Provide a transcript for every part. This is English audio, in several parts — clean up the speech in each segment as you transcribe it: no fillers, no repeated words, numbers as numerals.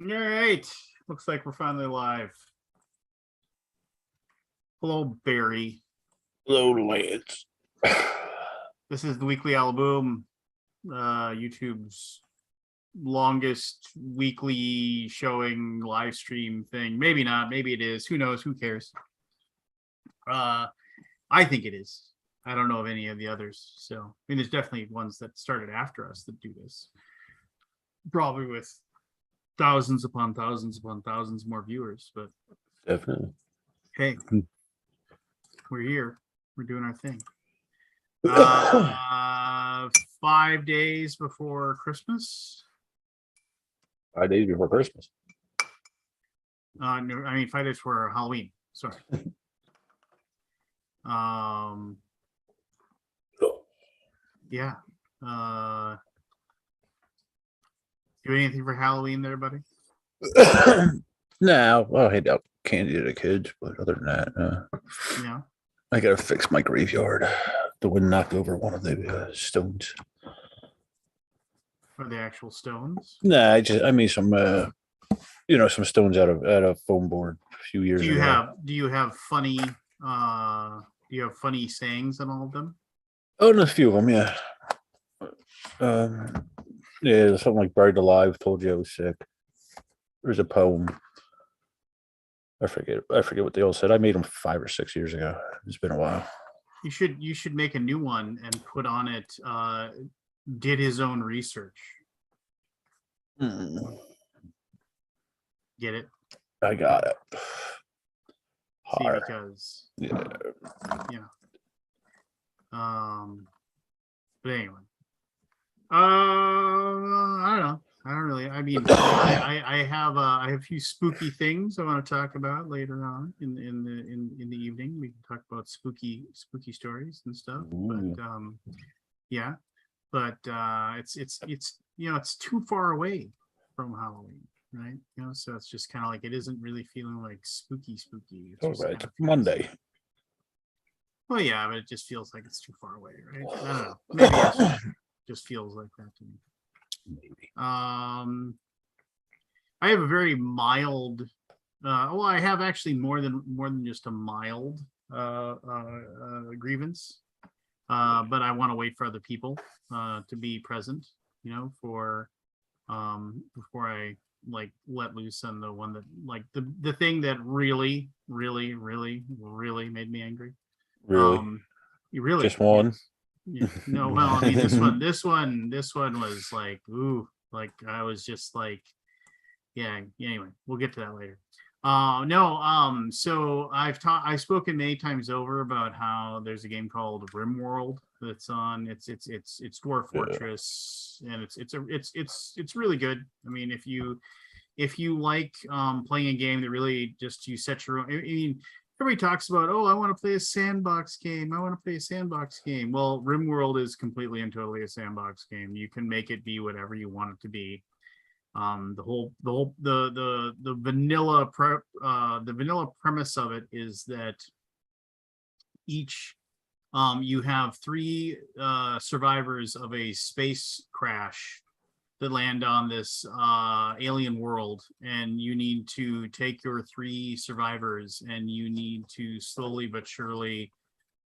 All right. Looks like we're finally live. Hello, Barry. Hello, Lance. This is the weekly Alaboom, YouTube's longest weekly showing live stream thing. Maybe not. Maybe it is. Who knows? Who cares? I think it is. I don't know of any of the others. So, I mean, there's definitely ones that started after us that do this. Probably with thousands upon thousands upon thousands more viewers. But Definitely. hey, we're here. We're doing our thing. 5 days before Christmas. 5 days before Christmas. No, I mean 5 days for Halloween. Sorry. Yeah. Do anything for Halloween there, buddy? No, well, I hand out candy to the kids, but other than that, Yeah. I gotta fix my graveyard. The wind knocked over one of the stones. For the actual stones. Nah, I made some, some stones out of foam board a few years ago. Do you have funny sayings in all of them? Oh, and a few of them, yeah. Yeah, something like "Buried Alive," "Told you I was sick." There's a poem. I forget what they all said. I made them 5 or 6 years ago. It's been a while. You should make a new one and put on it did his own research. Get it? I got it. See, because yeah. But anyway, I don't know. I don't really. I mean, I have a few spooky things I want to talk about later on in the evening. We can talk about spooky stories and stuff. Ooh. But yeah, but it's it's too far away from Halloween, right? So it's just kind of like it isn't really feeling like spooky. It's all right, Monday. Well, yeah, but it just feels like it's too far away, right? I don't know. Maybe it just feels like that to me. Maybe. I have a very mild. Well, I have actually more than just a mild grievance. But I want to wait for other people to be present, for before I let loose on the one that the thing that really made me angry. Really? You really just one? Yeah. No, well, I mean this one was like, ooh, like I was just like, yeah. Anyway, we'll get to that later. So I've spoken many times over about how there's a game called Rimworld that's on. It's Dwarf Fortress, and it's really good. I mean, if you like playing a game that really just you set your own. I mean, everybody talks about, oh, I want to play a sandbox game. Well, Rimworld is completely and totally a sandbox game. You can make it be whatever you want it to be. The vanilla premise of it is that each you have 3 survivors of a space crash that land on this alien world, and you need to take your 3 survivors and you need to slowly but surely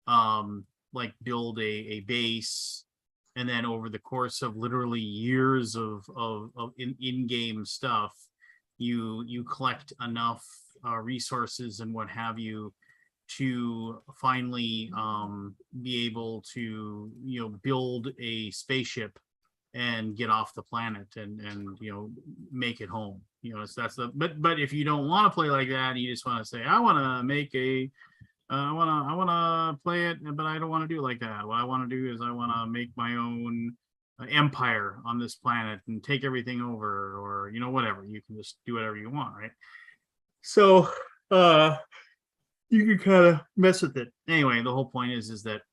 build a base, and then over the course of literally years of in-game stuff, you collect enough resources and what have you to finally be able to build a spaceship and get off the planet and make it home. So that's but if you don't want to play like that, you just want to say, I want to make I want to play it, but I don't want to do it like that. What I want to do is I want to make my own empire on this planet and take everything over, or whatever. You can just do whatever you want, right? So you can kind of mess with it. Anyway, the whole point is that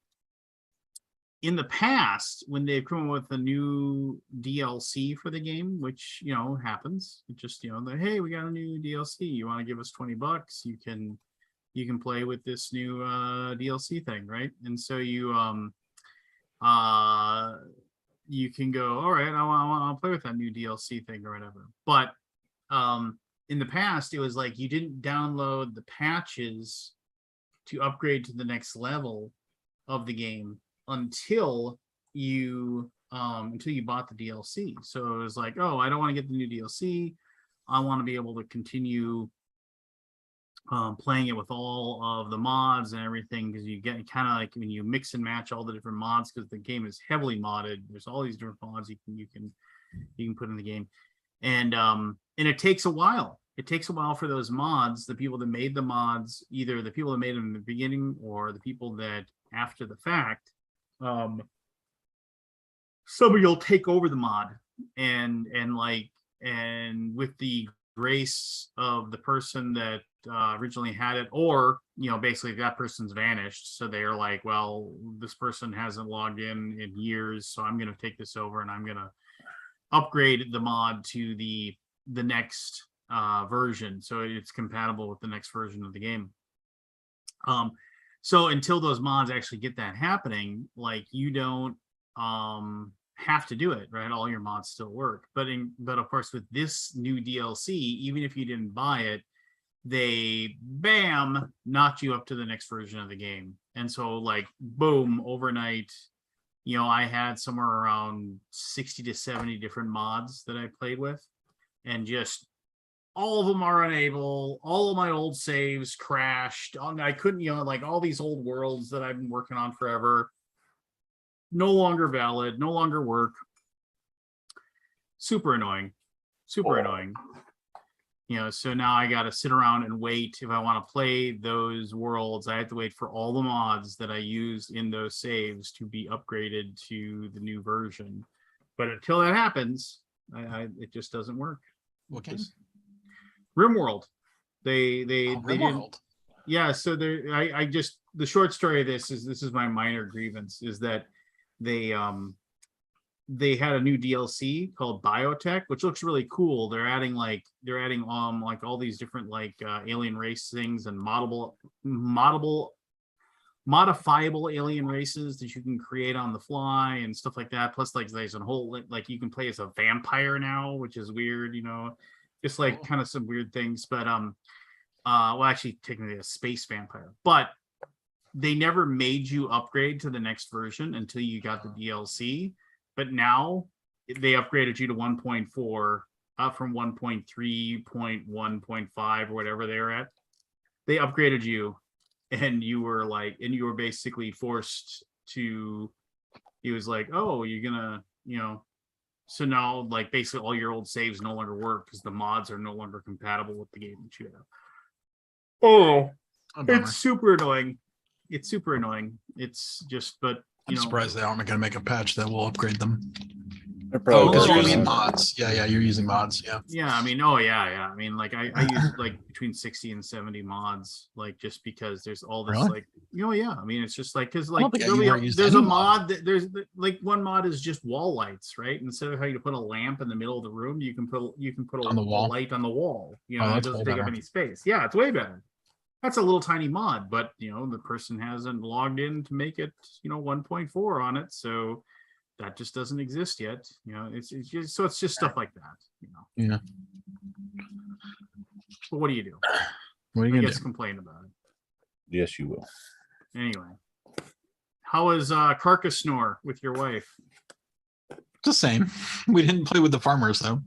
in the past, when they've come up with a new DLC for the game, which happens, it just hey, we got a new DLC. You want to give us $20? You can play with this new DLC thing, right? And so you can go, all right, I'll play with that new DLC thing or whatever. But in the past, it was like you didn't download the patches to upgrade to the next level of the game until you bought the DLC. So it was like, oh, I don't want to get the new DLC. I want to be able to continue playing it with all of the mods and everything, because you get kind of like when you mix and match all the different mods, because the game is heavily modded. There's all these different mods you can put in the game, and it takes a while. It takes a while for those mods, the people that made the mods, either the people that made them in the beginning or the people that after the fact, somebody will take over the mod and with the grace of the person that originally had it, or basically that person's vanished, so they're like, well, this person hasn't logged in years, so I'm going to take this over and I'm going to upgrade the mod to the next version, so it's compatible with the next version of the game. So until those mods actually get that happening, like, you don't have to do it, right? All your mods still work, but of course with this new DLC, even if you didn't buy it, they bam knocked you up to the next version of the game. And so, like, boom, overnight, I had somewhere around 60 to 70 different mods that I played with, and just all of them are unable. All of my old saves crashed. I couldn't, like, all these old worlds that I've been working on forever, no longer valid, no longer work. Super annoying. So now I got to sit around and wait. If I want to play those worlds, I have to wait for all the mods that I used in those saves to be upgraded to the new version. But until that happens, it just doesn't work. What game? Rimworld. They Rimworld. Yeah, so I just, the short story of this is my minor grievance, is that they had a new DLC called Biotech, which looks really cool. They're adding like all these different alien race things and modifiable alien races that you can create on the fly and stuff like that. Plus, like, there's a whole, like, you can play as a vampire now, which is weird, just like kind of some weird things. But well, actually technically a space vampire, but they never made you upgrade to the next version until you got the DLC. But now they upgraded you to 1.4 up from 1.3.1.5 or whatever they were at. They upgraded you, and you were basically forced to, it was like, oh, you're gonna, so now, like, basically all your old saves no longer work because the mods are no longer compatible with the game that you have. Oh, it's super annoying. It's just, but I'm surprised they aren't going to make a patch that will upgrade them. Oh, because you're using mods. Yeah, you're using mods. Yeah. Yeah, I mean, I mean, like, I use like between 60 and 70 mods, like, just because there's all this, like, yeah. I mean, it's just like, because like there's a mod that there's like one mod is just wall lights, right? Instead of how you put a lamp in the middle of the room, you can put a on the wall. light on the wall. It doesn't take up any space. Yeah, it's way better. That's a little tiny mod, but the person hasn't logged in to make it 1.4 on it, so that just doesn't exist yet. It's just, so it's just stuff like that. Yeah. But what do you do? What are you gonna do? Complain about it. Yes, you will. Anyway, how is Carcass Snore with your wife? The same. We didn't play with the farmers though.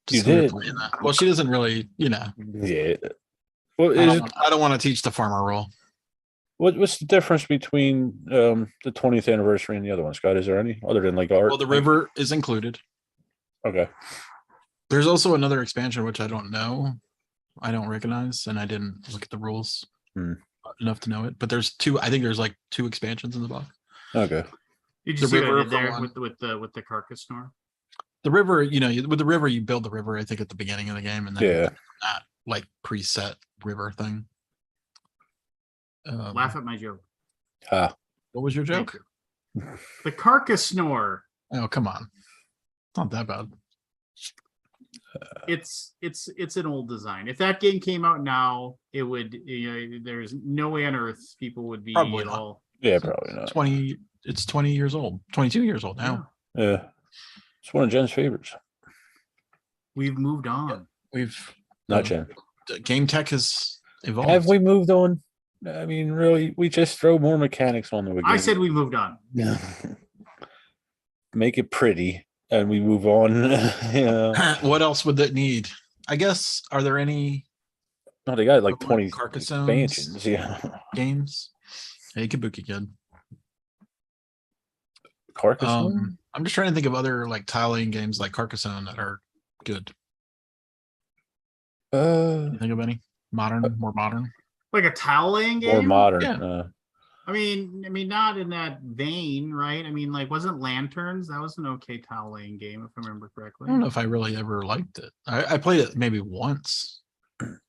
You did. Well, she doesn't really, Yeah. Well, I don't want to teach the farmer role. What's the difference between the 20th anniversary and the other one, Scott? Is there any other than like art? Well, the river is included. Okay. There's also another expansion which I don't know. I don't recognize, and I didn't look at the rules enough to know it. But there's two. I think there's like 2 expansions in the box. Okay. Did you see what I did there with the Carcass Snore? The river, with the river, you build the river. I think at the beginning of the game, and then that like preset river thing. Laugh at my joke. What was your joke? The Carcass Snore. Oh, come on. It's not that bad. It's an old design. If that game came out now, it would, there's no way on earth people would be probably at not. all. Yeah, probably not. 20 years old. 22 years old now. Yeah. It's one of Jen's favorites. We've moved on. We've Not Jen. the game tech has evolved. Have we moved on? I mean, really, we just throw more mechanics on the game. I said we moved on. Yeah. Make it pretty, and we move on. Yeah. What else would that need? I guess. Are there any No, they got like What, 20 Carcassonne expansions. Yeah. games? Hey, Kabuki Kid. Carcassonne? I'm just trying to think of other like tile laying games like Carcassonne that are good. You think of any modern, more modern? Like a tile laying game? More modern. Yeah. I mean, not in that vein, right? I mean, like, wasn't Lanterns? That was an okay tile laying game, if I remember correctly. I don't know if I really ever liked it. I played it maybe once. I'm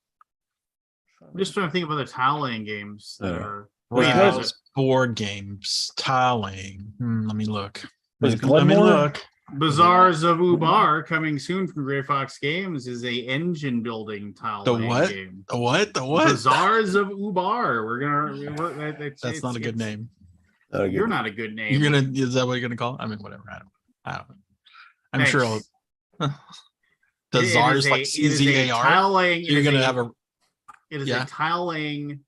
just trying to think of other tile laying games that are. Browse board games, tile laying. Let me look. Was it Let me Glenmore? look. Bazaars of Ubar coming soon from Grey Fox Games is a engine building tile The laying what? game. The what? The what? Bazaars of Ubar. That's not a good name. You're not a good name. You're gonna is that what you're gonna call it? I mean, whatever. I don't know. I'm Thanks. sure I'll It the is czars a- like it is a CZAR. tile laying. You're gonna have a It is yeah. a tile laying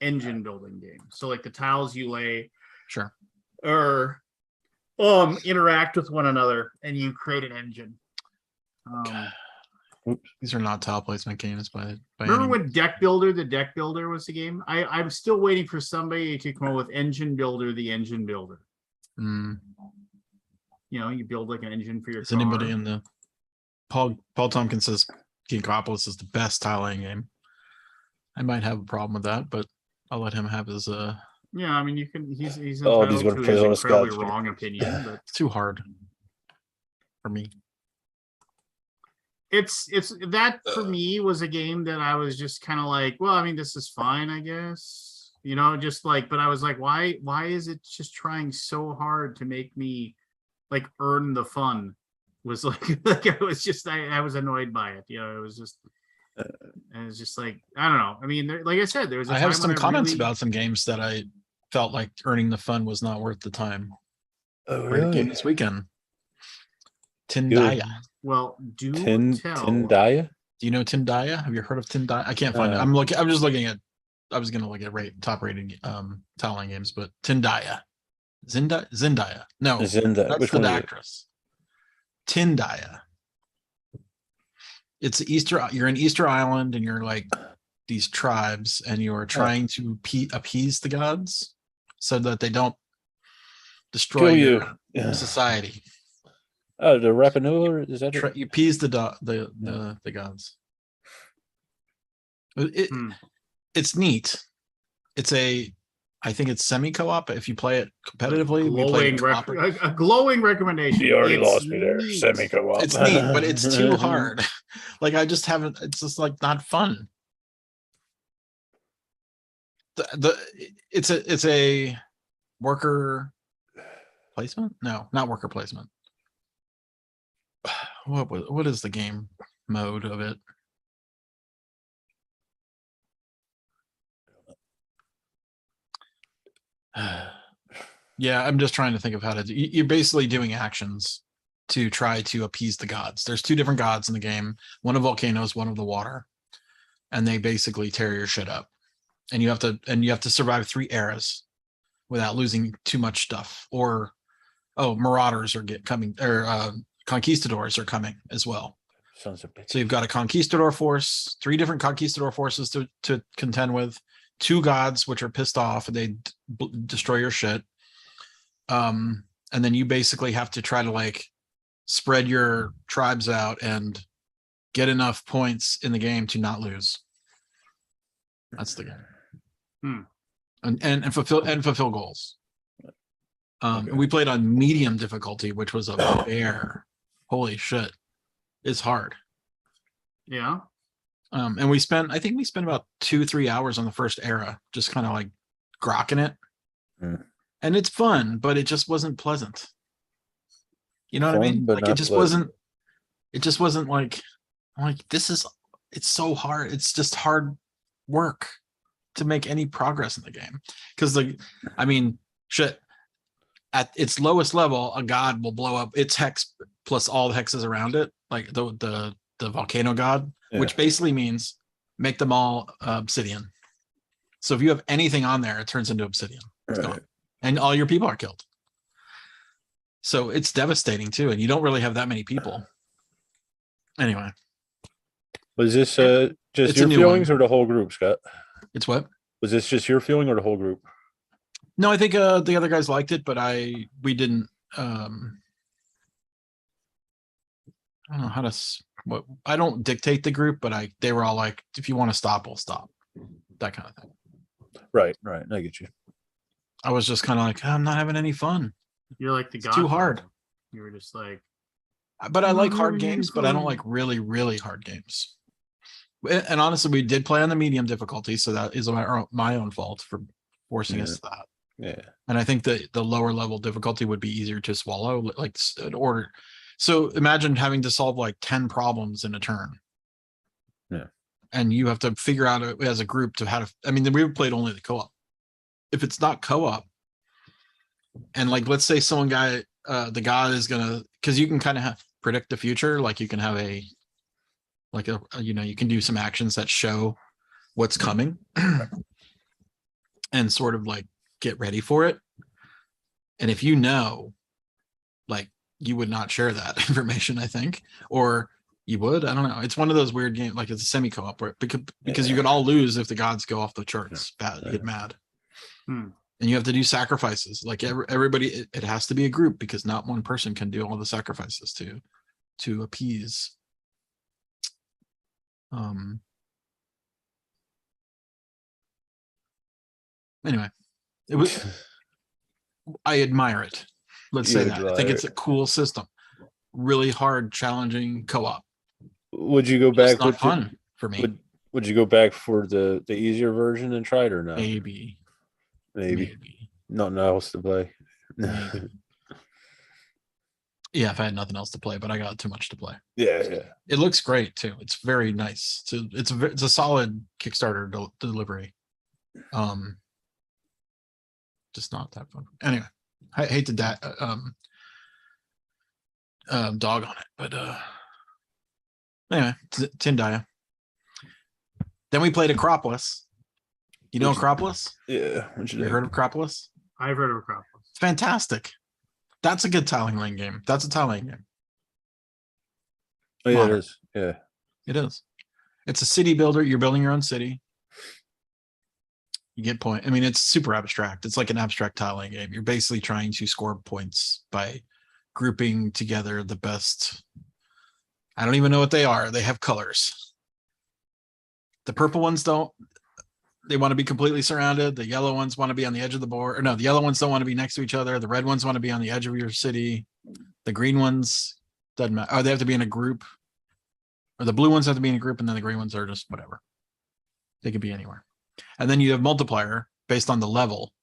engine building game. So like the tiles you lay sure. or interact with one another and you create an engine. These are not tile placement games by Remember any when the deck builder was the game? I'm still waiting for somebody to come up with engine builder, the engine builder. Mm. You know, you build like an engine for your Is car. anybody in the Paul Tompkins says Acropolis is the best tile laying game. I might have a problem with that, but I'll let him have his Yeah, I mean you can he's Oh, entitled he's gonna to piss his on his incredibly guts. wrong opinion, but it's too hard for me. it's that for me was a game that I was just kind of like, well, I mean, this is fine, I guess. You know, just like, but I was like, why is it just trying so hard to make me like earn the fun? Was like I was just I was annoyed by it. You know, it was just and it's just like I don't know. I mean, like I said, there was a I time have some when comments really, about some games that I felt like earning the fun was not worth the time. Oh, Great game really? this weekend. Tindaya. well, do tell. Tindaya? Do you know Tindaya? Have you heard of Tindaya? I can't find it. I'm just looking at. I was gonna look at top rated tile laying games, but Tindaya. Zendaya. No, Zinda. that's Which the one? Is it? actress. Tindaya. It's Easter. You're in Easter Island, and you're like these tribes, and you are trying to appease the gods so that they don't destroy Kill you. your Yeah. society. Oh, the Rapanola? Is that it? You appease the gods. It's neat. I think it's semi-co-op. If you play it competitively, we play A glowing recommendation. You already It's lost me there. neat. Semi-co-op. It's neat, but it's too hard. Like I just haven't. It's just like not fun. It's a worker placement. No, not worker placement. What is the game mode of it? Yeah, I'm just trying to think of how to do. You're basically doing actions to try to appease the gods. There's two different gods in the game, one of volcanoes, one of the water, and they basically tear your shit up. And you have to survive 3 eras without losing too much stuff. Or marauders are conquistadors are coming as well. Sons of bitches. So you've got a conquistador force, 3 different conquistador forces to contend with, 2 gods which are pissed off and they destroy your shit. And then you basically have to try to like spread your tribes out and get enough points in the game to not lose. That's the game. And fulfill goals. Okay. And we played on medium difficulty, which was a bear. Holy shit. It's hard. Yeah. And I think we spent about 2-3 hours on the first era, just kind of like grokking it. And it's fun, but it just wasn't pleasant. You know what I mean? Like it just wasn't like, I'm like, it's so hard. It's just hard work to make any progress in the game. Because shit, at its lowest level, a god will blow up its hex plus all the hexes around it. Like the the volcano god, which basically means make them all obsidian. So if you have anything on there, it turns into obsidian. It's gone. And all your people are killed. So it's devastating too, and you don't really have that many people. Anyway. Was this just your feelings or the whole group, Scott? It's what? Was this just your feeling or the whole group? No, I think the other guys liked it, but we didn't. I don't know how to. I don't dictate the group, but they were all like, if you want to stop, we'll stop. That kind of thing. Right. I get you. I was just kind of like, I'm not having any fun. You're like the too hard. You were just like. But I like hard games, but I don't like really, really hard games. And honestly, we did play on the medium difficulty, so that is my own fault for forcing us to that. Yeah. And I think that the lower level difficulty would be easier to swallow, like an order. So imagine having to solve like 10 problems in a turn. Yeah. And you have to figure out as a group to how to, I mean, we played only the co-op. If it's not co-op, and like, let's say the god is gonna, because you can kind of predict the future, like you can have you can do some actions that show what's coming and sort of like get ready for it. And if you know, like, you would not share that information, I think, or you would, I don't know. It's one of those weird games, like it's a semi co-op where because you can all lose if the gods go off the charts. Bad, you get mad. And you have to do sacrifices. Like everybody, it has to be a group because not one person can do all the sacrifices to appease. Anyway, it was. I admire it. Let's say that. I think it's a cool system. Really hard, challenging co-op. Would you go back? It's not fun for me. Would you go back for the easier version and try it or not? Maybe. Nothing else to play. Yeah, if I had nothing else to play, but I got too much to play. Yeah. It looks great too. It's very nice. It's a solid Kickstarter delivery. Just not that fun. Anyway, I hate to dog on it, but anyway, Tindaya. Then we played Acropolis. You know Acropolis? Yeah. You heard of Acropolis? I've heard of Acropolis. It's fantastic. That's a good tiling lane game. That's a tiling game. Oh, yeah, it is. Yeah. It is. It's a city builder. You're building your own city. You get point. I mean, it's super abstract. It's like an abstract tiling game. You're basically trying to score points by grouping together the best. I don't even know what they are. They have colors. The purple ones don't. They want to be completely surrounded. The yellow ones want to be on the edge of the board. Or no, the yellow ones don't want to be next to each other. The red ones want to be on the edge of your city. The green ones doesn't matter. Oh, they have to be in a group. Or the blue ones have to be in a group, and then the green ones are just whatever. They could be anywhere. And then you have multiplier based on the level.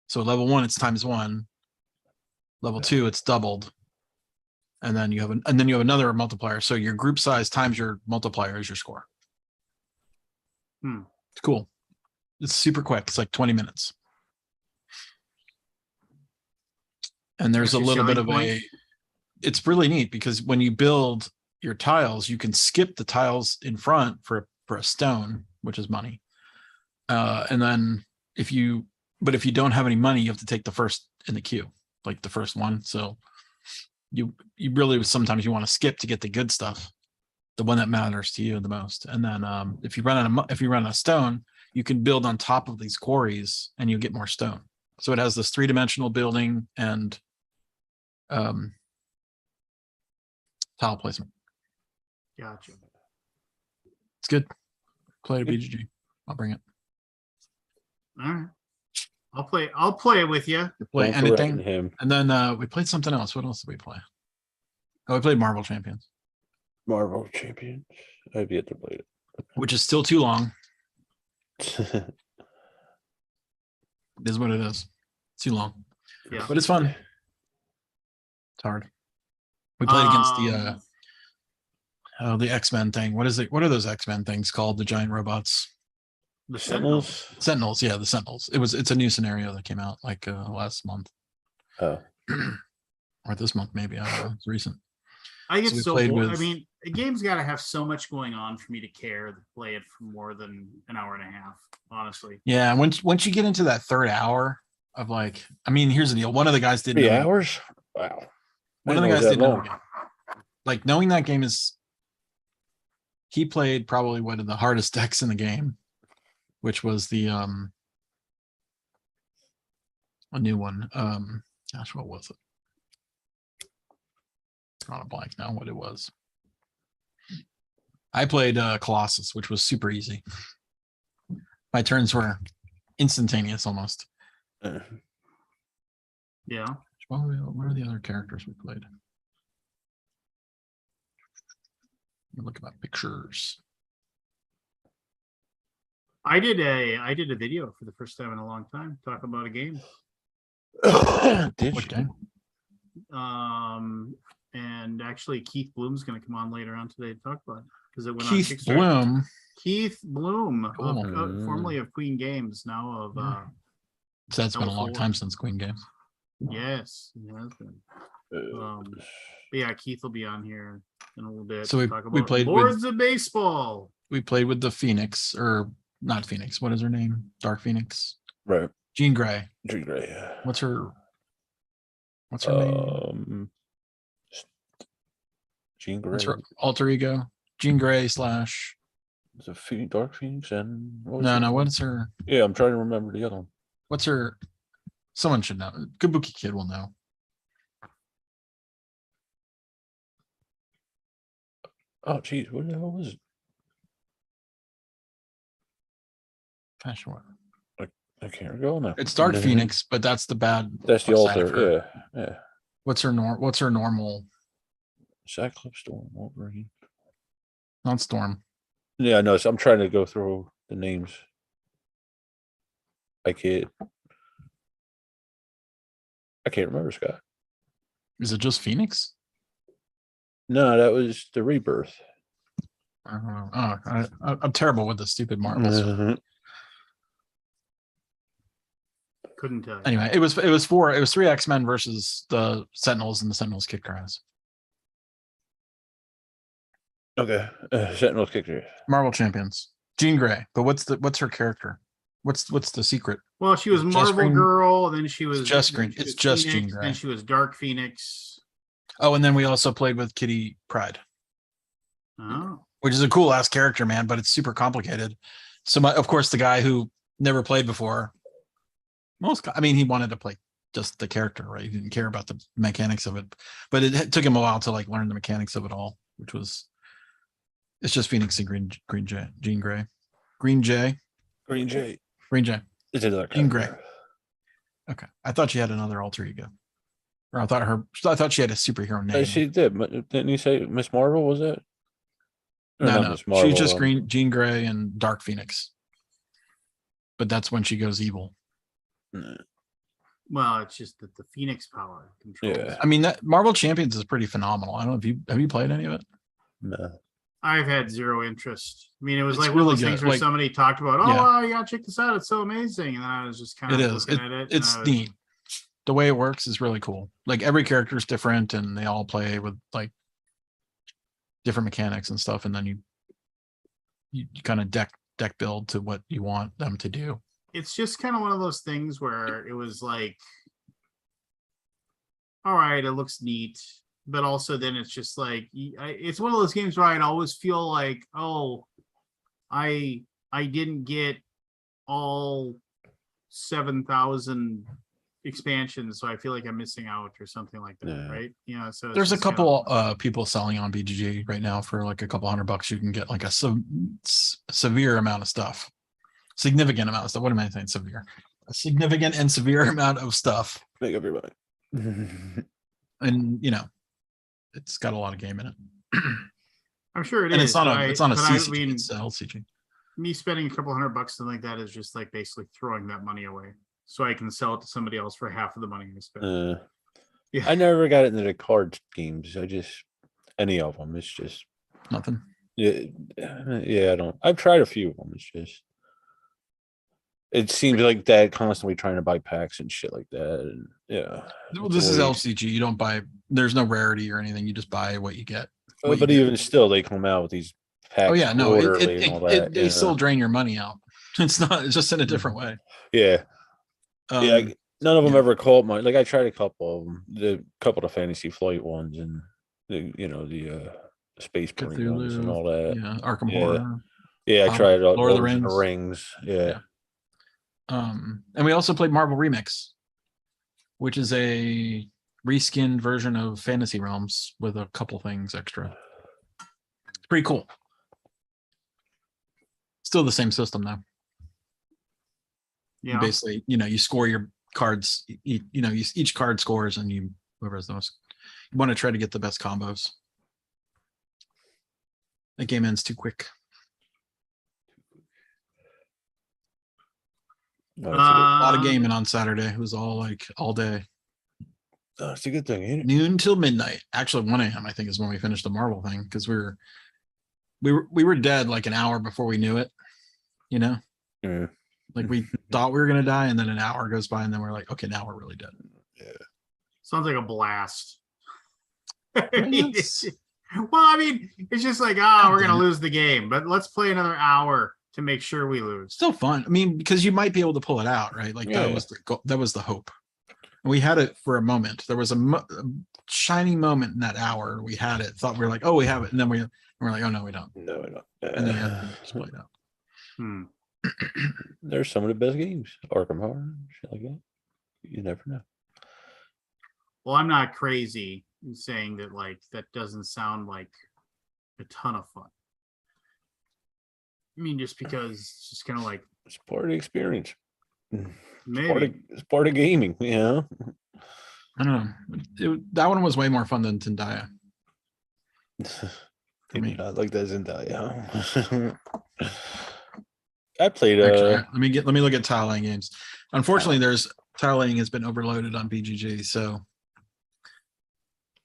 So level 1, it's times 1. Level 2, it's doubled. And then you have another multiplier. So your group size times your multiplier is your score. It's cool. It's super quick. It's like 20 minutes. And there's a little bit of it's really neat because when you build your tiles, you can skip the tiles in front for a stone, which is money. And then if you don't have any money, you have to take the first in the queue, like the first one. So you really sometimes you want to skip to get the good stuff, the one that matters to you the most. And then if you run out of stone, you can build on top of these quarries and you get more stone. So it has this 3-dimensional building and tile placement. Gotcha. It's good. Play a BGG. I'll bring it. All right. I'll play it with you. Play anything. And then we played something else. What else did we play? Oh, we played Marvel Champions. I've yet to play it. Which is still too long. It is what it is. It's too long. Yeah. But it's fun. It's hard. We played against the X-Men thing. What is it? What are those X-Men things called? The giant robots. The Sentinels. Sentinels, yeah, the Sentinels. It's a new scenario that came out like last month. Oh. Or this month, maybe. I don't know. It's recent. I get So we so played bored. I with- mean, a game's got to have so much going on for me to care to play it for more than an hour and a half. Honestly, Yeah, once you get into that third hour of like, I mean, here's the deal. One of the guys didn't 3 know. hours? Wow. One of the Didn't know it guys was that didn't know. long. the game. Like knowing that game is, he played probably one of the hardest decks in the game, which was the a new one. Gosh, what was it? It's not a blank now. What it was. I played Colossus, which was super easy. My turns were instantaneous almost. Uh, yeah. What are the other characters we played? Let me look at my pictures. I did a video for the first time in a long time talking about a game. Did What you? game? And actually Keith Bloom's going to come on later on today to talk about it because it went Keith on Kickstarter. Bloom. Keith Bloom, Cool. formerly of Queen Games, now of Yeah. So that's been a long L4. time since Queen Games. Yes, it has been. But yeah, Keith will be on here in a little bit. So to we talk about played with- Lords of Baseball. We played with the Phoenix, or not Phoenix. What is her name? Dark Phoenix. Right. Jean Grey. Jean Grey. What's her name? Jean Grey. What's her alter ego? Jean Grey slash. Was it Dark Phoenix and what was No, it? no. What's her? Yeah, I'm trying to remember the other one. What's her? Someone should know. Kabuki Kid will know. Oh, geez, what the hell was it? Gosh, what? I can't recall now. It's Dark Phoenix, but that's the bad. That's the side of altar. her. Yeah. What's her normal? Cyclops, Storm, Wolverine. Not Storm. Yeah, I know. So I'm trying to go through the names. I can't remember, Scott. Is it just Phoenix? No, that was the Rebirth. I don't know. Oh, I'm terrible with the stupid marbles. Mhm. Couldn't tell you. Anyway, it was 3 X-Men versus the Sentinels, and the Sentinels kicked our ass. Okay. Sentinels kicked her. Marvel champions. Jean Grey. But what's her character? What's the secret? Well, she was Just Marvel Green- Girl, then she was just then Green- she it's was just Phoenix, Jean Grey. Then she was Dark Phoenix. Oh, and then we also played with Kitty Pryde, Oh, which is a cool ass character, man, but it's super complicated. So of course the guy who never played before, he wanted to play just the character, right? He didn't care about the mechanics of it, but it took him a while to like learn the mechanics of it all, it's just Phoenix and Jean Grey. Green Jay. It's another Jean Grey. character. Okay. I thought she had another alter ego. Or I thought she had a superhero name. She did. Didn't you say Miss Marvel? Was it? Or not No. Miss Marvel, She's just Jean Grey and Dark Phoenix. But that's when she goes evil. No. well, it's just that the Phoenix power controls. Yeah. I mean, that Marvel Champions is pretty phenomenal. I don't know if have you played any of it? No. I've had zero interest. I mean, it was It's like one of really those things good, where like- somebody talked about, oh, Yeah. wow, you gotta check this out. It's so amazing. And then I was just kind of It is. looking at it. It's and I was- neat. The way it works is really cool. Like every character is different, and they all play with like different mechanics and stuff. And then you kind of deck build to what you want them to do. It's just kind of one of those things where it was like, all right, it looks neat. But also then it's just like, it's one of those games where I'd always feel like, oh, I didn't get all 7,000 expansions, so I feel like I'm missing out or something like that, Yeah. right? Yeah. So it's There's a just kind of- couple people selling on BGG right now for like a couple $100. You can get like a severe amount of stuff, significant amount of stuff. What am I saying? Severe, a significant and severe amount of stuff, Make up your mind. and it's got a lot of game in it. I'm sure it And is. it's not a but CCG, I mean, it's a LCG. me spending a couple $100 something like that is just like basically throwing that money away, so I can sell it to somebody else for half of the money I spent. Yeah. I never got into the card games. I just any of them. It's just Nothing. yeah. I don't. I've tried a few of them. It's just It seems like that constantly trying to buy packs and shit like that. And yeah. Well, it's this is always- LCG. You don't buy. There's no rarity or anything. You just buy what you get. what you but get. even still, they come out with these packs Oh yeah, no, quarterly and all that. they still drain your money out. It's not. It's just in a different way. Yeah. Yeah. None of them yeah. ever caught my. Like I tried a couple of them, the couple of Fantasy Flight ones, and the Space Marine ones and Cthulhu, all that. yeah, Arkham Yeah. Horror. Yeah, I tried Lord of the Lords Rings. Yeah. And we also played Marvel Remix, which is a reskinned version of Fantasy Realms with a couple things extra. It's pretty cool. Still the same system though. Yeah. Basically, you score your cards. Each card scores, and whoever has the most. You want to try to get the best combos. The game ends too quick. No, A lot of Um, gaming on Saturday. It was all day. it's a good thing, ain't it? Noon till midnight. Actually, 1 a.m. I think is when we finished the Marvel thing because we were dead like an hour before we knew it. Yeah. Like we thought we were gonna die, and then an hour goes by, and then we're like, okay, now we're really dead. Sounds like a blast. Yes. Well, I mean, it's just like, we're gonna lose the game, but let's play another hour to make sure we lose. Still fun. I mean, because you might be able to pull it out, right? Like Yeah. that was the hope. And we had it for a moment. There was a shining moment in that hour. We had it. Thought we were like, oh, we have it, and then we're like, oh no, we don't. No, I don't. And then you had to just play it out. Hmm. There's some of the best games. Arkham Horror, shit like that. You never know. Well, I'm not crazy in saying that. Like, that doesn't sound like a ton of fun. I mean, just because it's just kind of like It's part of the experience. maybe. It's part of gaming, I don't know. That one was way more fun than Tindaya. Did me. not like that Zendaya. I played Actually, let me look at tile laying games. Unfortunately, tile laying has been overloaded on BGG, so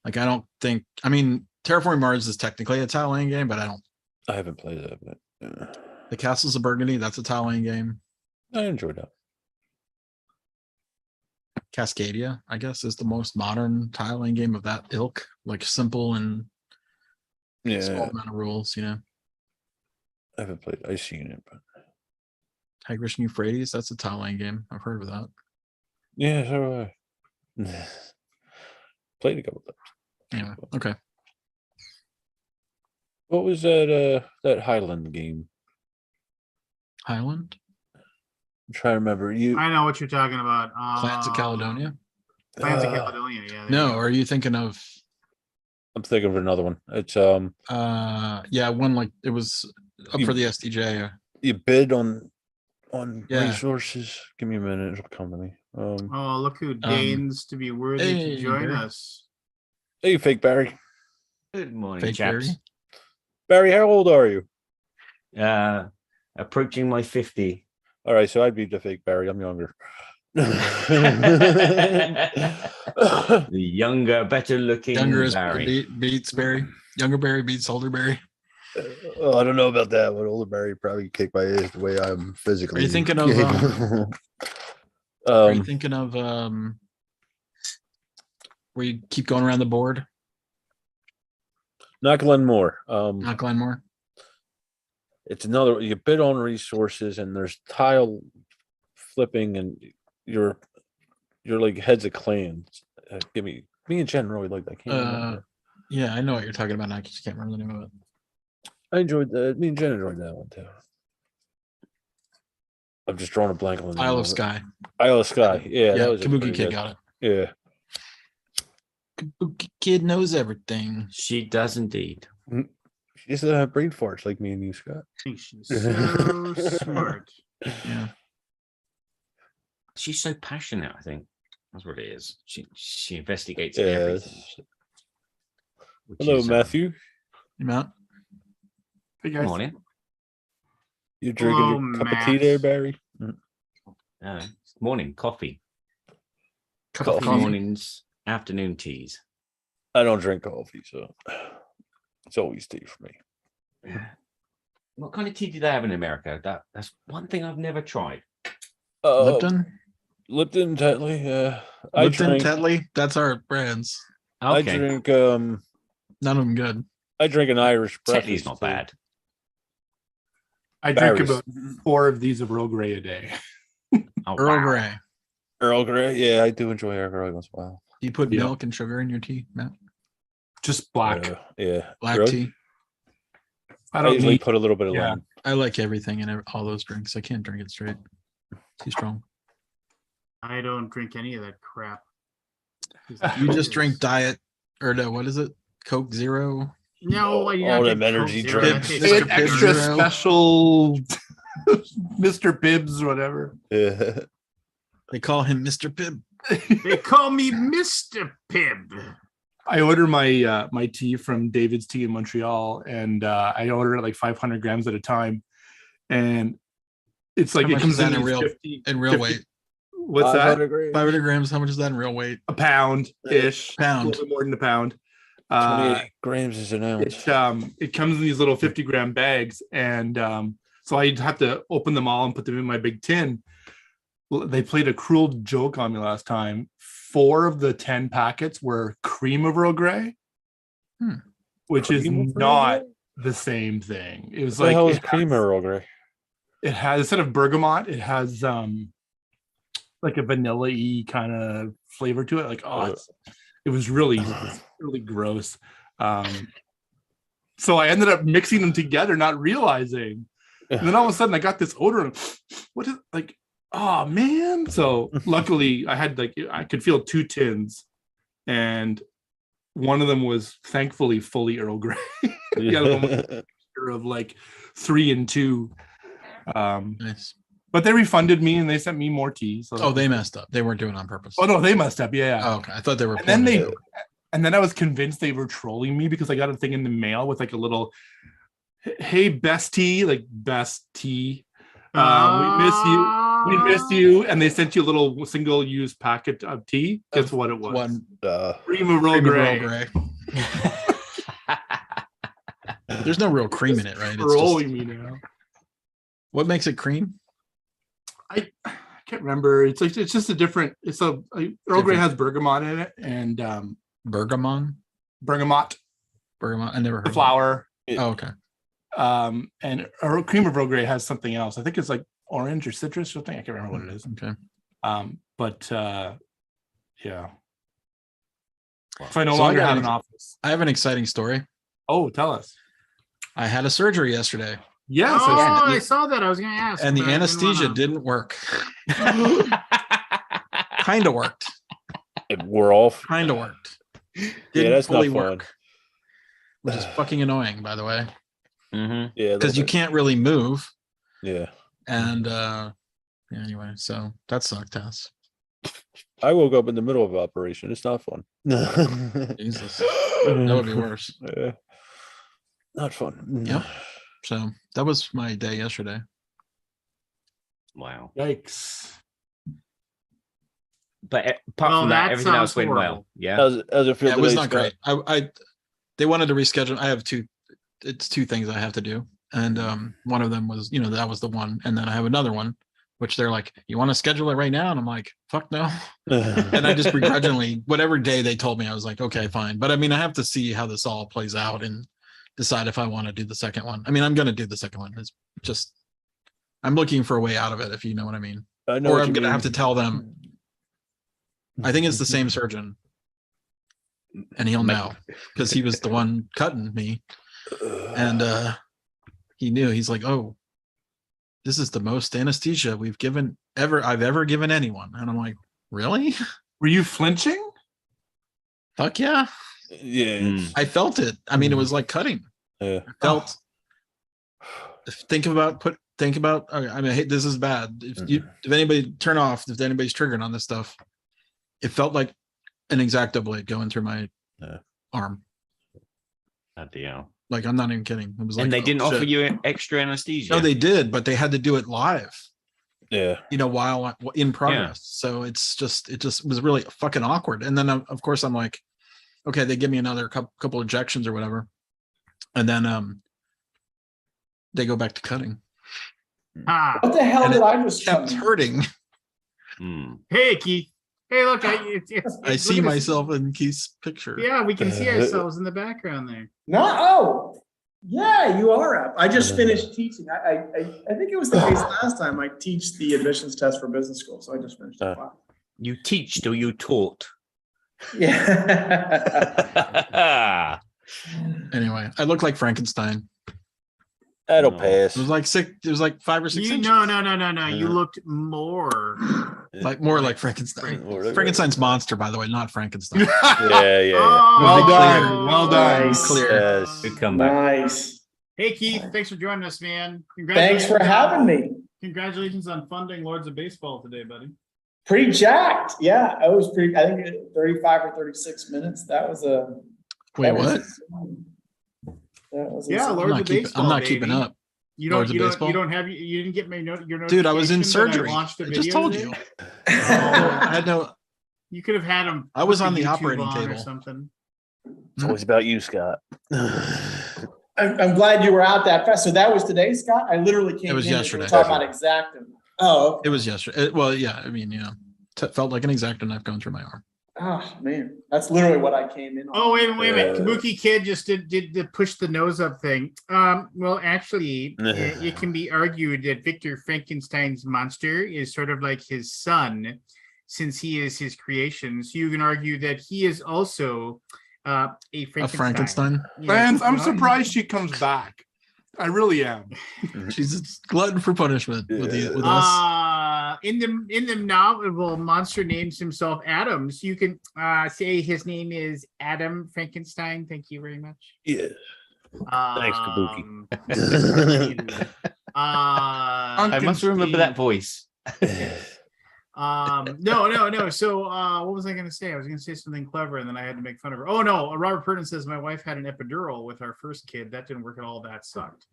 like I don't think. I mean, Terraforming Mars is technically a tile laying game, but I haven't played that, but The Castles of Burgundy, that's a tile laying game. I enjoyed that. Cascadia, I guess, is the most modern tile laying game of that ilk. Like simple and small amount of rules. I haven't played. I've seen it, but Tigris and Euphrates, that's a tile laying game. I've heard of that. yeah, so I played a couple times. Anyway, okay. What was that Highland game? Highland? I'm trying to remember. I know what you're talking about. Clans of Caledonia? Plans of Caledonia. Yeah. there No, you go. are you thinking of I'm thinking of another one. It's one like it was up for the SDJ. you bid on Yeah. resources. Give me a minute, it'll come to me. Oh, look who deigns to be worthy hey, to join Barry. us. Hey, fake Barry. Good morning, Fake chaps. Barry, how old are you? Approaching my 50. All right, so I'd be the fake Barry. I'm younger. The younger, better looking Younger is Barry. beats Barry. Younger Barry beats older Barry. Oh, I don't know about that. But older Barry probably kick my ass the way I'm physically. Are you thinking of, capable. Are you thinking of where you keep going around the board? Not Glenmore. Not Glenmore. It's another. You bid on resources, and there's tile flipping, and you're like heads of clans. Me and Jen really like that. I can't remember. Yeah, I know what you're talking about. I just can't remember the name of it. I enjoyed that. Me and Jen enjoyed that one too. I'm just drawing a blank on the name Isle of of it. Sky. Isle of Sky. Yeah, Yeah, that was Kabuki pretty Kid good. got it. Yeah. Kabuki Kid knows everything. She does indeed. She just doesn't have brain farts like me and you, Scott. I think she's so smart. Yeah. She's so passionate, I think. That's what it is. She investigates Yes. everything. which Hello, is, Matthew. You Matt? Hey Good guys. morning. You drinking Hello, your cup of tea there, Barry? Morning, coffee. Cup of Coffee coffee. mornings, afternoon teas. I don't drink coffee, so it's always tea for me. What kind of tea do they have in America? That's one thing I've never tried. Lipton, Lipton, Tetley. Yeah, I Lipton, drink. Tetley. That's our brands. I Okay. drink. None of them good. I drink an Irish breakfast. Tetley's not too. bad. I drink Barry's. about 4 of these of Earl Grey a day. Oh, Earl wow. Grey. Earl Grey. Yeah, I do enjoy Earl Grey once in a while. Do you put Yeah. milk and sugar in your tea, Matt? Just black. Yeah. Black Really? tea. I I don't usually need. put a little bit of Yeah. lemon. I like everything in all those drinks. I can't drink it straight. Too strong. I don't drink any of that crap. You just drink diet or no, what is it? Coke Zero? No, I do All not them drink Coke energy Zero. That drinks. tastes Mr. An like Pibb extra garbage. Zero. special Mr. Bibbs or whatever. Yeah. They call him Mr. Pibb. They call me Mr. Pibb. I order my my tea from David's Tea in Montreal, and I order it like 500 grams at a time, and it's like How it much comes is that in in these real 50 in real 50 weight? What's that? 500 grams. How much is that in real weight? A pound ish, Pound. a little bit more than a pound. 28 grams is an ounce. It comes in these little 50-gram bags, and so I have to open them all and put them in my big tin. They played a cruel joke on me last time. 4 of the 10 packets were cream of Earl Grey, which is Cream of Earl not Grey? the same thing. It was What the hell is it cream has- Earl Grey? It has, instead of bergamot, it has like a vanilla-y kind of flavor to it. Like, it was really gross. So I ended up mixing them together, not realizing. And then all of a sudden I got this odor of what is like, oh man. So luckily I had I could feel 2 tins, and one of them was thankfully fully Earl Grey. The other one was a mixture of like 3 and 2. Nice. But they refunded me and they sent me more tea. So Oh, they messed up. They weren't doing it on purpose. Oh no, they must have. Yeah. Oh, okay. I thought they were. And then pulling it. and then I was convinced they were trolling me because I got a thing in the mail with like a little, hey, best tea, like best tea. We miss you. And they sent you a little single-use packet of tea. Guess what it was? One Cream of Earl cream of Grey. Earl Grey. There's no real cream in it, right? It's just, Trolling me now. what makes it cream? I can't remember. It's just a different. It's Earl Grey has bergamot in it, and Bergamot. bergamot, I never heard the of flower. it. Oh, okay. And cream of Earl Grey has something else. I think it's like orange or citrus or something. I can't remember what it is. Okay. But yeah. So I no So I longer got have it. an office. I have an exciting story. Oh, tell us. I had a surgery yesterday, Yes. Oh, I I saw that. I was going to ask. and the but I didn't anesthesia wanna- didn't work. Kind of worked. We're off. Kind of worked. Yeah, Didn't that's not fully fun. work, which is fucking annoying, by the way, Mhm. Yeah, because you can't really move. Yeah, And yeah, anyway, so that sucked ass. I woke up in the middle of an operation. It's not fun. Jesus, that would be worse. Yeah. Not fun. Yep. So that was my day yesterday. Wow. Yikes. But apart Well, from that, that everything else sounds went well. horrible. Yeah. How's it feel? Yeah, it was today, not Scott? great. They wanted to reschedule. I have it's 2 things I have to do. And one of them was, that was the one. And then I have another one, which they're like, you want to schedule it right now? And I'm like, fuck no. And I just begrudgingly, whatever day they told me, I was like, okay, fine. But I mean, I have to see how this all plays out and decide if I want to do the second one. I mean, I'm going to do the second one. It's just, I'm looking for a way out of it, if you know what I mean. I know Or what I'm you going to mean. have to tell them, I think it's the same surgeon. And he'll know because he was the one cutting me. And he knew. He's like, oh, this is the most anesthesia I've ever given anyone. And I'm like, really? Were you flinching? Fuck yeah. Yeah. Mm. I felt it. I mean, it was like cutting. Yeah. I felt. Think about. Okay, I mean, hey, this is bad. If anybody turn off, if anybody's triggering on this stuff, it felt like an X-Acto blade going through my arm. Oh, dear. Like, I'm not even kidding. It was like, And they didn't oh, offer shit. you extra anesthesia. No, they did, but they had to do it live. Yeah. While in progress. So it just was really fucking awkward. And then of course I'm like, okay, they give me another couple injections or whatever, and then they go back to cutting. Ah, What the hell And did it I just Kept hurting. Hey, Keith. Hey, look, I see myself in Keith's picture. Yeah, we can see ourselves in the background there. Yeah, you are up. I just finished teaching. I think it was the case last time. I teach the admissions test for business school, so I just finished it. You teached or you taught? Yeah. Anyway, I look like Frankenstein. That'll No. pass. It was like 6. It was like 5 or 6 inches. No. You looked more More like Frankenstein. Frankenstein's monster, by the way, not Frankenstein. Yeah. Well Oh, done. Well done. Nice. Clear. Yes. Good comeback. Nice. Hey, Keith, thanks for joining us, man. Thanks for having me. Congratulations on funding Lords of Baseball today, buddy. Pretty jacked. Yeah, I was pretty. I think 35 or 36 minutes. That was a. Wait, what? Yeah, I'm Lords not, of keep, Baseball, I'm not baby. keeping up. You Lords don't. of You Baseball? don't have. You didn't get my note. Your Dude, I was in notification that surgery. launched a I just video told today? you. I had no. You could have had him. I was put on the YouTube operating on or table. something. It's always about you, Scott. I'm glad you were out that fast. So that was today, Scott. I literally came. It was in and yesterday. Talking about exactum. Oh. It was yesterday. Well, yeah. I mean, felt like an X-Acto knife going through my arm. Oh man, that's literally what I came in on. Oh, wait a minute. Kabuki Kid just did the push the nose up thing. Well, actually, it can be argued that Victor Frankenstein's monster is sort of like his son, since he is his creation. So you can argue that he is also a Frankenstein. Yeah, Lance, I'm surprised she comes back. I really am. She's a glutton for punishment with us. In the novel, Monster names himself Adams. You can say his name is Adam Frankenstein. Thank you very much. Yeah. Thanks, Kabuki. I must remember that voice. No. So what was I going to say? I was going to say something clever, and then I had to make fun of her. Oh no, Robert Purton says my wife had an epidural with our first kid. That didn't work at all. That sucked.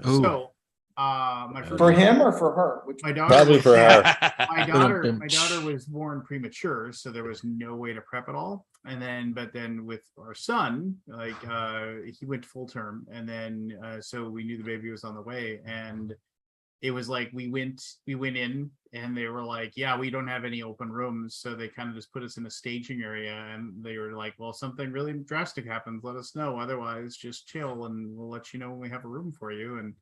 Ooh. So my first For him or for her? my daughter Probably for her. my daughter was born premature, so there was no way to prep at all. But then with our son, like he went full term, and then so we knew the baby was on the way, and it was like we went in, and they were like, yeah, we don't have any open rooms, so they kind of just put us in a staging area, and they were like, well, something really drastic happens, let us know, otherwise just chill and we'll let you know when we have a room for you.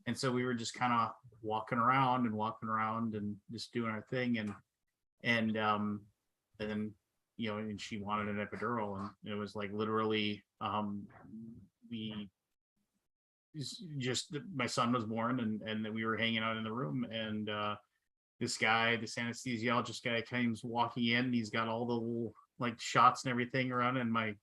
And so we were just kind of walking around and just doing our thing, and then and she wanted an epidural, and it was like literally we just my son was born, and then we were hanging out in the room, and this anesthesiologist guy comes walking in, and he's got all the little like shots and everything around, and my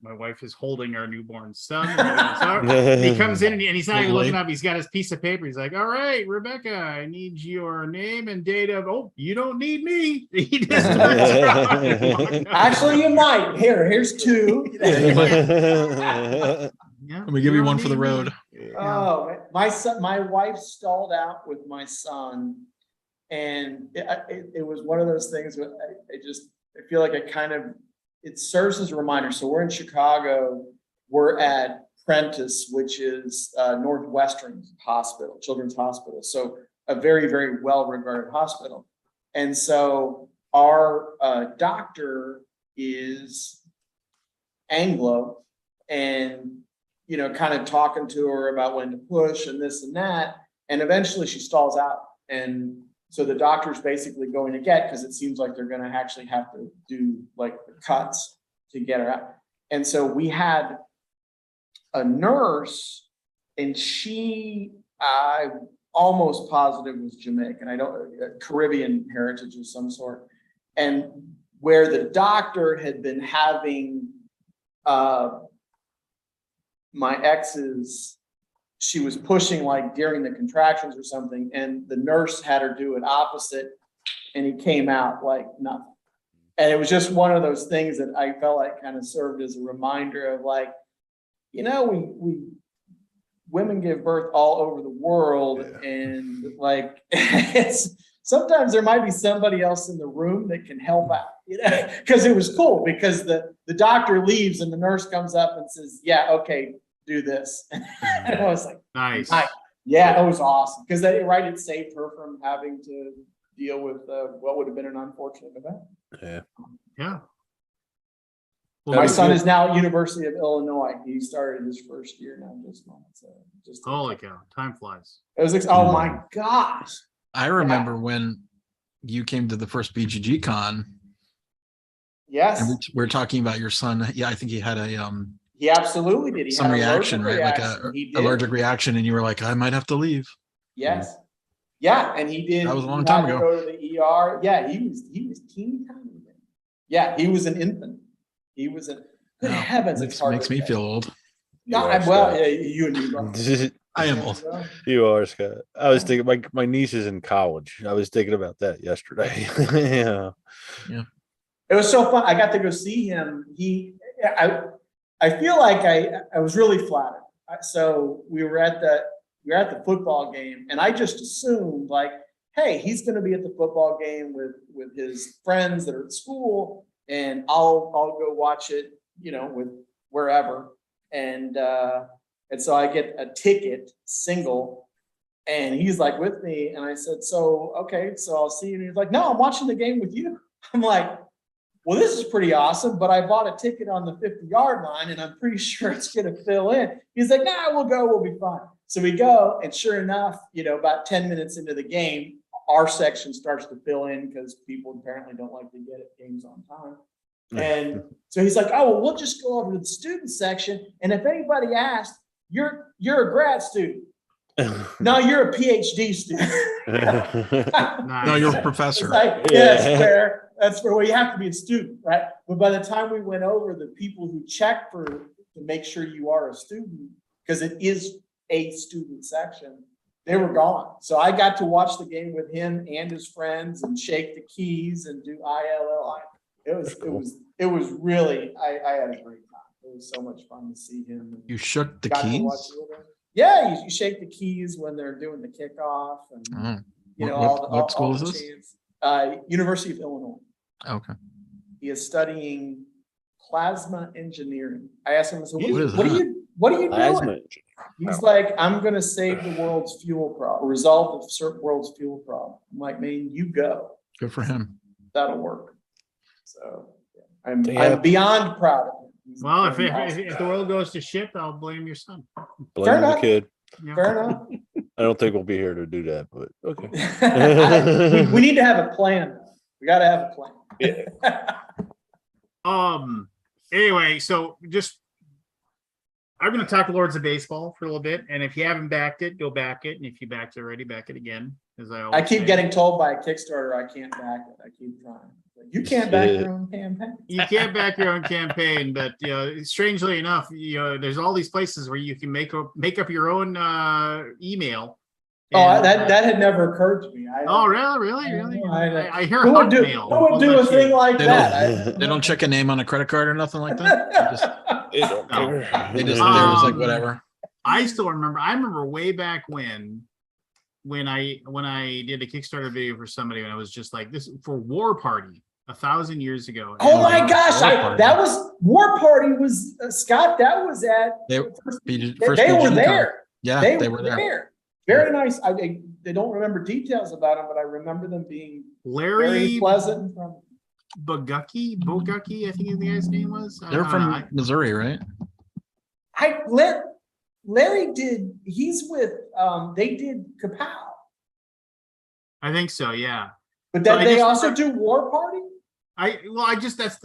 wife is holding our newborn son. And he comes in, and he's not even looking up. He's got his piece of paper. He's like, all right, Rebecca, I need your name and date of. Oh, you don't need me. He just turns around and walks out. Actually, you might. Here's two. Yeah, Let me give you don't one for the need me. road. Oh, my wife stalled out with my son, and it was one of those things where I feel like it serves as a reminder. So we're in Chicago. We're at Prentice, which is Northwestern Hospital, Children's Hospital. So a very, very well-regarded hospital. And so our doctor is Anglo, and kind of talking to her about when to push and this and that. And eventually she stalls out. And so the doctor's basically going to because it seems like they're going to actually have to do like the cuts to get her out. And so we had a nurse, and I'm almost positive was Jamaican. Caribbean heritage of some sort. And where the doctor had been having, my ex's, she was pushing like during the contractions or something, and the nurse had her do it opposite, and he came out like nothing. And it was just one of those things that I felt like kind of served as a reminder of like, we women give birth all over the world, and like sometimes there might be somebody else in the room that can help out, because it was cool, because the doctor leaves and the nurse comes up and says, yeah, okay, do this. And I was like, Nice. yeah, it was awesome, because it saved her from having to deal with what would have been an unfortunate event. Yeah. Yeah. My was son good. is now at University of Illinois. He started his first year now this month. So just Holy cow, time flies. it was oh my gosh. I remember when you came to the first BGG con Yes, and we're talking about your son. Yeah, I think he had a he absolutely did. He some had an reaction, allergic right? reaction. Like He a did. allergic reaction, and you were like, I might have to leave. Yes. Yeah, and he did. That was a long he time had to ago. go to the ER. Yeah, he was teeny tiny then. Yeah, he was an infant. He was a good Wow. heavens. It's hard Makes to me say. feel old. No, You are, well, Scott. yeah, you and me both. I am old. You are, Scott. I was thinking my niece is in college. I was thinking about that yesterday. Yeah. It was so fun. I got to go see him. I feel like I was really flattered. So we were at the football game, and I just assumed like, hey, he's going to be at the football game with his friends that are at school, and I'll go watch it, with wherever. And so I get a ticket single, and he's like with me, and I said, so okay, so I'll see you. And he's like, no, I'm watching the game with you. I'm like, well, this is pretty awesome, but I bought a ticket on the 50-yard line, and I'm pretty sure it's going to fill in. He's like, nah, we'll go. We'll be fine. So we go, and sure enough, about 10 minutes into the game, our section starts to fill in because people apparently don't like to get at games on time. And so he's like, oh, well, we'll just go over to the student section, and if anybody asks, you're a grad student. No, you're a PhD student. Nice. No, you're a It's professor. like, yeah, that's where you have to be a student, right? But by the time we went over, the people who check to make sure you are a student, because it is a student section, they were gone. So I got to watch the game with him and his friends and shake the keys and do ILLI. It was really, I had a great time. It was so much fun to see him. You shook the Got to watch keys. it with him. Yeah, you shake the keys when they're doing the kickoff, and Oh. What school is the this? chants. University of Illinois. Okay. He is studying plasma engineering. I asked him, so What is what are that? you Plasma doing? He's like, I'm going to save the world's fuel problem, resolve the world's fuel problem. I'm like, man, you go. Good for him. That'll work. So yeah, I'm Yeah. beyond proud of him. He's Well, if doing awesome. the world goes to shit, I'll blame your son. Blame Fair the enough. kid. Yeah. Fair enough. I don't think we'll be here to do that, but okay. we need to have a plan. We got to have a plan. Anyway, so I'm going to talk Lords of Baseball for a little bit, and if you haven't backed it, go back it, and if you backed it already, back it again. As I always keep say. getting told by a Kickstarter I can't back it. I keep trying. You can't back your own campaign. You can't back your own campaign, but strangely enough, there's all these places where you can make up your own email. Oh, that had never occurred to me. Really? I hear Who would do, Hotmail. who would do a thing like They that? They don't check a name on a credit card or nothing like that. They don't care. They just they're just like whatever. I still remember. I remember way back when I did a Kickstarter video for somebody, and I was just like, this for War Party 1,000 years ago. Oh my And- gosh! War Party. That was War Party. Was Scott? That was at. They they first were BGG con. there. Yeah, They they were were there. there. Very nice. They don't remember details about them, but I remember them being very Larry pleasant. Bogucki, I think the guy's name was. They're I don't know. from Missouri, right? Larry did. He's with. They did Kapow, I think so. Yeah. but So then I they just also do War Party. That's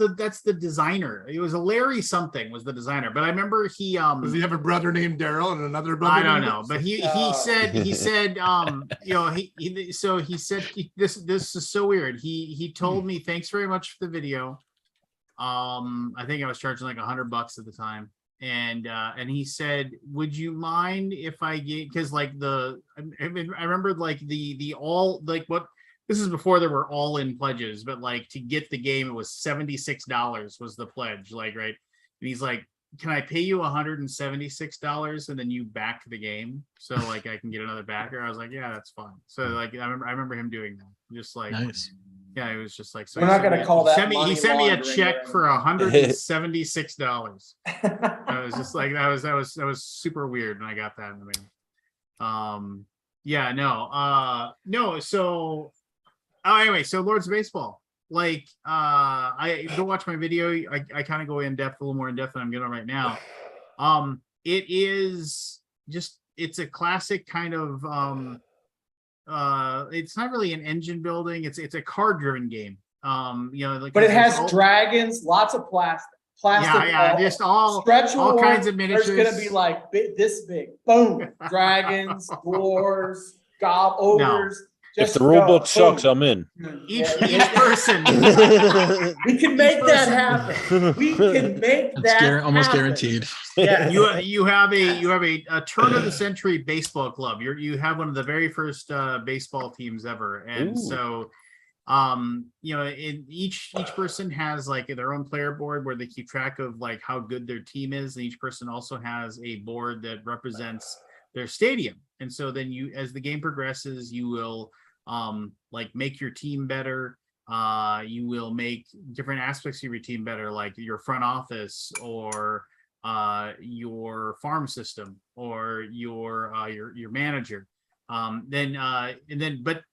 the designer. It was a Larry something was the designer, but I remember he Does he have a brother named Daryl and another brother? I don't named know, but he Oh. said he said this is so weird. He told me thanks very much for the video. I think I was charging like $100 at the time, and he said, would you mind if I get, because like I remember like the all like what. This is before there were all-in pledges, but like to get the game, it was $76 was the pledge, like, right? And he's like, can I pay you $176 and then you back the game? So like I can get another backer. I was like, yeah, that's fine. So like I remember him doing that. Just like, Nice. yeah, it was just like, so We're he not sent gonna me- call he that sent me, money he sent me a laundering check or for $176. I was just like, that was super weird. And I got that in the mail. So Oh, anyway, so Lords of Baseball. Like, I go watch my video. I kind of go in depth, a little more in depth than I'm going right now. It is just, it's a classic kind of, it's not really an engine building. It's a card driven game. You know, like, But it there's has dragons, lots of plastic. yeah, just all stretchable. kinds of miniatures. There's gonna be like this big, boom, dragons, dwarves, ogres. If the rule book sucks, I'm in. Each person. We can make that happen. We can make It's that almost happen. guaranteed. Yeah. You have a turn of the century baseball club. You have one of the very first baseball teams ever, and Ooh. so you know, in each person has like their own player board where they keep track of like how good their team is, and each person also has a board that represents their stadium. And so then you, as the game progresses, you will like make your team better. You will make different aspects of your team better, like your front office or your farm system or your manager. But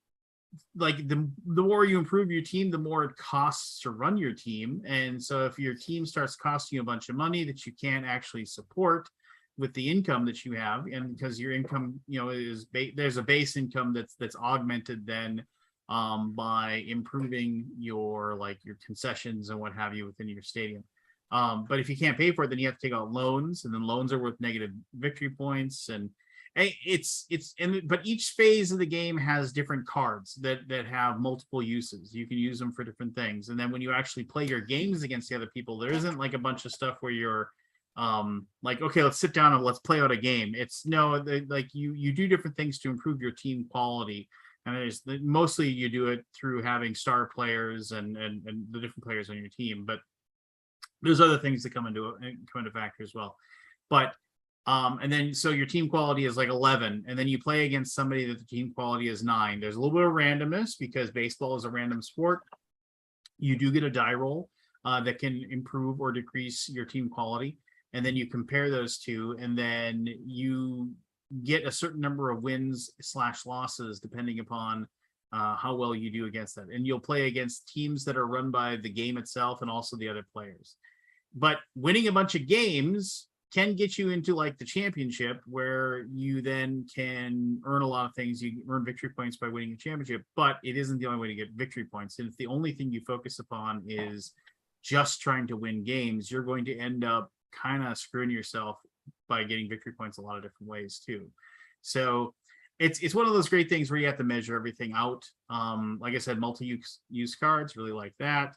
like the more you improve your team, the more it costs to run your team. And so if your team starts costing you a bunch of money that you can't actually support with the income that you have, and because your income, you know, is there's a base income that's augmented then by improving your concessions and what have you within your stadium. But if you can't pay for it, then you have to take out loans, and then loans are worth negative victory points. And but each phase of the game has different cards that have multiple uses. You can use them for different things. And then when you actually play your games against the other people, there isn't like a bunch of stuff where you're like, okay, let's sit down and let's play out a game. It's like you do different things to improve your team quality. And mostly you do it through having star players and the different players on your team. But there's other things that come into factor as well. But and then so your team quality is like 11, and then you play against somebody that the team quality is 9. There's a little bit of randomness because baseball is a random sport. You do get a die roll that can improve or decrease your team quality, and then you compare those two, and then you get a certain number of wins/losses depending upon how well you do against that. And you'll play against teams that are run by the game itself and also the other players. But winning a bunch of games can get you into like the championship, where you then can earn a lot of things. You earn victory points by winning a championship, but it isn't the only way to get victory points. And if the only thing you focus upon is just trying to win games, you're going to end up kind of screwing yourself by getting victory points a lot of different ways too. So it's one of those great things where you have to measure everything out. Like I said, multi-use cards, really like that.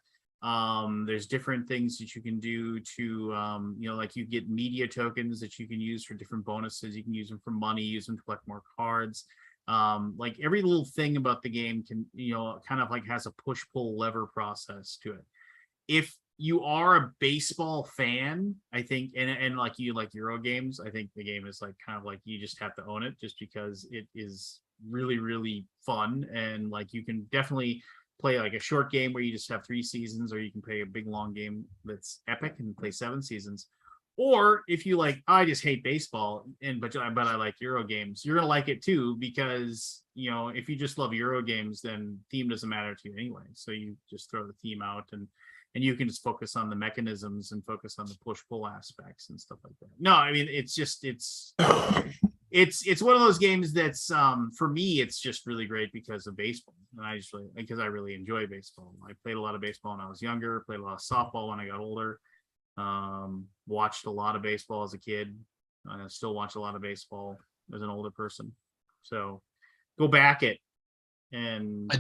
There's different things that you can do to you know, like you get media tokens that you can use for different bonuses. You can use them for money, use them to collect more cards. Like every little thing about the game can, you know, kind of like has a push-pull lever process to it. If you are a baseball fan, I think, and like you like Euro games, I think the game is like kind of like you just have to own it, just because it is really, really fun. And like you can definitely play like a short game where you just have 3 seasons, or you can play a big long game that's epic and play 7 seasons. Or if you like, I just hate baseball, but I like Euro games, you're gonna like it too, because you know, if you just love Euro games, then theme doesn't matter to you anyway. So you just throw the theme out, and you can just focus on the mechanisms and focus on the push-pull aspects and stuff like that. No, I mean, it's one of those games that's for me, it's just really great because of baseball. And because I really enjoy baseball. I played a lot of baseball when I was younger, played a lot of softball when I got older, watched a lot of baseball as a kid. I still watch a lot of baseball as an older person. So go back it. And I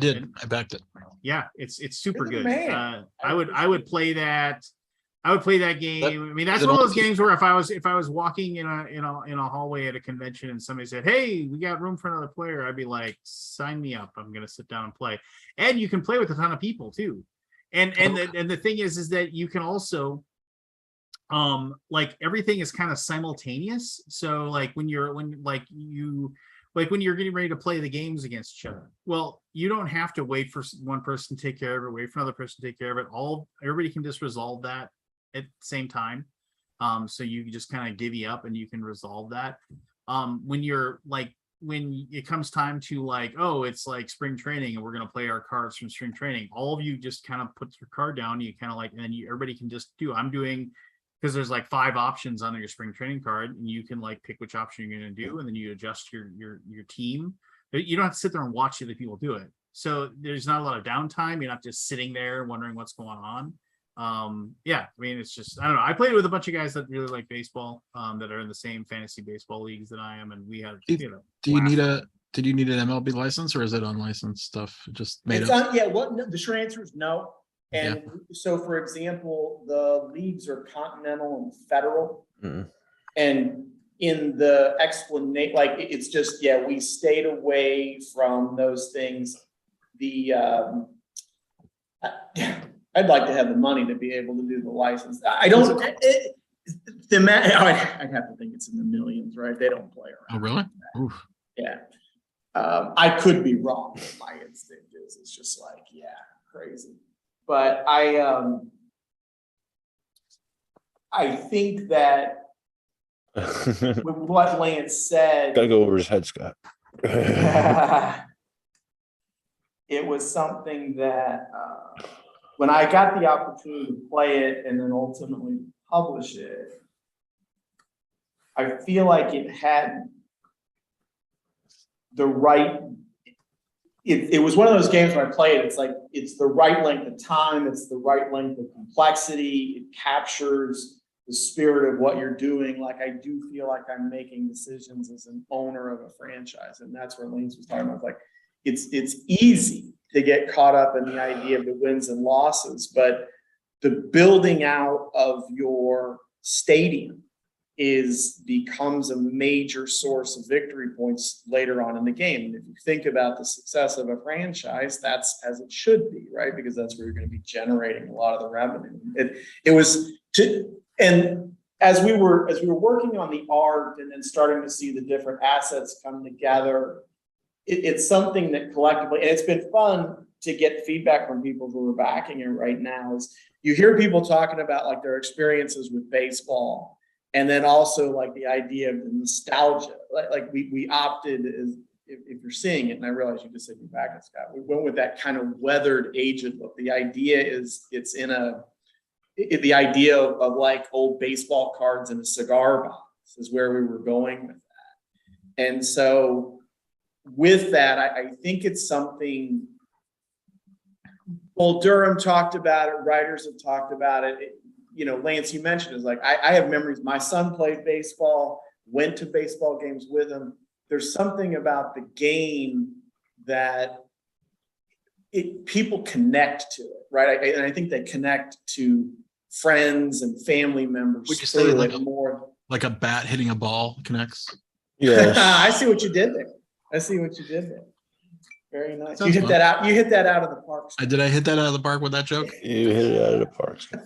backed it. Yeah, it's super You're the good. man. I would play that. I would play that game. I mean, that's is it one of those on- games where if I was walking in a hallway at a convention and somebody said, "Hey, we got room for another player," I'd be like, "Sign me up. I'm gonna sit down and play." And you can play with a ton of people too. And the thing is that you can also like everything is kind of simultaneous. So like when you're getting ready to play the games against each other, well, you don't have to wait for one person to take care of it, wait for another person to take care of it. Everybody can just resolve that at the same time. So you just kind of divvy up and you can resolve that. When when it comes time to like, oh, it's like spring training and we're gonna play our cards from spring training, all of you just kind of put your card down. You kind of like, and then everybody can just I'm doing, because there's like 5 options on your spring training card, and you can like pick which option you're gonna do, and then you adjust your team. But you don't have to sit there and watch other people do it. So there's not a lot of downtime. You're not just sitting there wondering what's going on. Yeah, I mean, it's just, I don't know. I played with a bunch of guys that really like baseball, that are in the same fantasy baseball leagues that I am, and we had, Did you need an MLB license, or is it unlicensed stuff? Just made It's up. yeah, no, the short answer is no. And so, for example, the leagues are continental and federal. And in the explanation, like it's just, we stayed away from those things. I'd like to have the money to be able to do the license. I don't, I'd have to think it's in the millions, right? They don't play around. Oh, really? Oof. Yeah. I could be wrong. But my instinct is it's just like, crazy. But I think that with what Lance said, Gotta go over his head, Scott. it was something that when I got the opportunity to play it and then ultimately publish it, I feel like it had the right. It was one of those games where I played, it's like, it's the right length of time, it's the right length of complexity, it captures the spirit of what you're doing. Like, I do feel like I'm making decisions as an owner of a franchise. And that's where Lance was talking about, like, it's easy to get caught up in the idea of the wins and losses, but the building out of your stadium becomes a major source of victory points later on in the game. And if you think about the success of a franchise, that's as it should be, right? Because that's where you're going to be generating a lot of the revenue. And as we were working on the art and then starting to see the different assets come together, it's something that collectively, and it's been fun to get feedback from people who are backing it right now, is you hear people talking about like their experiences with baseball. And then also like the idea of the nostalgia, like we opted, as if you're seeing it, and I realize you just said you're back, Scott, we went with that kind of weathered aged look. The idea is the idea of like old baseball cards in a cigar box is where we were going with that. And so with that, I think it's something, well, Durham talked about it, writers have talked about it. Lance, you mentioned is like, I have memories. My son played baseball, went to baseball games with him. There's something about the game that people connect to it, right? And I think they connect to friends and family members. Would you say like a bat hitting a ball connects? Yeah. I see what you did there. Very nice. You hit that out of the park. Did I hit that out of the park with that joke? You hit it out of the park. So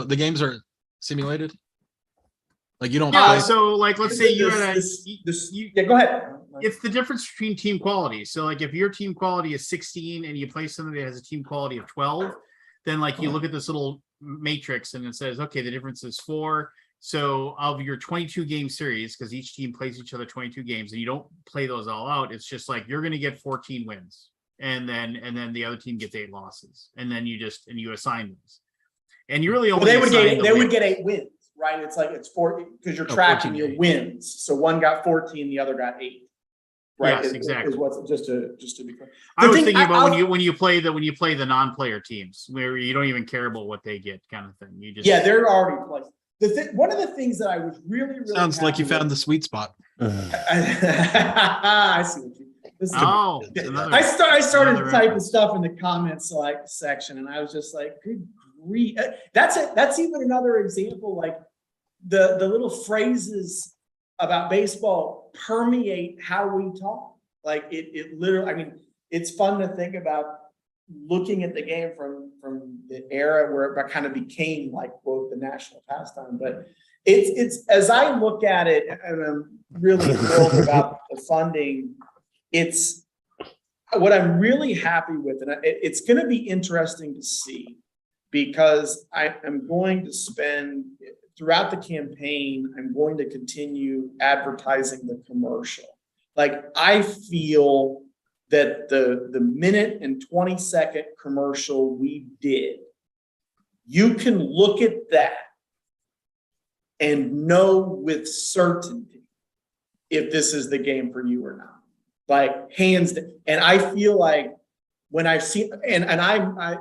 the games are simulated. Like you don't. Yeah. Play. So like, let's say you're at go ahead. It's the difference between team quality. So like, if your team quality is 16 and you play somebody that has a team quality of 12, then like you look at this little matrix and it says, okay, the difference is 4. So of your 22 game series, because each team plays each other 22 games, and you don't play those all out, it's just like you're going to get 14 wins, and then the other team gets 8 losses, and then you assign those, and you really only they would get 8 wins, right? It's like it's 4 because you're tracking your wins. So one got 14, the other got 8. Right? Yes, exactly. Is what's just to be clear. I was thinking about when you play the non-player teams where you don't even care about what they get, kind of thing. You just they're already playing. One of the things that I was really sounds like you found the sweet spot. I see what you. I started typing stuff in the comments section, and I was just like, "Good grief!" That's even another example. Like the little phrases about baseball permeate how we talk. Like it literally. I mean, it's fun to think about looking at the game from the era where it kind of became like, quote, the national pastime. But it's as I look at it, and I'm really thrilled about the funding. It's what I'm really happy with, and it's going to be interesting to see, because I am going to spend throughout the campaign, I'm going to continue advertising the commercial. Like, I feel that the minute and 20-second commercial we did, you can look at that and know with certainty if this is the game for you or not. Like, hands down. And I feel like when I've seen, and I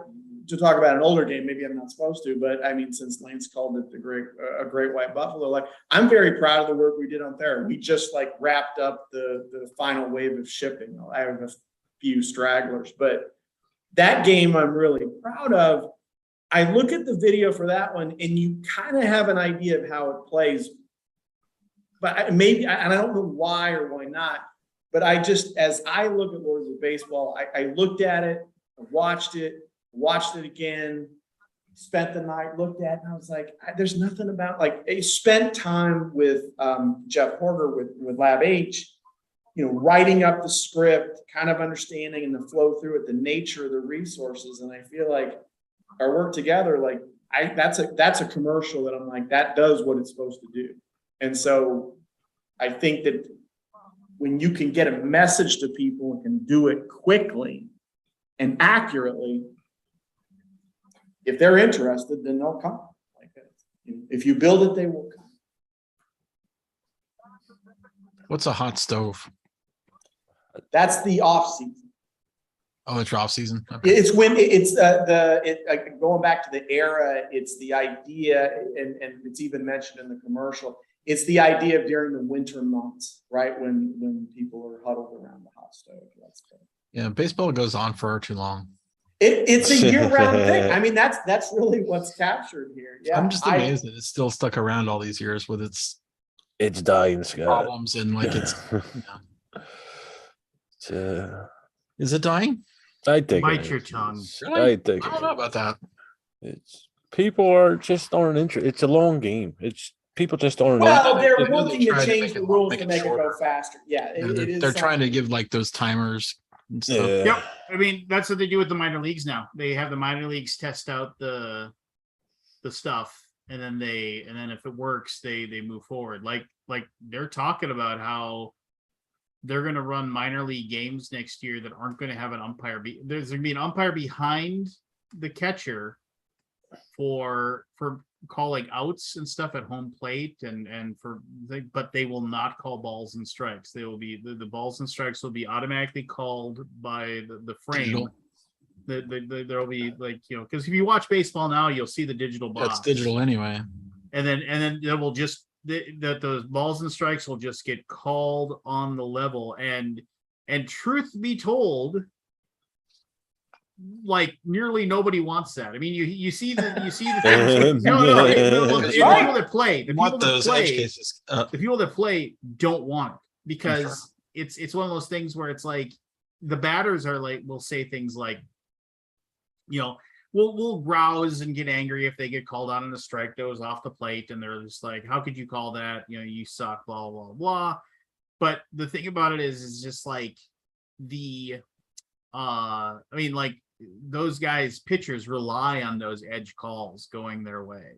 to talk about an older game, maybe I'm not supposed to, but I mean, since Lance called it a great white buffalo, like, I'm very proud of the work we did on Thera. We just like wrapped up the final wave of shipping. I have a few stragglers, but that game I'm really proud of. I look at the video for that one and you kind of have an idea of how it plays, but maybe, and I don't know why or why not, but I just, as I look at Lords of Baseball, I looked at it, I watched it again, spent the night, looked at it, and I was like, there's nothing about, like, I spent time with Jeff Horger with Lab H, you know, writing up the script, kind of understanding and the flow through it, the nature of the resources. And I feel like our work together, like, that's a commercial that I'm like, that does what it's supposed to do. And so I think that when you can get a message to people and can do it quickly and accurately, if they're interested, then they'll come. Like, if you build it, they will come. What's a hot stove? That's the off season. Oh, it's off season. Okay. It's when it's going back to the era. It's the idea, and it's even mentioned in the commercial. It's the idea of during the winter months, right? When people are huddled around the hot stove. That's good. Yeah, baseball goes on for too long. It's a year-round thing. I mean, that's really what's captured here. Yeah, I'm just amazed that it's still stuck around all these years with its dying, Scott. problems and like it's. Is it dying? I think Bite your tongue. Really? I think I don't know about that. it's people aren't interested. It's a long game. It's people just aren't. Well, They they're do, they working to try to change make the it- rules make to it make it go shorter. faster. Yeah, Yeah, it is they're trying to something. give like those timers and stuff. Yeah. Yep. I mean, that's what they do with the minor leagues now. They have the minor leagues test out the stuff, and then if it works, they move forward. Like they're talking about how they're going to run minor league games next year that aren't going to have an umpire. There's going to be an umpire behind the catcher for calling outs and stuff at home plate but they will not call balls and strikes. They will be the balls and strikes will be automatically called by the frame. There'll be, like, you know, because if you watch baseball now, you'll see the digital box. That's digital anyway. And then there will just that those balls and strikes will just get called on the level. And truth be told, like, nearly nobody wants that. I mean, you see the things, the people that play, the What people that those play, edge cases? the people that play don't want it, because it's one of those things where it's like the batters are like, will say things like, you know, we'll rouse and get angry if they get called on and the strike goes off the plate, and they're just like, how could you call that? You know, you suck, blah, blah, blah. But the thing about it is just like I mean, like, those guys, pitchers, rely on those edge calls going their way.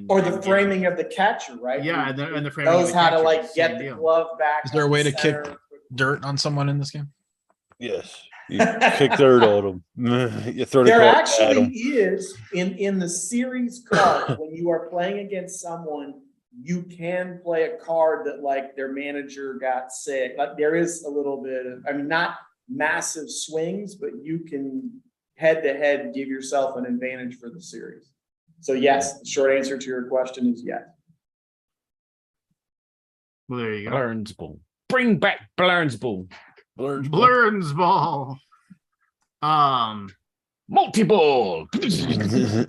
Or the framing of the catcher, right? Yeah, and the framing of knows the how to, catcher, like, get same the deal. glove back. Is there a way to kick center. dirt on someone in this game? Yes. You kick dirt on them. You throw the There card at actually 'em. is in the series card, when you are playing against someone, you can play a card that, like, their manager got sick. Like, there is a little bit of, I mean, not massive swings, but you can head to head give yourself an advantage for the series. So yes, the short answer to your question is yes. Well, there you go. Blurns ball. Bring back Blurns ball. Blurns ball. Multi-ball. Trying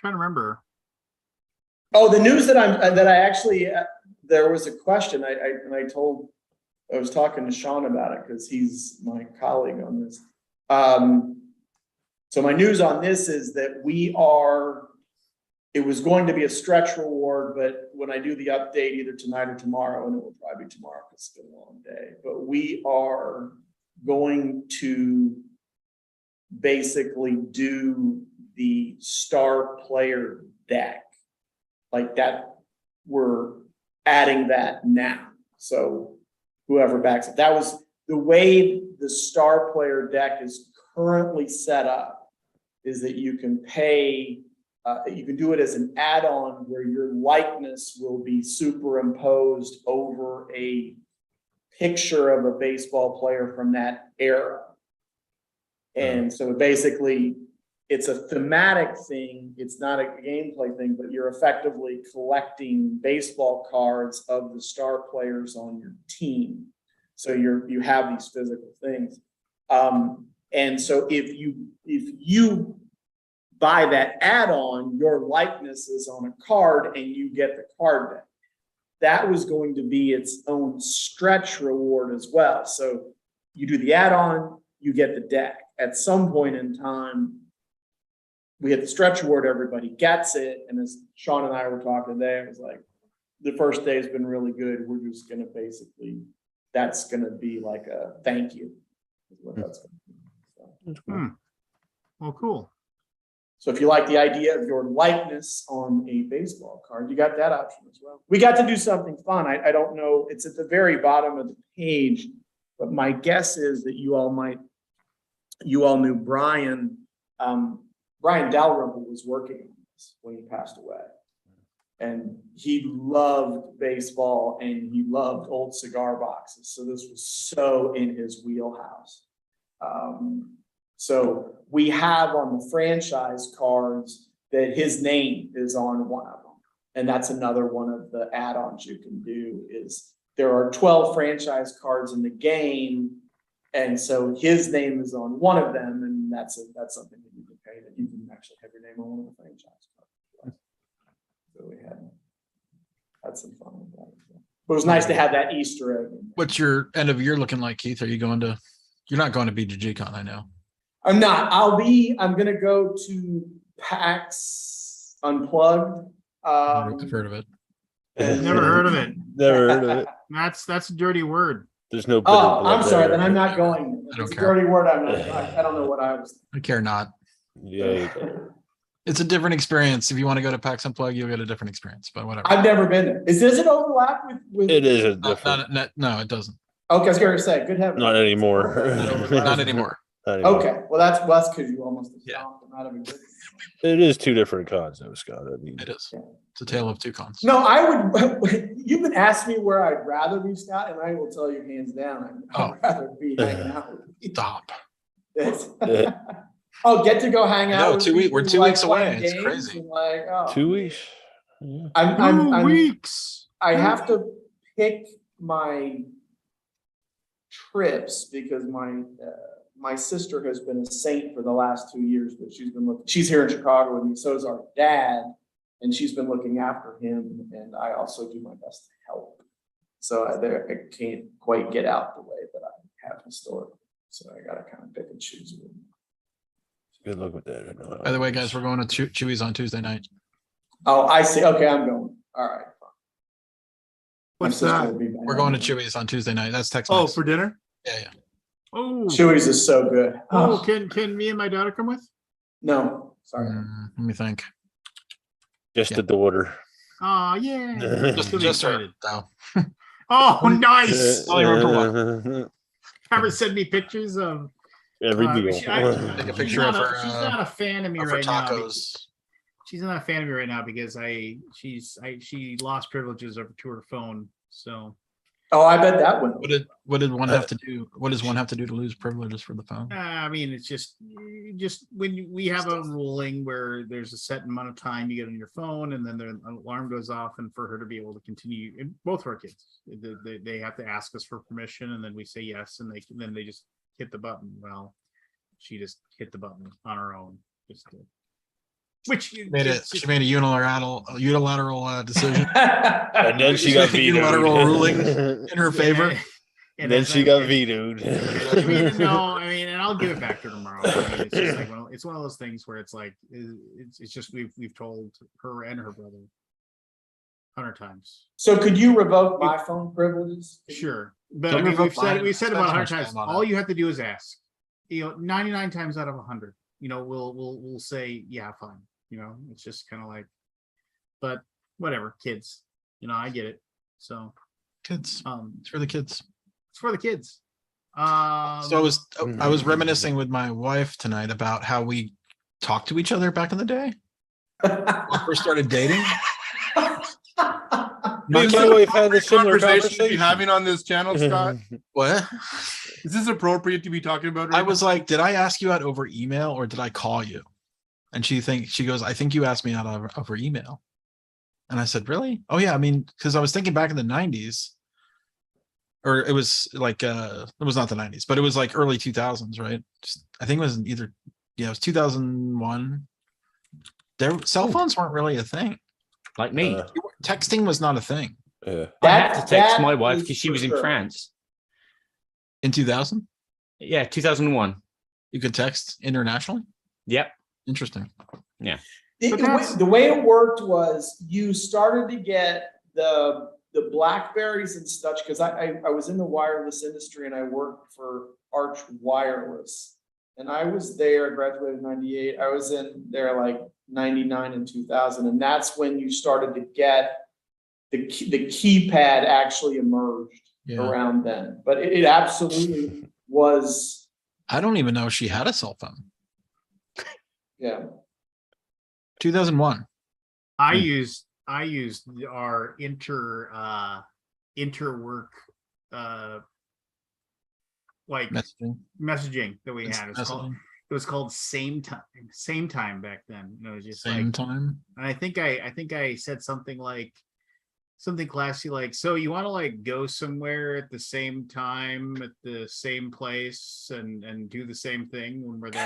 to remember. Oh, the news that I actually there was a question I was talking to Sean about it because he's my colleague on this. So my news on this is that it was going to be a stretch reward, but when I do the update either tonight or tomorrow, and it will probably be tomorrow because it's been a long day, but we are going to basically do the star player deck like that. We're adding that now. So whoever backs it, that was the way the star player deck is currently set up, is that you can pay, you can do it as an add-on where your likeness will be superimposed over a picture of a baseball player from that era. And so basically it's a thematic thing. It's not a gameplay thing, but you're effectively collecting baseball cards of the star players on your team. So you have these physical things. And so if you buy that add-on, your likeness is on a card and you get the card back. That was going to be its own stretch reward as well. So you do the add-on, you get the deck. At some point in time, we hit the stretch reward, everybody gets it. And as Sean and I were talking today, it was like, the first day has been really good. We're just going to basically, that's going to be like a thank you. Is what that's going to be. So. Well, cool. So if you like the idea of your likeness on a baseball card, you got that option as well. We got to do something fun. I don't know. It's at the very bottom of the page, but my guess is that you all knew Brian. Brian Dalrymple was working on this when he passed away. And he loved baseball and he loved old cigar boxes. So this was so in his wheelhouse. So we have on the franchise cards that his name is on one of them. And that's another one of the add-ons you can do, is there are 12 franchise cards in the game. And so his name is on one of them. And that's something that you can pay, that you can actually have your name on one of the franchise cards. So we had some fun with that. But it was nice to have that Easter egg. What's your end of year looking like, Keith? Are you going to, you're not going to BGG-Con, I know. I'm not. I'm going to go to PAX Unplugged. I've heard of it. Never heard of it. Never heard of it. That's a dirty word. There's no. Oh, I'm sorry. Then I'm not going. I don't It's a care. dirty word. I'm not. I don't know what I was. I care not. Yeah. It's a different experience. If you want to go to PAX Unplugged, you'll get a different experience, but whatever. I've never been there. Does it overlap with? It is a Not- different. no, it doesn't. Okay, I was going to say. Good heavens. Not anymore. Not anymore. Not anymore. Okay, well that's because you almost Yeah. stomped them out of existence. It is two different cons, though, Scott. I mean, It is. It's a tale of two cons. No, I would. You've been asking me where I'd rather be, Scott, and I will tell you hands down, I'd rather be hanging out with you. Stop. Oh, get to go hang out. No, with 2 weeks. people We're who 2 like weeks away. playing It's games crazy. and like, oh. 2 weeks. Yeah. I'm 2 weeks. I have to pick my trips because my sister has been a saint for the last 2 years, but she's here in Chicago with me. So is our dad, and she's been looking after him. And I also do my best to help. So I can't quite get out the way that I have historically. So I got to kind of pick and choose. Good luck with that. I know. By the way, guys, we're going to Chewy's on Tuesday night. Oh, I see. Okay, I'm going. All right. What's My sister that? will be back. We're going to Chewy's on Tuesday night. That's Texas. Oh, for dinner? Yeah. Oh, Chewy's is so good. oh, can me and my daughter come with? No, sorry. Let me think. Just Yeah. the daughter. Oh, yeah. Just She'll be her. excited. No. Oh, nice. Only her for Ever send me pictures of Every Uh, deal. she- Take a she's picture not of her. she's not a fan of me Of her right now. tacos. She's not a fan of me right now because she lost privileges over to her phone. So Oh, I bet that one. What did one have to do? What does one have to do to lose privileges for the phone? I mean, it's just when we have a ruling where there's a set amount of time you get on your phone, and then the alarm goes off, and for her to be able to continue, and both of our kids, they have to ask us for permission, and then we say yes, and then they just hit the button. Well, she just hit the button on her own, which She made a unilateral decision And then she got vetoed. Unilateral ruling in her favor. And then she got vetoed. I mean, and I'll give it back to her tomorrow. I mean, it's just like, well, it's one of those things where it's like, it's just we've told her and her brother 100 times. So could you revoke my phone privileges? Sure, but Don't I mean, revoke mine. we've said about 100 Spend times. time on All it. you have to do is ask. 99 times out of 100, we'll say, yeah, fine. It's just kind of like, but whatever, kids, I get it. So Kids. um It's for the kids. it's for the kids. So I was reminiscing with my wife tonight about how we talked to each other back in the day. When we first started dating. Me and my wife had a similar Conversation to be conversation. having on this channel, Scott. What? Is this appropriate to be talking about? I was like, did I ask you out over email or did I call you? And she goes, I think you asked me out over email. And I said, really? Oh yeah. I mean, because I was thinking back in the 90s, or it was like it was not the 90s, but it was like early 2000s, right? I think it was either, it was 2001. Cell phones weren't really a thing. Like me. Texting was not a thing Yeah. I had to text that my wife is because she for was in sure. France. in 2000. Yeah, 2001. You could text internationally. Yep. Interesting. The way it worked was you started to get the Blackberries and such, because I was in the wireless industry and I worked for Arch Wireless. And I was there, I graduated in 98. I was in there like 99 and 2000. And that's when you started to get the keypad actually emerged around then. But it absolutely was. I don't even know if she had a cell phone. Yeah. 2001. I used our interwork like messaging that we had. It was called same time back then. It was just Same like time. And I think I said something classy like, so you want to like go somewhere at the same time at the same place and do the same thing when we're there.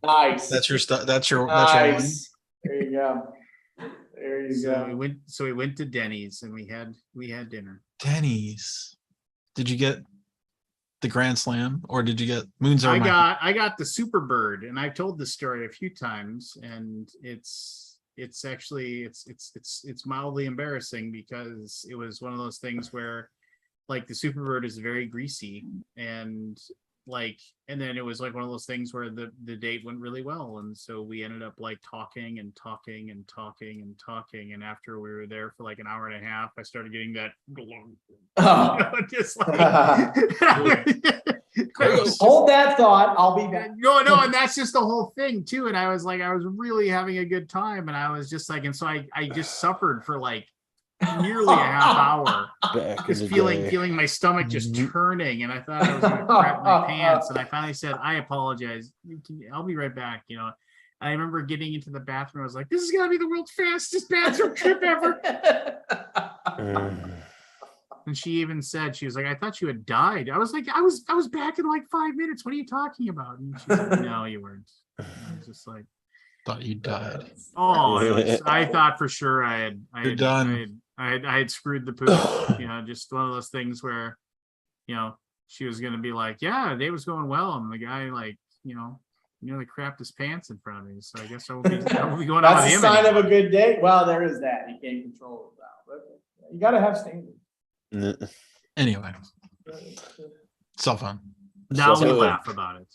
Nice. That's your stuff. That's your Nice. There you go. There you So go. we went to Denny's and we had dinner. Denny's. Did you get the Grand Slam or did you get Moons Over I got the Super Bird, and I've told this story a few times, and it's actually it's mildly embarrassing because it was one of those things where like the Super Bird is very greasy, and then it was like one of those things where the date went really well, and so we ended up like talking, and after we were there for like an hour and a half, I started getting that just like Hold that thought. I'll be back. no, and that's just the whole thing too. And I was really having a good time, and I was just like, and so I just suffered for like nearly a half hour, just feeling my stomach just turning, and I thought I was gonna crap my pants. And I finally said, I apologize. I'll be right back. I remember getting into the bathroom. I was like, this is gonna be the world's fastest bathroom trip ever. And she even said, she was like, I thought you had died. I was like, I was back in like 5 minutes. What are you talking about? And she's like, no, you weren't. I was just like, thought you died. I thought for sure I You're done. I had screwed the poop. Just one of those things where, she was gonna be like, yeah, the day was going well, and the guy nearly crapped his pants in front of me. So I guess I will be going out with That's him. a sign anymore. of a good date. Well, there is that. You can't control it now, but you got to have standards. Anyway, cell phone. Now we So- laugh about it.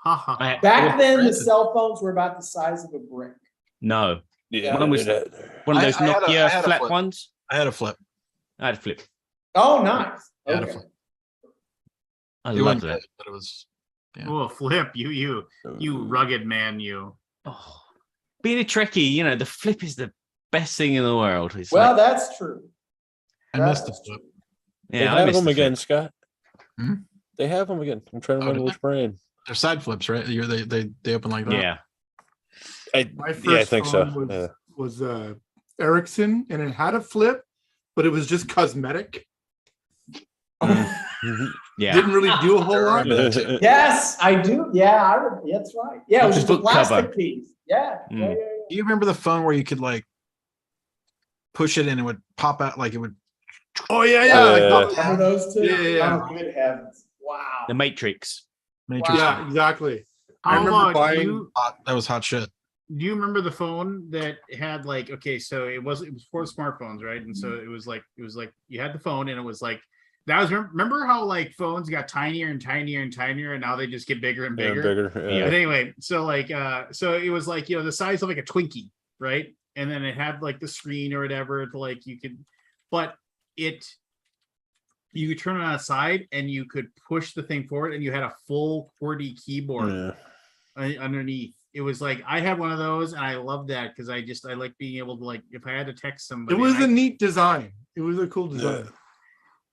Ha ha. ha. Back then, the granted. cell phones were about the size of a brick. No. Yeah, One was- One of those I had a Nokia flat flip. ones. I had a flip. I had a flip. Oh, nice. I had a Okay. flip. I It love wasn't that. good, but it was. Yeah. Oh, Flip, you rugged man, you. Oh, being a Trekkie, the flip is the best thing in the world. It's Well, like, that's true. I missed the That's flip. true. They yeah, I have miss them the again, flip. Scott. Hmm? They have them again. I'm trying to Oh, remember do which brand. They're side flips, right? They open like that. Yeah. My first Yeah, I think so. phone Yeah. was Ericsson, and it had a flip, but it was just cosmetic. Yeah. Didn't really do a whole lot. Remember that too. Yes, I do. Yeah, that's right. Yeah, it was With just the a book plastic cover. piece. Yeah. Mm. Yeah. Do you remember the phone where you could like push it and it would pop out like it would? Oh yeah, Yeah. like Remember those two? Yeah, yeah. Oh, good heavens. Wow. The Matrix. Matrix. yeah, exactly. I How remember about buying. you? That was hot shit. Do you remember the phone that had like, okay, so it was before smartphones, right? And so it was like you had the phone, and it was like That was remember how like phones got tinier and tinier and tinier, and now they just get bigger and bigger. Bigger. But anyway, so like so it was like, you know, the size of like a Twinkie, right? And then it had like the screen or whatever to like you could, but you could turn it on its side and you could push the thing forward, and you had a full QWERTY keyboard underneath. It was like I had one of those, and I loved that because I like being able to, like, if I had to text somebody. It was a neat design. It was a cool design.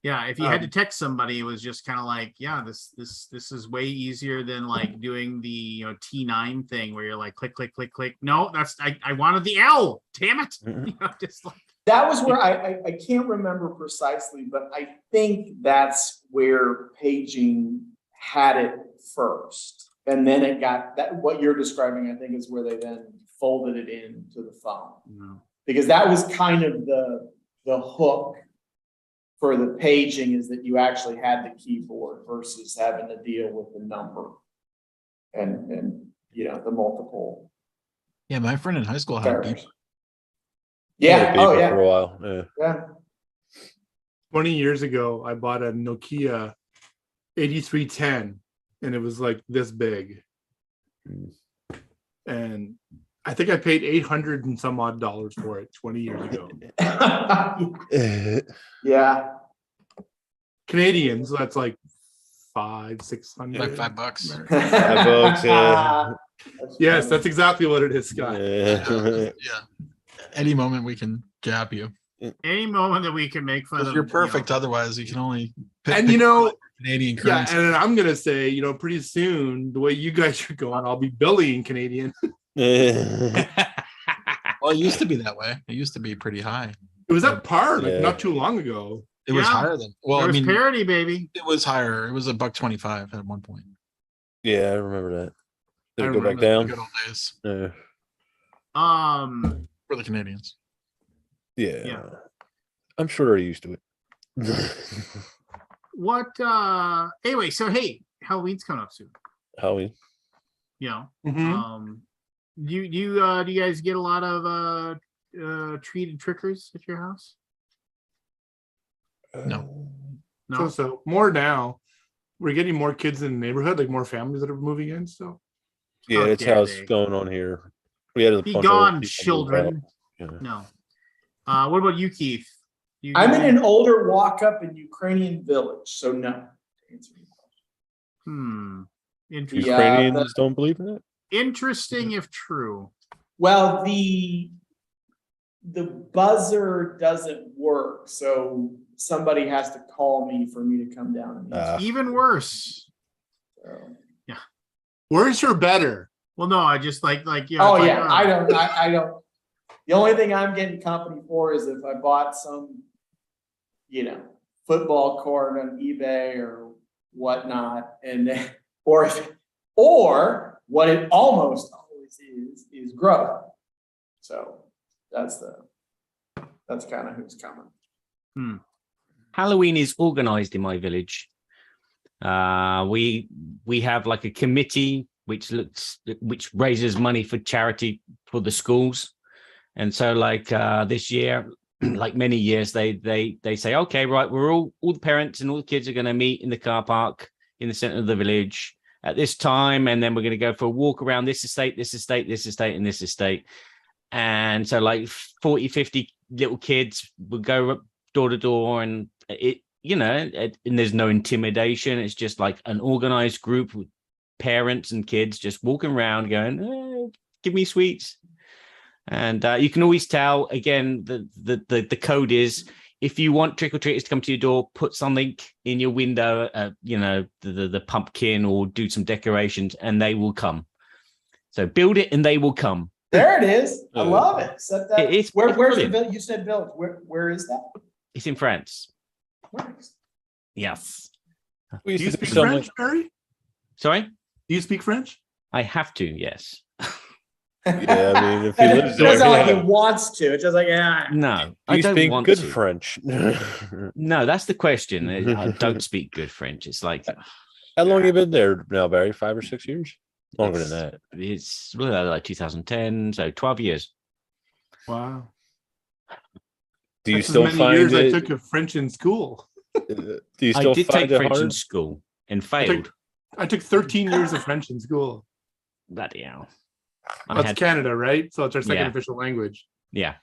Yeah, if you had to text somebody, it was just kind of like, yeah, this is way easier than like doing the, you know, T9 thing where you're like click, click, click, click. No, that's I wanted the L. Damn it! You know, just like That was where I can't remember precisely, but I think that's where paging had it first. And then it got that, what you're describing, I think, is where they then folded it into the phone. Because that was kind of the hook for the paging, is that you actually had the keyboard versus having to deal with the number and you know, the multiple. Yeah, my friend in high school had a beep. Yeah. Oh, yeah. For a while. Yeah. 20 years ago, I bought a Nokia 8310, and it was like this big. And I think I paid $800 and some odd for it 20 years ago. Yeah. Canadian, so that's like $500-600. Like $5. $5, yeah. Yes, that's exactly what it is, Scott. Yeah. Any moment we can jab you. any moment that we can make fun of. You're perfect. You know, Otherwise, you can only And you know, Canadian yeah, currency. and I'm gonna say, you know, pretty soon, the way you guys are going, I'll be billing Canadian. Well, it used to be that way. It used to be pretty high. It was at par like Yeah. not too long ago. It was Yeah. higher than. Well, there I was mean, parity, baby. it was higher. It was $1.25 at one point. Yeah, I remember that. Did I it go back remember The down? good old days Yeah. for the Canadians. Yeah. Yeah. I'm sure they're used to it. What anyway, so hey, Halloween's coming up soon. Halloween. You know. Mhm. Do you guys get a lot of treated trickers at your house? No. No. So more now. We're getting more kids in the neighborhood, like more families that are moving in. So Yeah, How that's dare how it's they. going on here. We had a Be bunch of old gone, people move children. out. Yeah. No. What about you, Keith? You I'm in an older walk-up in Ukrainian village, so no. Interesting. Yeah. Ukrainians don't believe in it? Interesting if true. Well, the buzzer doesn't work, so somebody has to call me for me to come down and answer. Even worse. So. worse or better? Well, no, I just like yeah. Oh it's like, yeah, I don't. The only thing I'm getting company for is if I bought some, football court on eBay or whatnot, and then, or what it almost always is growth. So that's kind of who's coming. Halloween is organized in my village. We have like a committee which raises money for charity for the schools. And so like this year, like many years, they say, okay, right, we're all the parents and all the kids are going to meet in the car park in the center of the village at this time. And then we're going to go for a walk around this estate, this estate, this estate, and this estate. And so like 40, 50 little kids would go door to door, and and there's no intimidation. It's just like an organized group with parents and kids just walking around going, give me sweets. And you can always tell, again, the code is, if you want trick-or-treaters to come to your door, put something in your window, the pumpkin, or do some decorations, and they will come. So build it and they will come. There it is. I love it. Set that. It's Where's the brilliant. village? You said village. Where is that? It's in France. Nice. Yes. We Do used you to do speak something French, Barry? Sorry? Do you speak French? I have to, yes. Yeah, I mean, if he lives It there, doesn't like yeah. he wants to. It's just like, yeah. No, I You don't speak want good to. French. No, that's the question. I don't speak good French. It's like How long you been there now, Barry? 5 or 6 years? Longer than that. It's really like 2010, so 12 years. Wow. Do you That's as still many find years it? I took a French in school. Do you I still did find take it French in hard? school and I failed. took 13 years of French in school. Bloody hell. I That's had, Canada, right? So it's our second Yeah. official language. yeah,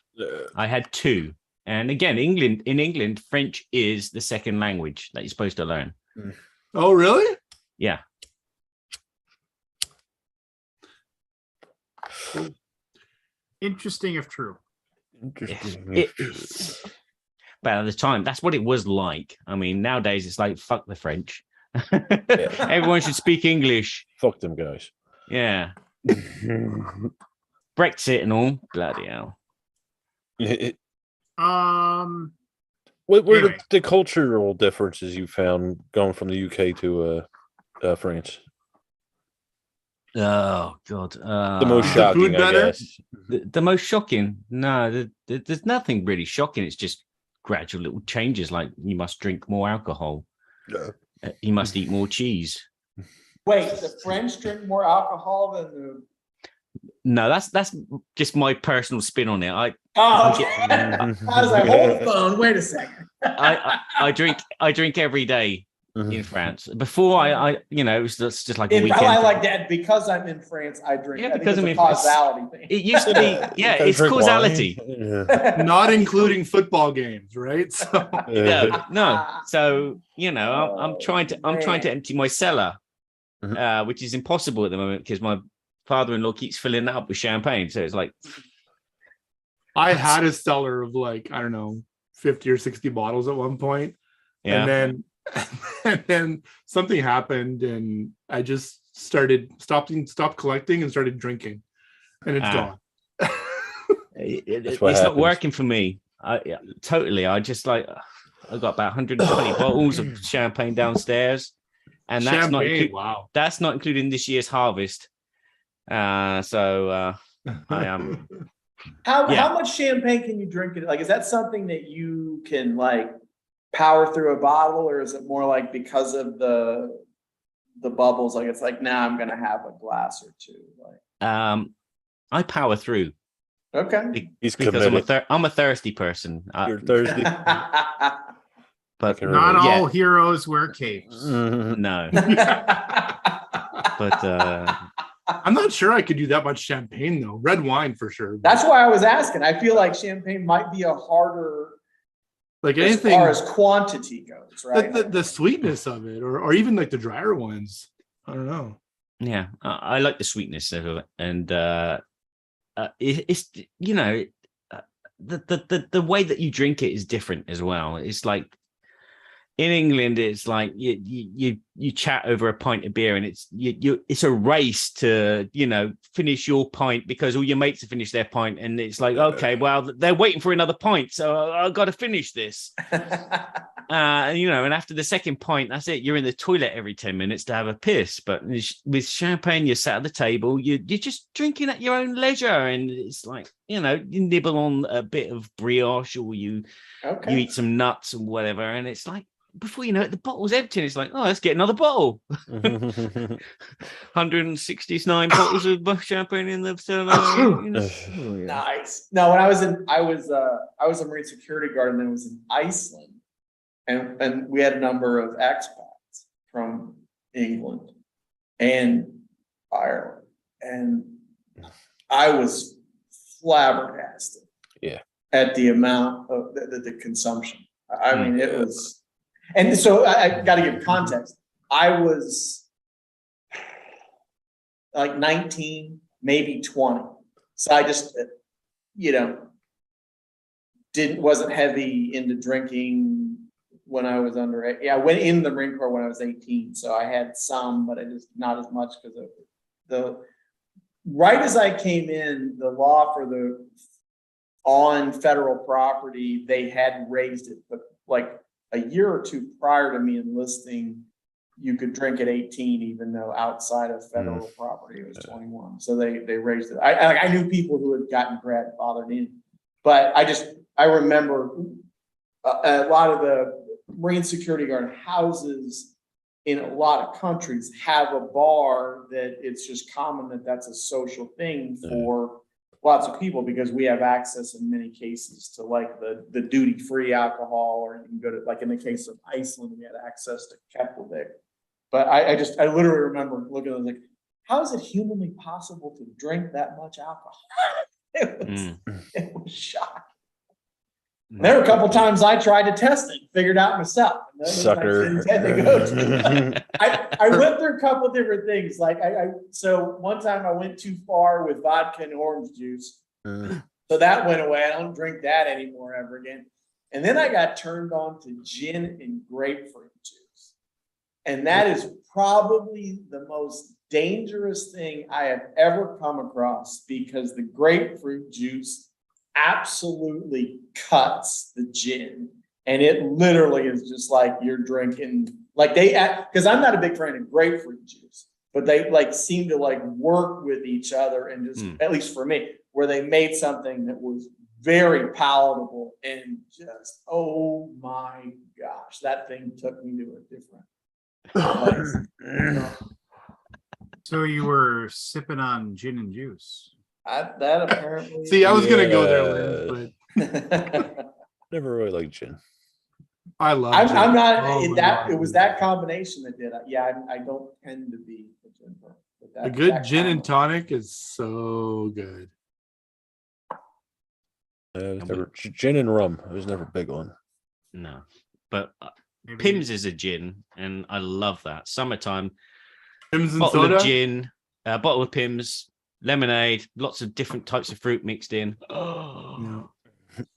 I had 2. And again, in England, French is the second language that you're supposed to learn. Oh, really? Yeah. Interesting if true. Interesting. But at the time, that's what it was like. I mean, nowadays it's like, fuck the French. Everyone should speak English. Fuck them guys. Yeah. Brexit and all. Bloody hell. What were Anyway. the cultural differences you found going from the UK to France? Oh, God. The most Is the shocking, food I better? guess. The most shocking? No, there's nothing really shocking. It's just gradual little changes, like you must drink more alcohol. You must eat more cheese. Wait, the French drink more alcohol than the. No, that's just my personal spin on it. Oh, okay. I was like, hold the phone. Wait a second. I drink every day in France. Before I it was just like a I weekend. like that because I'm in France. I drink. Yeah, I think because it's I'm a in France. causality thing. It used to be, yeah, Guys it's drink wine? causality. Yeah. Not including football games, right? So No. So I'm trying to empty my cellar, which is impossible at the moment because my father-in-law keeps filling it up with champagne. So it's like, I had a cellar of like, I don't know, 50 or 60 bottles at one point. yeah. And then something happened and I just stopped collecting and started drinking. And it's gone. It's what not happens. working for me. Totally. I just I got about 120 bottles of champagne downstairs, and that's Champagne, wow. that's not including this year's harvest. So I am. How much champagne can you drink? Like, is that something that you can like power through a bottle, or is it more like because of the bubbles? Like, it's like, now I'm gonna have a glass or two. Like, I power through. Okay. He's Because committed. I'm a thirsty person. You're thirsty. But Not Yeah. all heroes wear capes. no. But I'm not sure I could do that much champagne though. Red wine for sure. That's why I was asking. I feel like champagne might be a harder like as anything, far as quantity goes, right? the sweetness of it, or even like the drier ones. I don't know. yeah, I like the sweetness of it, and it's the way that you drink it is different as well. It's like in England, it's like you chat over a pint of beer, and it's a race to finish your pint because all your mates have finished their pint, and it's like, okay, well, they're waiting for another pint, so I've got to finish this. And after the second pint, that's it. You're in the toilet every 10 minutes to have a piss. But with champagne, you're sat at the table, you're just drinking at your own leisure, and it's like you nibble on a bit of brioche, or you eat some nuts and whatever, and it's like, before you know it, the bottle's empty, and it's like, oh, let's get another bottle. 169 bottles of champagne in the Nice. No, when I was a Marine security guard, and then I was in Iceland, and we had a number of expats from England and Ireland, and I was flabbergasted. Yeah. At the amount of the consumption. I mean, it was, and so I got to give context. I was like 19, maybe 20. So I just, wasn't heavy into drinking when I was under. Yeah, I went in the Marine Corps when I was 18. So I had some, but I just not as much because of right as I came in, the law for on federal property, they had raised it, but like a year or two prior to me enlisting, you could drink at 18, even though outside of federal property it was 21. So they raised it. I knew people who had gotten grandfathered in, but I remember a lot of the Marine security guard houses in a lot of countries have a bar that it's just common that's a social thing for lots of people because we have access in many cases to like the duty-free alcohol, or you can go to, like in the case of Iceland, we had access to Keflavik. But I literally remember looking at it like, how is it humanly possible to drink that much alcohol? It was shocking. And there were a couple times I tried to test it, figured out myself. Sucker. I went through a couple different things. Like so one time I went too far with vodka and orange juice. So that went away. I don't drink that anymore ever again. And then I got turned on to gin and grapefruit juice. And that is probably the most dangerous thing I have ever come across, because the grapefruit juice absolutely cuts the gin, and it literally is just like you're drinking, like because I'm not a big fan of grapefruit juice, but they like seem to like work with each other, and just at least for me, where they made something that was very palatable, and just, oh my gosh, that thing took me to a different place. So you were sipping on gin and juice. That apparently. See, I was gonna go there, Lynn, but Never really liked gin. I love. I'm not Oh in my that. God. It was that combination that did it. Yeah, I don't tend to be a gin person, but A good gin and tonic is so good. Gin and rum. I was never big on. No, but Maybe Pimm's is a gin, and I love that. Summertime, Pimm's and bottle soda. of gin, bottle of Pimm's, lemonade, lots of different types of fruit mixed in. Yeah.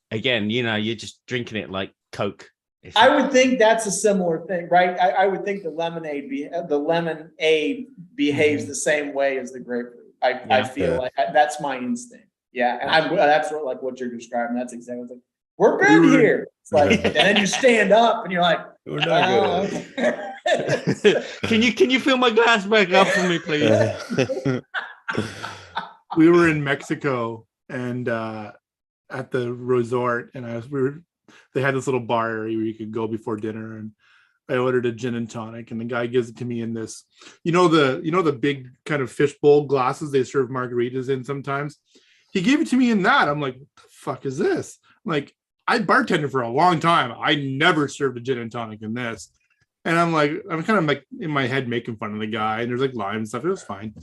Again, you're just drinking it like Coke. I would think that's a similar thing, right? I would think the lemonade behaves the same way as the grapefruit. I feel like that's my instinct. Yeah, and that's what you're describing. That's exactly like, we're good here. It's like, and then you stand up and you're like, We're not good. Can you fill my glass back up for me, please? We were in Mexico and at the resort, and they had this little bar area where you could go before dinner, and I ordered a gin and tonic, and the guy gives it to me in this, the big kind of fishbowl glasses they serve margaritas in sometimes. He gave it to me in that. I'm like, what the fuck is this? I'm like, I bartended for a long time. I never served a gin and tonic in this. And I'm kind of like in my head making fun of the guy, and there's like lime and stuff. It was fine.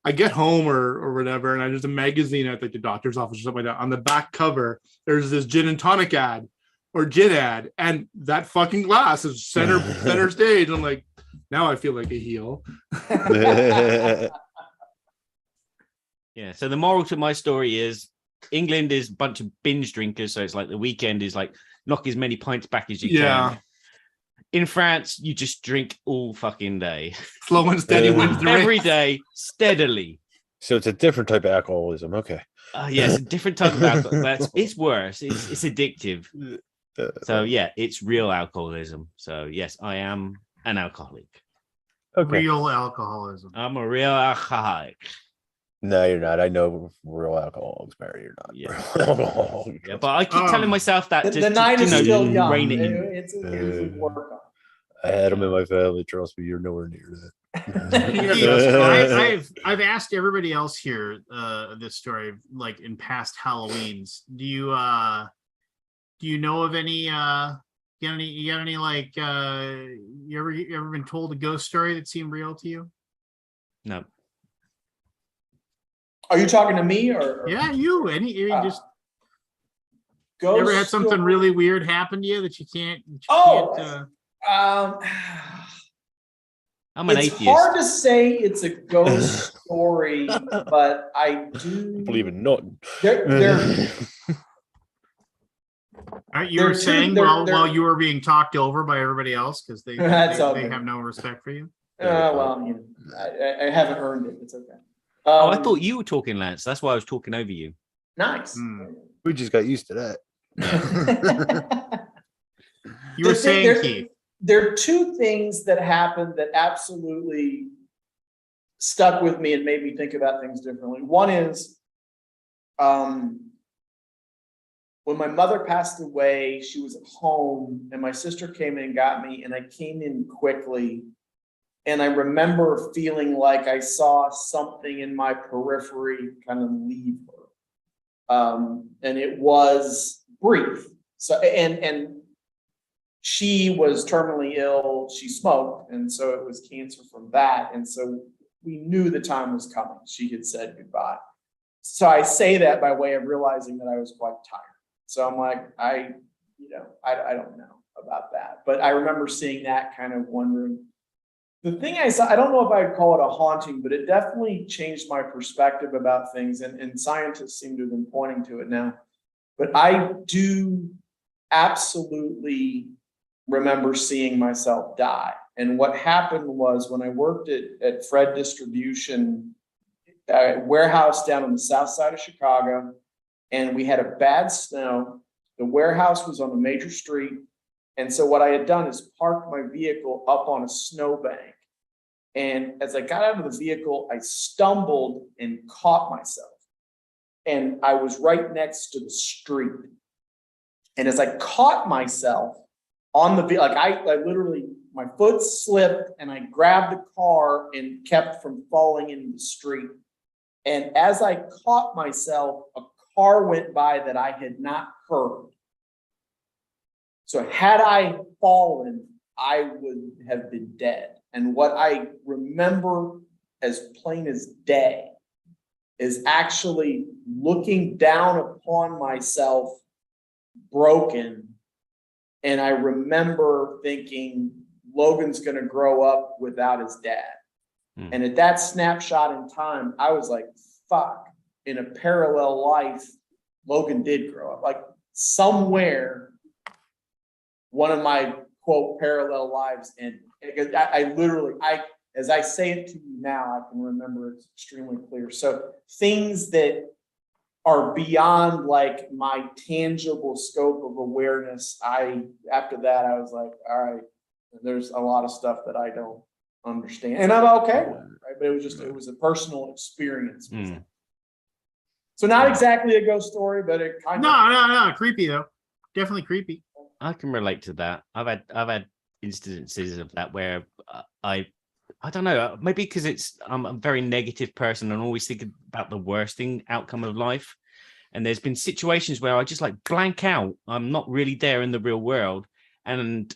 I get home or whatever, and there's a magazine at like the doctor's office or something like that. On the back cover, there's this gin and tonic ad or gin ad, and that fucking glass is center stage. I'm like, now I feel like a heel. Yeah. So the moral to my story is England is a bunch of binge drinkers. So it's like the weekend is like knock as many pints back as you can. In France, you just drink all fucking day. Slow and steady wins the race. Every day, steadily. So it's a different type of alcoholism. Okay. Yes, a different type of alcohol. It's worse. It's addictive. So yeah, it's real alcoholism. So yes, I am an alcoholic. Okay. Real alcoholism. I'm a real alcoholic. No, you're not. I know real alcoholics, Barry. You're not. Yeah. Real alcoholics. Yeah, but I keep telling myself that the night is still young. rein it in. It's work on. I had them in my family. Trust me, you're nowhere near Yeah, I've asked everybody else here this story, like in past Halloweens. Do you know of any you got any like you ever been told a ghost story that seemed real to you? No. Are you talking to me or? Yeah, you just Ghost you ever had something story? really weird happen to you that you can't? I'm an It's atheist. hard to say it's a ghost story, but I do believe in nothing. There, You were saying while you were being talked over by everybody else because they That's they okay. have no respect for you. well, I haven't earned it. It's okay. I thought you were talking, Lance. That's why I was talking over you. Nice. We just got used to that. You were saying, Keith. There are two things that happened that absolutely stuck with me and made me think about things differently. One is when my mother passed away, she was at home and my sister came in and got me, and I came in quickly. And I remember feeling like I saw something in my periphery kind of leave her. And it was brief. So, and she was terminally ill. She smoked, and so it was cancer from that. And so we knew the time was coming. She had said goodbye. So I say that by way of realizing that I was quite tired. So I'm like, I don't know about that. But I remember seeing that, kind of wondering. The thing I saw, I don't know if I'd call it a haunting, but it definitely changed my perspective about things. And scientists seem to have been pointing to it now. But I do absolutely remember seeing myself die. And what happened was, when I worked at Fred Distribution, warehouse down on the south side of Chicago, and we had a bad snow. The warehouse was on a major street. And so what I had done is parked my vehicle up on a snowbank. And as I got out of the vehicle, I stumbled and caught myself. And I was right next to the street. And as I caught myself on the vehicle, like I literally, my foot slipped and I grabbed the car and kept from falling into the street. And as I caught myself, a car went by that I had not heard. So had I fallen, I would have been dead. And what I remember as plain as day is actually looking down upon myself broken. And I remember thinking, Logan's going to grow up without his dad. And at that snapshot in time, I was like, fuck, in a parallel life, Logan did grow up. Like somewhere, one of my quote parallel lives ended. I literally, as I say it to you now, I can remember it's extremely clear. So things that are beyond like my tangible scope of awareness, after that, I was like, all right, there's a lot of stuff that I don't understand, and I'm okay with it, right? But it was a personal experience. So not exactly a ghost story, but it kind of No, creepy though. Definitely creepy. I can relate to that. I've had instances of that where I don't know, maybe because I'm a very negative person and always think about the worst outcome of life. And there's been situations where I just like blank out. I'm not really there in the real world, and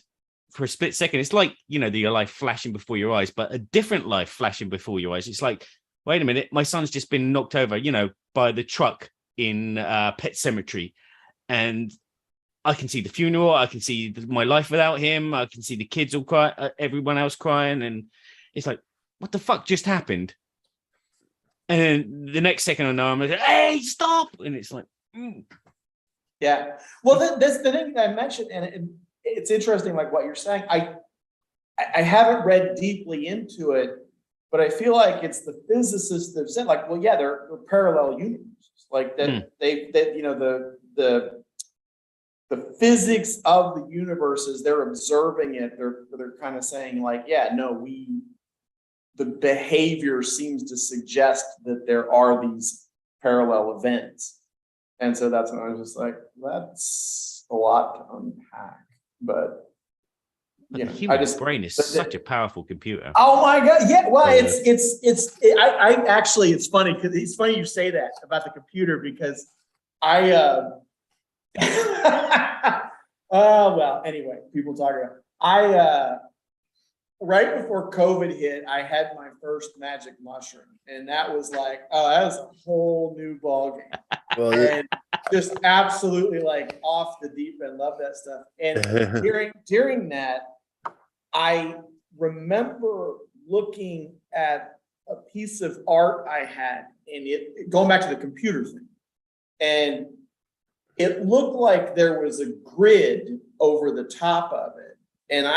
for a split second, it's like, your life flashing before your eyes, but a different life flashing before your eyes. It's like, wait a minute, my son's just been knocked over, by the truck in Pet Cemetery. And I can see the funeral. I can see my life without him. I can see the kids all cry, everyone else crying. And it's like, what the fuck just happened? And then the next second I know, I'm like, hey, stop. And it's like, Yeah. Well, that's the thing that I mentioned, and it's interesting, like what you're saying. I haven't read deeply into it, but I feel like it's the physicists that have said, like, well, yeah, they're parallel universes, like that. The physics of the universes, they're observing it. They're kind of saying, like, yeah, no, the behavior seems to suggest that there are these parallel events, and so that's when I was just like, that's a lot to unpack. But the human brain is such a powerful computer. Oh my God. Yeah. Well, I actually, it's funny because it's funny you say that about the computer, because well, anyway, people talk about, right before COVID hit, I had my first magic mushroom, and that was like, that was a whole new ballgame. Well, and just absolutely like off the deep end. Love that stuff. And during that, I remember looking at a piece of art I had, and it going back to the computer thing, and it looked like there was a grid over the top of it, and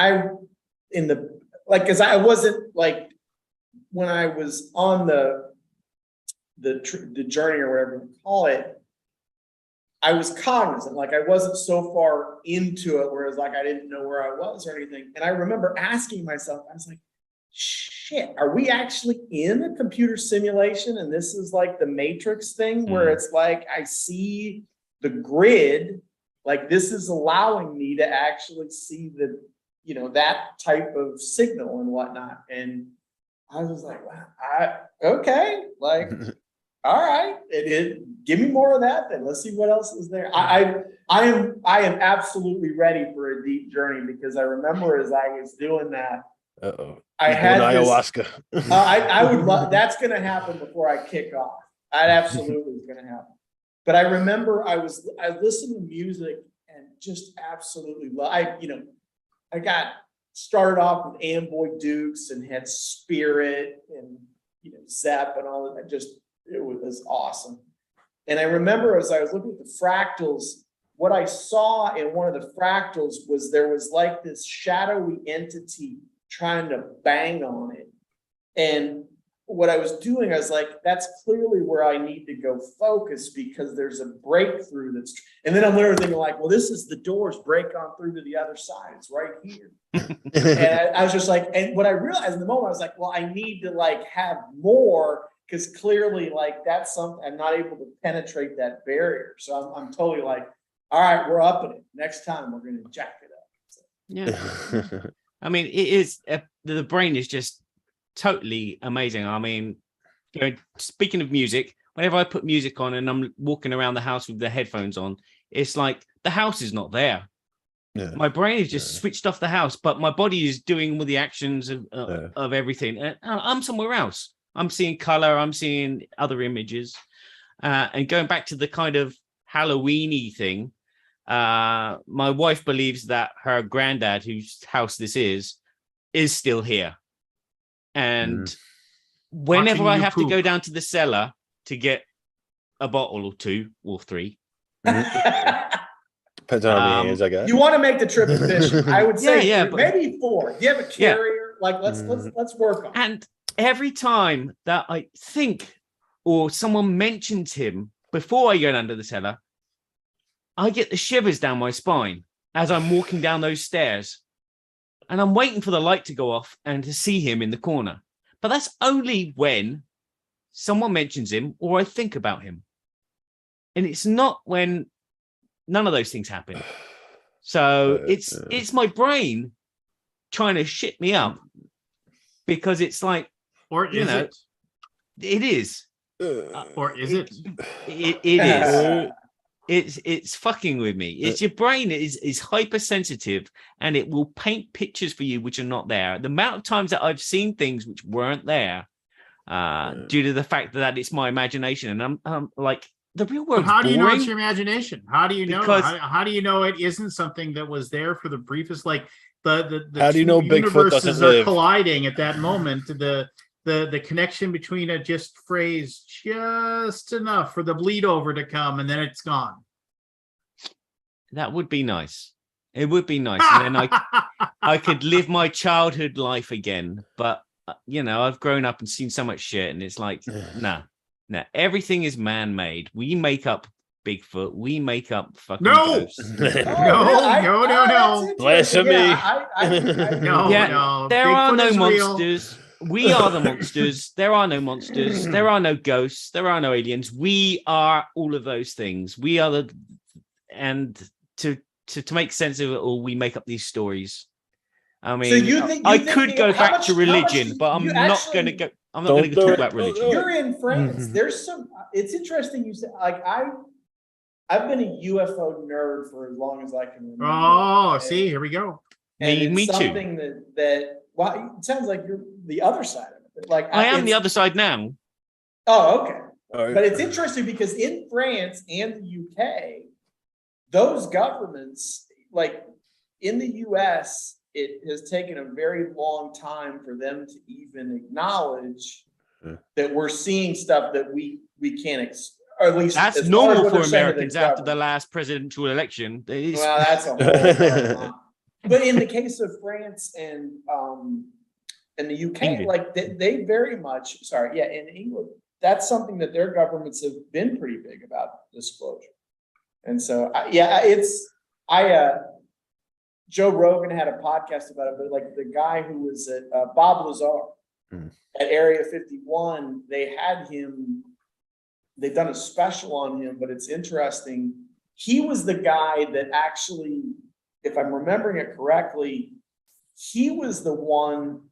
because I wasn't like, when I was on the journey or whatever you call it, I was cognizant, like I wasn't so far into it, whereas like I didn't know where I was or anything. And I remember asking myself, I was like, shit, are we actually in a computer simulation? And this is like the Matrix thing where it's like, I see the grid, like this is allowing me to actually see that type of signal and whatnot. And I was like, wow, okay, like all right, give me more of that then. Let's see what else is there. I am absolutely ready for a deep journey, because I remember as I was doing that, I had ayahuasca. I would love, that's going to happen before I kick off. That absolutely is going to happen. But I remember I listened to music and just absolutely I got started off with Amboy Dukes and had Spirit and Zepp and all of that. It was awesome. And I remember as I was looking at the fractals, what I saw in one of the fractals was there was like this shadowy entity trying to bang on it. And what I was doing, I was like, that's clearly where I need to go focus, because there's a breakthrough and then I'm literally thinking like, well, this is the doors, break on through to the other side. It's right here. And I was just like, and what I realized in the moment, I was like, well, I need to like have more, because clearly like that's something I'm not able to penetrate that barrier. So I'm totally like, all right, we're upping it. Next time we're going to jack it up. So. Yeah. I mean, it is, the brain is just totally amazing. I mean, speaking of music, whenever I put music on and I'm walking around the house with the headphones on, it's like the house is not there. Yeah. My brain is just switched off the house, but my body is doing all the actions of everything. And I'm somewhere else. I'm seeing color. I'm seeing other images. And going back to the kind of Halloween-y thing, my wife believes that her granddad, whose house this is still here. And whenever I have to go down to the cellar to get a bottle or two or three, depends on how many hands I got. You want to make the trip efficient? I would say but maybe 4. Do you have a carrier? Like let's work on it. And every time that I think or someone mentions him before I go down to the cellar, I get the shivers down my spine as I'm walking down those stairs. And I'm waiting for the light to go off and to see him in the corner. But that's only when someone mentions him or I think about him. And it's not when none of those things happen. So it's my brain trying to shit me up, because it's like, or is it? It is. Or is it? It is. It's fucking with me. It's your brain is hypersensitive, and it will paint pictures for you which are not there. The amount of times that I've seen things which weren't there due to the fact that it's my imagination, and I'm like, the real world. How do you know it's your imagination? How do you know? Because how do you know it isn't something that was there for the briefest? Like the how do you know Bigfoot doesn't live? Colliding at that moment. The connection between a just phrase just enough for the bleed over to come, and then it's gone. That would be nice. It would be nice, and then I could live my childhood life again. But I've grown up and seen so much shit, and it's like, nah. Everything is man-made. We make up Bigfoot. We make up fucking ghosts. No. Blasphemy. No. There Bigfoot are no real. monsters. We are the monsters. There are no monsters. There are no ghosts. There are no aliens. We are all of those things. We are to make sense of it all, we make up these stories. I mean, so I could go back to religion, but I'm not going to go. I'm not going to talk about religion. You're in France. There's some. It's interesting. You said like I've been a UFO nerd for as long as I can remember. Oh, see, here we go. Me too. Something that well, it sounds like you're the other side of it. Like I am the other side now. Oh, okay. Right. But it's interesting because in France and the UK, those governments, like in the US, it has taken a very long time for them to even acknowledge that we're seeing stuff that we can't, or at least that's normal for Americans after the last presidential election. Well, that's a whole lot. But in the case of France and the UK, England. Like they very much, in England, that's something that their governments have been pretty big about disclosure. And so, Joe Rogan had a podcast about it, but like the guy who was at Bob Lazar at Area 51, they've done a special on him, but it's interesting. He was the guy that actually, if I'm remembering it correctly, he was the one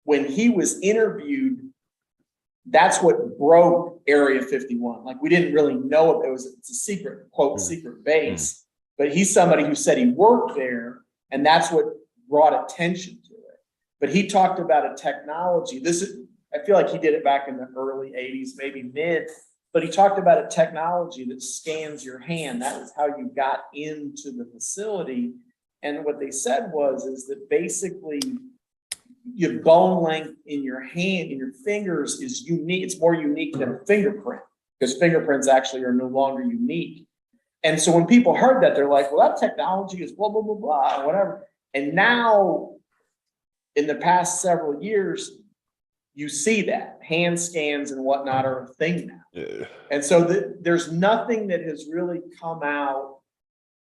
when he was interviewed that's what broke Area 51. Like, we didn't really know it's a secret, quote, secret base, but he's somebody who said he worked there, and that's what brought attention to it. But he talked about a technology. I feel like he did it back in the early 80s, maybe mid, but he talked about a technology that scans your hand. That was how you got into the facility. And what they said is that basically your bone length in your hand, in your fingers, is unique. It's more unique than a fingerprint, because fingerprints actually are no longer unique. And so when people heard that, they're like, well, that technology is blah, blah, blah, blah, whatever. And now, in the past several years, you see that hand scans and whatnot are a thing now. Yeah. And so there's nothing that has really come out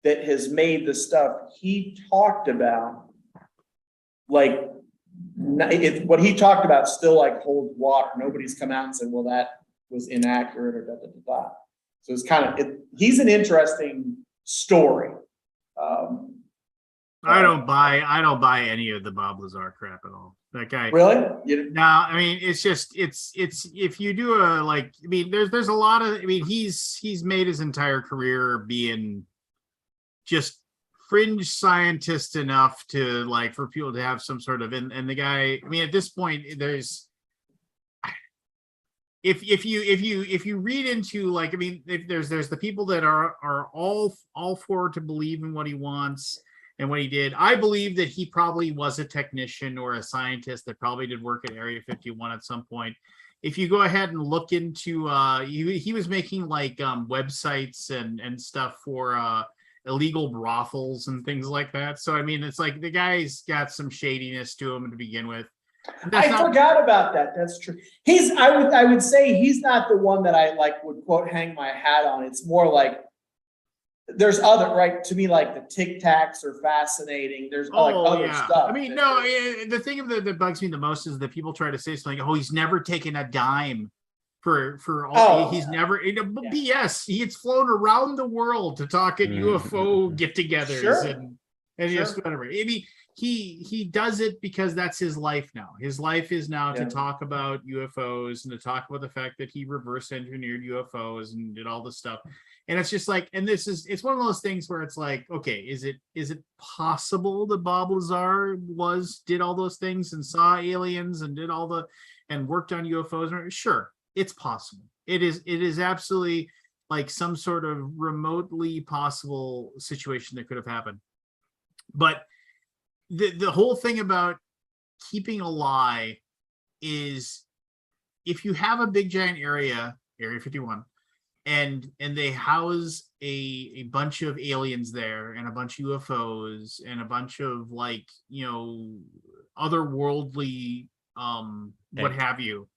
that has made the stuff he talked about, like, what he talked about still like holds water. Nobody's come out and said, well, that was inaccurate or da, da, da, da. So it's kind of, he's an interesting story. I don't buy any of the Bob Lazar crap at all. That guy. Really? No, I mean, it's just, it's if you do a, like, I mean, there's a lot of, I mean, he's made his entire career being just fringe scientist enough to, like, for people to have some sort of, and the guy, I mean, at this point, there's, if you read into, like, I mean, if there's the people that are all for to believe in what he wants and what he did. I believe that he probably was a technician or a scientist that probably did work at Area 51 at some point. If you go ahead and look into, he was making like websites and stuff for illegal brothels and things like that. So I mean, it's like the guy's got some shadiness to him to begin with. I forgot about that. That's true. I would say he's not the one that I like would quote hang my hat on. It's more like there's other, right, to me, like the Tic Tacs are fascinating. There's like other stuff. I mean, no, the thing that bugs me the most is that people try to say something like, oh, he's never taken a dime for all. He's never, BS. He gets flown around the world to talk at UFO get-togethers and just whatever. I mean, he does it because that's his life now. His life is now to talk about UFOs and to talk about the fact that he reverse engineered UFOs and did all this stuff. And it's just like, and it's one of those things where it's like, okay, is it possible that Bob Lazar did all those things and saw aliens and did all and worked on UFOs? Sure, it's possible. It is absolutely like some sort of remotely possible situation that could have happened. But the whole thing about keeping a lie is, if you have a big giant Area 51, and they house a bunch of aliens there and a bunch of UFOs and a bunch of, like, you know, otherworldly what have you,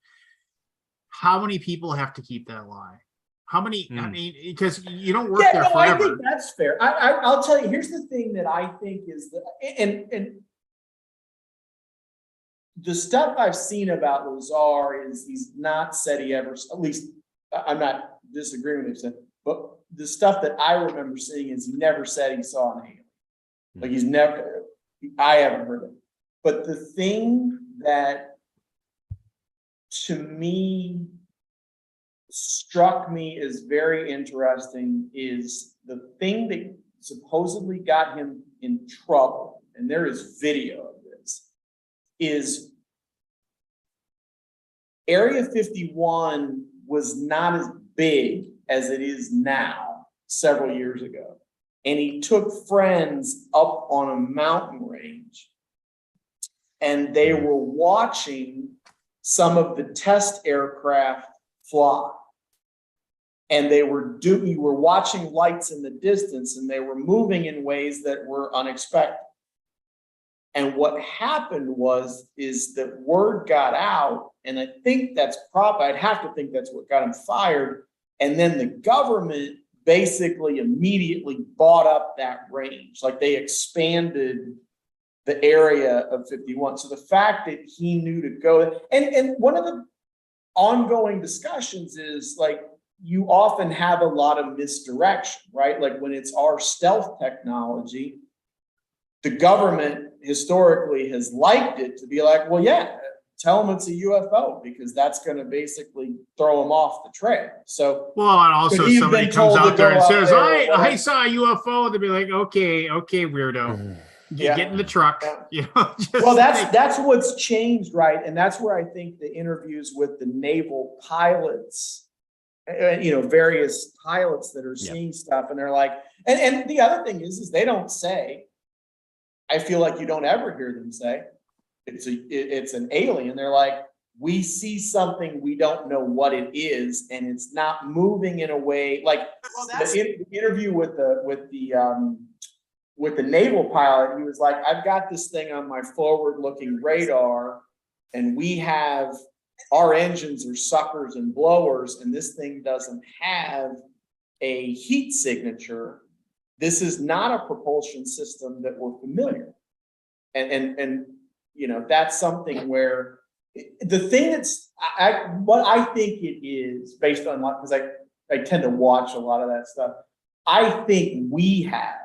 how many people have to keep that lie? How many? I mean, because you don't work there forever. I think that's fair. I'll tell you, here's the thing that I think is and the stuff I've seen about Lazar is he's not said he ever, at least I'm not disagreeing with him, but the stuff that I remember seeing is he never said he saw an alien. Like, he's never, I haven't heard it. But the thing that to me struck me as very interesting is the thing that supposedly got him in trouble, and there is video of this, is Area 51 was not as big as it is now several years ago. And he took friends up on a mountain range, and they were watching some of the test aircraft fly. And you were watching lights in the distance, and they were moving in ways that were unexpected. And what happened is that word got out, and I think that's I'd have to think that's what got him fired. And then the government basically immediately bought up that range. Like, they expanded the area of 51. So the fact that he knew to go, and one of the ongoing discussions is, like, you often have a lot of misdirection, right? Like, when it's our stealth technology, the government historically has liked it to be like, well, yeah, tell them it's a UFO, because that's going to basically throw them off the trail. So, Well, and also Could he have somebody been comes told to out there go and out says, there or I whatever? saw a UFO. They'd be like, okay, weirdo. Yeah. Get in the truck. Yeah. You know, just well, like- that's what's changed, right? And that's where I think the interviews with the naval pilots, various pilots that are seeing stuff, and they're like, and the other thing is they don't say, I feel like you don't ever hear them say, it's an alien. They're like, we see something, we don't know what it is, and it's not moving in a way like the interview with the naval pilot. He was like, I've got this thing on my forward-looking radar, and we have our engines are suckers and blowers, and this thing doesn't have a heat signature. This is not a propulsion system that we're familiar. And that's something where the thing that's what I think it is based on what, because I tend to watch a lot of that stuff. I think we have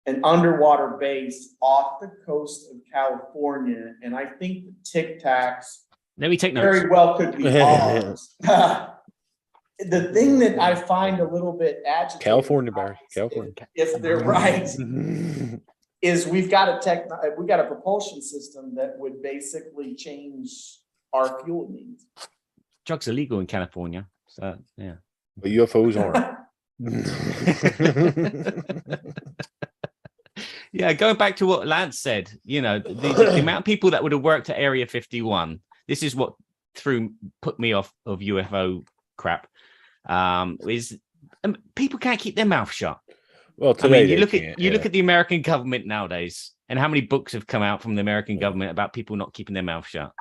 an underwater base off the coast of California, and I think the Tic Tacs Let me take notes. very well could be ours. The thing that I find a little bit agitating, California, Barry, California. if they're right, is we've got a propulsion system that would basically change our fuel needs. Drugs are legal in California, so yeah. But UFOs aren't. Yeah, going back to what Lance said, the amount of people that would have worked at Area 51, this is what put me off of UFO crap, is people can't keep their mouth shut. Well, I mean, today you look at the American government nowadays, and how many books have come out from the American government about people not keeping their mouth shut.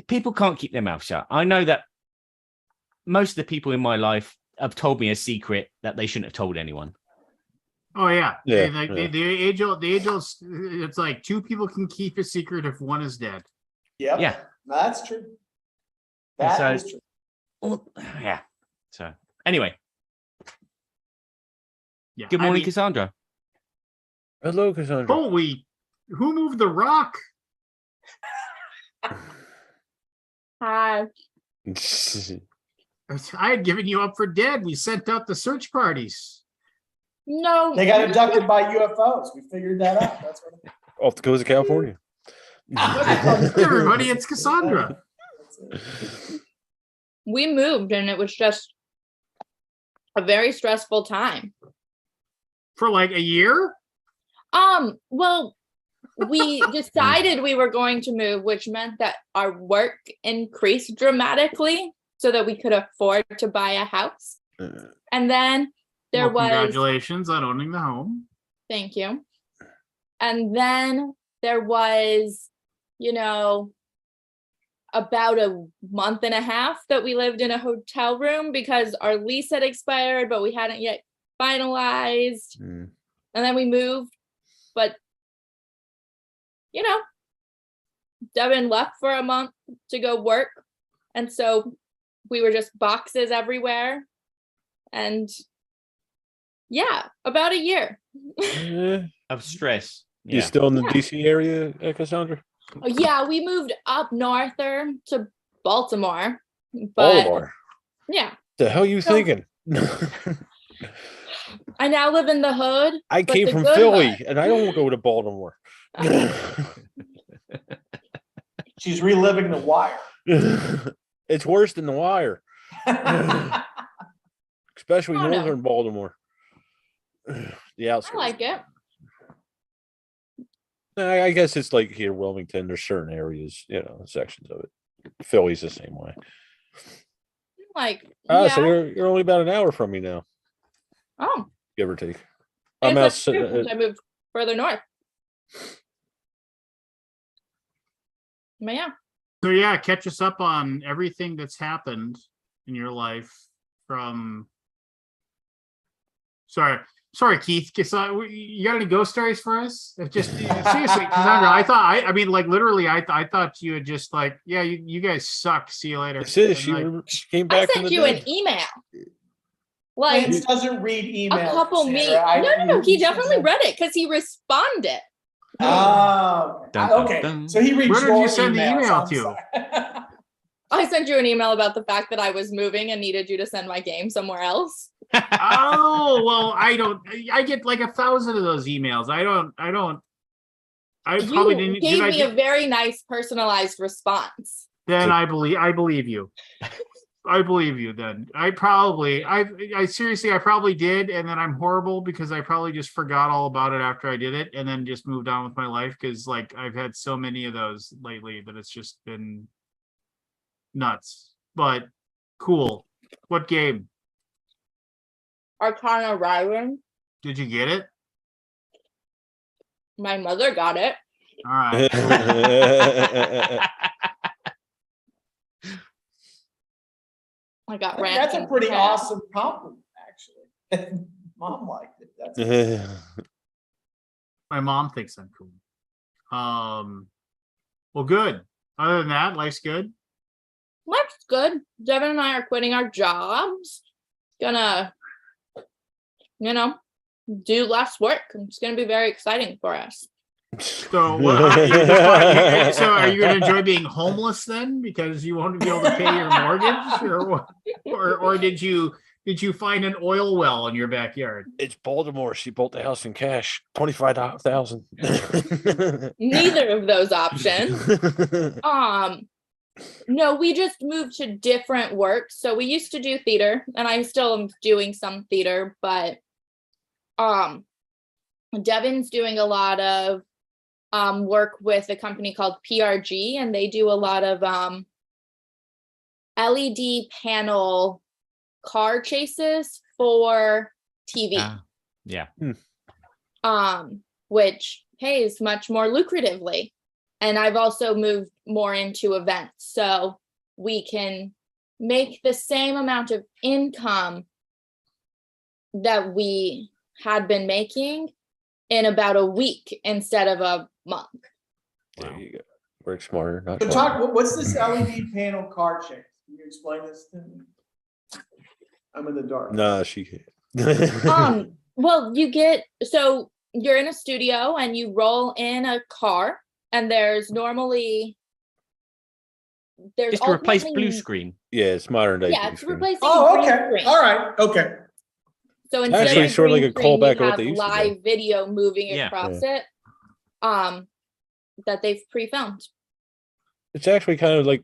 People can't keep their mouth shut. I know that most of the people in my life have told me a secret that they shouldn't have told anyone. Oh yeah. Yeah, Like yeah. the age old, it's like two people can keep a secret if one is dead. Yep. Yeah. That's true. And That so- is true. Well, yeah. So anyway, Yeah. good I morning, mean, Cassandra. Hello, Cassandra. holy, who moved the rock? Hi. I had given you up for dead. We sent out the search parties. No. They got abducted by UFOs. We figured that out. That's what. Off the coast of California. Everybody, it's Cassandra. We moved and it was just a very stressful time. For like a year? Well, we decided we were going to move, which meant that our work increased dramatically so that we could afford to buy a house. And then there Well, was, congratulations on owning the home. thank you. And then there was, about a month and a half that we lived in a hotel room because our lease had expired, but we hadn't yet finalized. Mm. And then we moved, but Devin left for a month to go work. And so we were just boxes everywhere. And yeah, about a year. Of stress. You Yeah. still in the Yeah. DC area, Cassandra? Yeah, we moved up norther to Baltimore. But Baltimore. yeah, The hell you So- thinking? I now live in the hood. I but came the from good Philly, hood. and I don't go to Baltimore. She's reliving The Wire. It's worse than The Wire, especially Oh, no. northern Baltimore. The I outskirts. like it. I guess it's like here, Wilmington. There's certain areas, sections of it. Philly's the same way. Like, Ah, yeah. so you're only about an hour from me now, Oh, give or take. yes, I'm that's out. true, since I moved further north. But yeah. So yeah, catch us up on everything that's happened in your life from. Sorry, Keith. You got any ghost stories for us? Just seriously, Cassandra. I mean, like literally, I thought you had just like, yeah, you guys suck. See you later. Sis, she And, like, came I back from sent the you an dead. email. Like Lance doesn't read emails. a couple Cassandra. me. No, he you said definitely that. read it because he responded. Oh, Dun, dun, okay. dun. So he reads Where did your you send the emails, email I'm to? sorry. I sent you an email about the fact that I was moving and needed you to send my game somewhere else. Oh, well, I get like 1,000 of those emails. I probably You didn't. gave Did I me a get, very nice personalized response. then I believe you. I believe you then. I seriously, I probably did. And then I'm horrible because I probably just forgot all about it after I did it and then just moved on with my life. Cause like I've had so many of those lately that it's just been nuts, but cool. What game? Arcana Ryron. Did you get it? My mother got it. All right. I got That's a Ransom pretty Cat. awesome compliment, actually. Mom liked it. That's My mom thinks I'm cool. Well, good. Other than that, life's good. Life's good. Devin and I are quitting our jobs. Gonna, do less work. It's gonna be very exciting for us. So, so are you going to enjoy being homeless then, because you won't be able to pay your mortgage, or what? Or did you find an oil well in your backyard? It's Baltimore. She bought the house in cash, 25,000. Neither of those options. No, we just moved to different work. So we used to do theater, and I still am doing some theater, but Devin's doing a lot of work with a company called PRG, and they do a lot of LED panel car chases for TV. Yeah. Which pays much more lucratively. And I've also moved more into events, so we can make the same amount of income that we had been making in about a week instead of a month. There you go. Work smarter, not So smarter. what's this LED panel car chase? Can you explain this to me? I'm in the dark. Nah, she can't. Well, so you're in a studio and you roll in a car, and there's Just to replace ultimately- blue screen. Yeah, it's modern day. Yeah, blue it's screen. replacing Oh, green okay. screen. All right. Okay. So instead Actually, of sort of like green a callback screen, of what they you used have to do. live video moving Yeah. across it, that they've pre-filmed. It's actually kind of like,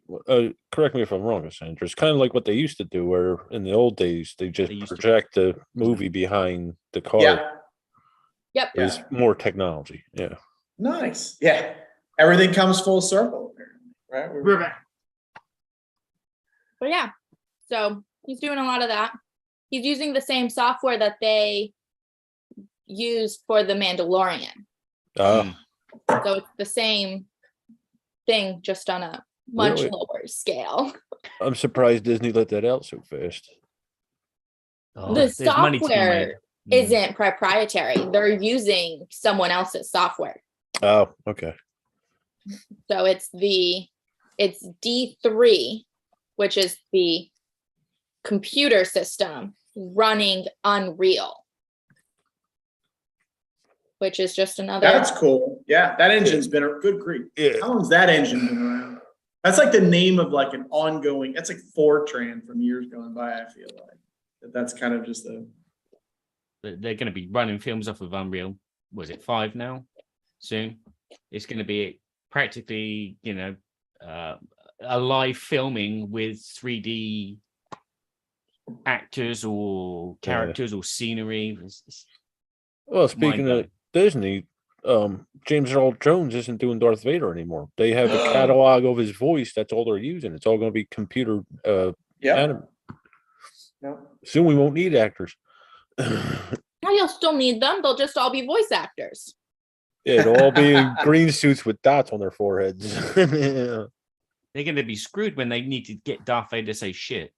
correct me if I'm wrong, Sandra. It's kind of like what they used to do, where in the old days they just They used to- project the movie behind the car. Yeah. Yep. There's more technology. Yeah. Nice. Yeah. Everything comes full circle, apparently, right? We're back. But yeah, so he's doing a lot of that. He's using the same software that they used for The Mandalorian. Oh, So it's the same thing, just on a much Really? lower scale. I'm surprised Disney let that out so fast. Oh, The there's money to be made. software isn't proprietary. They're using someone else's software. Oh, okay. So it's D3, which is the computer system running Unreal, which is just another. That's cool. Yeah, that engine's been a good grief. Yeah. How long's that engine been around? That's like the name of like an ongoing. That's like Fortran from years going by. I feel like that's kind of just the. They're going to be running films off of Unreal. Was it 5 now? Soon. It's going to be practically, a live filming with 3D actors or characters or scenery. Well, speaking of mind-blowing. Disney, James Earl Jones isn't doing Darth Vader anymore. They have a catalog of his voice. That's all they're using. It's all going to be computer Yeah. No. Soon we won't need actors. No, you'll still need them. They'll just all be voice actors. Yeah, it'll all be in green suits with dots on their foreheads. Yeah. They're going to be screwed when they need to get Darth Vader to say shit.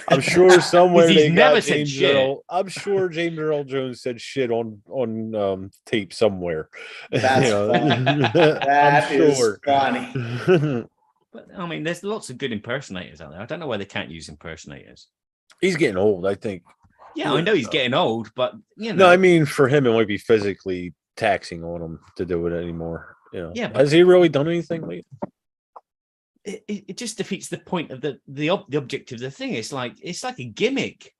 I'm sure somewhere He's they never got said James shit. Earl. I'm sure James Earl Jones said shit on tape somewhere. That's funny. That I'm is sure. funny. But I mean, there's lots of good impersonators out there. I don't know why they can't use impersonators. He's getting old, I think. Yeah, I know he's getting old, but No, I mean for him it might be physically taxing on him to do it anymore. You know, Yeah, but- has he really done anything lately? It just defeats the point of the object of the thing. It's like a gimmick.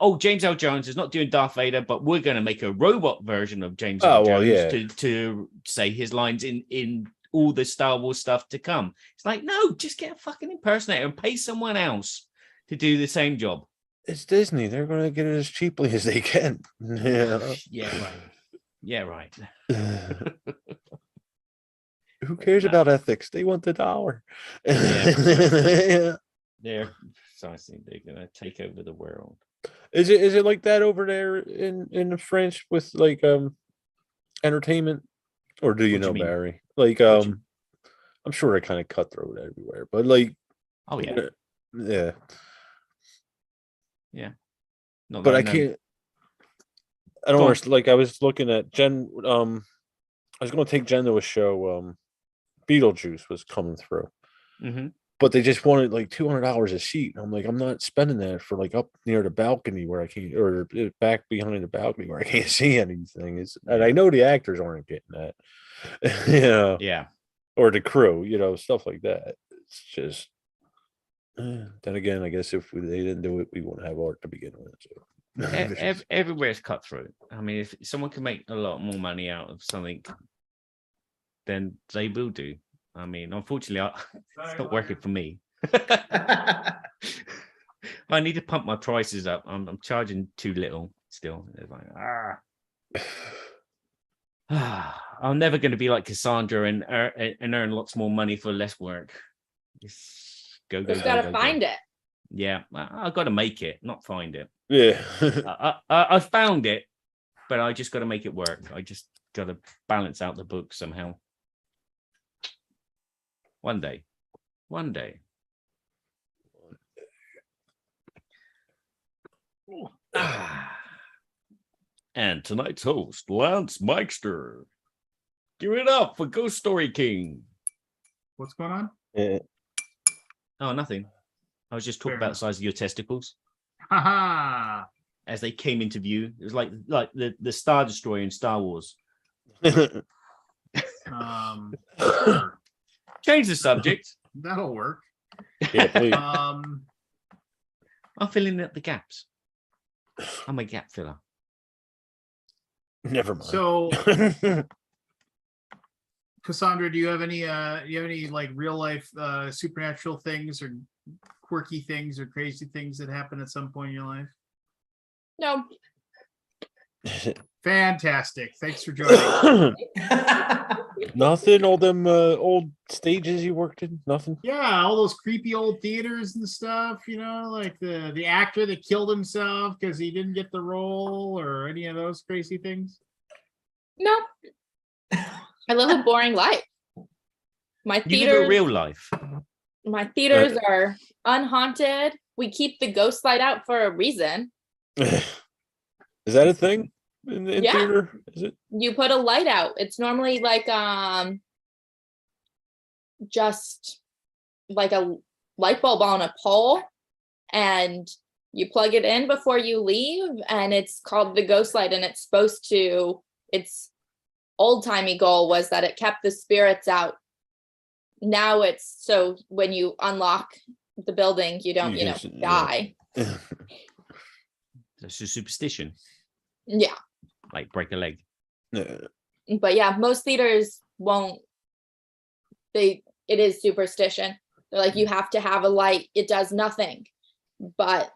Oh, James L. Jones is not doing Darth Vader, but we're going to make a robot version of James L. Jones to say his lines in all the Star Wars stuff to come. It's like, no, just get a fucking impersonator and pay someone else to do the same job. It's Disney. They're going to get it as cheaply as they can. Yeah. Yeah, right. Yeah, right. Who cares about ethics? They want the dollar. Yeah. They're precisely, they're going to take over the world. Is it like that over there in France with like entertainment, or do you What do know, you mean? Barry? Like I'm sure they're kind of cutthroat everywhere, but like, Oh yeah, yeah. Not But that I know. can't. I don't Go on. understand. Like I was looking at Jen. I was going to take Jen to a show. Beetlejuice was coming through. Mm-hmm. But they just wanted like $200 a seat. I'm like, I'm not spending that for like up near the balcony where I can't, or back behind the balcony where I can't see anything. And I know the actors aren't getting that, you know, Yeah. or the crew, you know, stuff like that. It's just, then again, I guess if they didn't do it, we wouldn't have art to begin with. So. Everywhere's cutthroat. I mean, if someone can make a lot more money out of something, then they will do. I mean, unfortunately, it's not working for me. I need to pump my prices up. I'm charging too little still. It's like, I'm never going to be like Cassandra and earn lots more money for less work. Just go. Just gotta find it. Yeah, I've got to make it, not find it. Yeah. I found it, but I just got to make it work. I just got to balance out the book somehow. One day. And tonight's host, Lance Meister. Give it up for Ghost Story King. What's going on? Yeah. Oh, nothing. I was just talking Fair about enough. the size of your testicles Haha. as they came into view. It was like the Star Destroyer in Star Wars. Sure. Change the subject. That'll work. Yeah, please. Um, I'm filling up the gaps. I'm a gap filler. Never mind. so Cassandra, do you have any like real life supernatural things or quirky things or crazy things that happen at some point in your life? No. Fantastic. Thanks for joining. Nothing. All them old stages you worked in. Nothing. Yeah, all those creepy old theaters and stuff, you know, like the actor that killed himself because he didn't get the role or any of those crazy things. No. I live a boring life. My You live theaters, a real life. my theaters are unhaunted. We keep the ghost light out for a reason. Is that a thing in Yeah. theater? Is it? You put a light out. It's normally like just like a light bulb on a pole, and you plug it in before you leave, and it's called the ghost light, and it's supposed to, its old-timey goal was that it kept the spirits out. Now it's so when you unlock the building, you don't, You you know, just- yeah. die. That's a superstition, Yeah. like break a leg. But yeah, most theaters won't, it is superstition. They're like, you have to have a light. It does nothing, but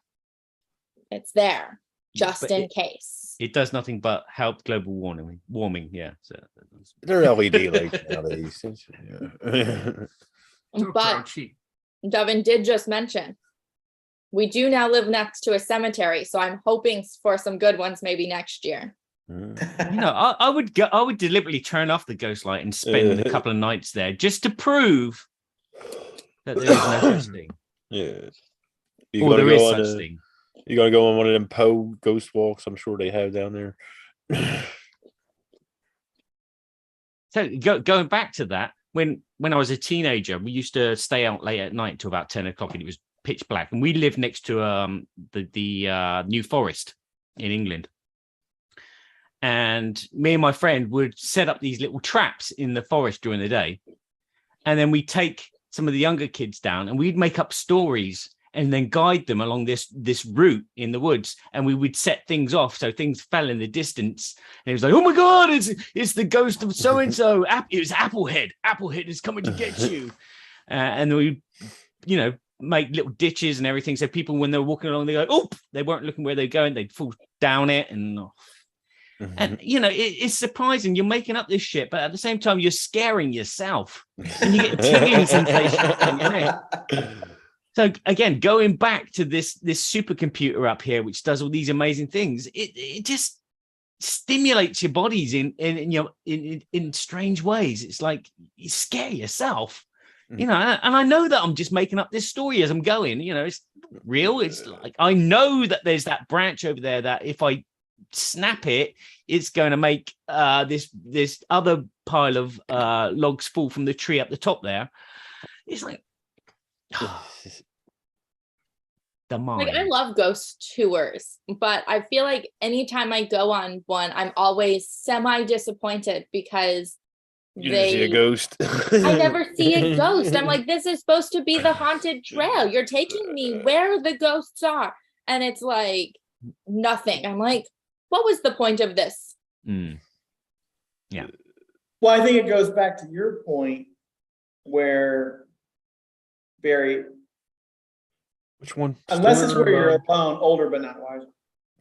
it's there just But in case. It does nothing but help global warming. Yeah. So They're LED lights nowadays. Yeah. So But cheap. Devin did just mention, we do now live next to a cemetery, so I'm hoping for some good ones maybe next year. Mm. you know, I would deliberately turn off the ghost light and spend a couple of nights there just to prove that there is no such thing. Yeah. Or there is such thing. You gotta go on one of them Poe ghost walks. I'm sure they have down there. So going back to that, when I was a teenager, we used to stay out late at night till about 10 o'clock, and it was pitch black. And we lived next to the New Forest in England. and me and my friend would set up these little traps in the forest during the day, and then we take some of the younger kids down, and we'd make up stories and then guide them along this route in the woods, and we would set things off so things fell in the distance, and it was like, oh my god, it's the ghost of so and so. It was Applehead is coming to get you. And we, make little ditches and everything, so people, when they're walking along, they go, oh, they weren't looking where they're going, they'd fall down it, and it's surprising. You're making up this shit, but at the same time, you're scaring yourself, and you get a tingling sensation in your neck. So again, going back to this supercomputer up here, which does all these amazing things, it just stimulates your bodies in strange ways. It's like you scare yourself, and I know that I'm just making up this story as I'm going. It's real. It's like I know that there's that branch over there that if I snap it, it's going to make this other pile of logs fall from the tree up the top there. It's like. The mind. Like, I love ghost tours, but I feel like anytime I go on one, I'm always semi-disappointed because You didn't see a ghost. I never see a ghost. I'm like, this is supposed to be the haunted trail. You're taking me where the ghosts are. And it's like nothing. I'm like, what was the point of this? Yeah. Well, I think it goes back to your point where, Barry, Which one? unless it's where you're alone, older but not wiser.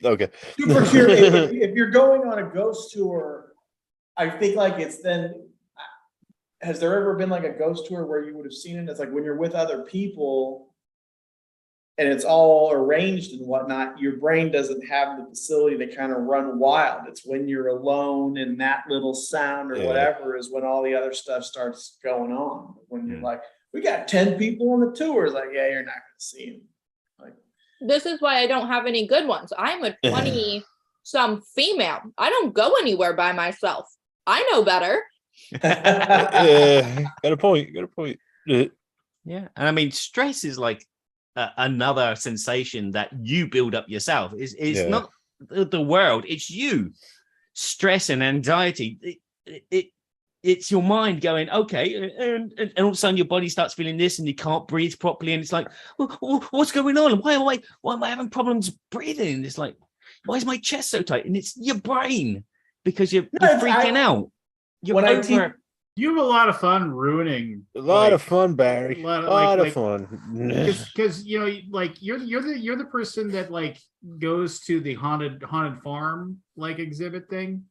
Okay. Super curious. If you're going on a ghost tour, I think like it's then, has there ever been like a ghost tour where you would have seen it? It's like when you're with other people and it's all arranged and whatnot, your brain doesn't have the facility to kind of run wild. It's when you're alone and that little sound or whatever is when all the other stuff starts going on. When you're like, we got 10 people on the tour. It's like, yeah, you're not going to see them. Like, this is why I don't have any good ones. I'm a 20-some female. I don't go anywhere by myself. I know better. Yeah, got a point. Yeah. And I mean, stress is like another sensation that you build up yourself. It's not the world, it's you. Stress and anxiety. It's your mind going, okay, and all of a sudden your body starts feeling this and you can't breathe properly. And it's like, what's going on? Why am I having problems breathing? And it's like, why is my chest so tight? And it's your brain because you're freaking out. You have a lot of fun ruining. A lot of fun, Barry. A lot of fun. Because you're the person that like goes to the haunted farm like exhibit thing,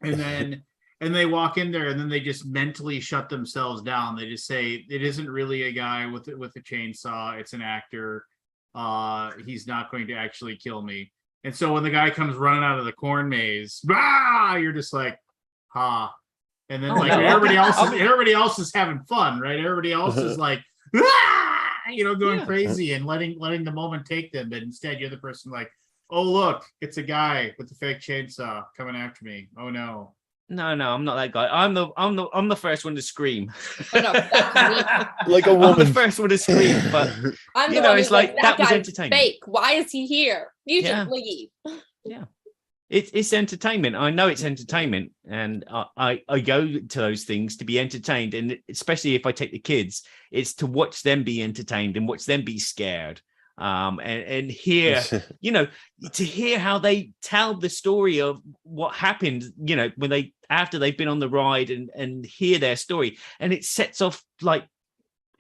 and then they walk in there and then they just mentally shut themselves down. They just say it isn't really a guy with a chainsaw. It's an actor. He's not going to actually kill me. And so when the guy comes running out of the corn maze, you're just like, ha. And then everybody else is having fun, right? Everybody else is like, going crazy and letting the moment take them. But instead, you're the person like, oh look, it's a guy with a fake chainsaw coming after me. Oh no. No, I'm not that guy. I'm the first one to scream. Oh, no, that's me. Like a woman. I'm the first one to scream, but I'm the one it's who's like that was guy's entertaining. fake. Why is he here? You should leave. Yeah. It's entertainment. I know it's entertainment, and I go to those things to be entertained, and especially if I take the kids, it's to watch them be entertained and watch them be scared. And hear, to hear how they tell the story of what happened, when after they've been on the ride and hear their story, and it sets off like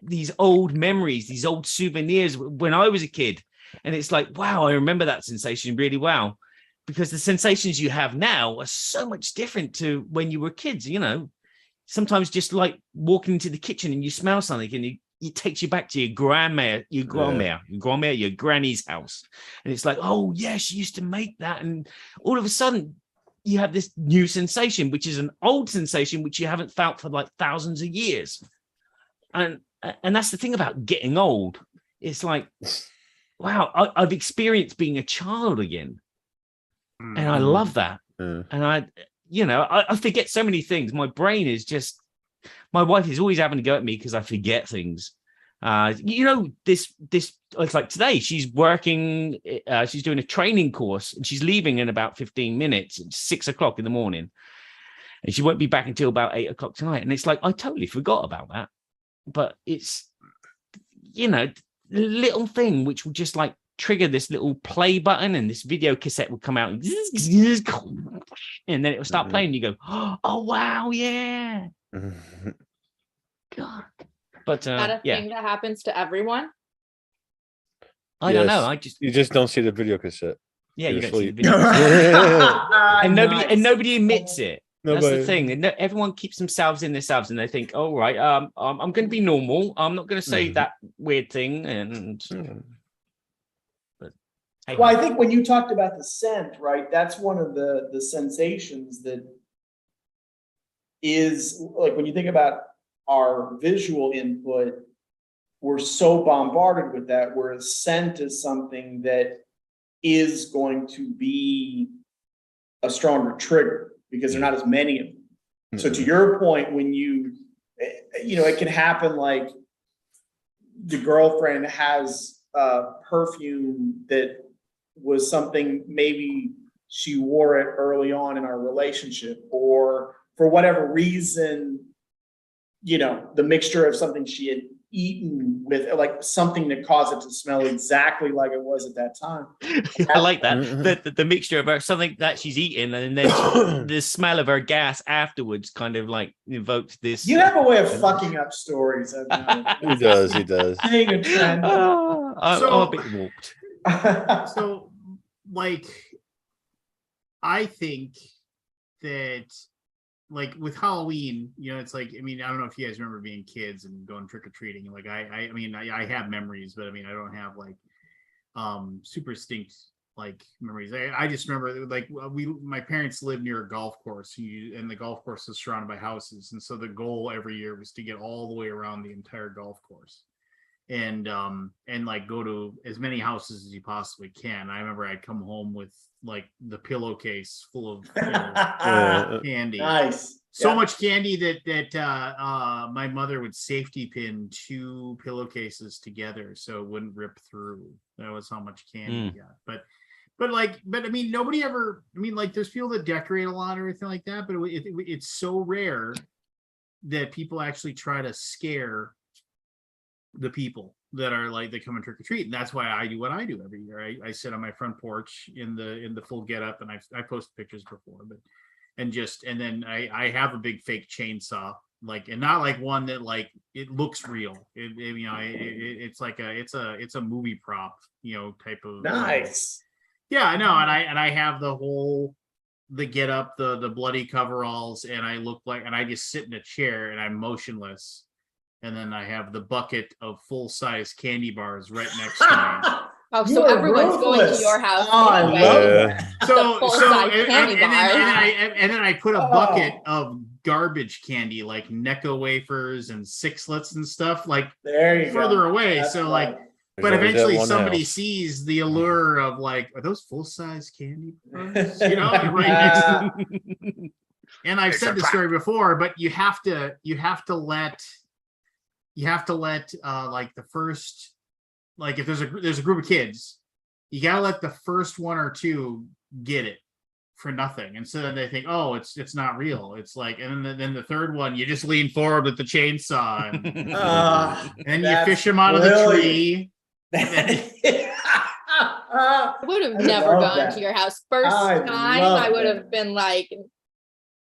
these old memories, these old souvenirs when I was a kid, and it's like, wow, I remember that sensation really well. Because the sensations you have now are so much different to when you were kids, sometimes just like walking into the kitchen and you smell something and it takes you back to your granny's house. And it's like, oh yeah, she used to make that. And all of a sudden you have this new sensation, which is an old sensation, which you haven't felt for like thousands of years. And that's the thing about getting old. It's like, wow, I've experienced being a child again. And I love that. And I forget so many things. My brain is just, my wife is always having to go at me because I forget things. this it's like today she's working, she's doing a training course and she's leaving in about 15 minutes. It's 6 o'clock in the morning and she won't be back until about 8 o'clock tonight. And it's like, I totally forgot about that. But it's, little thing which will just like trigger this little play button, and this video cassette will come out and then it will start playing. You go, oh wow, yeah. God. But Is that a yeah, thing that happens to everyone? I don't know. Yes. You just don't see the video cassette. Yeah, You're you don't see the asleep. video. And Nice. nobody admits it. That's the Nobody- thing. And everyone keeps themselves in themselves, and they think, "Oh, right, I'm going to be normal. I'm not going to say that weird thing." And but hey, Well, I think when you talked about the scent, right, that's one of the sensations that is like when you think about our visual input, we're so bombarded with that, whereas scent is something that is going to be a stronger trigger because there are not as many of them. So to your point, when it can happen like the girlfriend has perfume that was something maybe she wore it early on in our relationship, or for whatever reason, the mixture of something she had eaten with like something that caused it to smell exactly like it was at that time. I like that. The mixture of her, something that she's eaten, and then the smell of her gas afterwards kind of like evoked this. You have a way of fucking up stories. He does. He does. Seeing a trend. I'm a bit warped. So, like, I think that, like, with Halloween, it's like, I mean, I don't know if you guys remember being kids and going trick-or-treating. Like, I have memories, but I mean, I don't have like super distinct like memories. I just remember like my parents lived near a golf course, and the golf course was surrounded by houses, and so the goal every year was to get all the way around the entire golf course. And like go to as many houses as you possibly can. I remember I'd come home with like the pillowcase full of candy. Nice. So much candy that my mother would safety pin 2 pillowcases together so it wouldn't rip through. That was how much candy we got. But I mean, nobody ever. I mean, like, there's people that decorate a lot or anything like that, but it's so rare that people actually try to scare the people that are like, they come and trick or treat. And that's why I do what I do every year. I sit on my front porch in the full getup, and I post pictures before, and then I have a big fake chainsaw, like, and not like one that like it looks real. It's like it's a movie prop, type of. Nice. Yeah, I know, and I have the get up, the bloody coveralls, and I look like, and I just sit in a chair and I'm motionless. And then I have the bucket of full-size candy bars right next to me. Oh, so everyone's going to your house. I anyway. love that. And then I put a bucket of garbage candy like Necco wafers and Sixlets and stuff like there you further go. away. That's So right. like, but eventually somebody sees the allure of like, are those full-size candy bars? Right next to them. And I've said this story before, but you have to let like the first, like if there's a group of kids, you gotta let the first 1 or 2 get it for nothing, and so then they think, oh, it's not real. It's like, and then the third one, you just lean forward with the chainsaw, and you fish them out of the tree. I would have never gone to your house. First time, I would have been like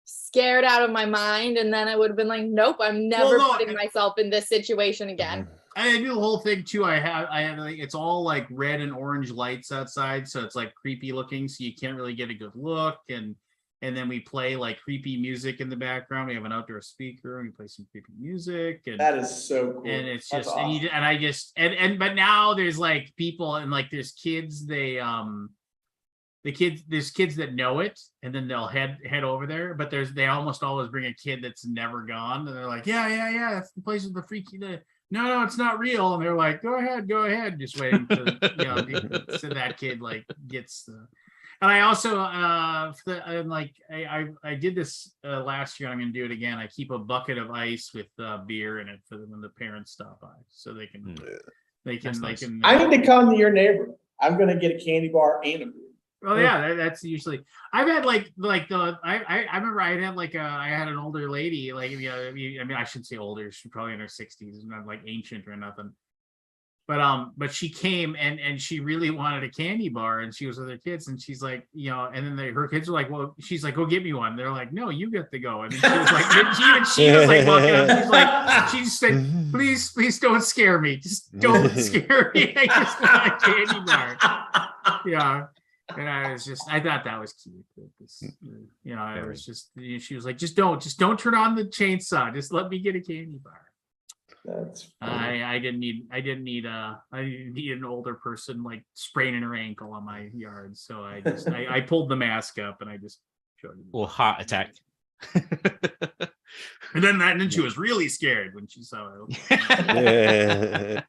scared out of my mind, and then I would have been like, nope, I'm never putting myself in this situation again. I do the whole thing too. I have like, it's all like red and orange lights outside, so it's like creepy looking, so you can't really get a good look. And then we play like creepy music in the background. We have an outdoor speaker and we play some creepy music. And that is so cool. And it's That's just awesome. but now there's like people, and like there's kids, there's kids that know it, and then they'll head over there, but they almost always bring a kid that's never gone, and they're like, yeah, that's the place with the freaky. No, it's not real. And they're like, go ahead, just waiting to so that kid like gets the. And I also I'm like I did this last year. I'm going to do it again. I keep a bucket of ice with beer in it for when the parents stop by, so they can That's nice. I need to come to your neighborhood. I'm gonna get a candy bar and a beer. Oh yeah, that's usually. I've had like the I remember I had like I had an older lady, like I mean I shouldn't say older, she's probably in her 60s, not like ancient or nothing. But she came and she really wanted a candy bar, and she was with her kids, and she's like, and then her kids were like, well, she's like, go get me one. They're like, no, you get to go. And then she was like, she was like walking up, she's like, she just said, please don't scare me, just don't scare me. I just want a candy bar. Yeah. And I thought that was cute. It was just, she was like, just don't turn on the chainsaw. Just let me get a candy bar. That's I didn't need an older person like spraining her ankle on my yard. So I pulled the mask up and I just showed him. Or heart attack. And then she was really scared when she saw it.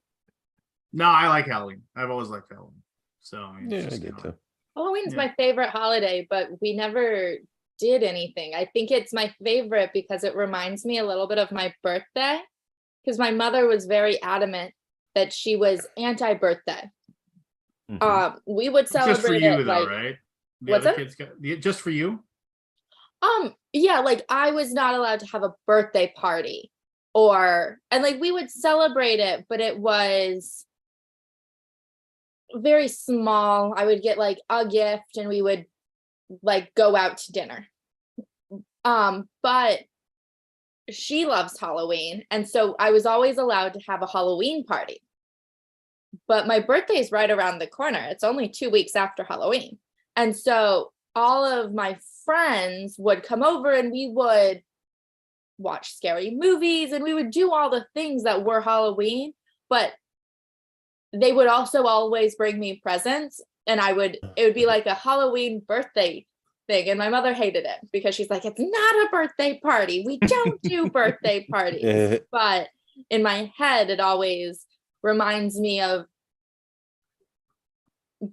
No, I like Halloween. I've always liked Halloween. So I did too. Halloween's my favorite holiday, but we never did anything. I think it's my favorite because it reminds me a little bit of my birthday. Because my mother was very adamant that she was anti-birthday. We would celebrate just for you, it, though, like, right? What's that? Just for you? Yeah, like I was not allowed to have a birthday party, and like we would celebrate it, but it was very small. I would get like a gift, and we would like go out to dinner. But she loves Halloween, and so I was always allowed to have a Halloween party. But my birthday is right around the corner. It's only 2 weeks after Halloween. And so all of my friends would come over and we would watch scary movies and we would do all the things that were Halloween, but they would also always bring me presents, and it would be like a Halloween birthday thing. And my mother hated it because she's like, it's not a birthday party. We don't do birthday parties. But in my head, it always reminds me of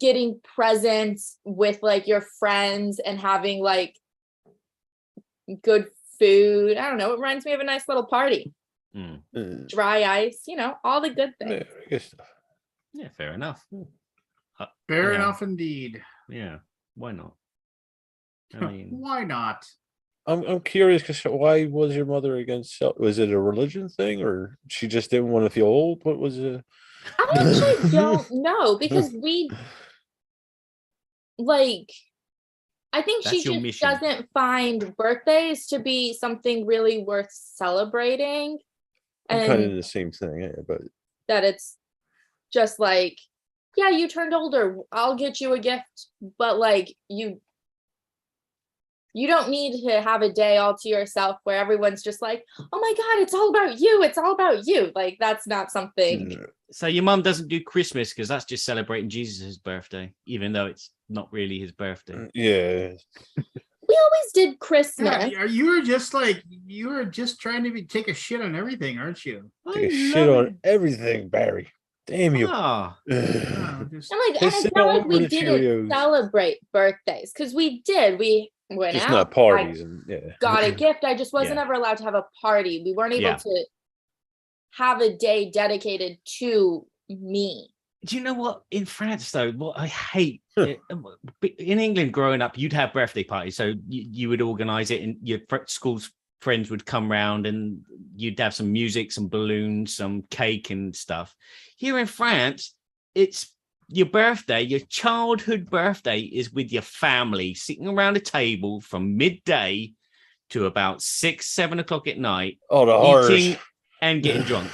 getting presents with like your friends and having like good food. I don't know. It reminds me of a nice little party. Dry ice, all the good things. Good stuff. Yeah, fair enough. Fair enough indeed. Yeah, why not? I mean, why not? I'm curious because why was your mother against? Was it a religion thing, or she just didn't want to feel old? What was it? I actually don't know, because I think That's she your just mission. doesn't find birthdays to be something really worth celebrating. I'm kind of And in the same thing, but that it's just like, yeah, you turned older, I'll get you a gift, but like you don't need to have a day all to yourself where everyone's just like, oh my God, it's all about you. It's all about you. Like, that's not something. So your mum doesn't do Christmas because that's just celebrating Jesus' birthday, even though it's not really his birthday. Yeah. We always did Christmas. Yeah, you were just trying to take a shit on everything, aren't you? Take a shit on everything, Barry. Damn you. Ah. Oh, I'm like, and it's not like we didn't celebrate birthdays, because we did. We went just out. not parties, Got a gift. I just wasn't ever allowed to have a party. We weren't able to have a day dedicated to me. Do you know what? In France, though, what I hate in England growing up, you'd have birthday parties. So you would organize it, and your school's friends would come round, and you'd have some music, some balloons, some cake and stuff. Here in France, it's your birthday, your childhood birthday is with your family, sitting around a table from midday to about 6, 7 o'clock at night, eating and getting drunk.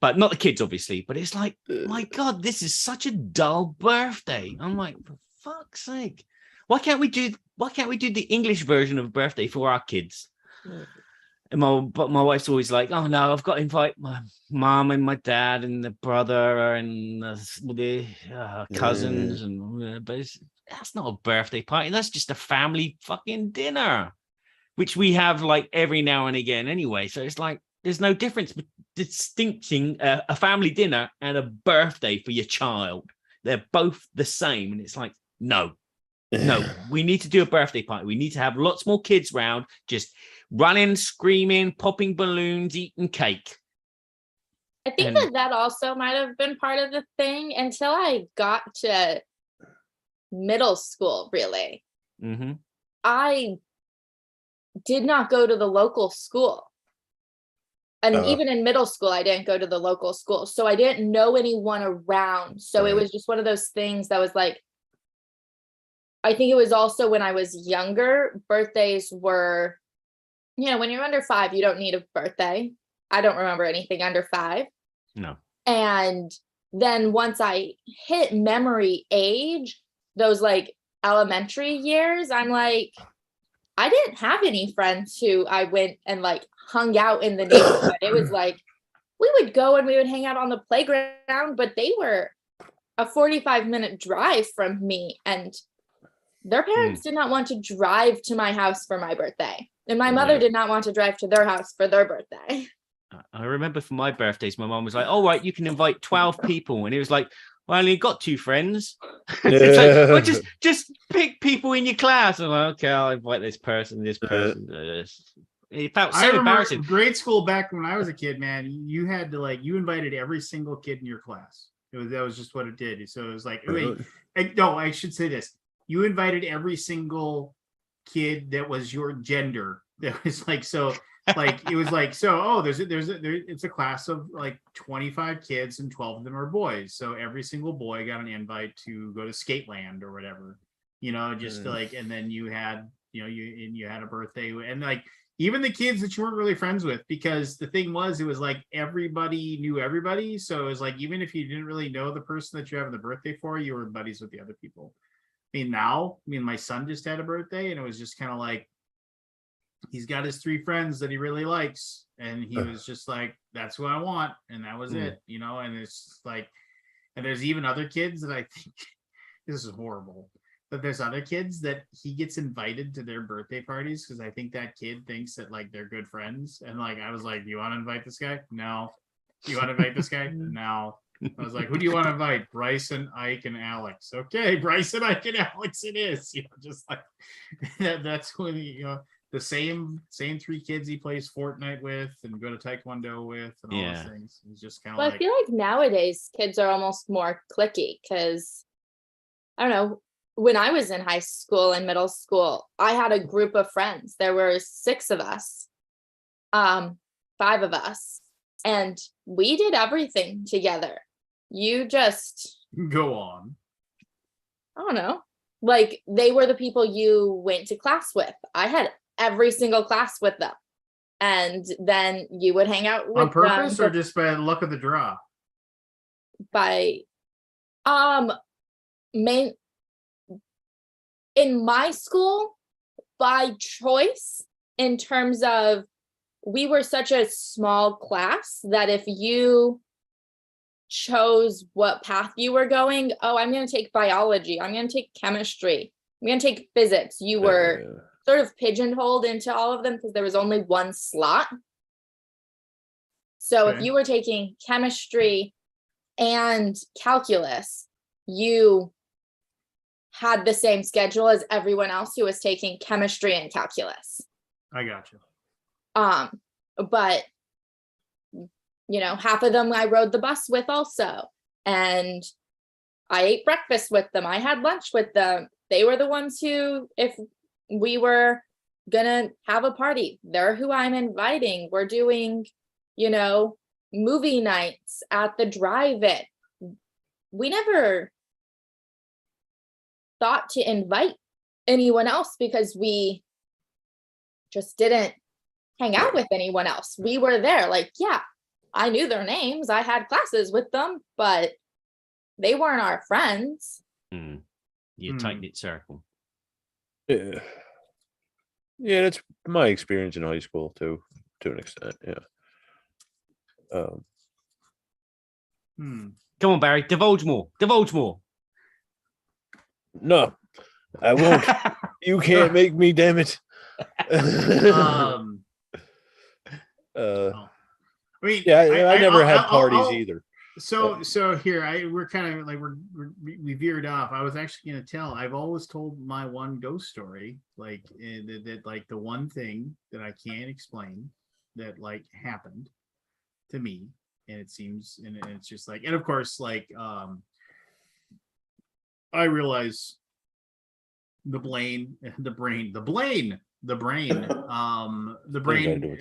But not the kids, obviously. But it's like, my God, this is such a dull birthday. I'm like, for fuck's sake, why can't we do the English version of birthday for our kids? But my wife's always like, oh no, I've got to invite my mom and my dad and the brother and the cousins, but that's not a birthday party. That's just a family fucking dinner, which we have like every now and again anyway. So it's like there's no difference distinguishing a family dinner and a birthday for your child. They're both the same, and it's like, no, No, we need to do a birthday party. We need to have lots more kids round, just running, screaming, popping balloons, eating cake. I think And- that also might have been part of the thing until I got to middle school, really. Mm-hmm. I did not go to the local school. And even in middle school, I didn't go to the local school. So I didn't know anyone around. So it was just one of those things that was like, I think it was also when I was younger, birthdays were, when you're under 5, you don't need a birthday. I don't remember anything under 5. No. And then once I hit memory age, those like elementary years, I'm like, I didn't have any friends who I went and like hung out in the neighborhood. It was like, we would go and we would hang out on the playground, but they were a 45-minute drive from me. And their parents did not want to drive to my house for my birthday. And my mother did not want to drive to their house for their birthday. I remember for my birthdays, my mom was like, "All right, you can invite 12 people," and it was like, "Well, I only got 2 friends." It's like, well, just pick people in your class. I'm like, "Okay, I'll invite this person, this person." It felt I so remember embarrassing. grade school back when I was a kid, man. You had to you invited every single kid in your class. That was just what it did. So it was like, no, I should say this: you invited every single kid that was your gender. That was like so. Like it was like it's a class of like 25 kids and 12 of them are boys, so every single boy got an invite to go to Skateland or whatever, just like, and then you had you had a birthday, and like even the kids that you weren't really friends with, because the thing was, it was like everybody knew everybody, so it was like even if you didn't really know the person that you're having the birthday for, you were buddies with the other people. My son just had a birthday, and it was just kind of like, he's got his 3 friends that he really likes, and he was just like, that's who I want, and that was it, and it's just like, and there's even other kids that I think this is horrible, but there's other kids that he gets invited to their birthday parties because I think that kid thinks that like they're good friends, and like I was like, do you want to invite this guy? No. Do you want to invite this guy? No. I was like, who do you want to invite? Bryson, Ike, and Alex. Okay, Bryson, Ike, and Alex it is. Just like that's when the same 3 kids he plays Fortnite with and go to Taekwondo with and all those things. He's just kind of I feel like nowadays kids are almost more cliquey because, I don't know, when I was in high school and middle school, I had a group of friends. There were 6 of us, 5 of us, and we did everything together. You just go on. I don't know. Like they were the people you went to class with. I had every single class with them, and then you would hang out with on purpose them or just by luck of the draw. By main in my school by choice, in terms of we were such a small class that if you chose what path you were going, I'm going to take biology, I'm going to take chemistry, I'm going to take physics, you were sort of pigeonholed into all of them because there was only one slot. So if you were taking chemistry and calculus, you had the same schedule as everyone else who was taking chemistry and calculus. I got you. But half of them I rode the bus with also, and I ate breakfast with them, I had lunch with them. They were the ones who, if we were gonna have a party, they're who I'm inviting. We're doing, movie nights at the drive-in. We never thought to invite anyone else because we just didn't hang out with anyone else. We were there, like, yeah, I knew their names, I had classes with them, but they weren't our friends. Your tight-knit circle. Yeah. Yeah, that's my experience in high school too, to an extent. Yeah. Come on, Barry, divulge more. No, I won't. You can't make me, damn it. I mean, I never had parties either. So here we're kind of like we veered off. I was actually going to tell. I've always told my one ghost story, like that like the one thing that I can't explain that like happened to me, and it seems, and it's just like, and of course, like I realize the brain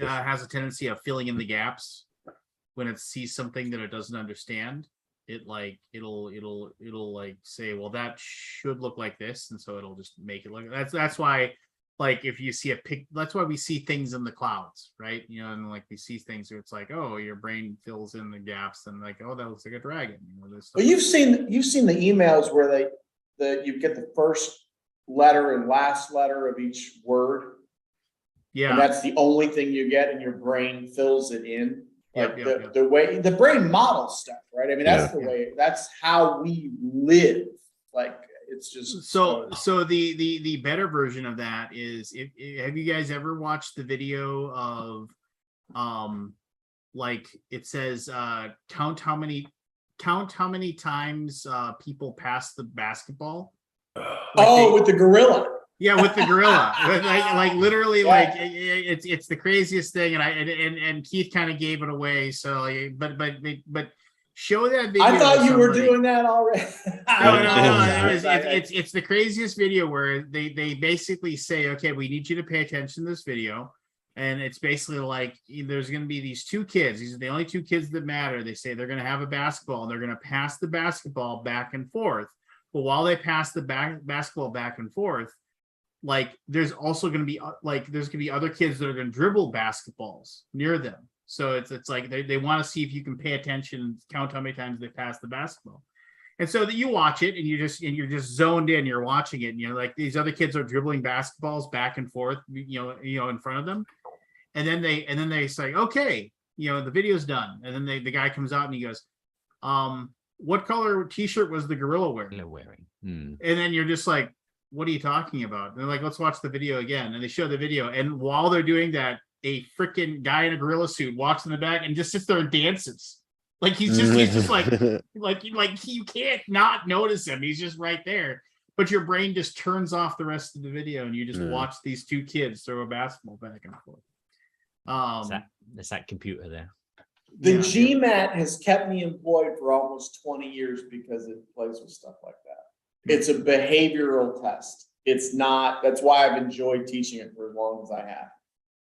has a tendency of filling in the gaps when it sees something that it doesn't understand. It'll like say, well, that should look like this, and so it'll just make it look. That's why, like, if you see that's why we see things in the clouds, right? You know, and like we see things where it's like, oh, your brain fills in the gaps, and like, oh, that looks like a dragon. You know, Well, you've seen the emails where you get the first letter and last letter of each word. Yeah. And that's the only thing you get, and your brain fills it in. Like Yep. the way the brain models stuff, right? I mean, that's the way, that's how we live. Like, it's just so the better version of that is, if have you guys ever watched the video of like it says count how many times people pass the basketball? Like with the gorilla. Yeah, with the gorilla, like literally, Yeah. like it's the craziest thing, and Keith kind of gave it away. So, but show that video. I thought to you were somebody. doing that already. No. It's the craziest video where they basically say, okay, we need you to pay attention to this video, and it's basically like there's going to be these two kids. These are the only two kids that matter. They say they're going to have a basketball, and they're going to pass the basketball back and forth. But while they pass the basketball back and forth, like there's also going to be there's going to be other kids that are going to dribble basketballs near them. So it's like they want to see if you can pay attention and count how many times they pass the basketball. And so that you watch it, and you're just zoned in. You're watching it, and you're like, these other kids are dribbling basketballs back and forth, you know, in front of them. And then they say, okay, you know, the video's done. And then the guy comes out and he goes, what color t-shirt was the gorilla wearing? And then you're just like, what are you talking about? And they're like, let's watch the video again. And they show the video. And while they're doing that, a freaking guy in a gorilla suit walks in the back and just sits there and dances. Like he's just like you can't not notice him. He's just right there. But your brain just turns off the rest of the video, and you just watch these two kids throw a basketball back and forth. There's that computer there. The GMAT has kept me employed for almost 20 years because it plays with stuff like that. It's a behavioral test. It's not, that's why I've enjoyed teaching it for as long as I have.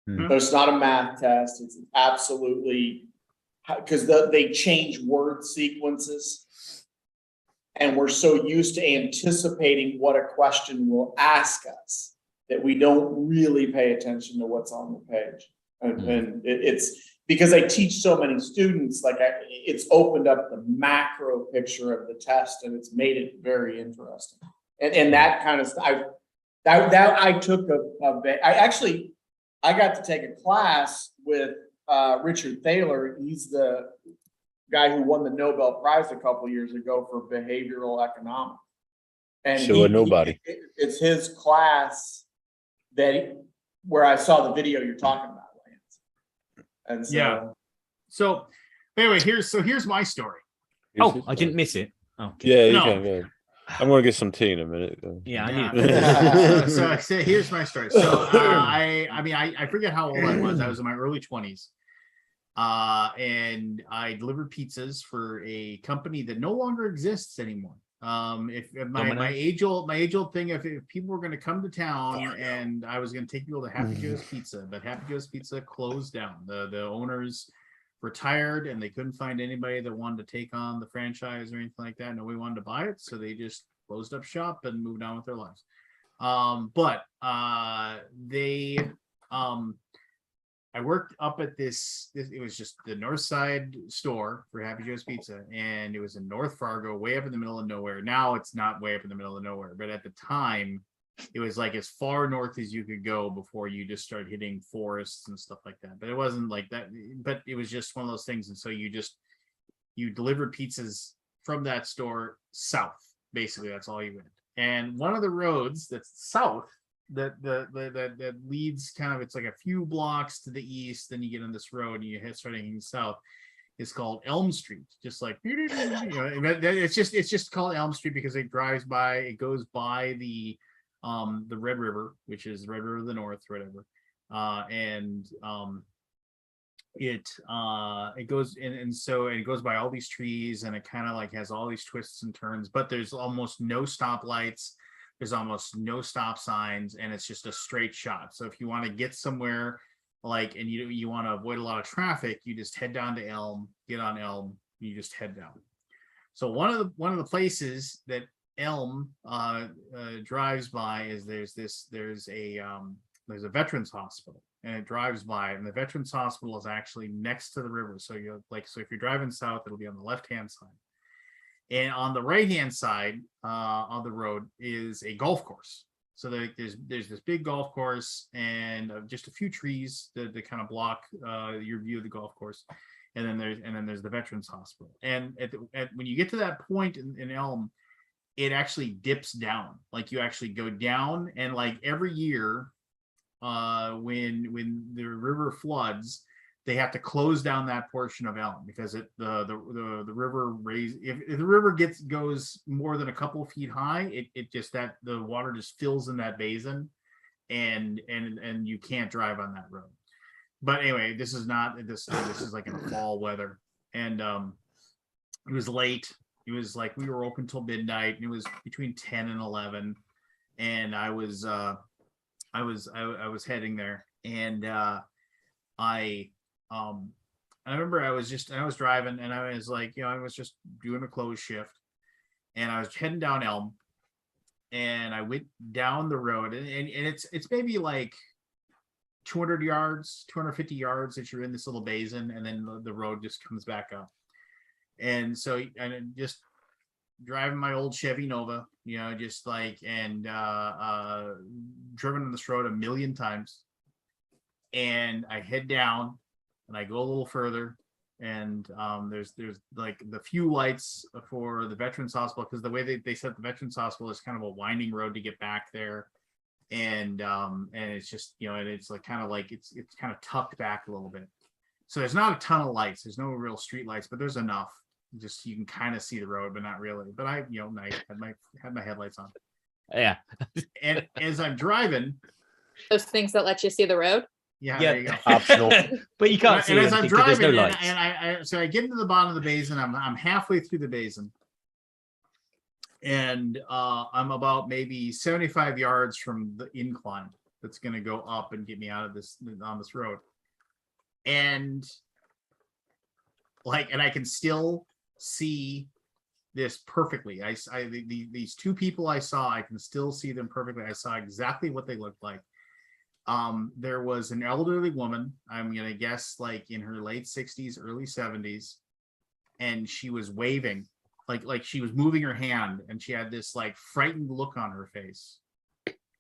Hmm. But it's not a math test. It's absolutely, because they change word sequences. And we're so used to anticipating what a question will ask us that we don't really pay attention to what's on the page. And it's because I teach so many students, like it's opened up the macro picture of the test, and it's made it very interesting. And that kind of stuff, I took I got to take a class with Richard Thaler. He's the guy who won the Nobel Prize a couple years ago for behavioral economics. And it's his class where I saw the video you're talking about. And so, yeah. So anyway, here's my story. Oh, I didn't miss it. Oh, okay. Yeah, you can go. I'm going to get some tea in a minute. Yeah, I need. So here's my story. So I forget how old I was. I was in my early 20s, and I delivered pizzas for a company that no longer exists anymore. If my age old thing, if people were going to come to town and I was going to take people to Happy Joe's Pizza, but Happy Joe's Pizza closed down. The owners retired, and they couldn't find anybody that wanted to take on the franchise or anything like that. Nobody wanted to buy it, so they just closed up shop and moved on with their lives. I worked up at this, it was just the north side store for Happy Joe's Pizza, and it was in North Fargo, way up in the middle of nowhere. Now it's not way up in the middle of nowhere, but at the time it was like as far north as you could go before you just start hitting forests and stuff like that. But it wasn't like that, but it was just one of those things. And so you delivered pizzas from that store south, basically. That's all you went. And one of the roads that's south that leads kind of, it's like a few blocks to the east, then you get on this road and you start heading south. is called Elm Street, just like, you know, it's just called Elm Street because it goes by the Red River, which is Red River of the North, whatever. It goes so it goes by all these trees, and it kind of like has all these twists and turns, but there's almost no stoplights, there's almost no stop signs, and it's just a straight shot. So if you want to get somewhere like, and you want to avoid a lot of traffic, you just head down to Elm, get on Elm, you just head down. So one of the places that Elm drives by is there's a veterans hospital, and it drives by, and the veterans hospital is actually next to the river. So so if you're driving south, it'll be on the left hand side, and on the right hand side on the road is a golf course. So there's this big golf course, and just a few trees that kind of block your view of the golf course, and then there's the veterans hospital. And when you get to that point in Elm, it actually dips down. Like you actually go down, and like every year, when the river floods, they have to close down that portion of Elm because the river if the river goes more than a couple of feet high, it just that the water just fills in that basin, and you can't drive on that road. But anyway, this is like in fall weather, and it was late. It was like we were open till midnight, and it was between 10 and 11, and I was heading there, and I remember I was driving, and I was like, I was just doing a close shift, and I was heading down Elm, and I went down the road, and it's maybe like 200 yards, 250 yards that you're in this little basin, and then the road just comes back up. And so I'm just driving my old Chevy Nova, just like, and driven on this road a million times. And I head down, and I go a little further, and there's like the few lights for the Veterans Hospital, because the way they set the Veterans Hospital is kind of a winding road to get back there. And it's just, and it's like kind of tucked back a little bit. So there's not a ton of lights. There's no real street lights, but there's enough. Just you can kind of see the road, but not really. But I had my headlights on. Yeah. And as I'm driving, those things that let you see the road. Yeah, there you go. Optional. But you can't see and as I'm anything 'cause driving, there's no lights. so I get into the bottom of the basin. I'm halfway through the basin, and I'm about maybe 75 yards from the incline that's going to go up and get me out of on this road. And I can still see this perfectly. These two people I saw, I can still see them perfectly. I saw exactly what they looked like. There was an elderly woman, I'm going to guess like in her late 60s, early 70s, and she was waving, like she was moving her hand, and she had this like frightened look on her face.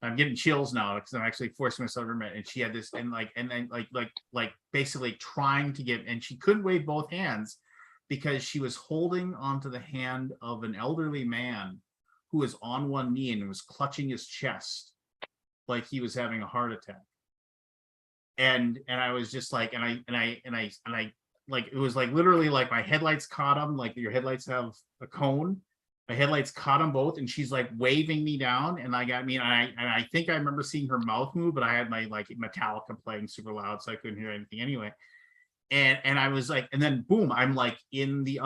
I'm getting chills now because I'm actually forcing myself to remember it. And she had this, and then basically trying to get, and she couldn't wave both hands because she was holding onto the hand of an elderly man who was on one knee and was clutching his chest like he was having a heart attack. And I was just like, and I like, it was like literally like my headlights caught him, like your headlights have a cone. My headlights caught them both, and she's like waving me down, and I think I remember seeing her mouth move, but I had my like Metallica playing super loud, so I couldn't hear anything anyway. And I was like, and then boom, I'm like in the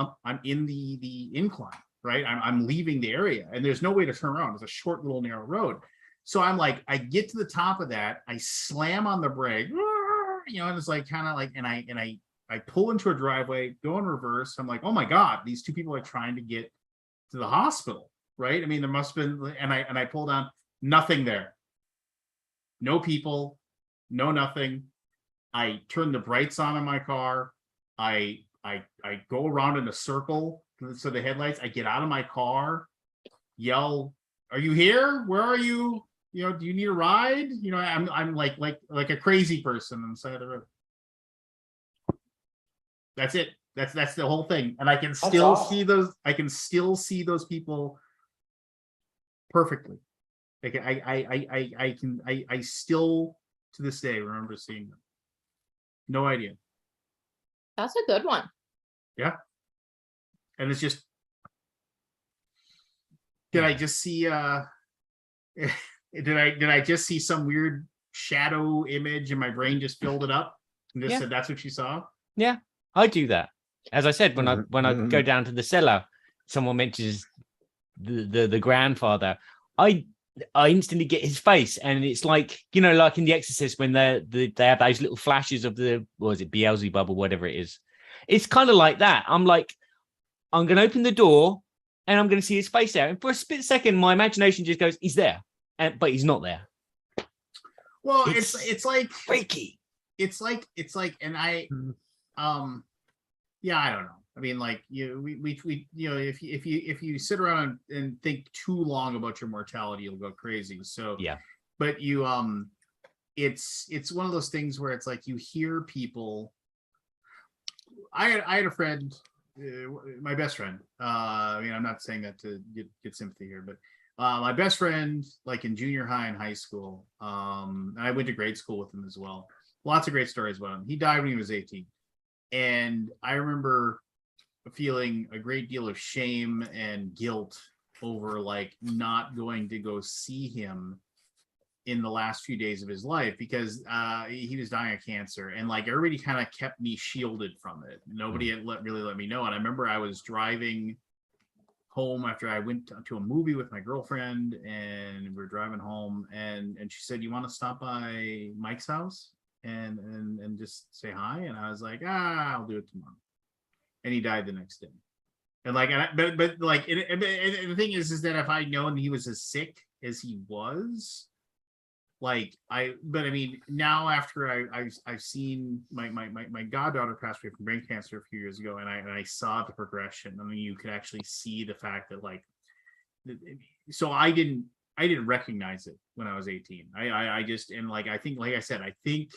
incline, right? I'm leaving the area, and there's no way to turn around. It's a short little narrow road. So I'm like, I get to the top of that, I slam on the brake, and it's like kind of like, and I pull into a driveway, go in reverse. I'm like, oh my God, these two people are trying to get to the hospital, right? I mean, there must have been, and I pulled down, nothing there. No people, no nothing. I turn the brights on in my car. I go around in a circle, so the headlights, I get out of my car, yell, "Are you here? Where are you? Do you need a ride?" I'm like a crazy person on the side of the road. That's it. That's the whole thing, and I can still see those. I can still see those people perfectly. Like I still to this day remember seeing them. No idea. That's a good one. Yeah. And it's just, did I just see did I just see some weird shadow image and my brain just filled it up and just Yeah. said that's what you saw? Yeah, I do that. As I said, when I Mhm. go down to the cellar, someone mentions the grandfather. I instantly get his face, and it's like, you know, like in The Exorcist when they have those little flashes of the, what is it, Beelzebub or whatever it is. It's kind of like that. I'm like, I'm going to open the door and I'm going to see his face there. And for a split second, my imagination just goes, he's there. But he's not there. Well, it's like freaky. It's like, and I, yeah, I don't know. I mean, like we you know, if you sit around and think too long about your mortality, you'll go crazy. So yeah, but you it's one of those things where it's like you hear people. I had a friend, my best friend. I mean, I'm not saying that to get sympathy here, but my best friend, like in junior high and high school, and I went to grade school with him as well. Lots of great stories about him. He died when he was 18. And I remember feeling a great deal of shame and guilt over like not going to go see him in the last few days of his life because he was dying of cancer, and like everybody kind of kept me shielded from it. Nobody had really let me know. And I remember I was driving home after I went to a movie with my girlfriend, and we were driving home, and she said, "You want to stop by Mike's house and just say hi?" And I was like, I'll do it tomorrow. And he died the next day. And like, but like, and the thing is that if I'd known he was as sick as he was, like but I mean, now after I've seen my goddaughter passed away from brain cancer a few years ago, and I saw the progression. I mean, you could actually see the fact that like, so I didn't recognize it when I was 18. I just, and like, I think, like I said, I think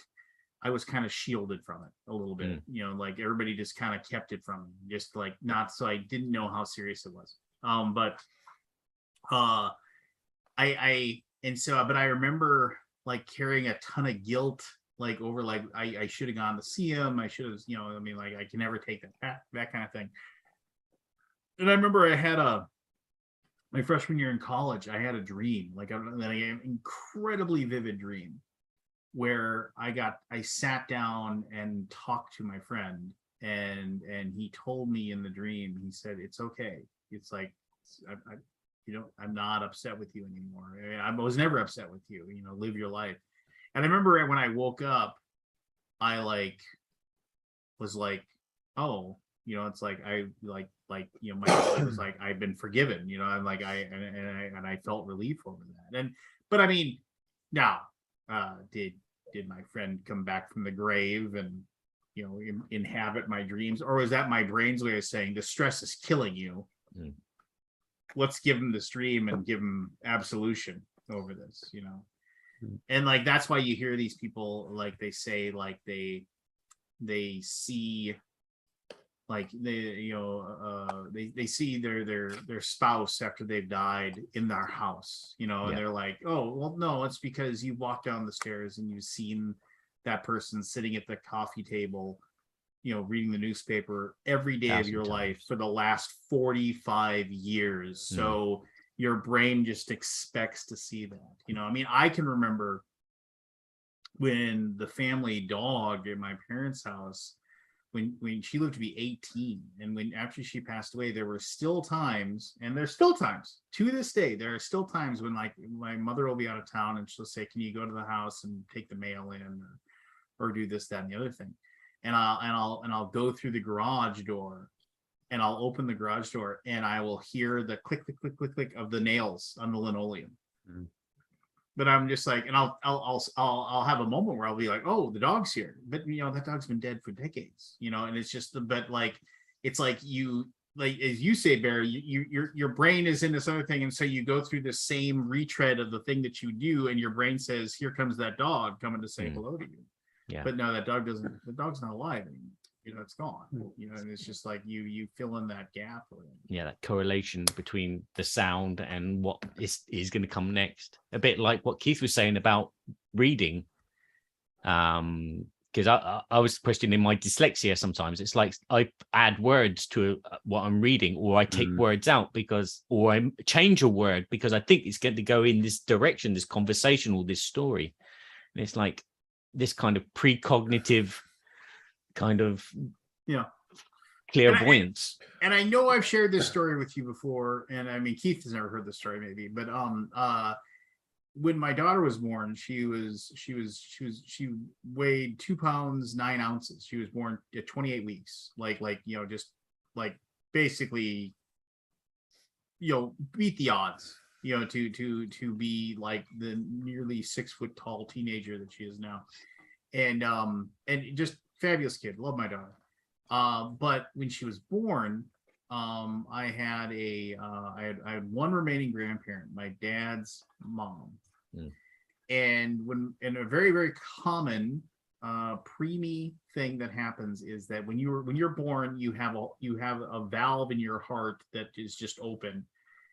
I was kind of shielded from it a little bit, you know, like everybody just kind of kept it from me, just like not, so I didn't know how serious it was. But I remember like carrying a ton of guilt, like over, like, I should have gone to see him. I should have, you know, I mean, like I can never take that kind of thing. And I remember I had my freshman year in college, I had a dream, like an incredibly vivid dream, where I sat down and talked to my friend, and he told me in the dream, he said, "It's okay. It's like, I'm not upset with you anymore. I was never upset with you. You know, live your life." And I remember when I woke up, I like was like, oh, you know, it's like I like you know, my was like, I've been forgiven. You know, I'm like and I felt relief over that. And but I mean, now did my friend come back from the grave and, you know, inhabit my dreams, or was that my brain's way of saying the stress is killing you? Let's give him this dream and give him absolution over this, you know? And like, that's why you hear these people, like they say, like they see, like they see their spouse after they've died in their house, you know, and they're like, oh, well, no, it's because you walk down the stairs and you've seen that person sitting at the coffee table, you know, reading the newspaper every day of your life for the last 45 years. So your brain just expects to see that, you know. I mean, I can remember when the family dog at my parents' house, when she lived to be 18, and when after she passed away, there were still times, and there's still times to this day, there are still times when like my mother will be out of town and she'll say, "Can you go to the house and take the mail in or do this, that, and the other thing?" And I'll go through the garage door, and I'll open the garage door, and I will hear the click, click, click, click, click of the nails on the linoleum. But I'm just like, and I'll have a moment where I'll be like, oh, the dog's here, but you know, that dog's been dead for decades, you know. And it's just but like, it's like you, like as you say, Barry, your brain is in this other thing, and so you go through the same retread of the thing that you do, and your brain says, here comes that dog coming to say hello to you. But no, the dog's not alive anymore. You know, it's gone. You know, and it's just like you fill in that gap. That correlation between the sound and what is going to come next. A bit like what Keith was saying about reading. because I was questioning my dyslexia sometimes. It's like I add words to what I'm reading, or I take words out or I change a word because I think it's going to go in this direction, this conversational, this story. And it's like this kind of precognitive kind of clairvoyance. And I know I've shared this story with you before, and I mean Keith has never heard this story maybe, but when my daughter was born, she weighed 2 pounds 9 ounces. She was born at 28 weeks, just like basically, beat the odds, to be like the nearly 6 foot tall teenager that she is now. And just fabulous kid. Love my daughter. But when she was born, I had I had one remaining grandparent, my dad's mom. And a very, very common preemie thing that happens is that when you're born, you have a valve in your heart that is just open.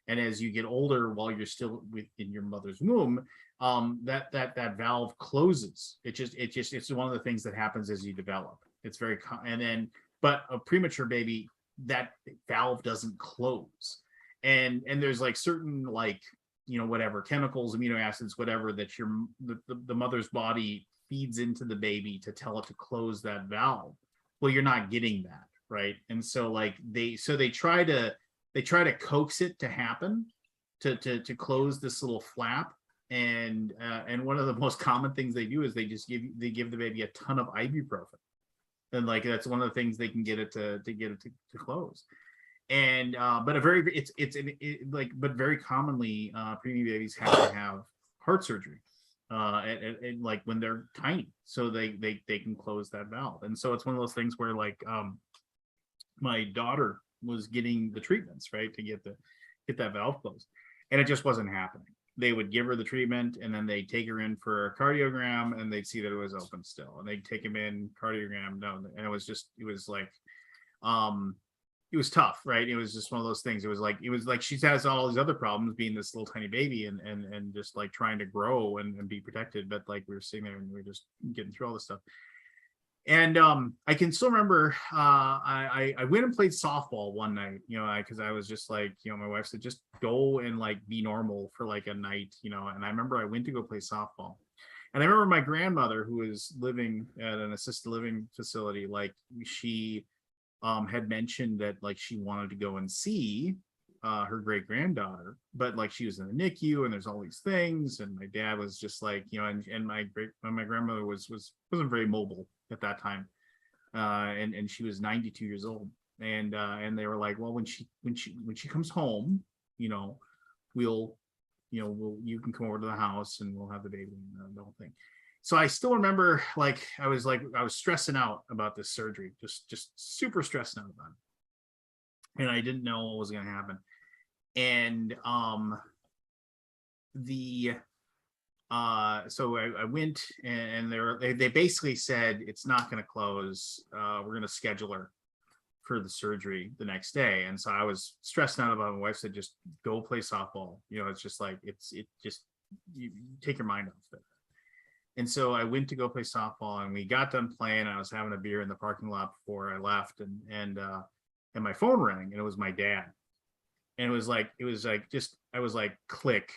And as you get older, while you're still within your mother's womb, that valve closes. It's one of the things that happens as you develop. It's very but a premature baby, that valve doesn't close. And there's like certain whatever chemicals, amino acids, whatever, that the mother's body feeds into the baby to tell it to close that valve. Well, you're not getting that, right? And so they try to coax it to happen, to close this little flap. And one of the most common things they do is they give the baby a ton of ibuprofen. And that's one of the things they can get it to close. And but very commonly preemie babies have to have heart surgery when they're tiny, so they can close that valve. And so it's one of those things where my daughter was getting the treatments, right, to get that valve closed, and it just wasn't happening. They would give her the treatment, and then they'd take her in for a cardiogram, and they'd see that it was open still, and they'd take him in, cardiogram down, and it was tough, right? It was just one of those things. It was like she has all these other problems being this little tiny baby and just like trying to grow and be protected, but we were sitting there and we were just getting through all this stuff. And I can still remember I went and played softball one night, because I was just my wife said just go and be normal for a night, and I remember I went to go play softball. And I remember my grandmother, who was living at an assisted living facility, she had mentioned that she wanted to go and see her great granddaughter, but she was in the NICU and there's all these things, and my dad was just and my grandmother wasn't very mobile at that time, and she was 92 years old, and they were like, well, when she comes home, you can come over to the house and we'll have the baby and the whole thing. So I still remember I was stressing out about this surgery, just super stressing out about it. And I didn't know what was going to happen. And so I went, and they basically said it's not going to close. We're going to schedule her for the surgery the next day. And so I was stressing out about it. My wife said, just go play softball. It's just you take your mind off it. And so I went to go play softball, and we got done playing. I was having a beer in the parking lot before I left, and my phone rang, and it was my dad. And I was like, click,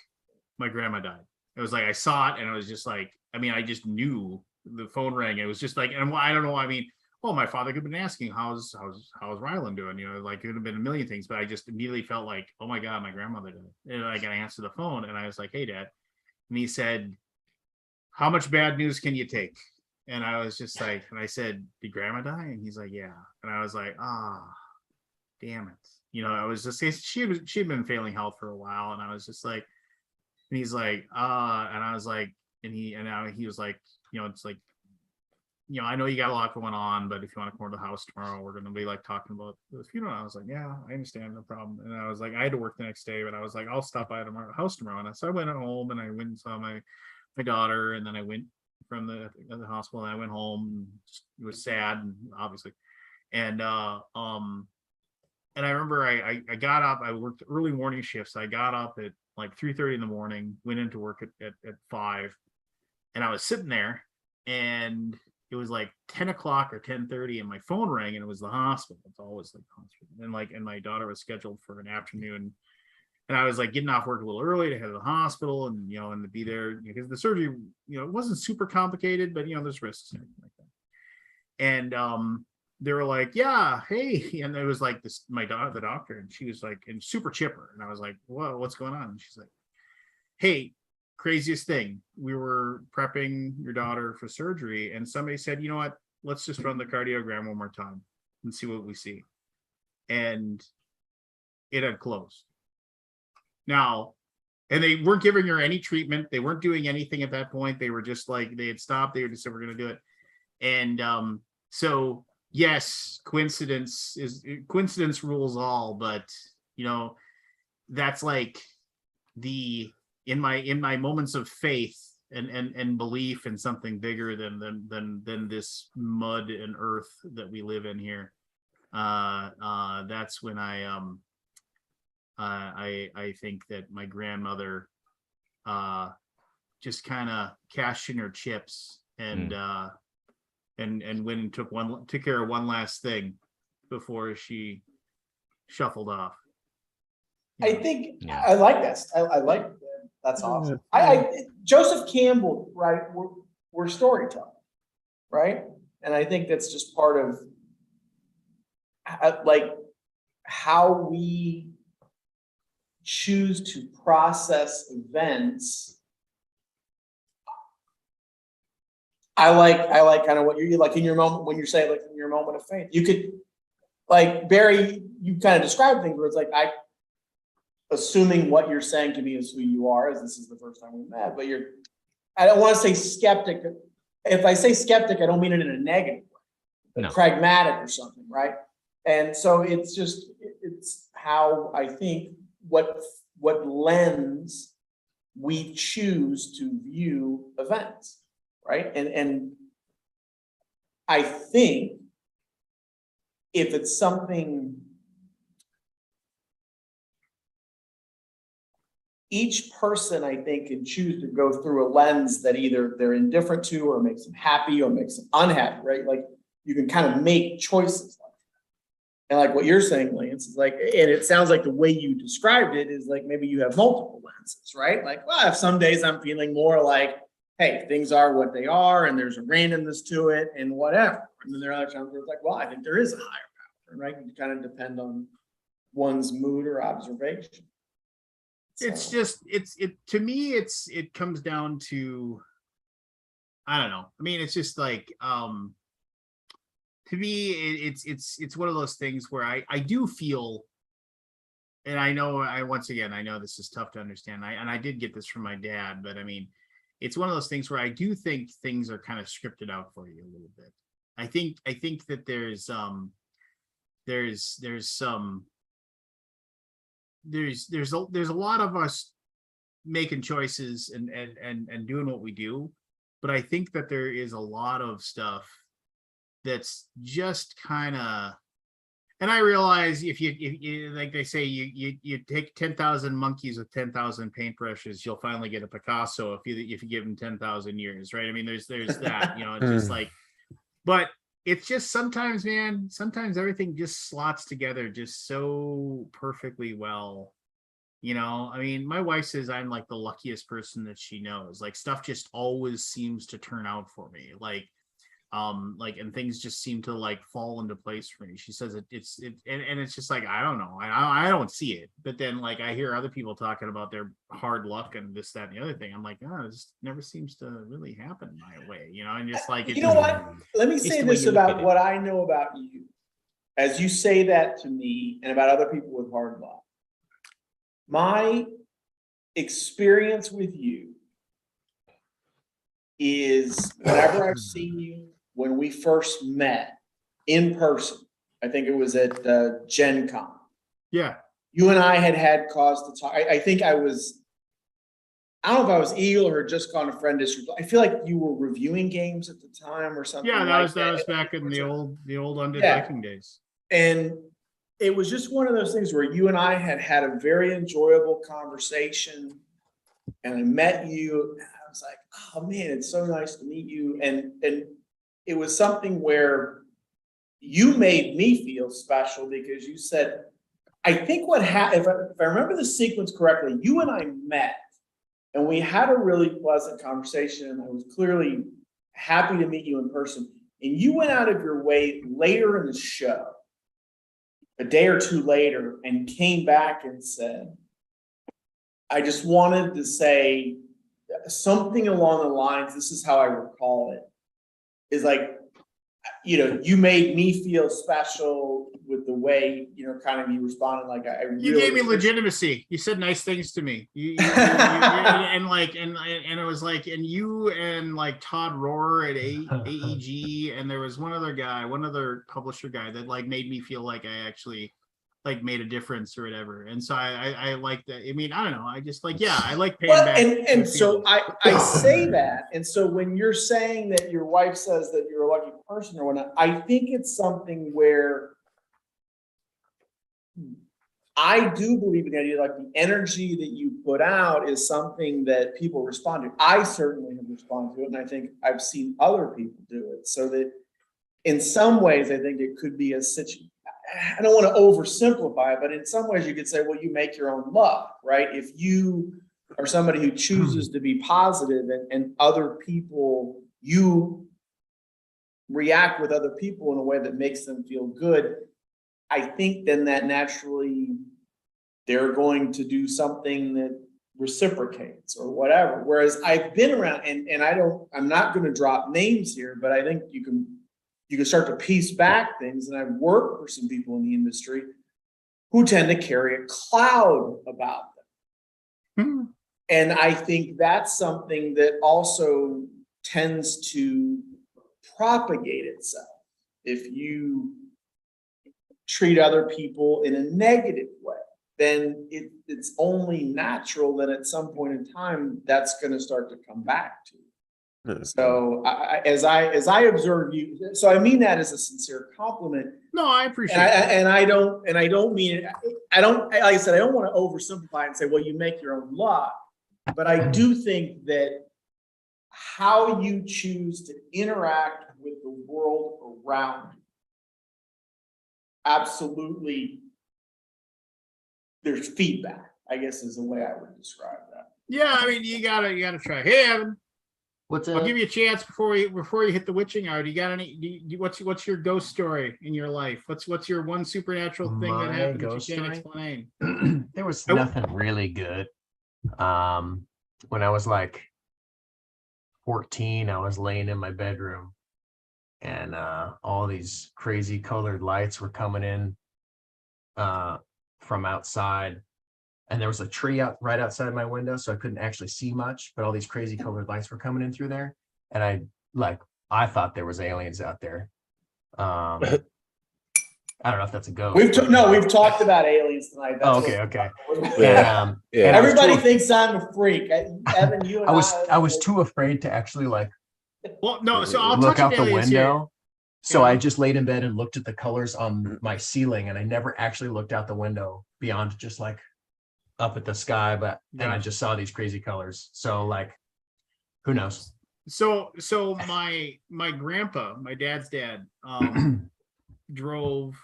my grandma died. It was I saw it, and it was just I just knew. The phone rang. It was just and I don't know. My father could have been asking, how's Rylan doing? It could have been a million things, but I just immediately felt oh my God, my grandmother died. And I answered the phone, and I was like, hey, Dad. And he said, how much bad news can you take? And I was just and I said, did Grandma die? And he's like, yeah. And I was like, damn it. I was just, she'd been failing health for a while. And I was just and he's like, and I was like, and he was like, it's I know you got a lot going on, but if you want to come over to the house tomorrow, we're going to be talking about the funeral. And I was like, yeah, I understand, no problem. And I was like, I had to work the next day, but I was like, I'll stop by the house tomorrow. And so I went home, and I went and saw my daughter, and then I went from the hospital, and I went home. It was sad, obviously. And I remember I got up. I worked early morning shifts. I got up at 3:30 in the morning, went into work at 5, and I was sitting there, and it was like 10 o'clock or 10:30 and my phone rang and it was the hospital. It's always like hospital. And my daughter was scheduled for an afternoon. And I was like getting off work a little early to head to the hospital and, and to be there because the surgery, it wasn't super complicated, but, there's risks and everything like that. And they were like, yeah, hey. And it was like this, the doctor, and she was like, and super chipper. And I was like, whoa, what's going on? And she's like, hey, craziest thing. We were prepping your daughter for surgery and somebody said, you know what, let's just run the cardiogram one more time and see what we see. And it had closed. Now, and they weren't giving her any treatment. They weren't doing anything at that point. They were just like, they had stopped. They were just said, we're going to do it. And so, yes, coincidence rules all. But, that's like in my moments of faith and belief in something bigger than this mud and earth that we live in here. That's when I think that my grandmother just kind of cashed in her chips and went and took care of one last thing before she shuffled off. I think I like that. I like that. That's awesome. Joseph Campbell, right? We're storytelling, right? And I think that's just part of like how we choose to process events. I like kind of what you're like in your moment when you're saying like in your moment of faith. You could like Barry, you kind of describe things where it's like assuming what you're saying to me is who you are, as this is the first time we met, but I don't want to say skeptic. If I say skeptic, I don't mean it in a negative way, but pragmatic or something, right? And so it's how I think what lens we choose to view events, right? And I think if it's something, each person I think can choose to go through a lens that either they're indifferent to or makes them happy or makes them unhappy, right? Like you can kind of make choices. And like what you're saying, Lance, is like, and it sounds like the way you described it is like maybe you have multiple lenses, right? Like, well, if some days I'm feeling more like, hey, things are what they are, and there's a randomness to it, and whatever. And then there are other times where it's like, well, I think there is a higher power, right? It kind of depend on one's mood or observation. It's just to me, it comes down to, I don't know. I mean, it's just like to me, it's one of those things where I do feel, and I know I know this is tough to understand. I did get this from my dad, but I mean, it's one of those things where I do think things are kind of scripted out for you a little bit. I think that there's a lot of us making choices and doing what we do, but I think that there is a lot of stuff that's just kind of, and I realize if you like they say you take 10,000 monkeys with 10,000 paintbrushes, you'll finally get a Picasso if you give them 10,000 years, right? I mean, there's that, it's just like, but it's just sometimes, man, sometimes everything just slots together just so perfectly well. I mean, my wife says I'm like the luckiest person that she knows. Like stuff just always seems to turn out for me. And things just seem to like fall into place for me. She says and it's just like, I don't know. I don't see it. But then like I hear other people talking about their hard luck and this, that, and the other thing. I'm like, it just never seems to really happen my way, and just like it. You know what? Let me say this about what I know about you. As you say that to me and about other people with hard luck. My experience with you is whenever I've seen you, when we first met in person, I think it was at Gen Con. Yeah. You and I had cause to talk. I think I don't know if I was Eagle or just gone to friend district. I feel like you were reviewing games at the time or something. Yeah, that was back in the old Undead Viking days. And it was just one of those things where you and I had a very enjoyable conversation, and I met you, and I was like, oh man, it's so nice to meet you. And it was something where you made me feel special because you said, I think what happened, if I remember the sequence correctly, you and I met and we had a really pleasant conversation, and I was clearly happy to meet you in person. And you went out of your way later in the show, a day or two later, and came back and said, I just wanted to say something along the lines, this is how I recall it, is like, you know, you made me feel special with the way, you know, kind of you responded. Like, I really You gave me legitimacy. You said nice things to me. And it was like, and you and like Todd Rohrer at AEG, and there was one other publisher guy that like made me feel like I actually like made a difference or whatever. And so I like that. I mean, I don't know. I just like, yeah, I like paying back. And so I say that. And so when you're saying that your wife says that you're a lucky person or whatnot, I think it's something where I do believe in the idea, like the energy that you put out is something that people respond to. I certainly have responded to it, and I think I've seen other people do it. So that in some ways, I think it could be a situation. I don't want to oversimplify it, but in some ways you could say, well, you make your own luck, right? If you are somebody who chooses to be positive and other people, you react with other people in a way that makes them feel good, I think then that naturally they're going to do something that reciprocates or whatever. Whereas I've been around and I'm not going to drop names here, but I think you can start to piece back things. And I've worked for some people in the industry who tend to carry a cloud about them. And I think that's something that also tends to propagate itself. If you treat other people in a negative way, then it's only natural that at some point in time, that's going to start to come back to you. So as I observe you, so I mean that as a sincere compliment. No, I appreciate it. And I don't mean it. I don't, like I said, I don't want to oversimplify and say, well, you make your own luck. But I do think that how you choose to interact with the world around you, absolutely, there's feedback, I guess is the way I would describe that. Yeah, I mean, you gotta try. Hey, Evan. What's I'll give you a chance before you hit the witching hour. Do you got any? What's your ghost story in your life? What's your one supernatural thing that happened that you can't explain? There was nothing really good. When I was like 14, I was laying in my bedroom, and all these crazy colored lights were coming in from outside. And there was a tree right outside my window, so I couldn't actually see much, but all these crazy colored lights were coming in through there. And I thought there was aliens out there. I don't know if that's a ghost. We've talked about aliens tonight. That's okay. And everybody thinks I'm a freak. Evan, you and I was too afraid to actually so I'll look touch out the window. Here. So I just laid in bed and looked at the colors on my ceiling, and I never actually looked out the window beyond just like up at the sky, and I just saw these crazy colors. So like, who knows? So my grandpa, my dad's dad, drove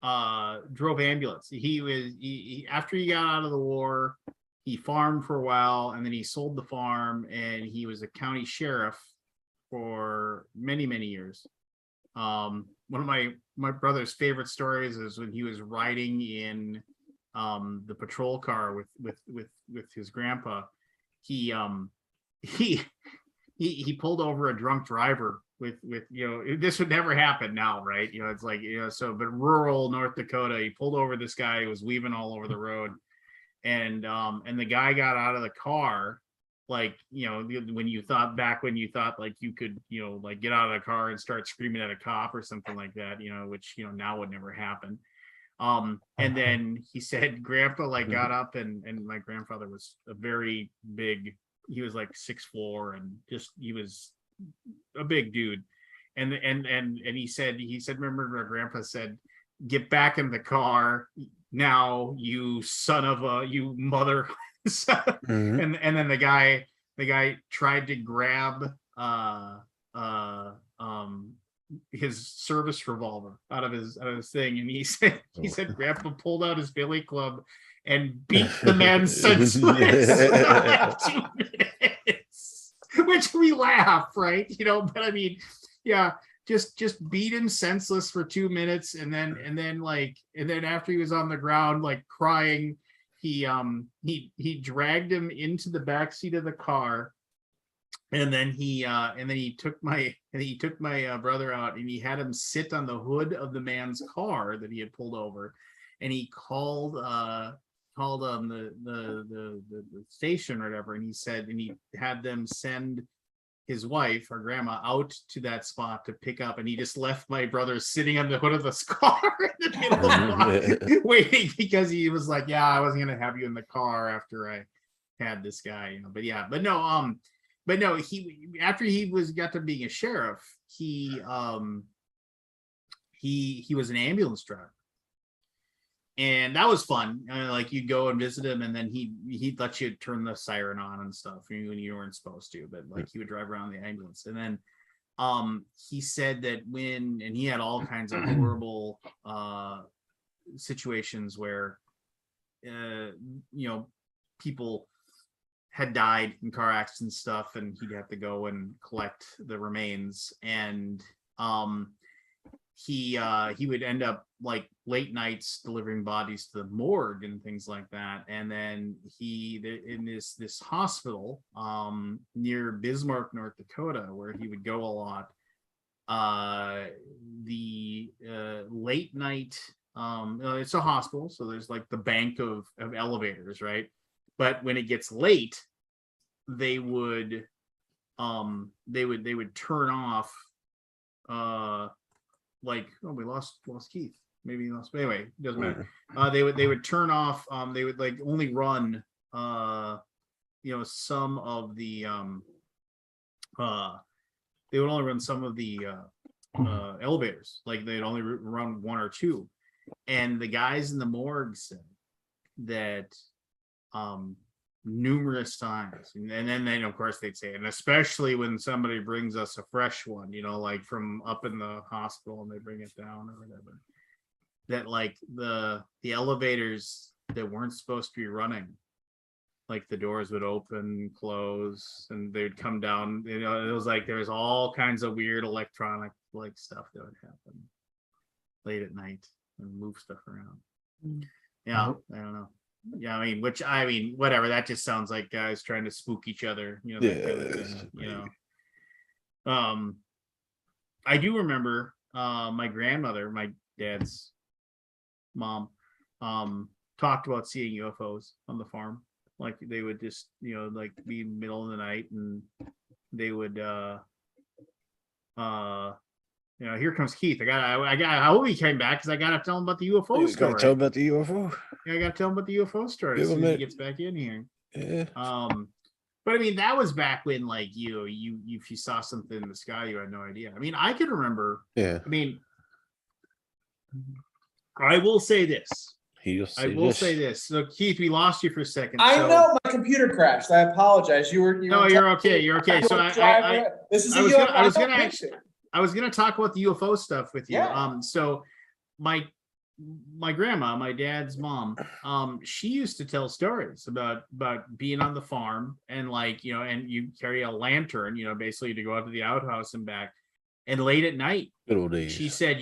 ambulance. He after he got out of the war, he farmed for a while, and then he sold the farm, and he was a county sheriff for many years. One of my brother's favorite stories is when he was riding in the patrol car with his grandpa. He pulled over a drunk driver with this would never happen now, right? It's like, but rural North Dakota, he pulled over this guy who was weaving all over the road, and the guy got out of the car, like, when you thought like you could, like get out of the car and start screaming at a cop or something like that, which now would never happen. And then he said grandpa got up, and my grandfather was a very big, he was like 6'4", and just, he was a big dude. And he said, remember my grandpa said, "Get back in the car now, you son of a, you mother." And then the guy tried to grab his service revolver out of his thing, and he said Grandpa pulled out his billy club and beat the man senseless for like 2 minutes, which we laugh, right? You know, but I mean, yeah, just beat him senseless for 2 minutes, and then after he was on the ground like crying, he dragged him into the back seat of the car. And then he took my brother out, and he had him sit on the hood of the man's car that he had pulled over, and he called the station or whatever, and he had them send his wife or grandma out to that spot to pick up, and he just left my brother sitting on the hood of this car in the middle of the block, waiting, because he was like, yeah, I wasn't gonna have you in the car after I had this guy, you know. But yeah, but no, he after he got to being a sheriff, he was an ambulance driver, and that was fun. Like, you'd go and visit him, and then he'd let you turn the siren on and stuff when you weren't supposed to, but like he would drive around the ambulance. And then he said that and he had all kinds of horrible situations where people had died in car accidents and stuff, and he'd have to go and collect the remains. And he would end up like late nights delivering bodies to the morgue and things like that. And then in this hospital near Bismarck, North Dakota, where he would go a lot, the late night, it's a hospital, so there's like the bank of elevators, right? But when it gets late, they would turn off like, oh, we lost Keith. Maybe he lost, but anyway, it doesn't matter. They would turn off, they would like only run some of the they would only run some of the elevators, like they'd only run one or two. And the guys in the morgue said that numerous times, and then of course they'd say, and especially when somebody brings us a fresh one, like from up in the hospital, and they bring it down or whatever, that like the elevators that weren't supposed to be running, like the doors would open, close, and they'd come down. It was like there was all kinds of weird electronic like stuff that would happen late at night and move stuff around. Yeah, I don't know. Yeah, I mean, whatever. That just sounds like guys trying to spook each other. That kind of thing, I do remember my grandmother, my dad's mom, talked about seeing UFOs on the farm. Like they would just, like be in the middle of the night, and they would here comes Keith. I hope he came back, because I gotta tell him about the UFO story. Gotta tell him about the UFO. Yeah, I gotta tell him about the UFO story as soon as he gets back in here. Yeah. But I mean, that was back when, like, you if you saw something in the sky, you had no idea. I mean, I can remember. Yeah. I mean, I will say this. Say this. So, Keith, we lost you for a second. I know my computer crashed. I apologize. No, you're okay. You're okay. So this is I was gonna talk about the UFO stuff with you. Yeah. So my grandma, my dad's mom, she used to tell stories about being on the farm, and like, and you carry a lantern, basically to go out to the outhouse and back. And late at night, good old days, she said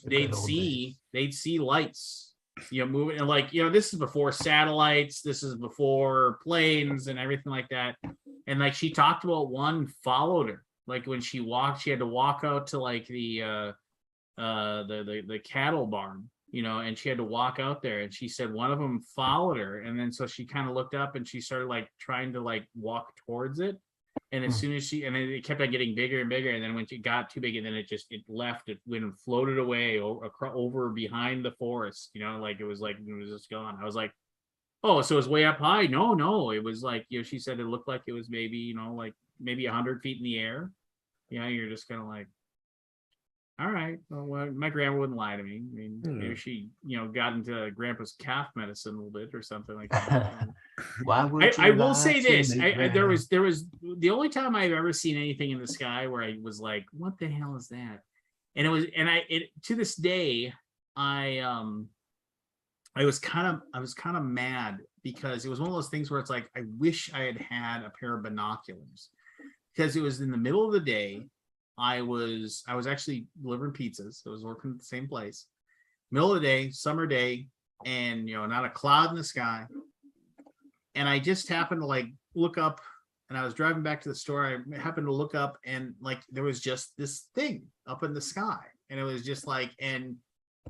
they'd see lights, moving, and like, this is before satellites, this is before planes and everything like that. And like, she talked about one followed her. Like when she walked, she had to walk out to like the cattle barn, and she had to walk out there, and she said one of them followed her, and then so she kind of looked up, and she started like trying to like walk towards it, and as soon as it kept on getting bigger and bigger, and then when she got too big, and then it left, it went and floated away over behind the forest, like it was just gone. I was like, oh, so it was way up high? No, it was like, she said it looked like it was maybe, like maybe 100 feet in the air. You're just kind of like, all right, well, my grandma wouldn't lie to me. I mean, maybe she, got into grandpa's calf medicine a little bit or something like that. Why would I you will lie say to this. me, There Grandma? was the only time I've ever seen anything in the sky where I was like, what the hell is that? And to this day, I was kind of mad because it was one of those things where it's like, I wish I had a pair of binoculars, because it was in the middle of the day. I was actually delivering pizzas. I was working at the same place, middle of the day, summer day, and not a cloud in the sky. And I just happened to like look up, and I was driving back to the store. I happened to look up, and like there was just this thing up in the sky, and it was just like, and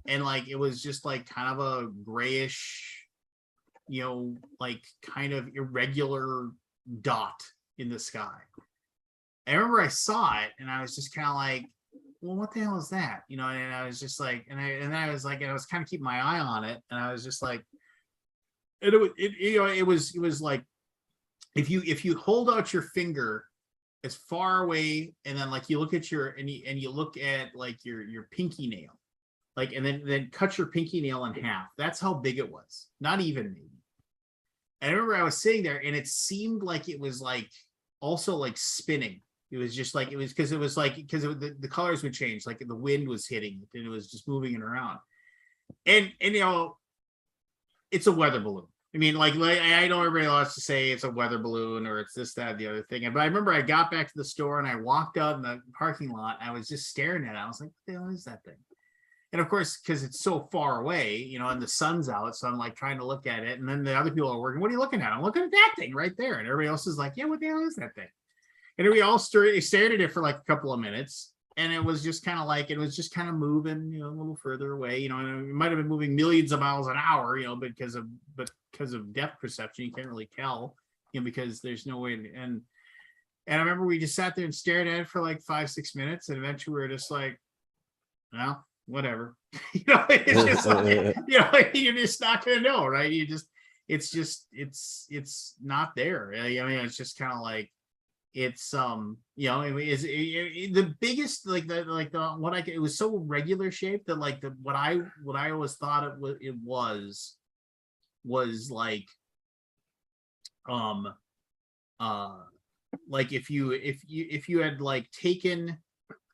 like it was just like kind of a grayish, like kind of irregular dot in the sky. I remember I saw it, and I was just kind of like, well, what the hell is that? And I was just like, and I was like, and I was kind of keeping my eye on it, and I was just like, and it was like, if you hold out your finger as far away, and then like you look at and you look at like your pinky nail, like, and then cut your pinky nail in half. That's how big it was. Not even maybe. I remember I was sitting there, and it seemed like it was like also like spinning. It was just like, because the colors would change, like the wind was hitting it, and it was just moving it around. And it's a weather balloon. I mean, like I know everybody loves to say it's a weather balloon or it's this, that, the other thing. But I remember I got back to the store, and I walked out in the parking lot, and I was just staring at it. I was like, what the hell is that thing? And of course, because it's so far away, and the sun's out, so I'm like trying to look at it. And then the other people are working. What are you looking at? I'm looking at that thing right there. And everybody else is like, yeah, what the hell is that thing? And we all stared at it for like a couple of minutes. And it was just kind of like, it was just kind of moving, a little further away, and it might have been moving millions of miles an hour, because of depth perception, you can't really tell, because there's no way. And I remember we just sat there and stared at it for like 5-6 minutes. And eventually we were just like, well, whatever. It's just like, you're just not going to know, right? It's not there. I mean, it's just kind of like, it's the biggest, it was so regular shaped that like what I always thought it was like like if you had like taken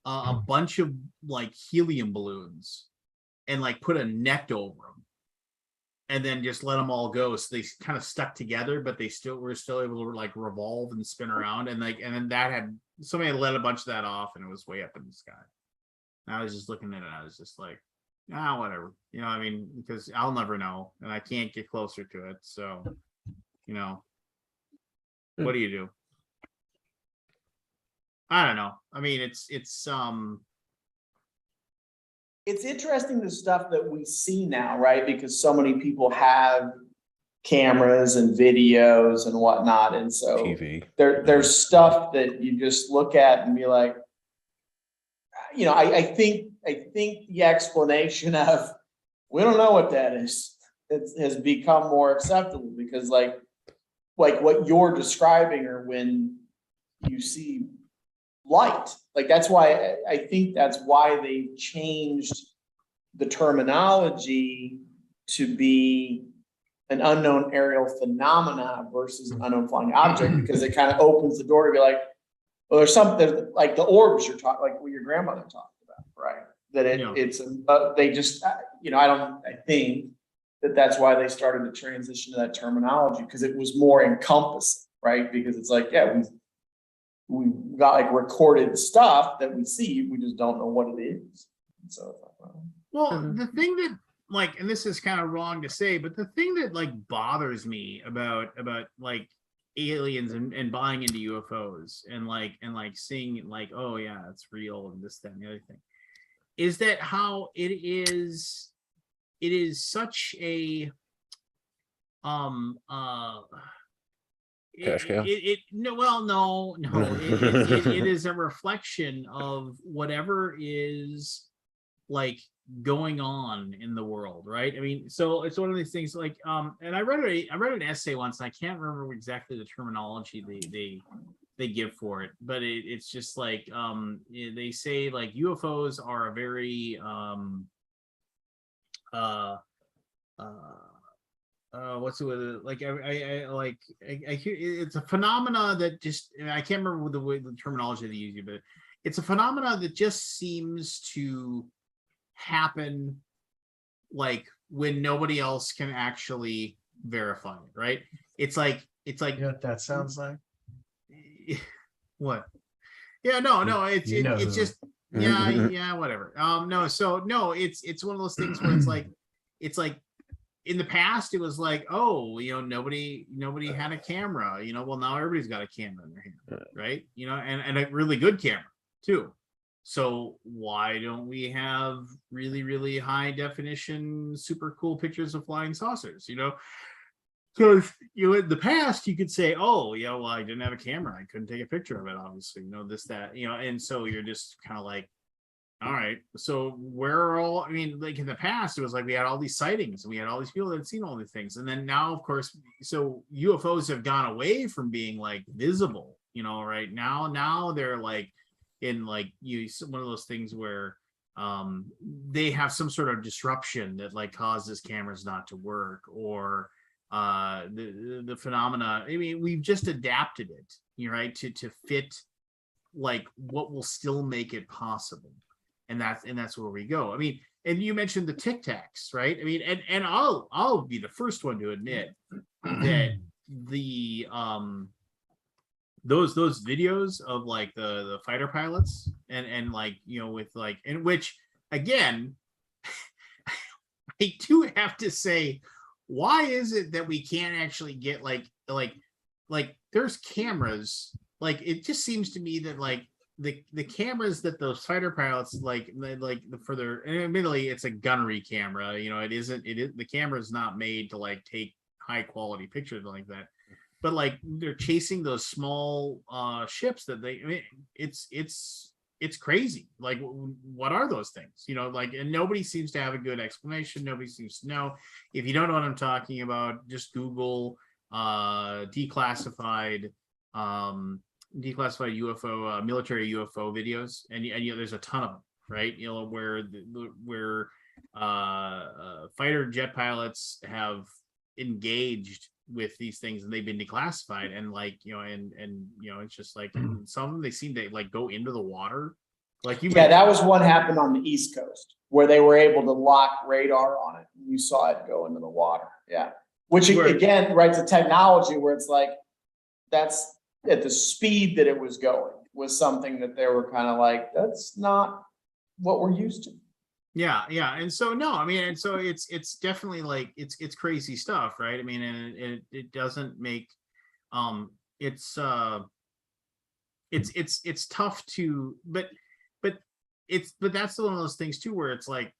a bunch of like helium balloons and like put a net over them and then just let them all go, so they kind of stuck together, but they were still able to like revolve and spin around, and then somebody had let a bunch of that off, and it was way up in the sky. And I was just looking at it, I was just like, whatever, I mean, because I'll never know, and I can't get closer to it, so what do you do? I don't know. I mean, it's interesting, the stuff that we see now, right? Because so many people have cameras and videos and whatnot. And so TV. There's stuff that you just look at and be like, I think the explanation of, we don't know what that is, it has become more acceptable, because like what you're describing, or when you see light, like that's why I think that's why they changed the terminology to be an unknown aerial phenomena versus an unknown flying object, because it kind of opens the door to be like, well, there's something like the orbs you're talking, like what your grandmother talked about, right? That it's they just I think that's why they started to transition to that terminology, because it was more encompassing, right? Because it's like, yeah, we've got like recorded stuff that we see, we just don't know what it is. And so, well, the thing that like, and this is kind of wrong to say, but the thing that like bothers me about like aliens and buying into UFOs and like seeing like, oh yeah, it's real and this, that, and the other thing, is that how it is such a cash cow? No. It is a reflection of whatever is like going on in the world, right? I mean, so it's one of these things like, and I read an essay once, and I can't remember exactly the terminology they give for it, but it's just like they say like UFOs are a very what's it like I hear it's a phenomena that just I can't remember the terminology they use, but it's a phenomena that just seems to happen like when nobody else can actually verify it, right? It's like You know what that sounds like? what? Yeah, no, it's You know it's who. just yeah, whatever. No, so no, it's one of those things where it's like in the past it was like, oh, nobody had a camera, well, now everybody's got a camera in their hand, right? And a really good camera too. So why don't we have really, really high definition, super cool pictures of flying saucers, So in the past you could say, oh yeah, well, I didn't have a camera, I couldn't take a picture of it, obviously, this, that, and so you're just kind of like, all right, so where are all, I mean, like in the past, it was like we had all these sightings and we had all these people that had seen all these things. And then now, of course, so UFOs have gone away from being like visible, right now they're like in like one of those things where they have some sort of disruption that like causes cameras not to work, or the phenomena. I mean, we've just adapted it, right, to fit like what will still make it possible. And that's where we go. I mean, and you mentioned the Tic Tacs, right? I mean, and I'll be the first one to admit that the those videos of like the fighter pilots and like with like, in which again I do have to say, why is it that we can't actually get like there's cameras, like it just seems to me that like the cameras that those fighter pilots like for their, and admittedly it's a gunnery camera, the camera is not made to like take high quality pictures like that, but like they're chasing those small ships that I mean, it's crazy. Like, what are those things? Like, and nobody seems to have a good explanation. Nobody seems to know. If you don't know what I'm talking about, just Google declassified UFO, military UFO videos, and there's a ton of them, right? Where fighter jet pilots have engaged with these things and they've been declassified, and like it's just like some of them, they seem to like go into the water, like that was what happened on the East Coast, where they were able to lock radar on it. You saw it go into the water. Yeah, which again, right, it's a technology where it's like that's at the speed that it was going was something that they were kind of like, that's not what we're used to. Yeah. And so, no, I mean, and so it's definitely like, it's crazy stuff, right? I mean, and it doesn't make, it's tough to, but that's one of those things too, where it's like,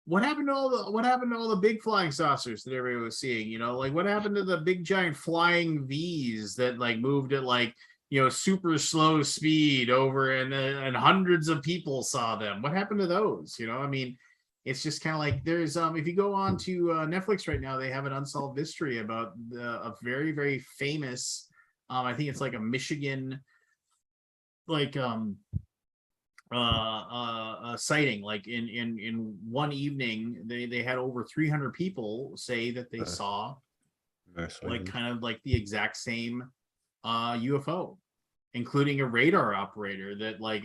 what happened to all the big flying saucers that everybody was seeing? Like what happened to the big giant flying V's that like moved at like super slow speed over, and hundreds of people saw them? What happened to those? I mean, it's just kind of like there's if you go on to Netflix right now, they have an unsolved mystery about a very, very famous I think it's like a Michigan like a sighting. Like in one evening they had over 300 people say that they saw like kind of like the exact same UFO, including a radar operator that like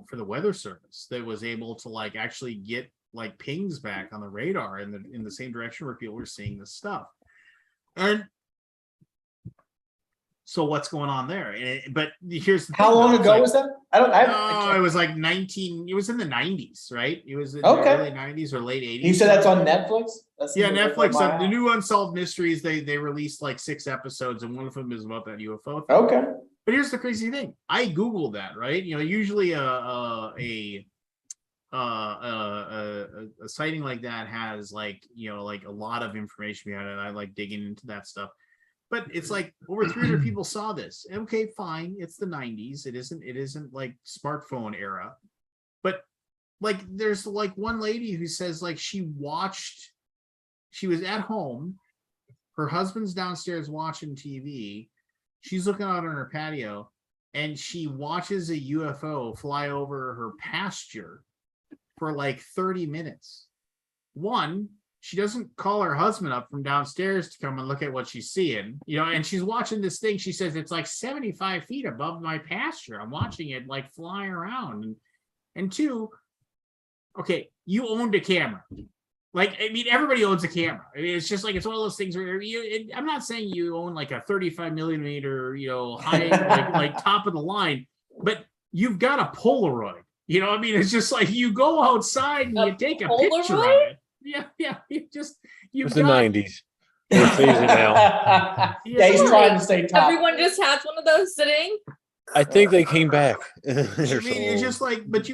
for the weather service that was able to like actually get like pings back on the radar in the same direction where people were seeing this stuff. And so what's going on there? But here's the thing, how long ago was that? It was like it was in the 90s, right? It was in the early 90s or late 80s. You said that's on Netflix? Netflix. The new Unsolved Mysteries, they released like 6 episodes, and one of them is about that UFO thing. Okay. But here's the crazy thing. I Googled that, right? Usually a sighting like that has like, like a lot of information behind it. I like digging into that stuff. But it's like over 300 people saw this. Okay, fine. It's the 90s. It isn't like smartphone era. But like there's like one lady who says like she was at home, her husband's downstairs watching TV. she's looking out on her patio and she watches a UFO fly over her pasture for like 30 minutes. One, she doesn't call her husband up from downstairs to come and look at what she's seeing, and she's watching this thing. She says it's like 75 feet above my pasture. I'm watching it like fly around. And two, okay, you owned a camera. Like, I mean, everybody owns a camera. I mean, it's just like, it's one of those things where I'm not saying you own like a 35 millimeter, high, like top of the line, but you've got a Polaroid. I mean, it's just like you go outside and you take a picture of it. Yeah. You've It's got the 90s. We're phasing out. Yeah, he's trying to stay top. Everyone just has one of those sitting. I think they came back. I mean, it's just like, but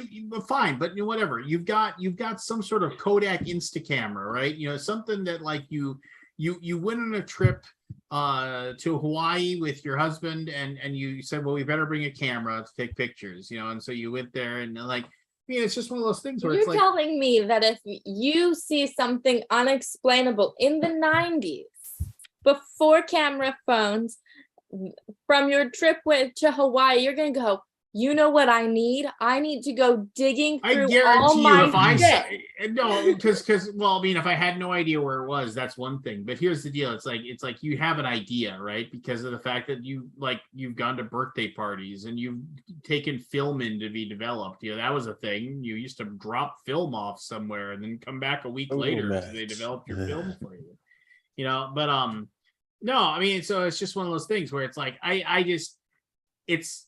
fine, but whatever. You've got some sort of Kodak Instacamera, right? Something that like you went on a trip to Hawaii with your husband, and you said, well, we better bring a camera to take pictures, and so you went there, and like, I mean, it's just one of those things where You're it's like, telling me that if you see something unexplainable in the 90s, before camera phones, from your trip to Hawaii, you're gonna go, you know what I need? I need to go digging I through all guarantee you, if my I shit. no, because well, I mean, if I had no idea where it was, that's one thing. But here's the deal: it's like you have an idea, right? Because of the fact that you've gone to birthday parties and you've taken film in to be developed. That was a thing. You used to drop film off somewhere and then come back a week later so they developed your film for you. But no, I mean, so it's just one of those things where it's like it's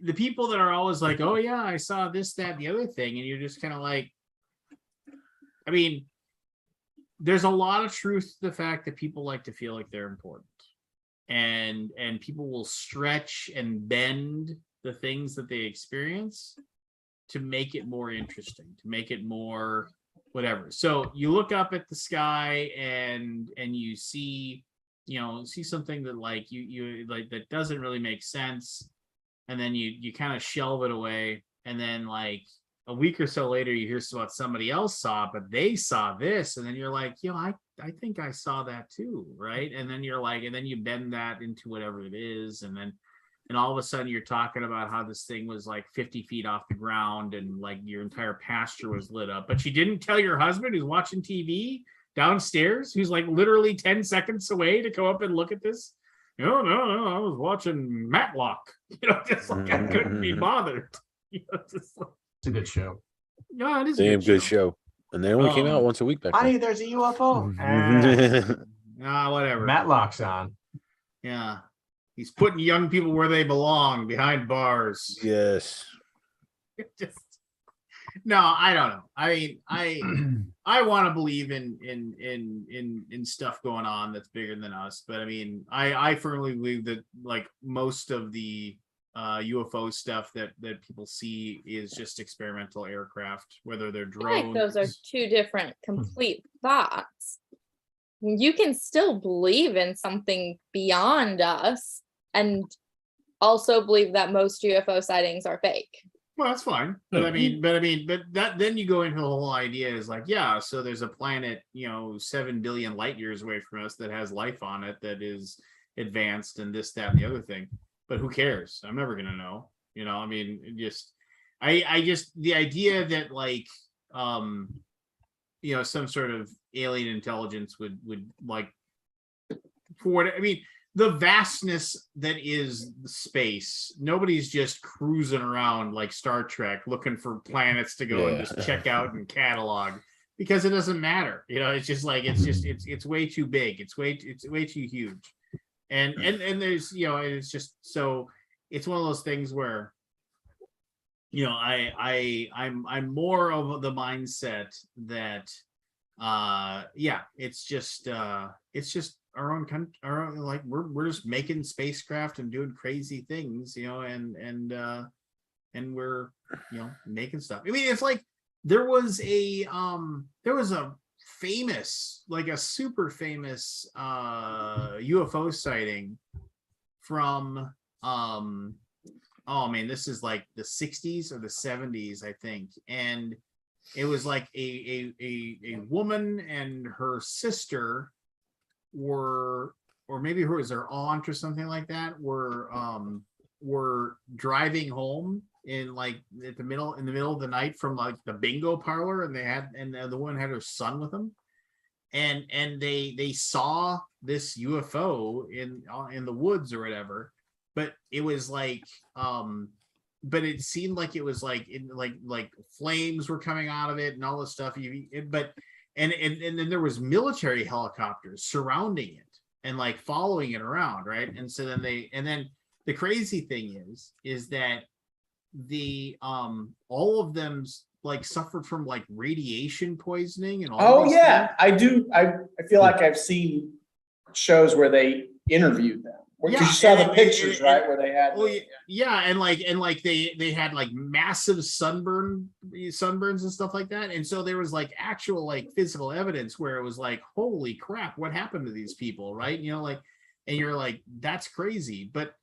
the people that are always like, oh yeah, I saw this, that, and the other thing, and you're just kind of like, I mean, there's a lot of truth to the fact that people like to feel like they're important, and people will stretch and bend the things that they experience to make it more interesting, to make it more whatever. So you look up at the sky and you see something that like you like that doesn't really make sense. And then you kind of shelve it away. And then like a week or so later, you hear about somebody else saw it, but they saw this. And then you're like, I think I saw that too. Right. And then you're like, and then you bend that into whatever it is. And all of a sudden you're talking about how this thing was like 50 feet off the ground and like your entire pasture was lit up. But you didn't tell your husband who's watching TV downstairs, who's like literally 10 seconds away to go up and look at this. No, I was watching Matlock. Just like I couldn't be bothered. Just like, It's a good show. No, it is Damn good show. And they only came out once a week back Honey, then. there's a UFO. Whatever. Matlock's on. Yeah. He's putting young people where they belong, behind bars. Yes. Just, no, I don't know. I mean, I want to believe in stuff going on that's bigger than us, but I mean, I firmly believe that like most of the UFO stuff that people see is just experimental aircraft, whether they're I drones. think those are two different complete thoughts. You can still believe in something beyond us and also believe that most UFO sightings are fake. Well, that's fine. But that then you go into the whole idea is like, yeah, so there's a planet, 7 billion light years away from us that has life on it that is advanced and this, that, and the other thing. But who cares? I'm never gonna know. I mean, I just the idea that like some sort of alien intelligence would like for what I mean, the vastness that is space. Nobody's just cruising around like Star Trek looking for planets to go and just check out and catalog, because it doesn't matter. It's just like it's way too big. It's way too huge. And there's it's just so it's one of those things where I'm more of the mindset that it's just our own country, like we're just making spacecraft and doing crazy things, and we're making stuff. I mean, it's like there was a famous, like a super famous UFO sighting from oh man, this is like the 60s or the 70s, I think, and it was like a woman and her sister were or maybe who was their aunt or something like that, were driving home in like in the middle of the night from like the bingo parlor, and the woman had her son with them, and they saw this UFO in the woods or whatever, but it was like but it seemed like it was like like flames were coming out of it and all this stuff. And then there was military helicopters surrounding it and like following it around, right? And so then the crazy thing is that the all of them like suffered from like radiation poisoning and all. Oh yeah, things. I do. I feel like I've seen shows where they interviewed them. Because you saw the pictures, right, where they had. Oh yeah, and like they had like massive sunburns and stuff like that, and so there was like actual like physical evidence where it was like, holy crap, what happened to these people, right? You know, like, and you're like, that's crazy. But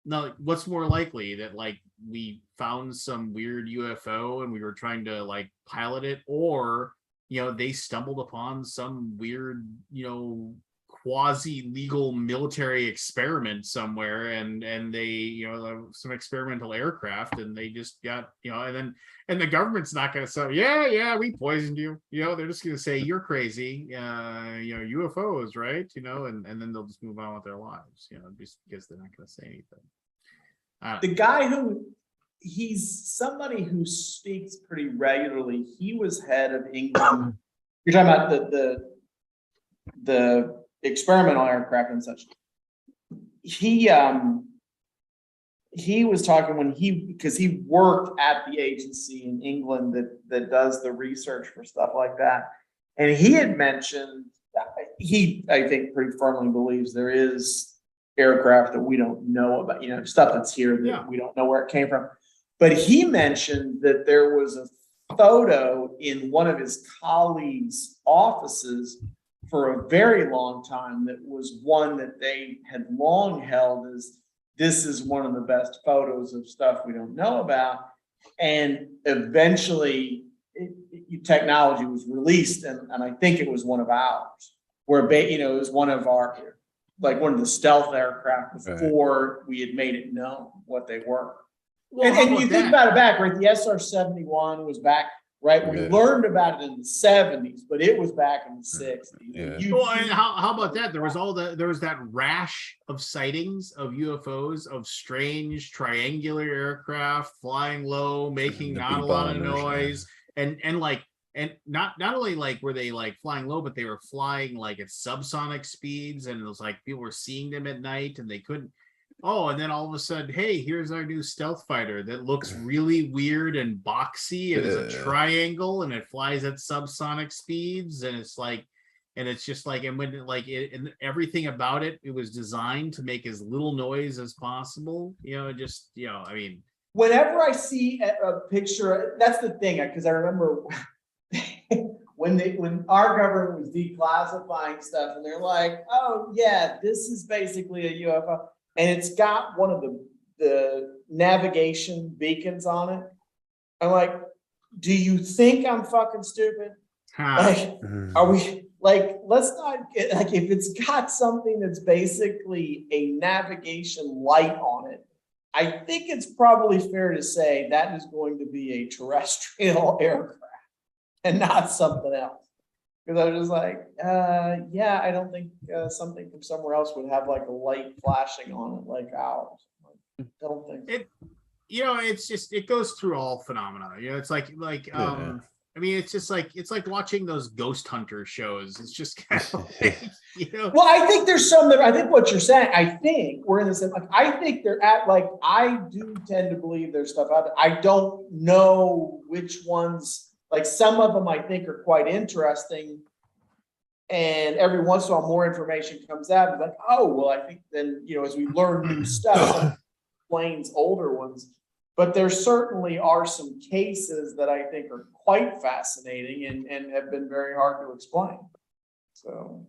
no, what's more likely, that like we found some weird UFO and we were trying to like pilot it, or you know, they stumbled upon some weird, you know, quasi-legal military experiment somewhere, and they, you know, some experimental aircraft, and they just got, you know, and the government's not going to say, yeah, we poisoned you, you know, they're just going to say you're crazy, you know, UFOs, right, you know, and then they'll just move on with their lives, you know, just because they're not going to say anything. The guy he's somebody who speaks pretty regularly. He was head of England. You're talking about the experimental aircraft and such. He was talking because he worked at the agency in England that does the research for stuff like that, and he had mentioned I think pretty firmly believes there is aircraft that we don't know about, you know, stuff that's here that we don't know where it came from. But he mentioned that there was a photo in one of his colleagues' offices for a very long time that was one that they had long held as, this is one of the best photos of stuff we don't know about. And eventually technology was released, and I think it was one of ours, where, you know, it was one of our, like one of the stealth aircraft before we had made it known what they were. Well, and you think about it back, right? The SR-71 was back, right? We learned about it in the 70s, but it was back in the 60s. Yeah. Well, and how about that? There was that rash of sightings of UFOs, of strange triangular aircraft flying low, making not a lot of noise, and not only like were they like flying low, but they were flying like at subsonic speeds, and it was like people were seeing them at night and they couldn't. Oh, and then all of a sudden, hey, here's our new stealth fighter that looks really weird and boxy, and it's a triangle, and it flies at subsonic speeds, and it's like, and it's just like, and when like it, and everything about it, it was designed to make as little noise as possible. You know, just, you know, I mean, whenever I see a picture, that's the thing, because I remember when our government was declassifying stuff, and they're like, oh yeah, this is basically a UFO. And it's got one of the navigation beacons on it. I'm like, do you think I'm fucking stupid? Like, are we like, let's not get, like, if it's got something that's basically a navigation light on it, I think it's probably fair to say that is going to be a terrestrial aircraft and not something else. Because I was just like, yeah, I don't think something from somewhere else would have like a light flashing on it like ours. I don't think it. You know, it's just, it goes through all phenomena. You know, it's like I mean, it's just like, it's like watching those ghost hunter shows. It's just kind of like, you know. Well, I think there's some that, I think what you're saying, I think we're in the same, like, I think they're at, like, I do tend to believe there's stuff out there. I don't know which ones. Like, some of them I think are quite interesting, and every once in a while more information comes out. But like, oh, well, I think then, you know, as we learn new stuff, explains older ones. But there certainly are some cases that I think are quite fascinating and have been very hard to explain. So.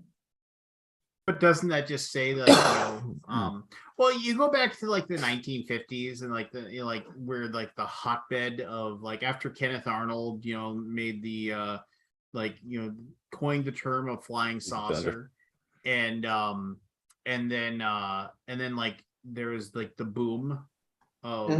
But doesn't that just say that, you know, well, you go back to like the 1950s and like the, you know, like where like the hotbed of like after Kenneth Arnold, you know, made the like, you know, coined the term of flying saucer, and and then like there was like the boom of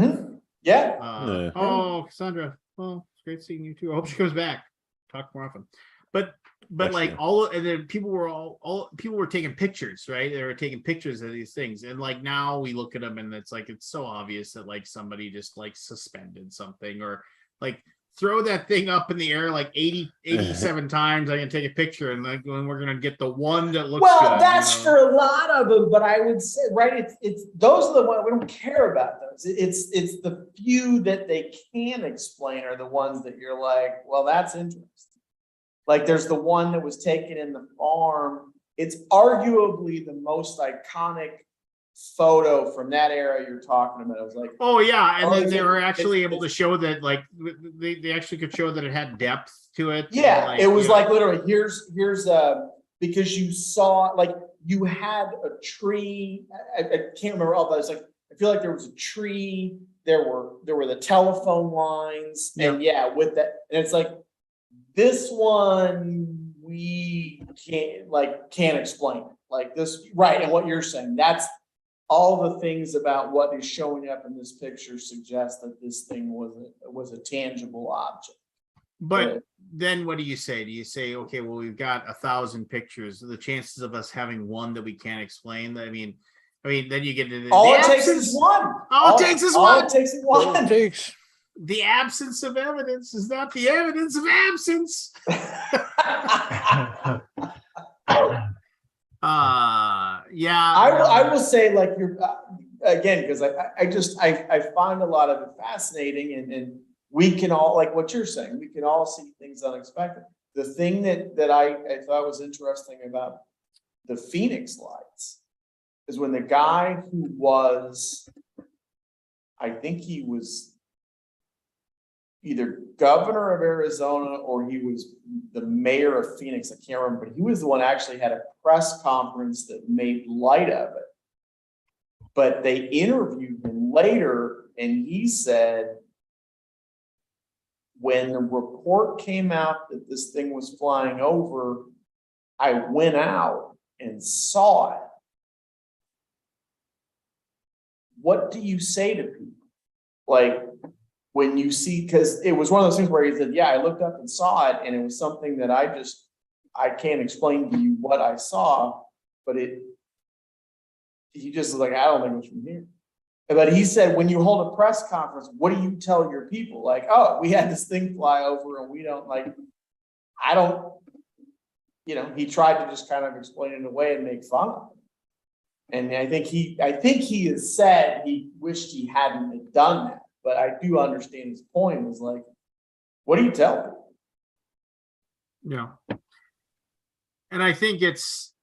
Yeah. Yeah. oh, Cassandra, well, it's great seeing you too. I hope she comes back. Talk more often. But Next like year. and then people were taking pictures, right? They were taking pictures of these things, and like now we look at them and it's like it's so obvious that like somebody just like suspended something, or like throw that thing up in the air like 87 times. I can take a picture, and like when we're gonna get the one that looks Well, good, that's you know? for a lot of them, but I would say, right, it's those are the ones we don't care about those. It's the few that they can explain are the ones that you're like, well, that's interesting. Like there's the one that was taken in the farm. It's arguably the most iconic photo from that era you're talking about. It was like, Oh yeah, and Oh, then is they it- were actually it's- able to show that like they actually could show that it had depth to it. and, yeah, like, it was you know, like literally here's because you saw like you had a tree. I can't remember all, but it's like I feel like there was a tree. There were the telephone lines, and yeah, with that, and it's like this one we can't explain. Like this, right? And what you're saying, that's all the things about what is showing up in this picture suggest that this thing was a tangible object. but then what do you say? Do you say, okay, well, we've got 1,000 pictures. The chances of us having one that we can't explain. I mean, then you get into All the it takes absence. is one. All it takes is All one. it takes is All it one. takes. The absence of evidence is not the evidence of absence. Yeah. I will say, like, you're again, because I find a lot of it fascinating, and we can all, like what you're saying, we can all see things unexpected. The thing that I thought was interesting about the Phoenix lights is when the guy who was, I think he was either governor of Arizona or he was the mayor of Phoenix, I can't remember, but he was the one actually had a press conference that made light of it. But they interviewed him later, and he said, when the report came out that this thing was flying over, I went out and saw it. What do you say to people? Like, when you see, because it was one of those things where he said, yeah, I looked up and saw it, and it was something that I can't explain to you what I saw, but he just was like, I don't think it was from here. But he said, when you hold a press conference, what do you tell your people? Like, oh, we had this thing fly over, and we don't I don't, he tried to just kind of explain it away and make fun of it. And I think he has said he wished he hadn't done that. But I do understand his point is like, what do you tell people? Yeah. And I think it's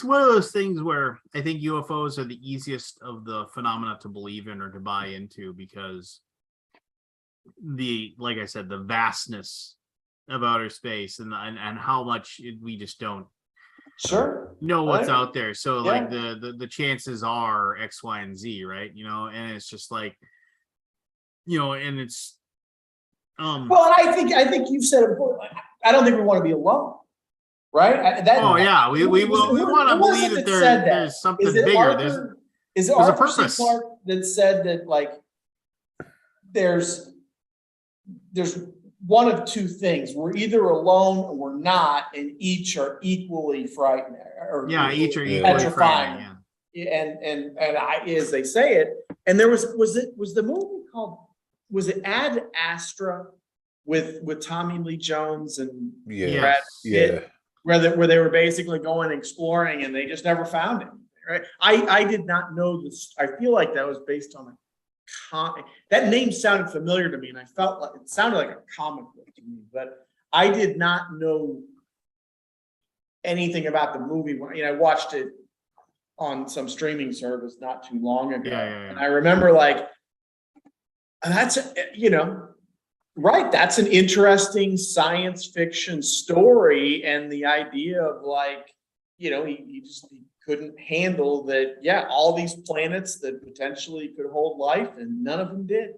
one of those things where I think UFOs are the easiest of the phenomena to believe in or to buy into, because like I said, the vastness of outer space and how much we just don't know what's out there. So like the chances are X, Y, and Z, right? And it's just like, and it's well, and I think you've said it before. I don't think we want to be alone, right? We want to believe that there's something bigger. Is it there's a Arthur C. purpose. Clarke that said that, like, there's one of two things: we're either alone or we're not, and each are equally frightening, or each are equally petrifying. Yeah. And as they say it, and there was the movie called, was it Ad Astra with Tommy Lee Jones and Brad Pitt, where they were basically going exploring and they just never found him. Right? I did not know this. I feel like that was based on that name sounded familiar to me, and I felt like it sounded like a comic book to me, but I did not know anything about the movie. I watched it on some streaming service not too long ago, and I remember that's right. That's an interesting science fiction story, and the idea of he couldn't handle that. Yeah, all these planets that potentially could hold life, and none of them did.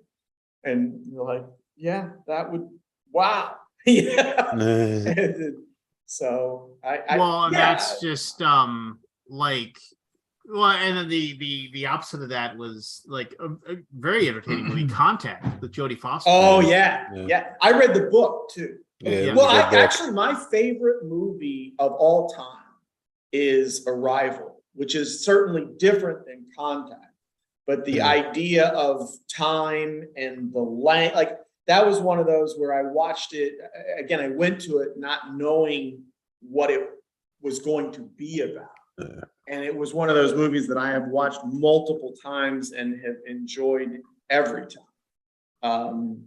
And you're like, yeah, that would, wow, yeah. So Well, and yeah. that's just like, well, and then the opposite of that was like a very entertaining movie, Contact, with Jodie Foster. Oh yeah. I read the book too. Yeah, it Well, was a good book. actually, my favorite movie of all time is Arrival, which is certainly different than Contact. But the idea of time and the length, like that was one of those where I watched it. Again, I went to it not knowing what it was going to be about. Yeah. And it was one of those movies that I have watched multiple times and have enjoyed every time.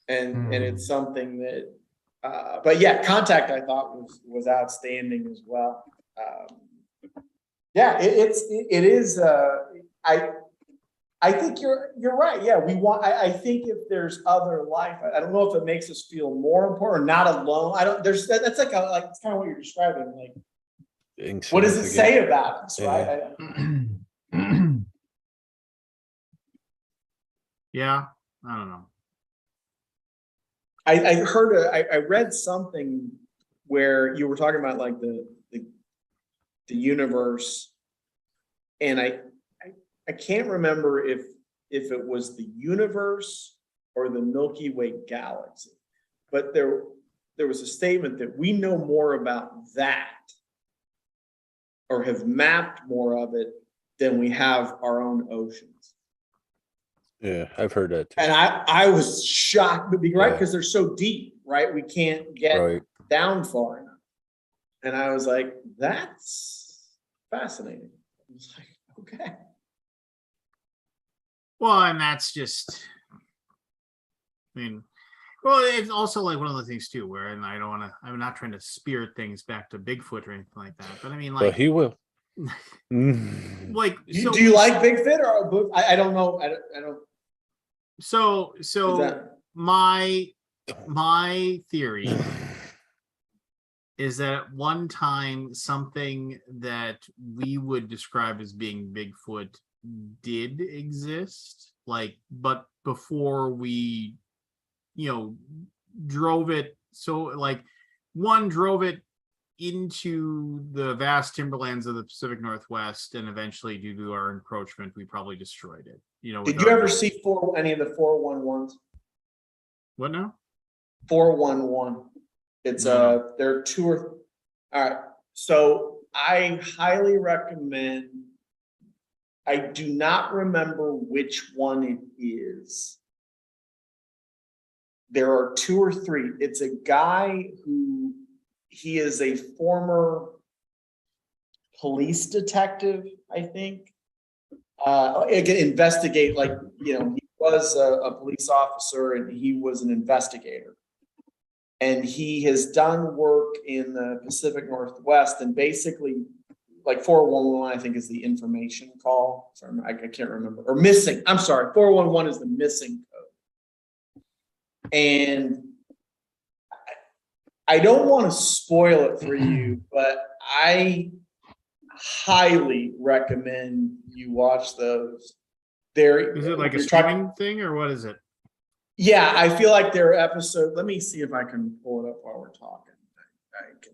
And it's something that, but yeah, Contact I thought was outstanding as well. Yeah, it is. I think you're right. Yeah, we want. I think if there's other life, I don't know if it makes us feel more important or not alone. I don't. There's that's like it's kind of what you're describing. Like, what does it say about us, right? Yeah, I don't know. I heard I read something where you were talking about like the universe, and I can't remember if it was the universe or the Milky Way galaxy, but there was a statement that we know more about that or have mapped more of it than we have our own oceans. Yeah, I've heard that too. And I was shocked, but right, because they're so deep, right? We can't get down far enough. And I was like, that's fascinating. I was like, okay. Well, and that's just, I mean, well, it's also like one of the things too, where, and I don't want to, I'm not trying to spirit things back to Bigfoot or anything like that, but I mean, like, but he will. Like, so, do you like Bigfoot or I don't know. I don't. So my theory is that at one time something that we would describe as being Bigfoot did exist, like, but before we, drove it. So like one drove it into the vast timberlands of the Pacific Northwest, and eventually due to our encroachment, we probably destroyed it. Did you ever see any of the 411s? What now? 411. It's there are two or all right. So I highly recommend. I do not remember which one it is. There are two or three. It's a guy who he is a former police detective, I think. Investigate, like, he was a police officer and he was an investigator. And he has done work in the Pacific Northwest, and basically, like 411, I think, is the information call. Sorry, I can't remember. Or missing. I'm sorry. 411 is the missing code. And I don't want to spoil it for you, but I highly recommend you watch those. Is it like a streaming thing or what is it? Yeah, I feel like they're episode. Let me see if I can pull it up while we're talking. I can.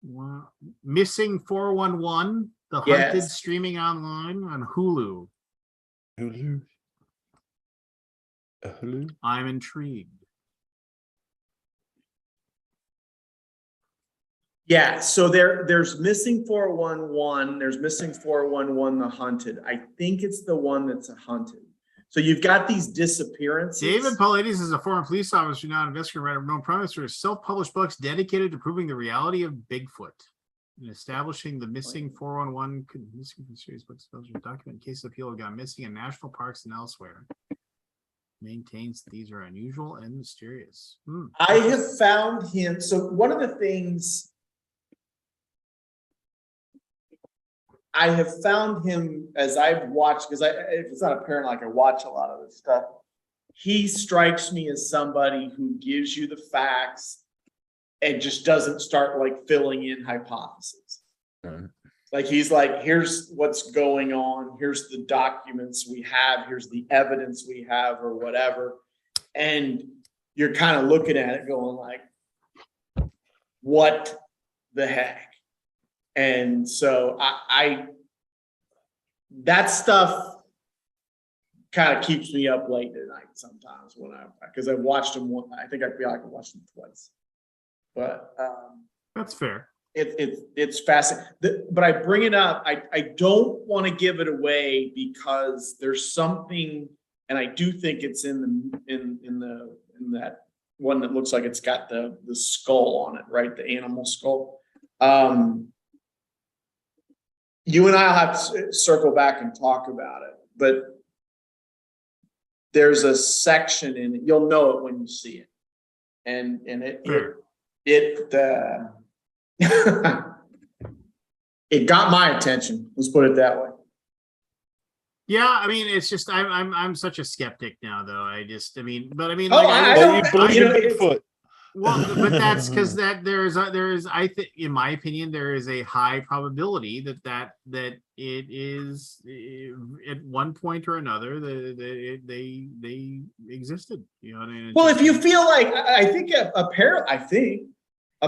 Wow. Missing 411, The Hunted, streaming online on Hulu. Hulu. I'm intrigued. Yeah, so there's Missing 411, there's Missing 411, The Hunted. I think it's the one that's a hunted. So you've got these disappearances. David Paulides is a former police officer, now an investigator, writer of known promise for self-published books dedicated to proving the reality of Bigfoot and establishing the Missing 411 missing series books document cases of people who got missing in national parks and elsewhere. Maintains these are unusual and mysterious. I have found him. So one of the things I have found him as I've watched, because if it's not apparent, like I watch a lot of this stuff, he strikes me as somebody who gives you the facts and just doesn't start like filling in hypotheses. Like he's like, here's what's going on, here's the documents we have, here's the evidence we have, or whatever. And you're kind of looking at it going like, what the heck? And so I that stuff kind of keeps me up late at night sometimes because I watched them I think I feel like I watched them twice. But That's fair. it's fascinating. But I bring it up. I don't want to give it away because there's something, and I do think it's in that one that looks like it's got the skull on it, right? The animal skull. You and I'll have to circle back and talk about it, but there's a section in it. You'll know it when you see it, and it it got my attention. Let's put it that way. Yeah, I mean, it's just I'm such a skeptic now, though. I mean, Oh, like, I Well, you don't. believe You in know, Bigfoot. well, but that's because there is I think, in my opinion, there is a high probability that it is at one point or another they existed. You know what I mean? well, if you feel like I think a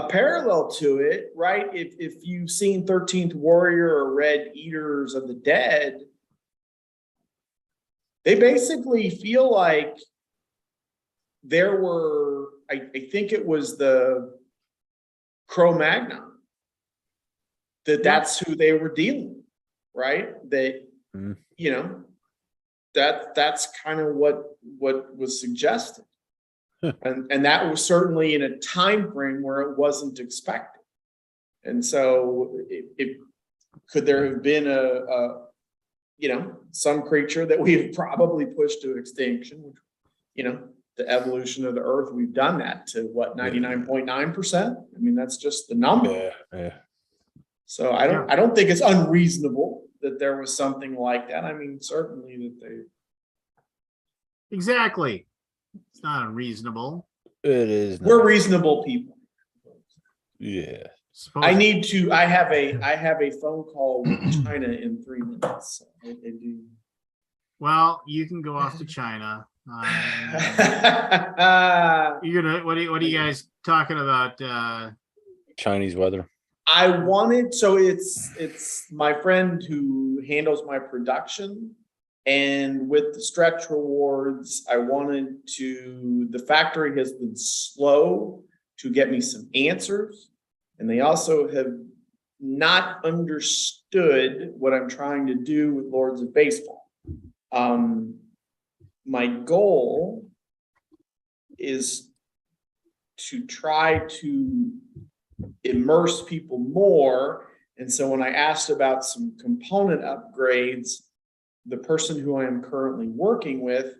parallel to it, right? If you've seen 13th Warrior or read Eaters of the Dead, they basically feel like there were, I think it was the Cro-Magnon, that's who they were dealing with, right? You know, that's kind of what was suggested. And that was certainly in a time frame where it wasn't expected. And so it could there have been some creature that we've probably pushed to extinction, which, the evolution of the earth, we've done that to what, 99.9%? I mean, that's just the number. Yeah. So I don't think it's unreasonable that there was something like that. I mean, certainly that they. Exactly. It's not unreasonable. It is. We're reasonable people. Yeah. I have a phone call with China in 3 minutes. I do. Well, you can go off to China. You're gonna. What are you guys talking about? Chinese weather. I wanted, so it's my friend who handles my production, and with the stretch rewards, the factory has been slow to get me some answers, and they also have not understood what I'm trying to do with Lords of Baseball. My goal is to try to immerse people more. And so when I asked about some component upgrades, the person who I am currently working with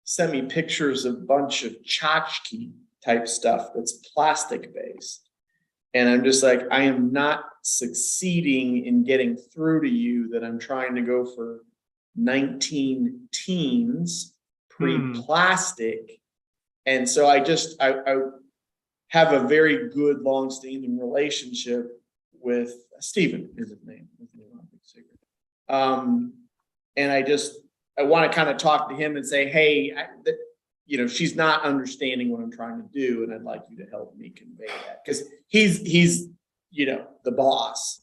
sent me pictures of a bunch of tchotchke type stuff that's plastic based. And I'm just like, I am not succeeding in getting through to you that I'm trying to go for 19 teens pre-plastic. And so I have a very good long-standing relationship with Stephen, is his name. And I want to kind of talk to him and say, hey, she's not understanding what I'm trying to do, and I'd like you to help me convey that, because he's the boss.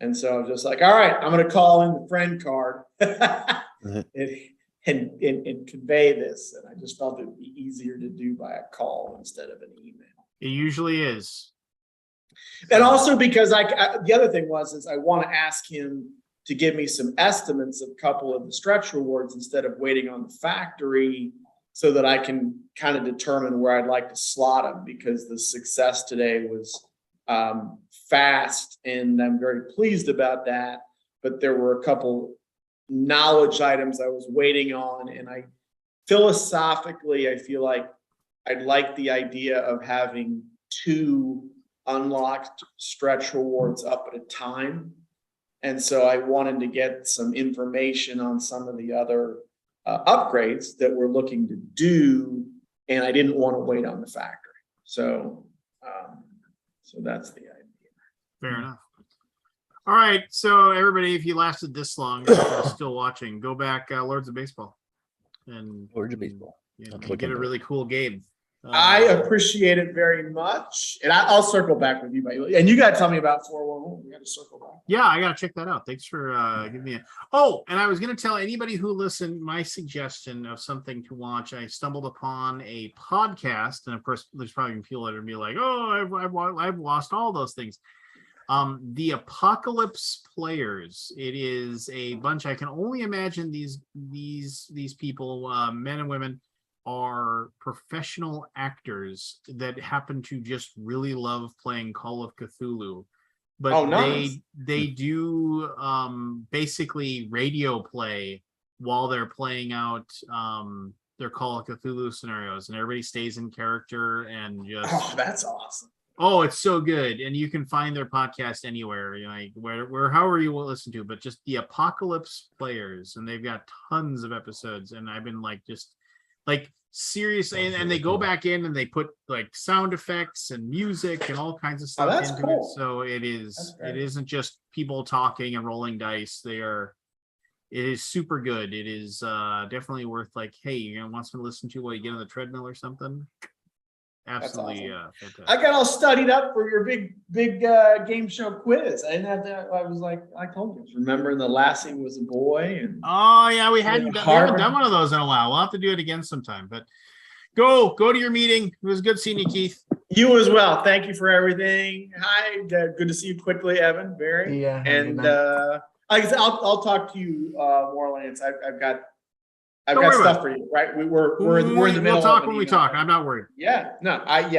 And so I was just like, all right, I'm going to call in the friend card and convey this. And I just felt it'd be easier to do by a call instead of an email. It usually is. And also because the other thing is I want to ask him to give me some estimates of a couple of the stretch rewards instead of waiting on the factory, so that I can kind of determine where I'd like to slot them, because the success today was fast, and I'm very pleased about that. But there were a couple knowledge items I was waiting on, and philosophically, I feel like I'd like the idea of having 2 unlocked stretch rewards up at a time. And so I wanted to get some information on some of the other upgrades that we're looking to do, and I didn't want to wait on the factory. So that's the idea. Fair enough. All right, so everybody, if you lasted this long, if you're still watching, go back Lords of Baseball, and Lords of Baseball. you get a really cool game. I appreciate it very much, and I'll circle back with you. And you got to tell me about 411. We got to circle back. Yeah, I gotta check that out. Thanks for giving me a. Oh, and I was gonna tell anybody who listened my suggestion of something to watch. I stumbled upon a podcast, and of course, there's probably people that are gonna be like, "Oh, I've lost all those things." The Apocalypse Players. It is a bunch. I can only imagine these people, men and women, are professional actors that happen to just really love playing Call of Cthulhu. But Oh, nice. they do basically radio play while they're playing out their Call of Cthulhu scenarios, and everybody stays in character and just Oh, that's awesome. oh, it's so good. And you can find their podcast anywhere, you know, like where however you will listen to, but just the Apocalypse Players, and they've got tons of episodes, and I've been like just like serious, and they go back in and they put like sound effects and music and all kinds of stuff that's into cool. it. So it isn't just people talking and rolling dice. It is super good. It is definitely worth like, hey, you know, want to listen to while you get on the treadmill or something. Absolutely fantastic. I got all studied up for your big game show quiz. I didn't have that. I was like, I told you, remembering the Lassie was a boy. And Oh yeah, we haven't Harvard. done one of those in a while. We'll have to do it again sometime. But go to your meeting. It was good seeing you, Keith. you as well. Thank you for everything. Hi, good to see you quickly, Evan. Barry. Yeah. And like I said, I'll talk to you more, Lance. I've got Don't worry stuff about for you, right? We're in the middle. We'll talk of when an we email. talk. I'm not worried. Yeah, no, like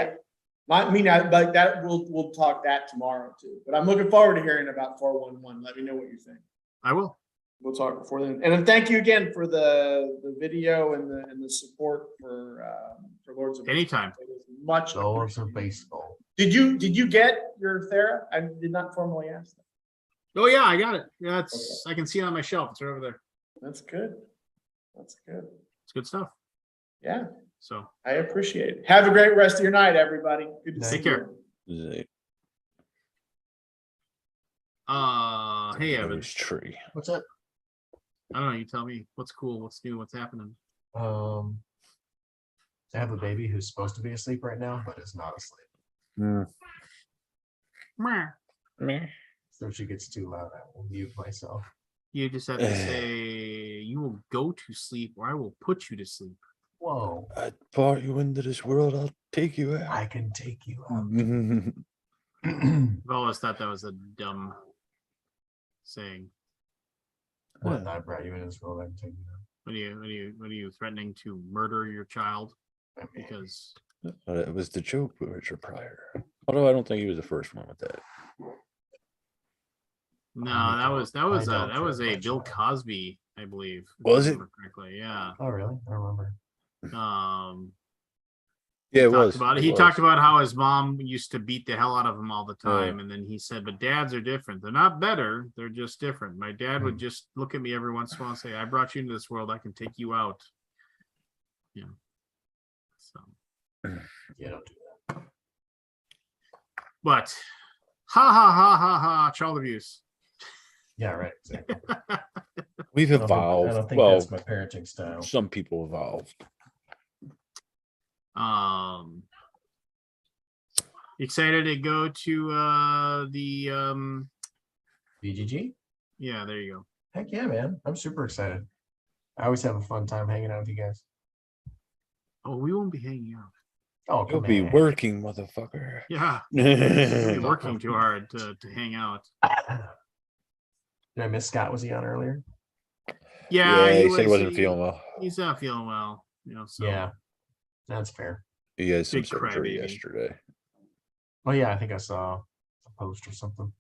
that. We'll talk that tomorrow too. But I'm looking forward to hearing about 411. Let me know what you think. I will. We'll talk before then. And then thank you again for the video and the support for Lords of Anytime. Baseball. It was much Lords of appreciated. Baseball. Did you get your Thera? I did not formally ask that. Oh yeah, I got it. Yeah, I can see it on my shelf. It's right over there. That's good. That's good. It's good stuff. Yeah, So I appreciate it. Have a great rest of your night, everybody. Good to see Take you. care. Hey Evan. Rose tree. What's up? I don't know. You tell me what's cool, what's new, what's happening. I have a baby who's supposed to be asleep right now, but is not asleep. So if she gets too loud, I will mute myself. You just have to say, you will go to sleep or I will put you to sleep. Whoa. I brought you into this world. I'll take you out. I can take you out. I've always thought that was a dumb saying. What? I brought you in this world. I can take you out. What are you threatening to murder your child? I mean, Because It was the joke with Richard Pryor. Although I don't think he was the first one with that. no, I that was don't a care Bill about that. Cosby, I believe. if Was I it? remember correctly? Yeah. Oh, really? I remember. Yeah, it Talked was. about it. It He was. talked about how his mom used to beat the hell out of him all the time, and then he said, "But dads are different. They're not better. They're just different. My dad would just look at me every once in a while and say, 'I brought you into this world. I can take you out.'" Yeah. So, Yeah, don't do that. but ha, child abuse. Yeah, right. Exactly. We've I don't evolved. think Well, that's my parenting style. some people evolved. Excited to go to the BGG? yeah, there you go. Heck yeah, man. I'm super excited. I always have a fun time hanging out with you guys. Oh, we won't be hanging out. Oh, You'll come be on. working, motherfucker. Yeah, we'll be Well, working too hard to hang out. Did I miss Scott? Was he on earlier? Yeah, he said he wasn't feeling well. He's not feeling well, you know. So Yeah, that's fair. He had some Big surgery crybaby. yesterday. Oh yeah, I think I saw a post or something.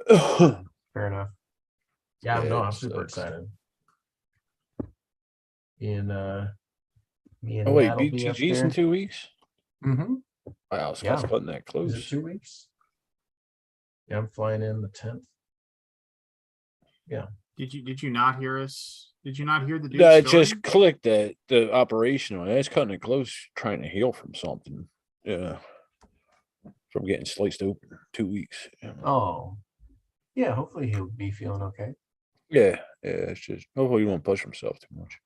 Fair enough. Yeah, Yeah, no, it I'm super sucks. excited. And me and Oh wait, Matt will be up BGG's in there. 2 weeks. Mhm. Wow, Scott's Yeah. cutting that Is close. it 2 weeks? Yeah, I'm flying in the 10th. did you not hear us? Did you not hear the dude? No, it just clicked that the operation on it's cutting it close, trying to heal from something. Yeah, from getting sliced open. 2 weeks. Yeah. Oh, yeah. Hopefully he'll be feeling okay. Yeah, it's just hopefully he won't push himself too much.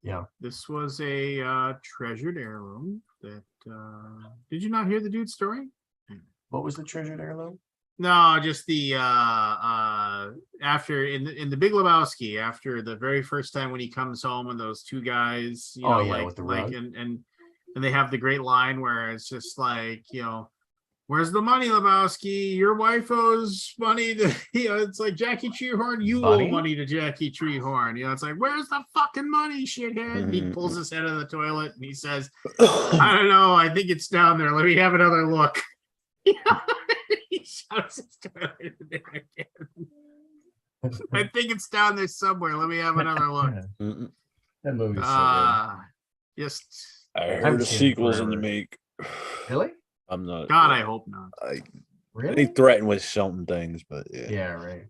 Yeah. This was a treasured heirloom that did you not hear the dude's story? What was the treasured heirloom? No, just the after in the Big Lebowski, after the very first time when he comes home and those two guys, you Oh, know, yeah, like with the like rug. and they have the great line where it's just like, you know, where's the money, Lebowski? Your wife owes money to, you know, it's like Jackie Treehorn, you owe Money? money to Jackie Treehorn. You know, it's like, where's the fucking money, shithead? And he pulls his head out of the toilet and he says, I don't know, I think it's down there. Let me have another look. He shoves his toilet in there again. I think it's down there somewhere. Let me have another look. That movie's so Just I haven't heard a seen it sequel's in the forever. make. good. Really? I'm not. God, I hope not. Really? They threatened with something things, but yeah. Yeah, right.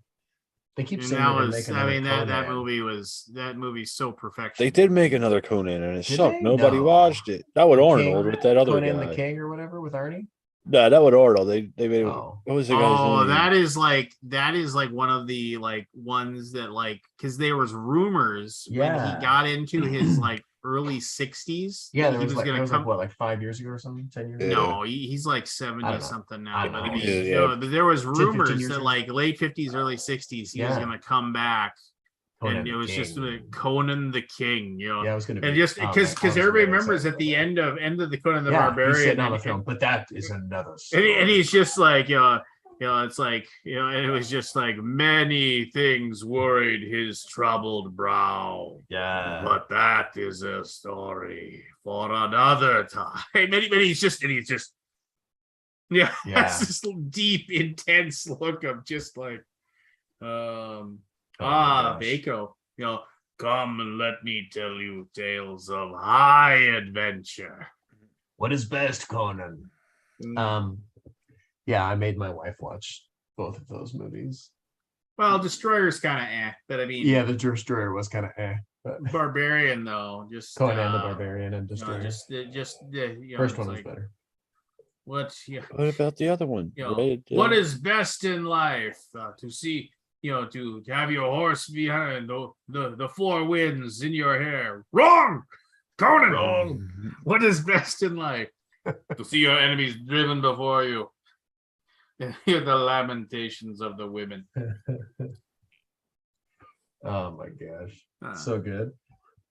They keep And saying that they're gonna was, make I another mean, that Conan. movie's so perfection. They did make another Conan and it Did sucked. they? Nobody No. watched it. That with The Arnold King- with that other Conan guy. the King or whatever with Arnie. No, that with Arnold. They made Oh. what was the guy's Oh, name? that is like one of the like ones that like, because there was rumors when Yeah. he got into his like early 60s. Yeah, that there he was like gonna that was come. like what, like 5 years ago or something, 10 years Yeah. ago. No, he's like I 70 don't know. something I now. don't But I know. mean, Yeah. no, but there was 15 rumors years that ago. like late 50s, early 60s, he was Yeah. gonna come back, Conan and it the was just King. Conan the King, you know. Yeah, it was gonna be. And just oh, because man, I was everybody really remembers excited at the about end of the Conan the that. Yeah, Barbarian, he's sitting on the and, throne, but that is another and, story. and he's just like, it's like, and it was just like many things worried his troubled brow. Yeah. But that is a story for another time. And he's just, yeah, Yeah. it's this deep, intense look of just like, Oh my gosh. Baco, come and let me tell you tales of high adventure. What is best, Conan? Yeah, I made my wife watch both of those movies. Well, Destroyer's kind of but I mean, Yeah, the Destroyer was kind of but Barbarian though, just Conan the Barbarian and Destroyer. First one was like, better. What about the other one? What is best in life? To see, to have your horse behind the four winds in your hair. Wrong, Conan. Wrong. What is best in life? To see your enemies driven before you. And hear the lamentations of the women. Oh my gosh, so good.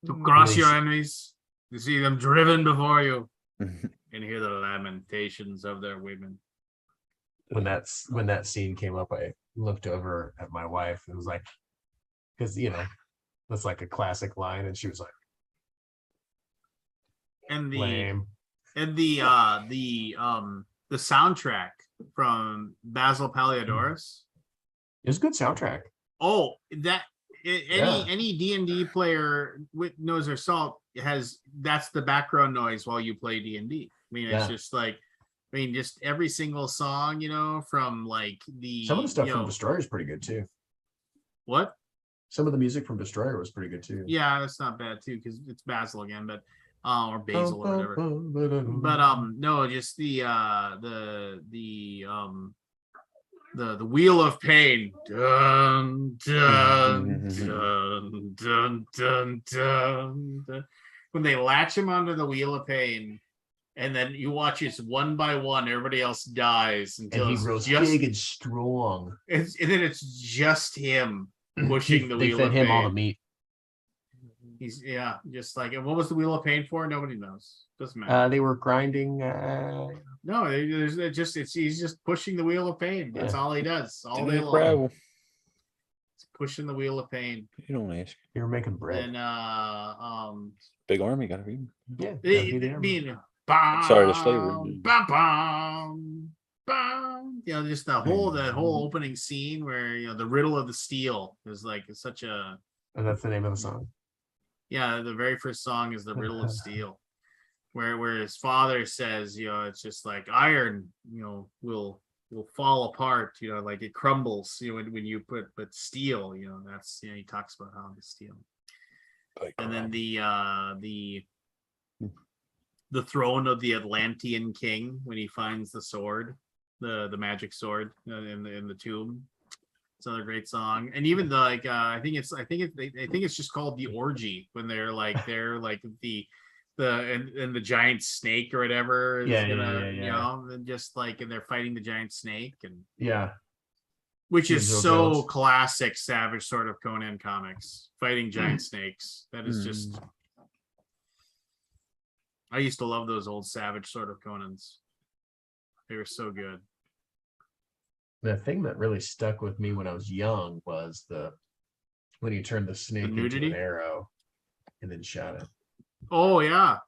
To cross your enemies, to see them driven before you, and hear the lamentations of their women. When that scene came up, I looked over at my wife. It was like, because that's like a classic line, and she was like, And lame. the soundtrack from Basil Palliadorus. It was a good soundtrack. Oh, that Yeah. any D&D player with knows their salt that's the background noise while you play D&D. I mean, it's Yeah. just like, just every single song, from like Some of the stuff from Destroyer is pretty good too. What? Some of the music from Destroyer was pretty good too. Yeah, that's not bad too, because it's Basil again, but or Basil or whatever. But no, just the wheel of pain. Dun, dun, dun, dun, dun, dun, dun. When they latch him onto the wheel of pain, and then you watch it one by one, everybody else dies until and he it's grows just big and strong. and then it's just him pushing the They wheel fed of him pain. all the meat. He's just like, and what was the wheel of pain for? Nobody knows. Doesn't matter. They were grinding. No, he's just pushing the wheel of pain. That's Yeah. all he does all Didn't day eat long. gravel. He's pushing the wheel of pain. You don't ask. They were making bread. And Big army gotta be. Yeah. Sorry, the slavery. Just the whole opening scene where the riddle of the steel is like such a And that's the name of the song. Yeah, the very first song is the riddle of steel, where his father says, it's just like iron, will fall apart, like it crumbles, when you but steel, that's he talks about how the steel. And then the throne of the Atlantean king when he finds the sword, the magic sword in the tomb. It's another great song. And even the like I think it's just called The Orgy when they're like the and the giant snake or whatever is gonna you know, and just like and they're fighting the giant snake and which is so classic Savage Sword of Conan comics, fighting giant snakes. That is just I used to love those old Savage Sword of Conans. They were so good. The thing that really stuck with me when I was young was when you turned the snake into an arrow and then shot it. Oh yeah.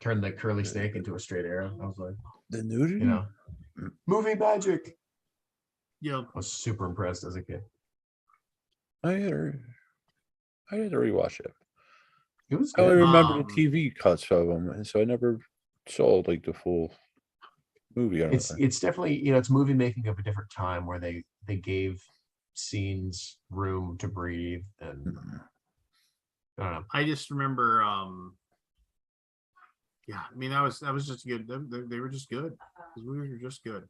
Turned the curly snake into a straight arrow. I was like, The nudity? you know, movie magic. Yeah. I was super impressed as a kid. I had to rewatch it. It was I only good. remember the TV cuts of them, and so I never saw like the full movie. I don't think. It's definitely, you know, it's movie making of a different time where they gave scenes room to breathe, and I don't know. I just remember yeah, I mean that was just good. They were just good. We were just good.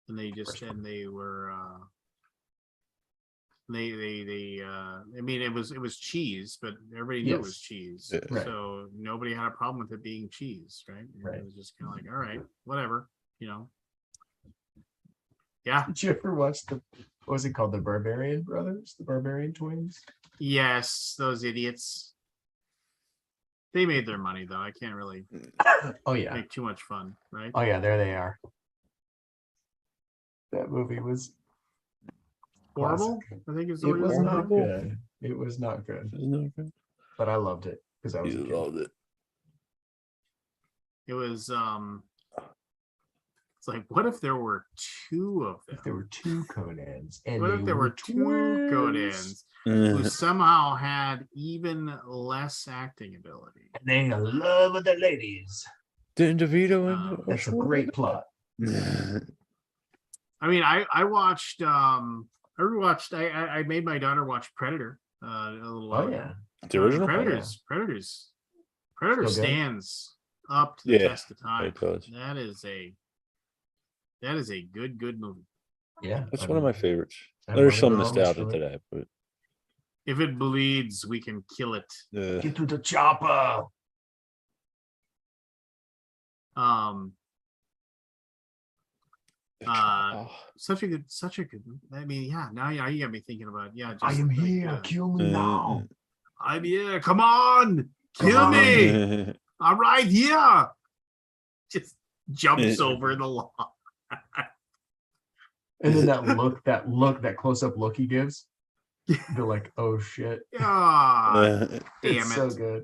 And they just and they were I mean it was cheese, but everybody knew it was cheese. Yeah. Right. So nobody had a problem with it being cheese, right? Right. It was just kind of like, all right, whatever, you know. Yeah. Did you ever watch what was it called? The Barbarian Brothers? The Barbarian Twins? Yes, those idiots. They made their money though. I can't really Oh yeah. make too much fun, right? Oh yeah, there they are. That movie was Horrible. classic. I think it's It was not horrible. good. It was not good. Isn't that good? But I loved it because I was a You kid. loved it. It was it's like what if there were two of them? If there were two Conans and What they if there were two Conans who somehow had even less acting ability? and they love the ladies? Didn't DeVito and That's a great plot. I mean, I watched I rewatched I made my daughter watch Predator a little while Oh ago. yeah. The original? Predator Still good? stands up to the test of time. it does. That is a good movie. Yeah. That's one of my favorites. I'm There's running some around nostalgia with to it. that, but If it bleeds, we can kill it. Get to the chopper. Such a good I mean, yeah, now you got me thinking about just I am like, here. Kill me now. I'm here. Come on, kill Come on. me. I'm right here. Just jumps over the lawn. And then that close-up look he gives. They're like, oh shit. Yeah, damn It's it. so good.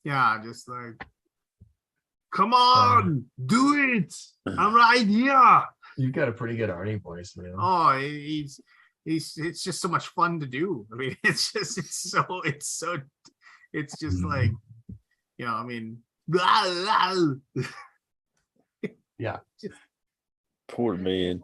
Yeah, just like, come on, do it. I'm right here. You've got a pretty good Arnie voice, man. Oh, he's it's just so much fun to do. I mean, it's just like, you know, I mean, Yeah. poor man.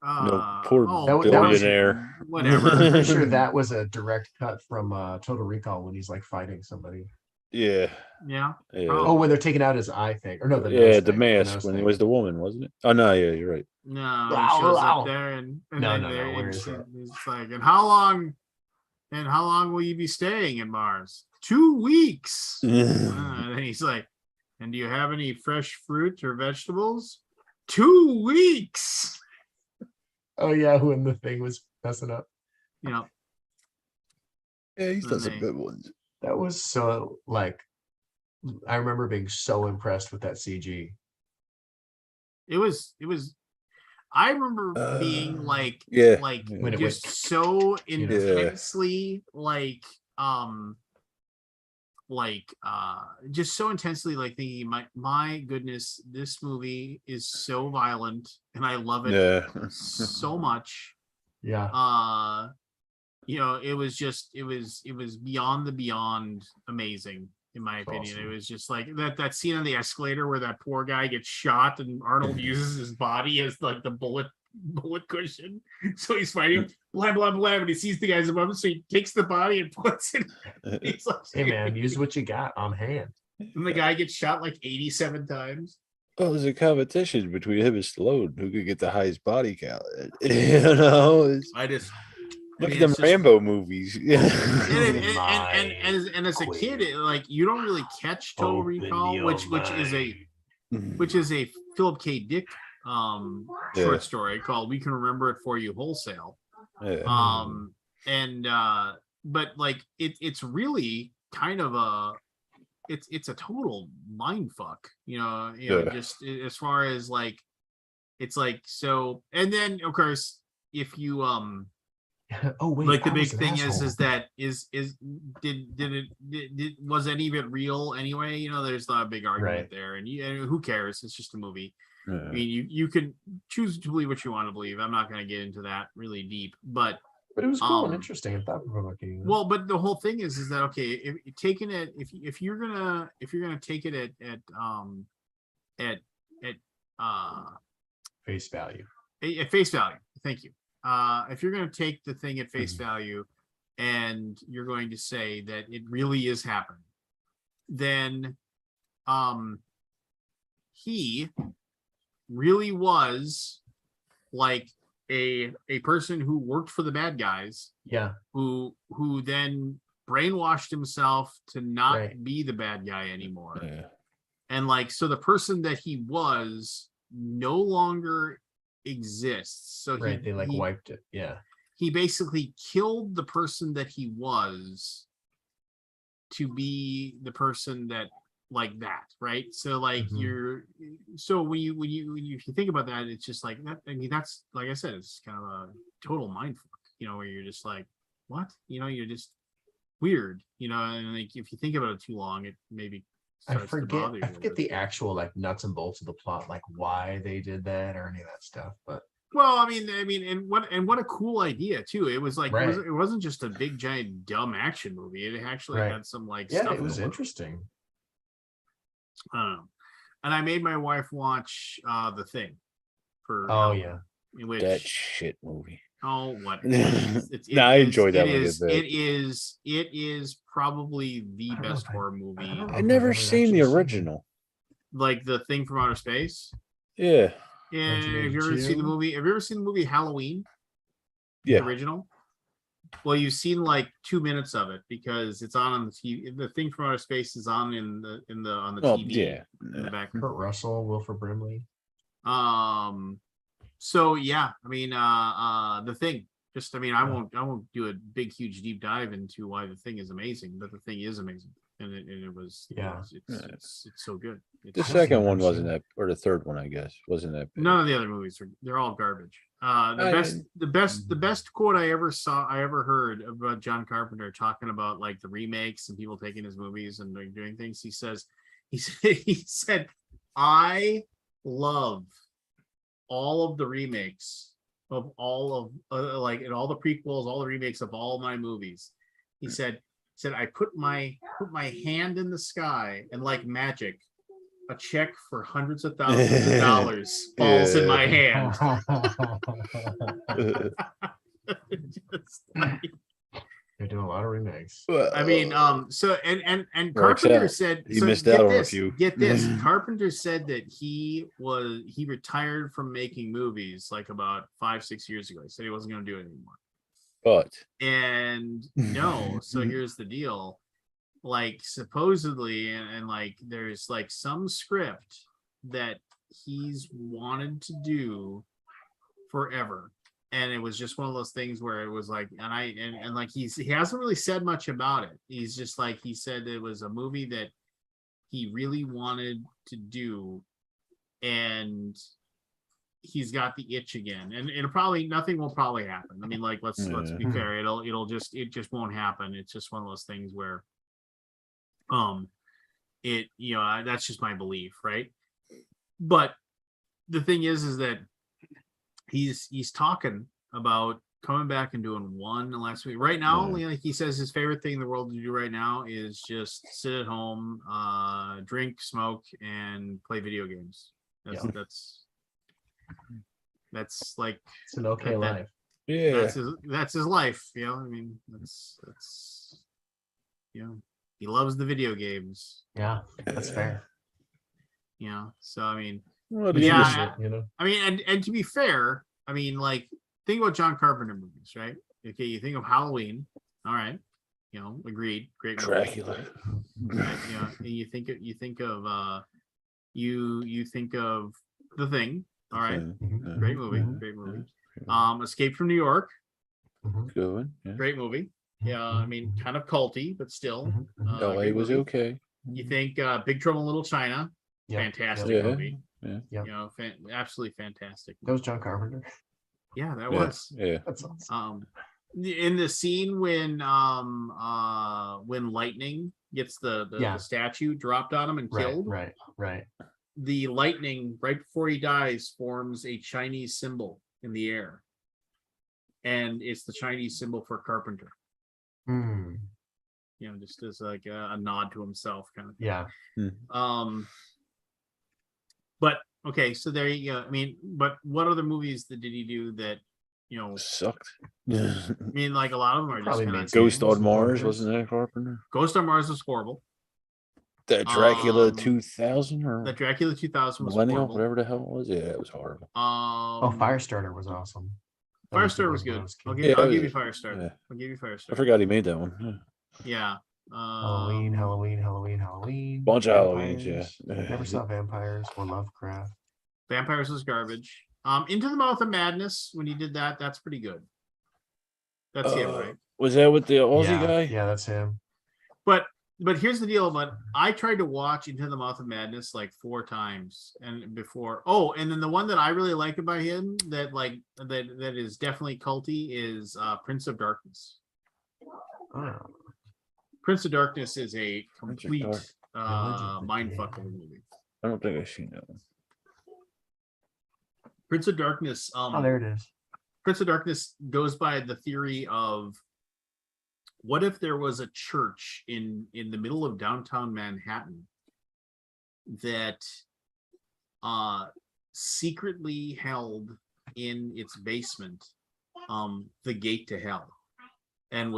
uh, Poor That was- billionaire. whatever. I'm pretty sure that was a direct cut from Total Recall when he's like fighting somebody. Yeah. Yeah. Yeah. Oh, when they're taking out his eye thing. Or no, the Yeah, nose the thing, mask nose when thing. it was the woman, wasn't it? Oh no, yeah, you're right. No, Wow, he shows wow. up there and No, then no, there where it's is that? it's like, and how long will you be staying in Mars? 2 weeks. And then he's like, and do you have any fresh fruit or vegetables? 2 weeks. Oh yeah, when the thing was messing up. You know, Yeah, he's done And some they- good ones. That was so like I remember being so impressed with that CG. it was I remember being like yeah, when it just went, so you know. intensely just so intensely like thinking my goodness, this movie is so violent and I love it yeah. so much. Yeah. You know, it was beyond the beyond amazing in my opinion. Awesome. It was just like that scene on the escalator where that poor guy gets shot and Arnold uses his body as like the bullet cushion. So he's fighting blah blah blah, and he sees the guys above him, so he takes the body and puts it. He's like, Hey man, use what you got on hand. and the guy gets shot like 87 times. Oh, there's a competition between him and Stallone who could get the highest body count. You know, I just look mean, at them it's just- Rambo movies. and as a kid, like you don't really catch Total Recall, which is a Philip K. Dick short story called "We Can Remember It For You Wholesale." But like it's really kind of it's a total mind fuck, just as far as like it's like so. And then of course, if you Oh wait, like the I big was an thing asshole. was any of it real anyway? There's not a big argument Right. there, and who cares? It's just a movie. I Yeah. mean, you can choose to believe what you want to believe. I'm not going to get into that really deep, but But it was cool and interesting and thought provoking. well, but the whole thing is that okay, if taking it, if you're gonna take it at Face value. at face value, thank you. If you're gonna take the thing at face value, and you're going to say that it really is happening, then he really was like a person who worked for the bad guys, Yeah. who then brainwashed himself to not Right. be the bad guy anymore. Yeah. And like so the person that he was no longer exists. So Right. They like wiped it. Yeah. he basically killed the person that he was to be the person that like that, right? So like Mhm. so when you if you think about that, it's just like that. I mean, that's like I said, it's kind of a total mindfuck, where you're just like, what? You're just weird, and like if you think about it too long, it maybe starts to bother you. I forget the actual like nuts and bolts of the plot, like why they did that or any of that stuff. But well, I mean, and what a cool idea too. It was like Right. it wasn't just a big giant dumb action movie. It actually Right. had some like yeah, stuff it was going on. interesting. I don't know. And I made my wife watch The Thing for Oh Halloween, yeah. in which That shit movie. oh what No, I enjoyed that one a good bit. it is probably the I don't know best if I- horror I movie. don't know. I I've never never seen the actually seen it. original. Like The Thing from Outer Space. Yeah. Yeah, have you ever seen the 1982? movie? Have you ever seen the movie Halloween? The Yeah. original? Well, you've seen like 2 minutes of it because it's on the TV. The Thing from Outer Space is on on the Oh, TV yeah. in the background. Kurt Russell, Wilford Brimley. So yeah, I mean The Thing. Just I mean I won't do a big huge deep dive into why The Thing is amazing, but The Thing is amazing. And it was Yeah. it's so good. The It's- second one I've wasn't seen that, or the third one, I guess, wasn't that big. None of the other movies they're all garbage. The best quote I ever heard about John Carpenter talking about like the remakes and people taking his movies and like, doing things. He said, I love all of the remakes of all of like and all the prequels, all the remakes of all my movies. He said I put my hand in the sky and like magic, a check for hundreds of thousands of dollars falls in my hand. Just like- They're doing a lot of remakes. I mean, so and Works Carpenter out. said He so missed get out on a this, few. Get this. Carpenter said that he retired from making movies like about 5-6 years ago. He said he wasn't going to do it anymore. But And no, so here's the deal. Like supposedly, and like there's like some script that he's wanted to do forever. And it was just one of those things where it was like, and like he hasn't really said much about it. He's just like he said it was a movie that he really wanted to do, and he's got the itch again. And nothing will probably happen. I mean, like let's be fair. It just won't happen. It's just one of those things where, that's just my belief, right? But the thing is that he's talking about coming back and doing one last week. Right now, like he says his favorite thing in the world to do right now is just sit at home, drink, smoke, and play video games. That's like It's an okay life. yeah, that's his life, I mean, that's he loves the video games. Yeah, that's fair. You know, so I mean, Well, Which Yeah, is shit, you know. I mean, and to be fair, I mean, like, think about John Carpenter movies, right? Okay, you think of Halloween, all right, you know, agreed, great movie, Dracula. right? You know, and you think of you think of The Thing, all right, Mhm. great movie, Mhm. great movie. Yeah. Escape from New York, Mhm. Good one. Yeah. great movie. Yeah, I mean, kind of culty, but still, Mhm. Mhm. LA great was movie. okay. You think Big Trouble in Little China, Yep, fantastic yep. Yeah. movie. Yeah. Yep. You know, absolutely fantastic. That was John Carpenter. Yeah, that Yeah. was. Yeah. That's awesome. In the scene when lightning gets the Yeah. statue dropped on him and killed, Right. the lightning right before he dies forms a Chinese symbol in the air, and it's the Chinese symbol for Carpenter. Hmm. You know, just as like a nod to himself, kind of thing. Yeah. But okay, so there you go. I mean, but what other movies did he do that, you know? Sucked. I mean, like a lot of them are just Probably kind made of Ghost Some on Mars, Carpenters. wasn't that Carpenter? Ghost on Mars was horrible. That Dracula Um, 2000 or That Dracula 2000 was Millennial, horrible. whatever the hell it was. Yeah, it was horrible. Oh, Firestarter was awesome. That Firestarter was when I good. a I'll kid. give, Yeah, I'll it give you was- Firestarter. yeah. I'll give you I Firestarter. forgot he made that one. Yeah. Yeah. Halloween. Bunch of Halloweens, Vampires. yeah. Never saw Vampires or Lovecraft. Vampires was garbage. Into the Mouth of Madness, when he did that, that's pretty good. That's him, right? Was that with the Aussie Yeah, guy? yeah, that's him. But here's the deal, but I tried to watch Into the Mouth of Madness like 4 times and before. Oh, and then the one that I really like about him that is definitely culty is Prince of Darkness. Oh, Prince of Darkness is a Prince of complete Dark. mindfuck of a movie. I don't think I've seen that one. Prince of Darkness. oh, there it is. Prince of Darkness goes by the theory of what if there was a church in the middle of downtown Manhattan that secretly held in its basement the gate to hell, and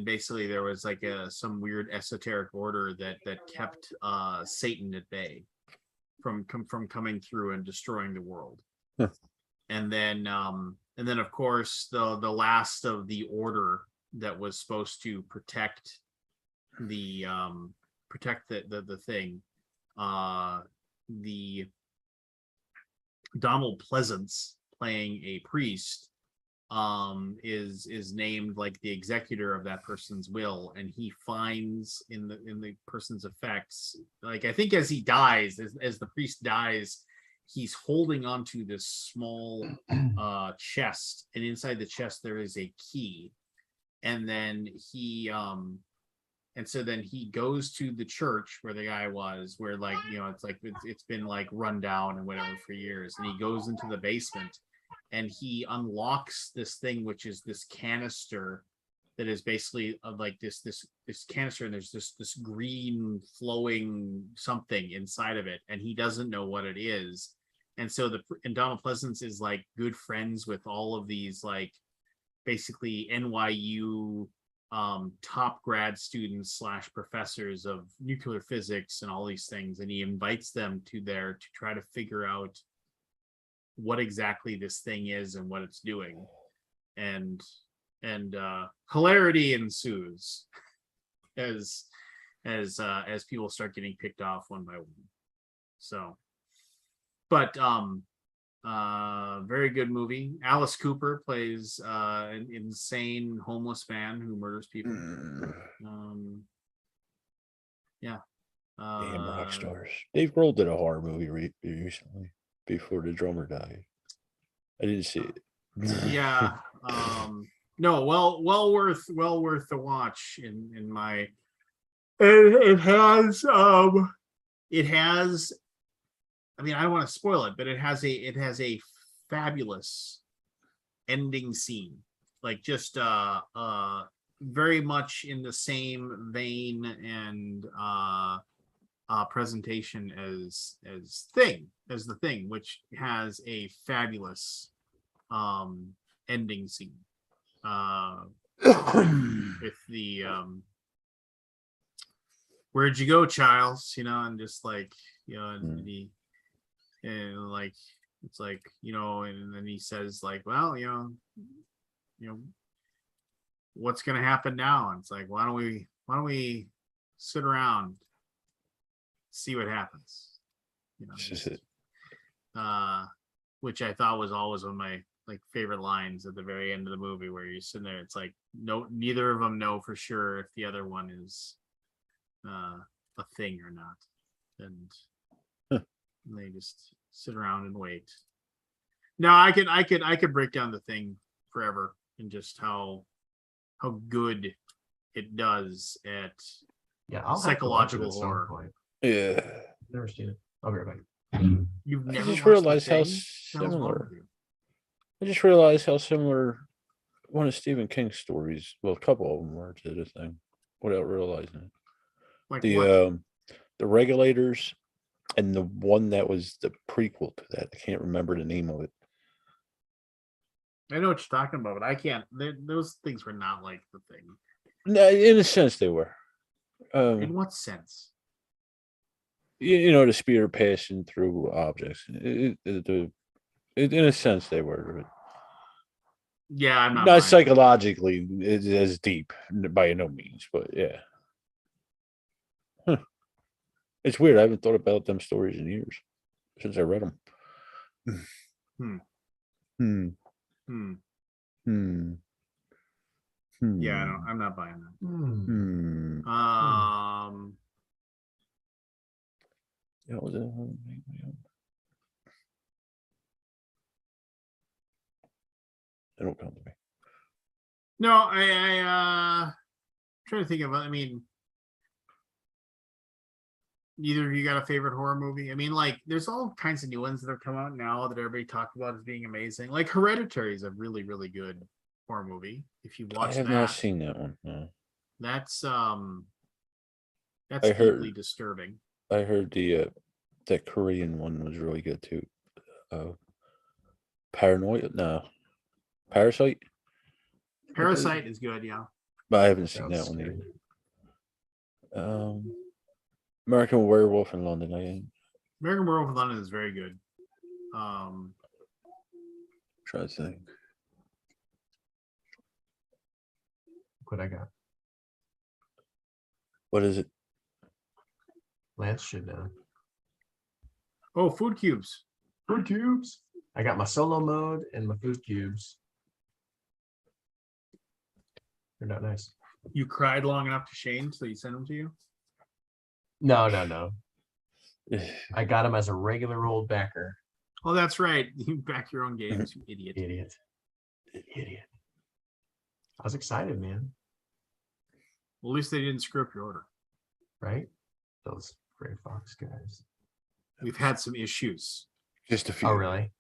basically there was like some weird esoteric order that kept Satan at bay from coming through and destroying the world. Huh. And then of course the last of the order that was supposed to protect the thing, the Donald Pleasance playing a priest is named like the executor of that person's will, and he finds in the person's effects, like I think as he dies, as the priest dies, he's holding onto this small chest, and inside the chest there is a key, and then he goes to the church where the guy was, where like, you know, it's like it's been like run down and whatever for years, and he goes into the basement and he unlocks this thing, which is this canister that is basically like this canister, and there's this green flowing something inside of it, and he doesn't know what it is. And so Donald Pleasance is like good friends with all of these like basically NYU top grad students / professors of nuclear physics and all these things, and he invites them to try to figure out what exactly this thing is and what it's doing, and hilarity ensues as people start getting picked off one by one. So, but very good movie. Alice Cooper plays an insane homeless man who murders people. Yeah. Damn rock stars. Dave Grohl did a horror movie recently before the drummer died. I didn't see it. Yeah. No, well worth the watch in my. It has. I mean, I don't want to spoil it, but it has a fabulous ending scene, like just very much in the same vein and presentation as the thing, which has a fabulous ending scene with the where'd you go, Charles? You know, and just like, you know, and Mm. he, and like, it's like, you know, and then he says like, well, you know, what's going to happen now? And it's like, why don't we sit around, see what happens, you know, This is just, it. which I thought was always one of my like favorite lines at the very end of the movie, where you're sitting there, it's like, no, neither of them know for sure if the other one is a thing or not, and Huh. they just sit around and wait. No, I could break down the thing forever, and just how good it does at Yeah, I'll have to watch it psychological at some horror. point. Yeah. Never seen it. I'll be right back. You've I never just watched The realized how Thing? The hell's wrong similar. with you? I just realized how similar one of Stephen King's stories, well, a couple of them were to the thing, without realizing it. Like The what? the Regulators, and the one that was the prequel to that. I can't remember the name of it. I know what you're talking about, but I can't. Those things were not like The Thing. No, in a sense, they were. In what sense? You know, the speeder passing through objects. In a sense, they were. Yeah, I'm not. Not buying it. psychologically as deep by no means, but yeah. Huh. It's weird. I haven't thought about them stories in years since I read them. Hmm. Hmm. Hmm. Hmm. Hmm. Yeah, I don't. I'm not buying that. Hmm. Hmm. Yeah, was it? They don't come to me. No, I trying to think of. I mean, neither of you got a favorite horror movie? I mean, like, there's all kinds of new ones that have come out now that everybody talked about as being amazing. Like, Hereditary is a really, really good horror movie. If you I watch have that, not seen that one. No. that's I heard- deeply disturbing. I heard that Korean one was really good too. Paranoid? No. Parasite? Parasite is good, yeah. But I haven't seen that Sounds one scary. either. American Werewolf in London. American Werewolf in London is very good. Try to think. What I got. What is it? Lance should know. Oh, Food Cubes. Food cubes. I got my solo mode and my food cubes. They're not nice. You cried long enough to Shane, so he sent them to you. No. I got them as a regular old backer. Oh, that's right. You back your own games, you idiot. Idiot. I was excited, man. Well, at least they didn't screw up your order. Right? Those Gray Fox guys. We've had some issues. Just a few. Oh, really?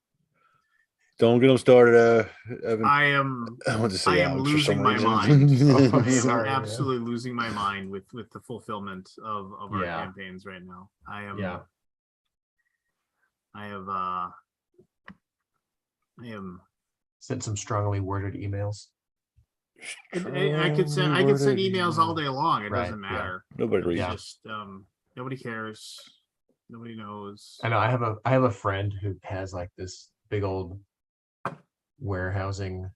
Don't get them started. Evan. I want to say am Alex for some losing my reason. mind. Oh, I am sorry, man. absolutely losing my mind with the fulfillment of our Yeah. campaigns right now. I am Sent some strongly worded emails. I could send emails all day long. It Right, doesn't yeah. matter. Nobody It's reads. just nobody cares. Nobody knows. I know I have a friend who has like this big old warehousing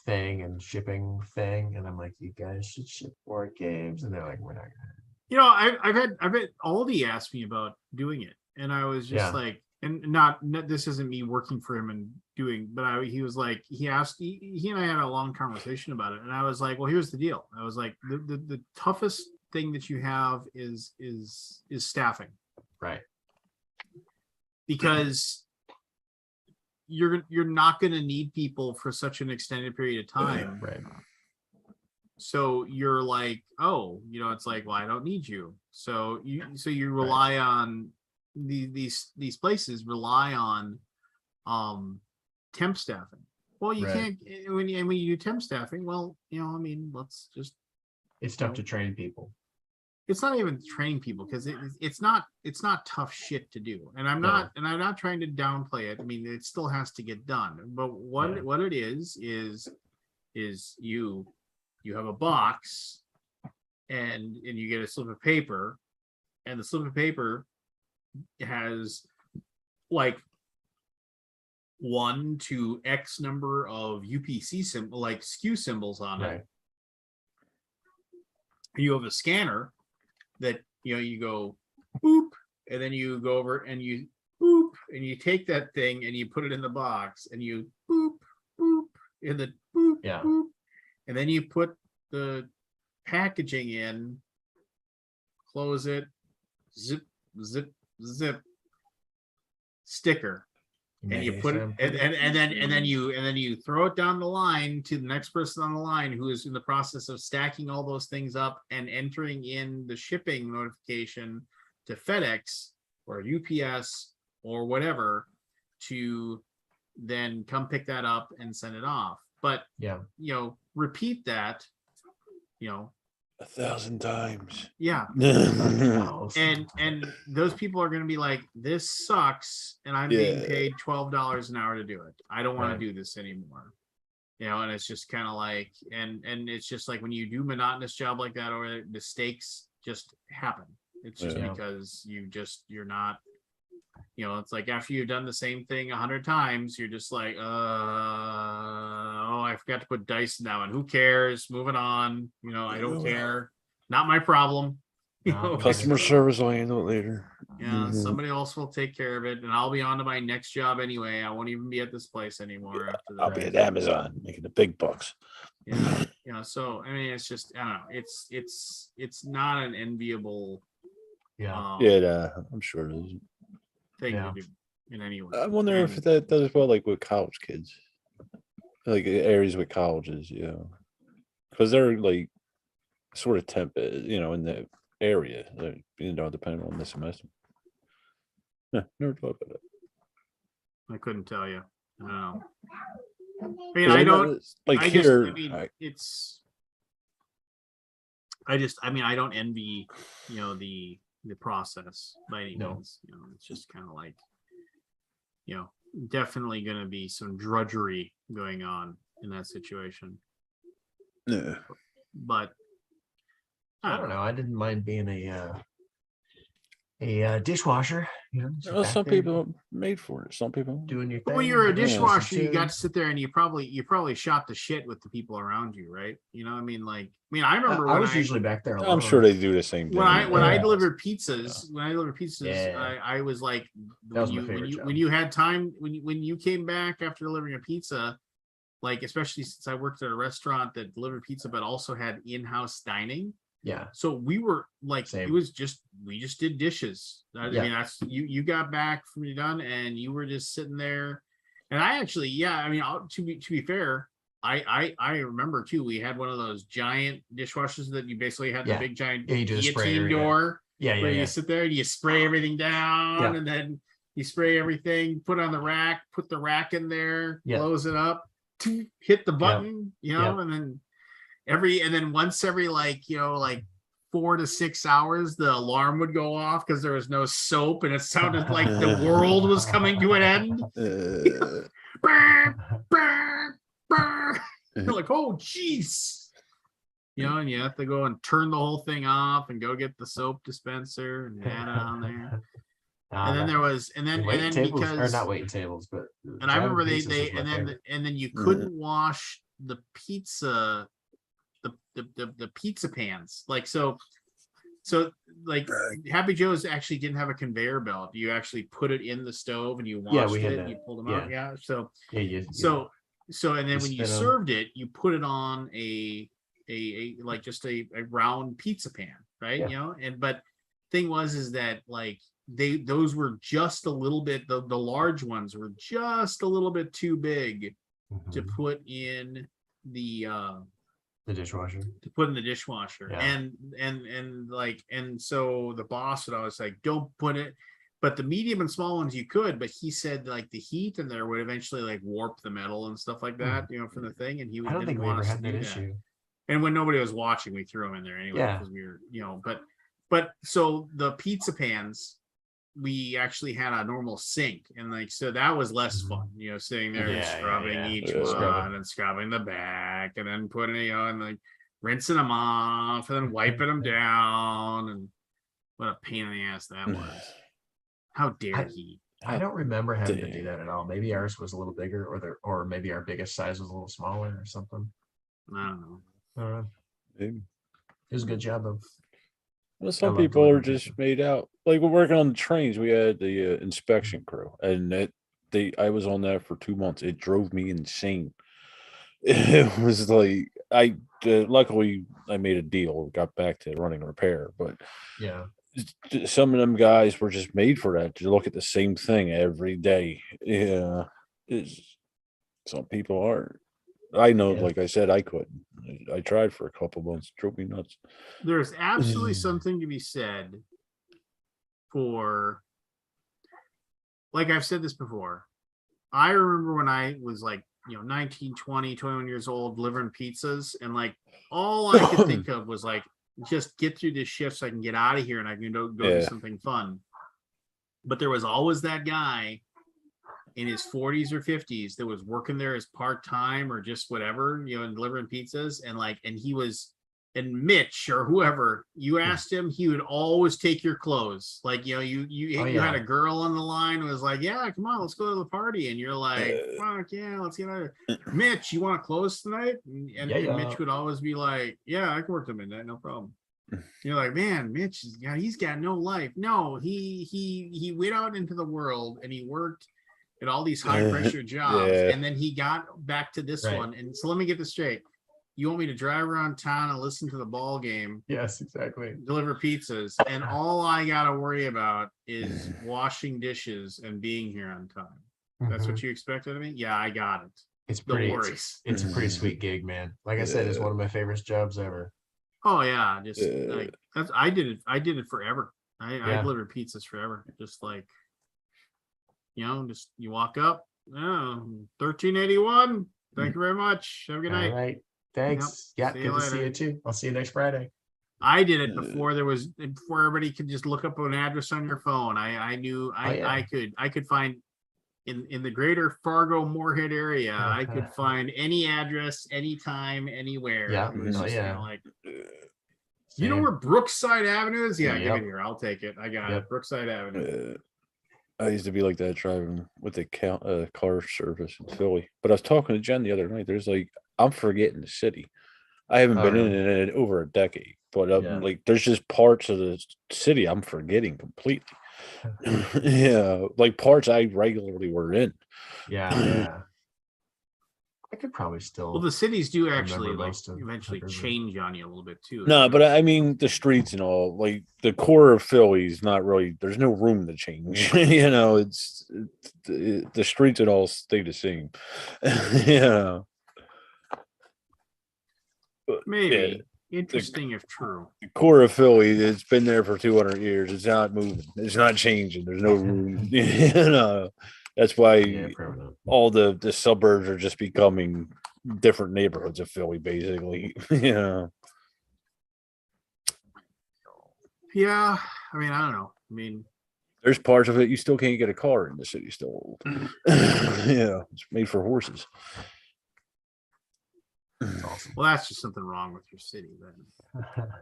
thing and shipping thing, and I'm like, you guys should ship board games, and they're like, we're not gonna. You know, I've had Aldi asked me about doing it, and I was just Yeah. like, and not this isn't me working for him and doing, but he was like, he asked, he and I had a long conversation about it, and I was like, well, here's the deal. I was like, the toughest thing that you have is staffing, Right. because you're not going to need people for such an extended period of time. Right. So you're like, oh, you know, it's like, well, I don't need you. So you rely on these places rely on temp staffing. Well, you Right. can't when you do temp staffing. Well, you know, I mean, let's just. It's tough to train people. It's not even training people, because it's not tough shit to do, and I'm No. not trying to downplay it. I mean, it still has to get done. But what it is you have a box and you get a slip of paper, and the slip of paper has like 1 to X number of UPC symbol, like skew symbols on it. Right. You have a scanner that, you know, you go boop, and then you go over and you boop, and you take that thing and you put it in the box, and you boop, boop, in the boop, Yeah. boop, and then you put the packaging in, close it, zip, zip, zip, sticker. And you put it, and then you throw it down the line to the next person on the line who is in the process of stacking all those things up and entering in the shipping notification to FedEx or UPS or whatever to then come pick that up and send it off. But Yeah. you know, repeat that, you know, 1,000 times. yeah. Wow. And those people are going to be like, this sucks, and I'm being Yeah. paid $12 an hour to do it. I don't want Right. to do this anymore. You know, and it's just kind of like, and it's just like when you do monotonous job like that, or mistakes just happen. It's just Yeah. because you're not, you know, it's like after you've done the same thing 100 times, you're just like, oh, I forgot to put dice in that one. Who cares? Moving on. You know, I don't care. Not my problem. You Not know, my Customer service will handle it later. yeah, Mhm. somebody else will take care of it, and I'll be on to my next job anyway. I won't even be at this place anymore after that. I'll be at Amazon making the big bucks. Yeah, you know, so I mean, it's just, I don't know, it's not an enviable Yeah. Yeah, I'm sure it is. thing Yeah. to do in any way. I wonder if that does well, like with college kids, like areas with colleges, you know, because they're like sort of you know, in the area, you know, depending on the semester. Never thought about it. I couldn't tell you. I don't know. I mean, 'Cause I know don't. it's like I here. just, I mean, it's. I mean, I don't envy, you know, the process by any No. means. You know, it's just kind of like, you know, definitely going to be some drudgery going on in that situation. Yeah. But I don't know. I didn't mind being a dishwasher. You know, just Well, back some there people are made for it. Some people. doing your thing. But when you're a listening dishwasher, you to- got to sit there and you probably shot the shit with the people around you, right? You know, I mean, I remember I when was usually back there. I'm sure they do the same thing. when I Yeah. delivered pizzas, Yeah. I was like, That was my when favorite job. you had time, when you came back after delivering a pizza, like especially since I worked at a restaurant that delivered pizza but also had in-house dining. Yeah. So we were like, Same. it was just, we just did dishes. I Yeah. mean, that's, you got back from you done and you were just sitting there. And I actually, yeah, I mean, to be fair, I remember too, we had one of those giant dishwashers that you basically had Yeah. the big giant Yeah, you do the sprayer, guillotine yeah. door Yeah. where Yeah. you sit there and you spray everything down Yeah. and then you spray everything, put on the rack, put the rack in there, Yeah. close it up, hit the button, you know, and then once every like, you know, like 4 to 6 hours, the alarm would go off because there was no soap and it sounded like the world was coming to an end. Brr, brr, brr. You're like, oh jeez. You know, and you have to go and turn the whole thing off and go get the soap dispenser and add it on there. And then there was, and then tables, because, or not waiting tables, but and I remember driving pizzas they was my and favorite. then you couldn't wash the pizza, the pizza pans. Like so like Happy Joe's actually didn't have a conveyor belt. You actually put it in the stove and you washed we had it that. and you pulled them out. Yeah. So and then when you spin 'em. served it, you put it on a like just a round pizza pan, right? Yeah. You know, and but thing was that like those were just a little bit, the large ones were just a little bit too big to Mhm. put in the dishwasher. Yeah. And so the boss would always like, don't put it, but the medium and small ones you could, but he said like the heat in there would eventually like warp the metal and stuff like that, you know, from the thing, and he I don't didn't think we want ever us to had do that that. issue. And when nobody was watching, we threw them in there anyway Yeah. because we were, you know, but so the pizza pans, we actually had a normal sink, and like so that was less fun, you know, sitting there and Yeah, scrubbing yeah. each Yeah. one Scrubbing. and scrubbing the back and then putting, you know, and like rinsing them off and then wiping them down, and what a pain in the ass that was. How dare he? I don't remember having to do Damn. that at all. Maybe ours was a little bigger, or maybe our biggest size was a little smaller or something. I don't know. I don't know. Maybe. It was a good job of. Well, some love people are delivering just pizza. made out. Like we're working on the trains. We had the inspection crew, and I was on that for 2 months. It drove me insane. It was like luckily I made a deal, got back to running repair, but Yeah. some of them guys were just made for that, to look at the same thing every day. Yeah, some people aren't. I know, Yeah. like I said, I couldn't. I tried for a couple months. It drove me nuts. There's absolutely something to be said for, like I've said this before. I remember when I was like, 19, 20, 21 years old, delivering pizzas, and like all I could think of was like, just get through this shift so I can get out of here and I can go do something fun. But there was always that guy in his 40s or 50s that was working there as part-time or just whatever, and delivering pizzas, and Mitch or whoever, you asked him, he would always take your clothes. Like, you had a girl on the line who was like, yeah, come on, let's go to the party. And you're like, fuck yeah, let's get out of here. Mitch, you want clothes tonight? And Mitch would always be like, yeah, I can work till midnight, no problem. You're like, man, Mitch, he's got no life. No, he went out into the world and he worked at all these high pressure jobs. And then he got back to this one. And so let me get this straight. You want me to drive around town and listen to the ball game? Yes, exactly. Deliver pizzas, and all I gotta worry about is washing dishes and being here on time. That's what you expected of me? Yeah, I got it. It's No pretty. worries. It's a pretty sweet gig, man. Like I said, it's one of my favorite jobs ever. Oh yeah, just like that's I did it forever. I delivered pizzas forever. Just like, just you walk up, 1381. Thank you very much. Have a good night. All right. Thanks. Yep. Yeah, good to see you too. I'll see you next Friday. I did it before everybody could just look up an address on your phone. I knew I could find in the greater Fargo Moorhead area, I could find any address, anytime, anywhere. Yeah. It was just like, Same. you know where Brookside Avenue is? Yeah, give Yep. it here. I'll take it. I got it. Brookside Avenue. I used to be like that driving with the car service in Philly. But I was talking to Jen the other night. There's like, I'm forgetting the city. I haven't been in it over a decade. But like, there's just parts of the city I'm forgetting completely. Yeah, like parts I regularly were in. Yeah. I could probably still. Well, the cities do actually remember like most of eventually Carpenter. change on you a little bit too. No, but I mean the streets and all, like the core of Philly is not really. There's no room to change. It's the streets and all stay the same. Yeah. Maybe interesting if true. The core of Philly, it's been there for 200 years. It's not moving. It's not changing. There's no room. That's why all the suburbs are just becoming different neighborhoods of Philly, basically. Yeah, I mean, I don't know. I mean, there's parts of it you still can't get a car in the city still. Yeah, it's made for horses. Awesome. Well, that's just something wrong with your city then.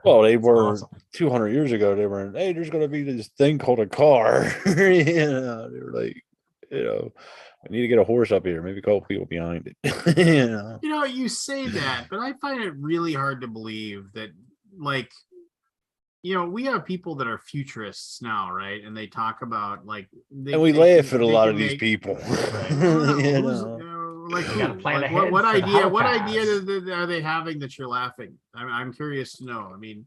Well, they were awesome. 200 years ago. They were, hey, there's going to be this thing called a car. They were like, I need to get a horse up here. Maybe a couple people behind it. You say that, but I find it really hard to believe that, like, we have people that are futurists now, right? And they talk about like, and we laugh at a lot of these people. Like, You gotta plan ahead what for the idea? What Holocaust. idea are they having that you're laughing? I'm curious to know. I mean,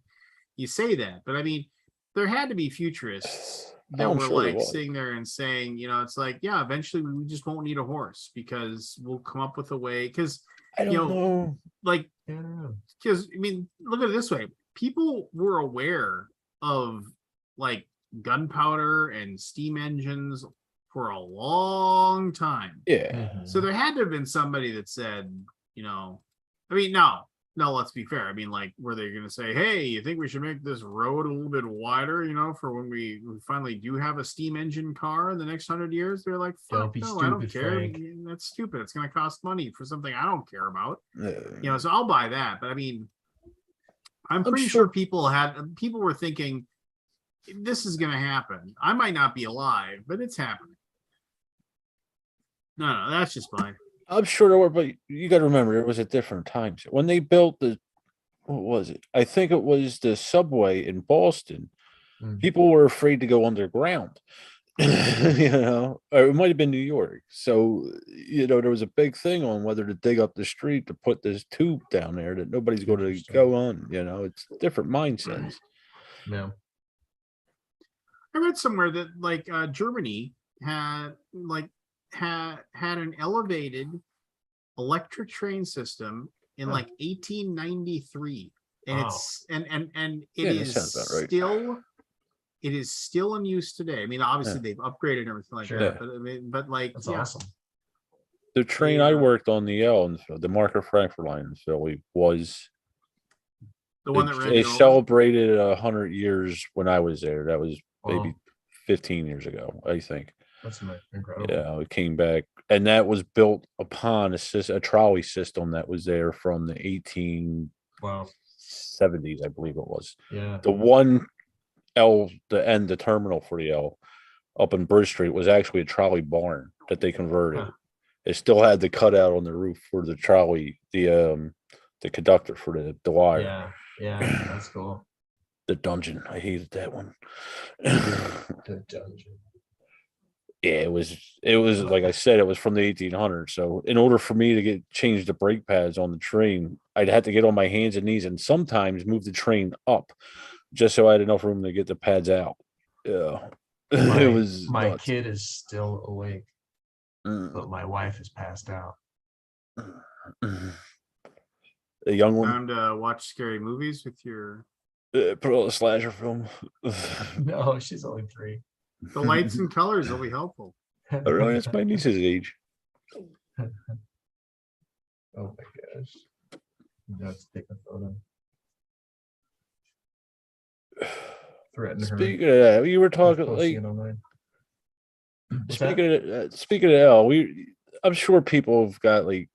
you say that, but I mean, there had to be futurists that were like sitting there and saying, it's like, yeah, eventually we just won't need a horse because we'll come up with a way. Because I don't know. Like, because I mean, look at it this way: people were aware of like gunpowder and steam engines for a long time. Yeah. So there had to have been somebody that said, I mean, no, let's be fair. I mean, like, were they going to say, hey, you think we should make this road a little bit wider, for when we finally do have a steam engine car in the next 100 years? They're like, fuck, no, I don't care. Frank. That's stupid. It's going to cost money for something I don't care about. Yeah. So I'll buy that. But I mean, I'm pretty sure people were thinking this is going to happen. I might not be alive, but it's happening. No, that's just fine. I'm sure there were, but you got to remember it was at different times when they built what was it? I think it was the subway in Boston. People were afraid to go underground. You know, or it might have been New York. So, you know, there was a big thing on whether to dig up the street to put this tube down there that nobody's going to go on. You know, it's different mindsets. Yeah. I read somewhere that like Germany had an elevated electric train system in like 1893, and it's and it is still. It is still in use today. I mean, obviously they've upgraded and everything like that, but I mean, but like, That's awesome. The train I worked on, the L in the Marker Frankfurt line in Philly, was the one that they celebrated 100 years when I was there. That was maybe 15 years ago, I think. That's incredible. Yeah, it came back, and that was built upon a trolley system that was there from the 1870s, I believe it was. Yeah. The one the terminal for the L up in Bridge Street was actually a trolley barn that they converted. It still had the cutout on the roof for the trolley, the conductor for the wire. Yeah, that's cool. The dungeon, I hated that one. The dungeon. Yeah, it was like I said, it was from the 1800s. So in order for me to change the brake pads on the train, I'd have to get on my hands and knees and sometimes move the train up just so I had enough room to get the pads out. Yeah. It was my nuts. kid is still awake, but my wife has passed out. A young one. Time to watch scary movies with your put on a slasher film. No, she's only 3. The lights and colors will be helpful. Oh, really? That's my niece's age. Oh my gosh. You have to take a photo. Speaking of that, you were talking like speaking of L, I'm sure people have got like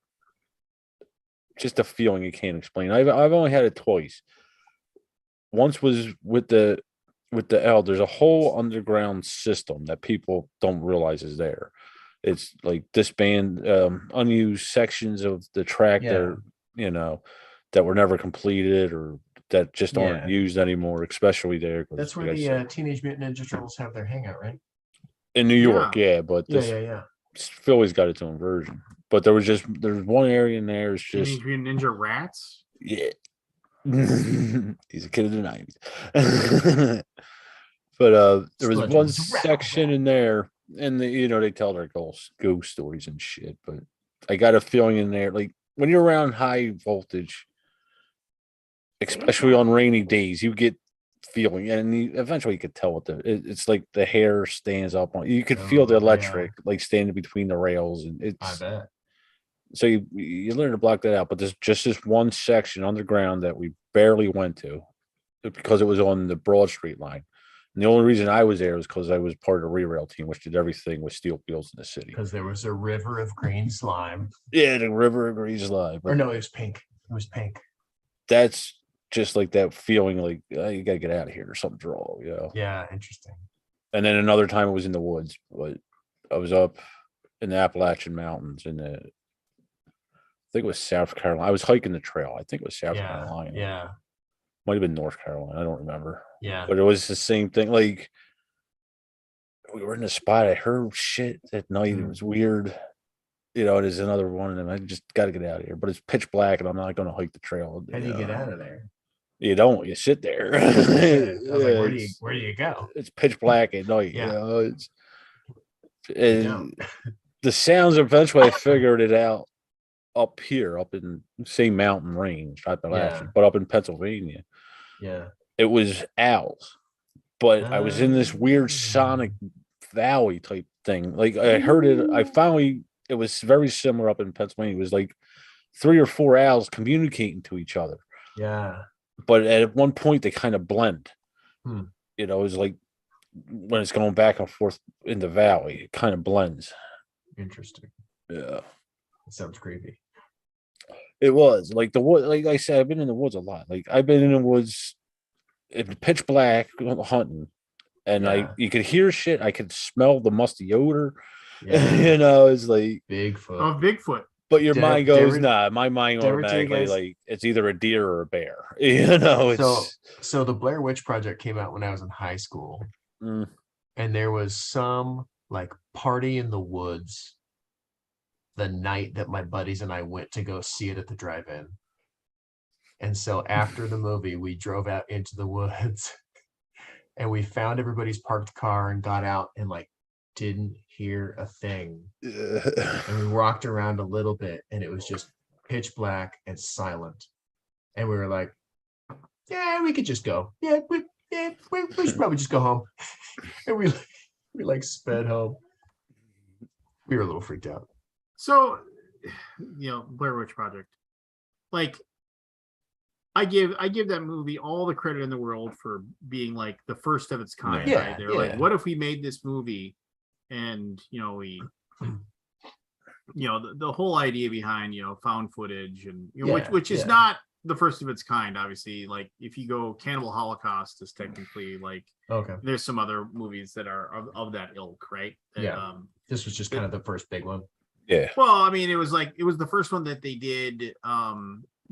just a feeling you can't explain. I've only had it twice. Once was with the L. There's a whole underground system that people don't realize is there. It's like disband unused sections of the track that that were never completed or that just aren't used anymore, especially there. That's where the Teenage Mutant Ninja Turtles have their hangout, right? In New York, but this Philly's got its own version. But there's one area in there. It's just Teenage Mutant Ninja Rats. Yeah. He's a kid of the 90s. But there was one section in there, and they tell their ghost stories and shit. But I got a feeling in there, like when you're around high voltage, especially on rainy days, you get feeling, and eventually you could tell what it's like. The hair stands up on you. Could feel the electric like standing between the rails, and it's. I bet. So you learn to block that out, but there's just this one section underground that we barely went to because it was on the Broad Street line. And the only reason I was there was because I was part of the Re-Rail team, which did everything with steel wheels in the city. Because there was a river of green slime. Yeah, the river of green slime. Or no, it was pink. It was pink. That's just like that feeling like you got to get out of here or something's wrong. Yeah, interesting. And then another time it was in the woods, but I was up in the Appalachian Mountains I think it was South Carolina. I was hiking the trail. I think it was South Carolina. Yeah. Might have been North Carolina. I don't remember. Yeah. But it was the same thing. Like we were in a spot. I heard shit at night. It was weird. There's another one, and I just got to get out of here. But it's pitch black, and I'm not going to hike the trail. How do you get out of there? You don't. You sit there. Where do you go? It's pitch black at night. The sounds. Eventually, I figured it out. Up here, up in same mountain range, Appalachian, but up in Pennsylvania. Yeah. It was owls. But I was in this weird sonic valley type thing. Like I heard it, it was very similar up in Pennsylvania. It was like 3 or 4 owls communicating to each other. Yeah. But at one point they kind of blend. It was like when it's going back and forth in the valley, it kind of blends. Interesting. Yeah. It sounds creepy. It was like the wood. Like I said, I've been in the woods a lot. Like I've been in the woods in pitch black hunting, and Yeah. you could hear shit. I could smell the musty odor. Yeah. You know, it's like, Bigfoot. Of Bigfoot. but your Did mind I- did I goes, ever- nah. My mind did I ever tell you automatically guys- like it's either a deer or a bear. You know, it's So the Blair Witch Project came out when I was in high school, Mm. and there was some like party in the woods the night that my buddies and I went to go see it at the drive-in. And so after the movie, we drove out into the woods and we found everybody's parked car and got out and like didn't hear a thing. And we walked around a little bit and it was just pitch black and silent. And we were like, yeah, we could just go. We should probably just go home. And we like sped home. We were a little freaked out. So, Blair Witch Project. Like, I give that movie all the credit in the world for being like the first of its kind. Yeah, right? They're like, yeah. what if we made this movie and we the whole idea behind found footage and which is not the first of its kind, obviously. Like if you go Cannibal Holocaust is technically like Okay. there's some other movies that are of that ilk, right? That, Yeah. This was just kind of the first big one. Yeah. Well, I mean, it was the first one that they did.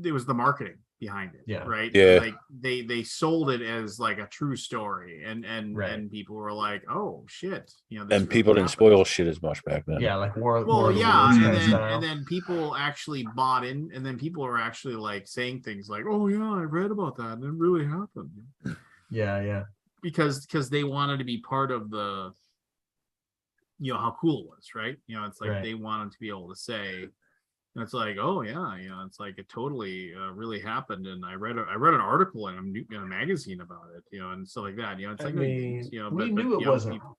It was the marketing behind it, Yeah. right? Yeah. Like they sold it as like a true story, and Right. people were like, "Oh shit!" This And really people didn't happened. spoil shit as much back then. Yeah, like War. Well, War of the yeah, Worlds and kind of then style. and then people actually bought in, and then people were actually like saying things like, "Oh yeah, I read about that, and it really happened," Yeah. because they wanted to be part of the, how cool it was, right? It's like Right. they wanted to be able to say, and it's like, oh yeah, it's like it totally really happened, and I read an article in a magazine about it, and stuff like that. It's I like, mean, we but, knew it you know, wasn't. people-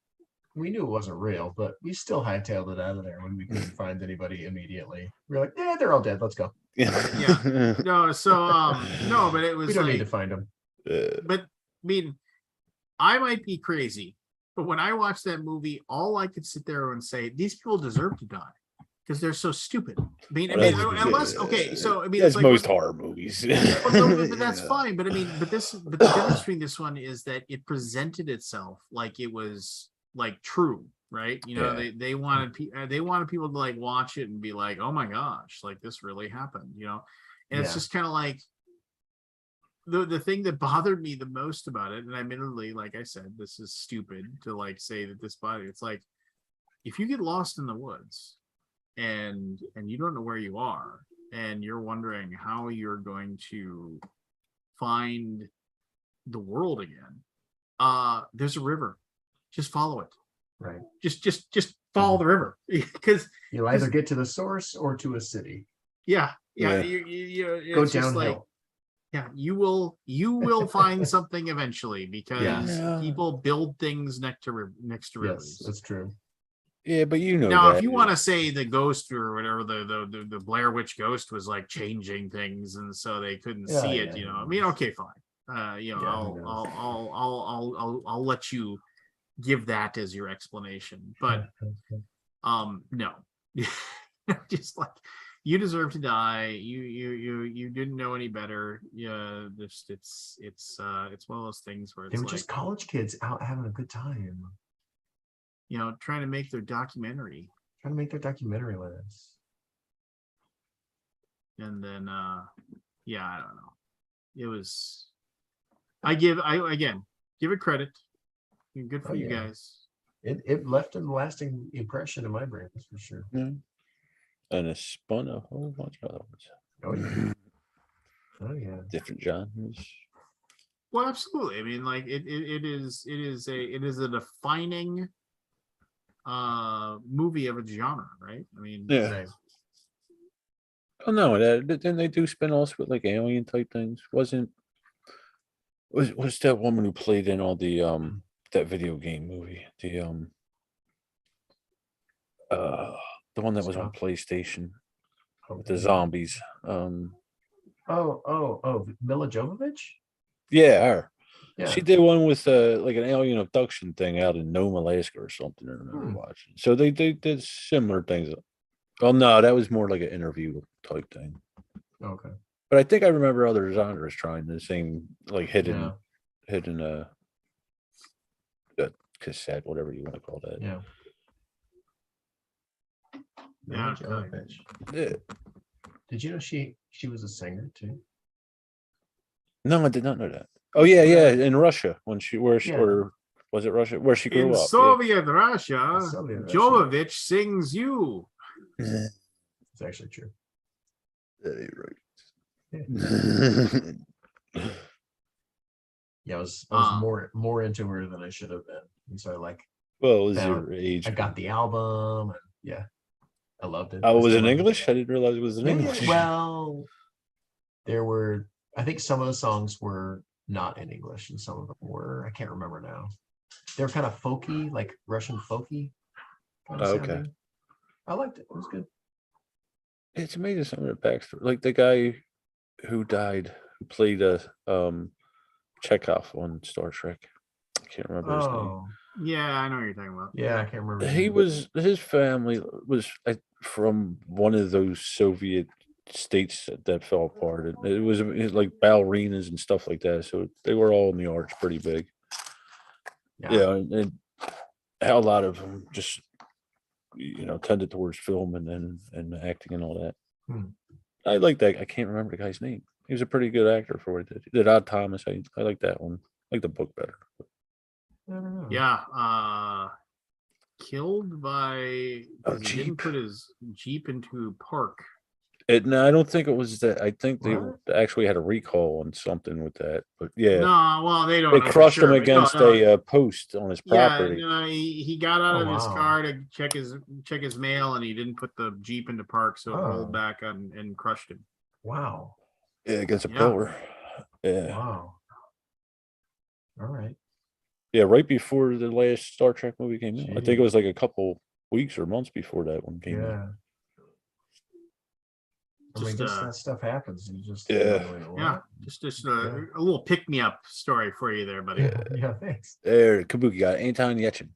We knew it wasn't real, but we still hightailed it out of there when we couldn't find anybody immediately. We were like, "Yeah, they're all dead. Let's go. Yeah. No, so no, but it was We don't like, need to find them." but I mean, I might be crazy, but when I watched that movie, all I could sit there and say, these people deserve to die because they're so stupid. I mean, unless okay, so I mean, that's it's like most horror movies. well, no, but that's fine. But I mean, but the difference between this one is that it presented itself like it was like true, right? Yeah. They wanted people to like watch it and be like, oh my gosh, like this really happened, and it's Yeah. just kind of like the thing that bothered me the most about it, and admittedly, like I said, this is stupid to like say that this body, it's like if you get lost in the woods and you don't know where you are and you're wondering how you're going to find the world again, there's a river, just follow it, Right. just follow the river, because You'll either get to the source or to a city. yeah Yeah. you Go it's just like, downhill. yeah, you will find something eventually because Yeah. people build things next to rivers. Yes, that's true. Yeah, but Now, that. if you want to say the ghost or whatever, the Blair Witch ghost was like changing things, and so they couldn't Yeah, see it, yeah, I mean, okay, fine. who knows? I'll let you give that as your explanation, but no, just like you deserve to die. You didn't know any better. Yeah, it's one of those things where They it's were like, just college kids out having a good time, trying to make their documentary. trying to make their documentary with us. And then yeah, I don't know, it was, I give it credit, good for Oh, you yeah. guys. It left a lasting impression in my brain, that's for sure. and it spun a whole bunch of other ones. Oh yeah. Oh yeah. Different genres. Well, absolutely. I mean, like it is a defining movie of a genre, right? I mean, Yeah. Right. Oh no, then they do spin-offs with like alien type things. Was that woman who played in all the that video game movie? The one that was on PlayStation with the zombies. Oh, Mila Jovovich? Yeah, her. Yeah. She did one with like an alien abduction thing out in Nome, Alaska or something. I remember watching. So they did similar things. Well, no, that was more like an interview type thing. Okay. But I think I remember other genres trying the same, like hidden cassette, whatever you want to call that. Yeah. Yeah, Bitch. Yeah. Did you know she was a singer too? No, I did not know that. Oh yeah, in Russia when Yeah. or was it Russia where she grew In up? Soviet Russia, Soviet Russia. Jovovich sings you. Yeah. It's actually true. You're Yeah. right. Yeah, I was more into her than I should have been. And so Well, it was found- your age. I got the album and yeah. I loved it. Oh, it was still in love it. English? I didn't realize it was in Yeah, English. well, I think some of the songs were not in English and some of them were. I can't remember now. They're kind of folky, like Russian folky kind of Okay. sounding. I liked it. It was good. It's amazing some of the backstory. Like the guy who died, who played Chekhov on Star Trek. I can't remember his name. Oh, Yeah, I know what you're talking about. yeah, I can't remember. his He name. was his family was from one of those Soviet states that fell apart. It was like ballerinas and stuff like that. So they were all in the arts pretty big. Yeah, and a lot of them just tended towards film and acting and all that. I like that. I can't remember the guy's name. He was a pretty good actor for what he did. He did Odd Thomas. I like that one. I like the book better. I don't know. Yeah, killed by because he didn't Jeep. put his Jeep into park. No, I don't think it was that. I think they What? actually had a recall on something with that. But yeah, No, well, they don't. they know for crushed sure, him but no, against no. a post on his property. Yeah, no, he got out Oh, of his wow. car to check his mail, and he didn't put the Jeep into park, so it Oh. rolled back and crushed him. Wow. Yeah, against a Yeah. pillar. Yeah. Wow. All right. Yeah, right before the last Star Trek movie came out. I think it Jeez. was like a couple weeks or months before that one came out. Yeah. I mean, Just, just that stuff happens. You just Yeah. Yeah, just a little pick me up story for you there, buddy. Yeah, thanks. There, Kabuki guy, Anton Yechin.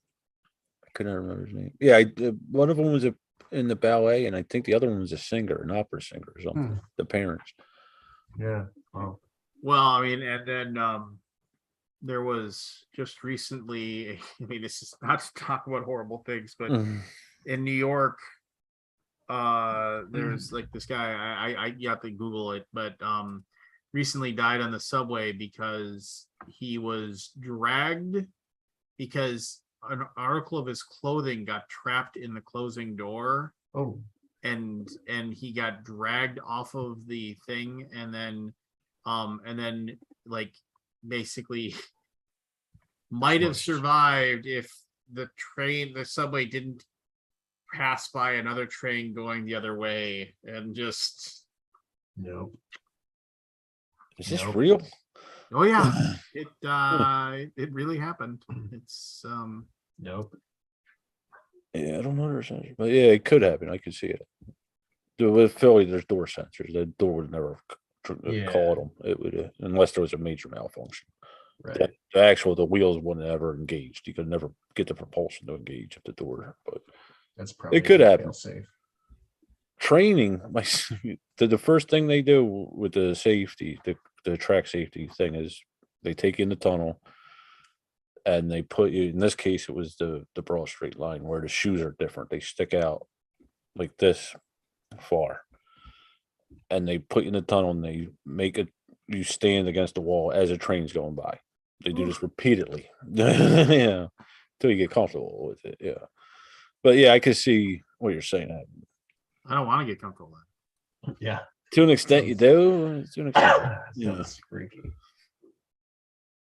I couldn't remember his name. Yeah, one of them was in the ballet, and I think the other one was a singer, an opera singer or something. The parents. Yeah. Wow. Well, I mean, and then there was just recently. I mean, this is not to talk about horrible things, but in New York, there's like this guy. You have to Google it, but recently died on the subway because he was dragged because an article of his clothing got trapped in the closing door. Oh. And he got dragged off of the thing, and then like basically might have survived if the subway didn't pass by another train going the other way, and just Nope. Is this real? oh yeah, it really happened. It's Nope. Yeah, I don't know. But yeah, it could happen. I could see it. With Philly, there's door sensors. The door would never call them. It would, unless there was a major malfunction. Right. The wheels wouldn't ever engaged. You could never get the propulsion to engage at the door. But That's probably it could happen. Safe. Training, the first thing they do with the safety, the track safety thing is they take you in the tunnel and they put you, in this case, it was the broad straight line where the shoes are different. They stick out like this far. And they put you in the tunnel and they make you stand against the wall as a train's going by. They do this repeatedly. Yeah. Until you get comfortable with it. Yeah. But yeah, I can see what you're saying. I don't want to get comfortable with it. Yeah. To an extent, you do. To an extent, yeah. That's freaky.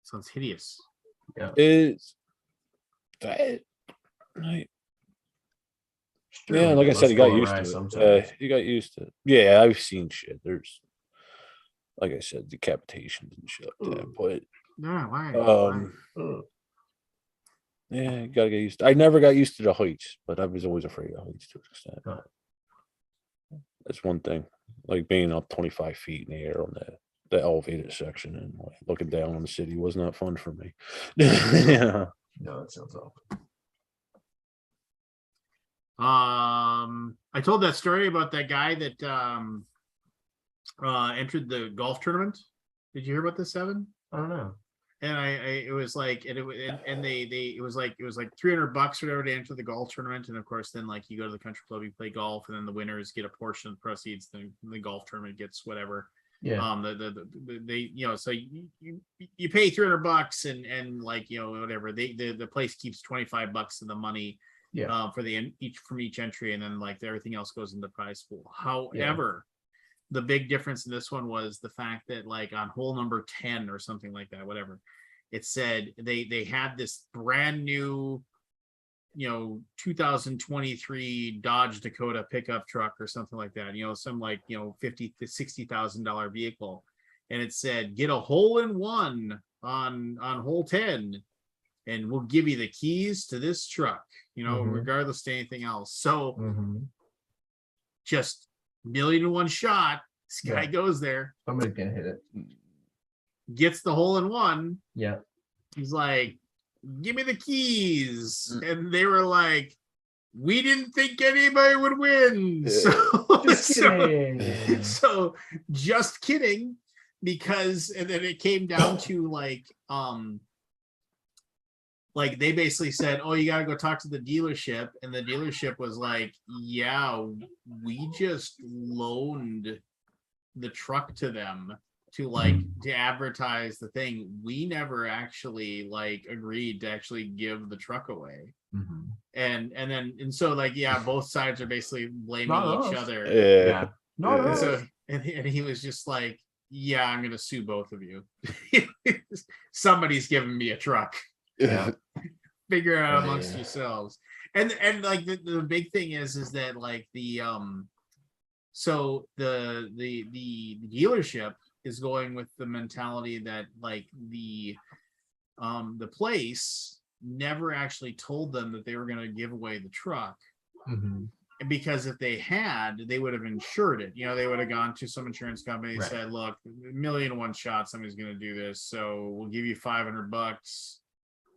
Sounds hideous. Yeah. Is that right? Sure, Yeah, like I said, let's you got go used awry to it. sometimes. You got used to it. Yeah, I've seen shit. There's, like I said, decapitations and shit like that. But Yeah, why? yeah, you gotta get used to. I never got used to the heights, but I was always afraid of heights to an extent. Huh. That's one thing. Like being up 25 feet in the air on the elevated section and like looking down on the city was not fun for me. Yeah. No, that sounds awful. I told that story about that guy that entered the golf tournament. Did you hear about this, Evan? I don't know. And it was like, and it was like $300 or whatever to enter the golf tournament. And of course, then like you go to the country club, you play golf, and then the winners get a portion of the proceeds. Then the golf tournament gets whatever. Yeah. They so you pay $300 and like whatever the place keeps $25 of the money. Yeah. For each entry, and then like everything else goes in the prize pool. However, the big difference in this one was the fact that like on hole number 10 or something like that, whatever, it said they had this brand new 2023 Dodge Dakota pickup truck or something like that, some like $50,000 to $60,000 vehicle, and it said get a hole in one on hole 10 and we'll give you the keys to this truck, regardless to anything else. So just $1,000,001 shot. This guy goes there. Somebody's gonna hit it. Gets the hole in one. Yeah. He's like, give me the keys. And they were like, we didn't think anybody would win. So just kidding. Because and then it came down to like they basically said, oh, you got to go talk to the dealership. And the dealership was like, yeah, we just loaned the truck to them to advertise the thing. We never actually agreed to actually give the truck away. And so both sides are basically blaming each other. Yeah. And he was just like, yeah, I'm going to sue both of you. Somebody's giving me a truck. Yeah. Figure it out amongst yourselves. And like the big thing is that like the dealership is going with the mentality that like the place never actually told them that they were going to give away the truck. Because if they had, they would have insured it. They would have gone to some insurance company and said, look, $1,000,001 shot, somebody's going to do this, so we'll give you $500.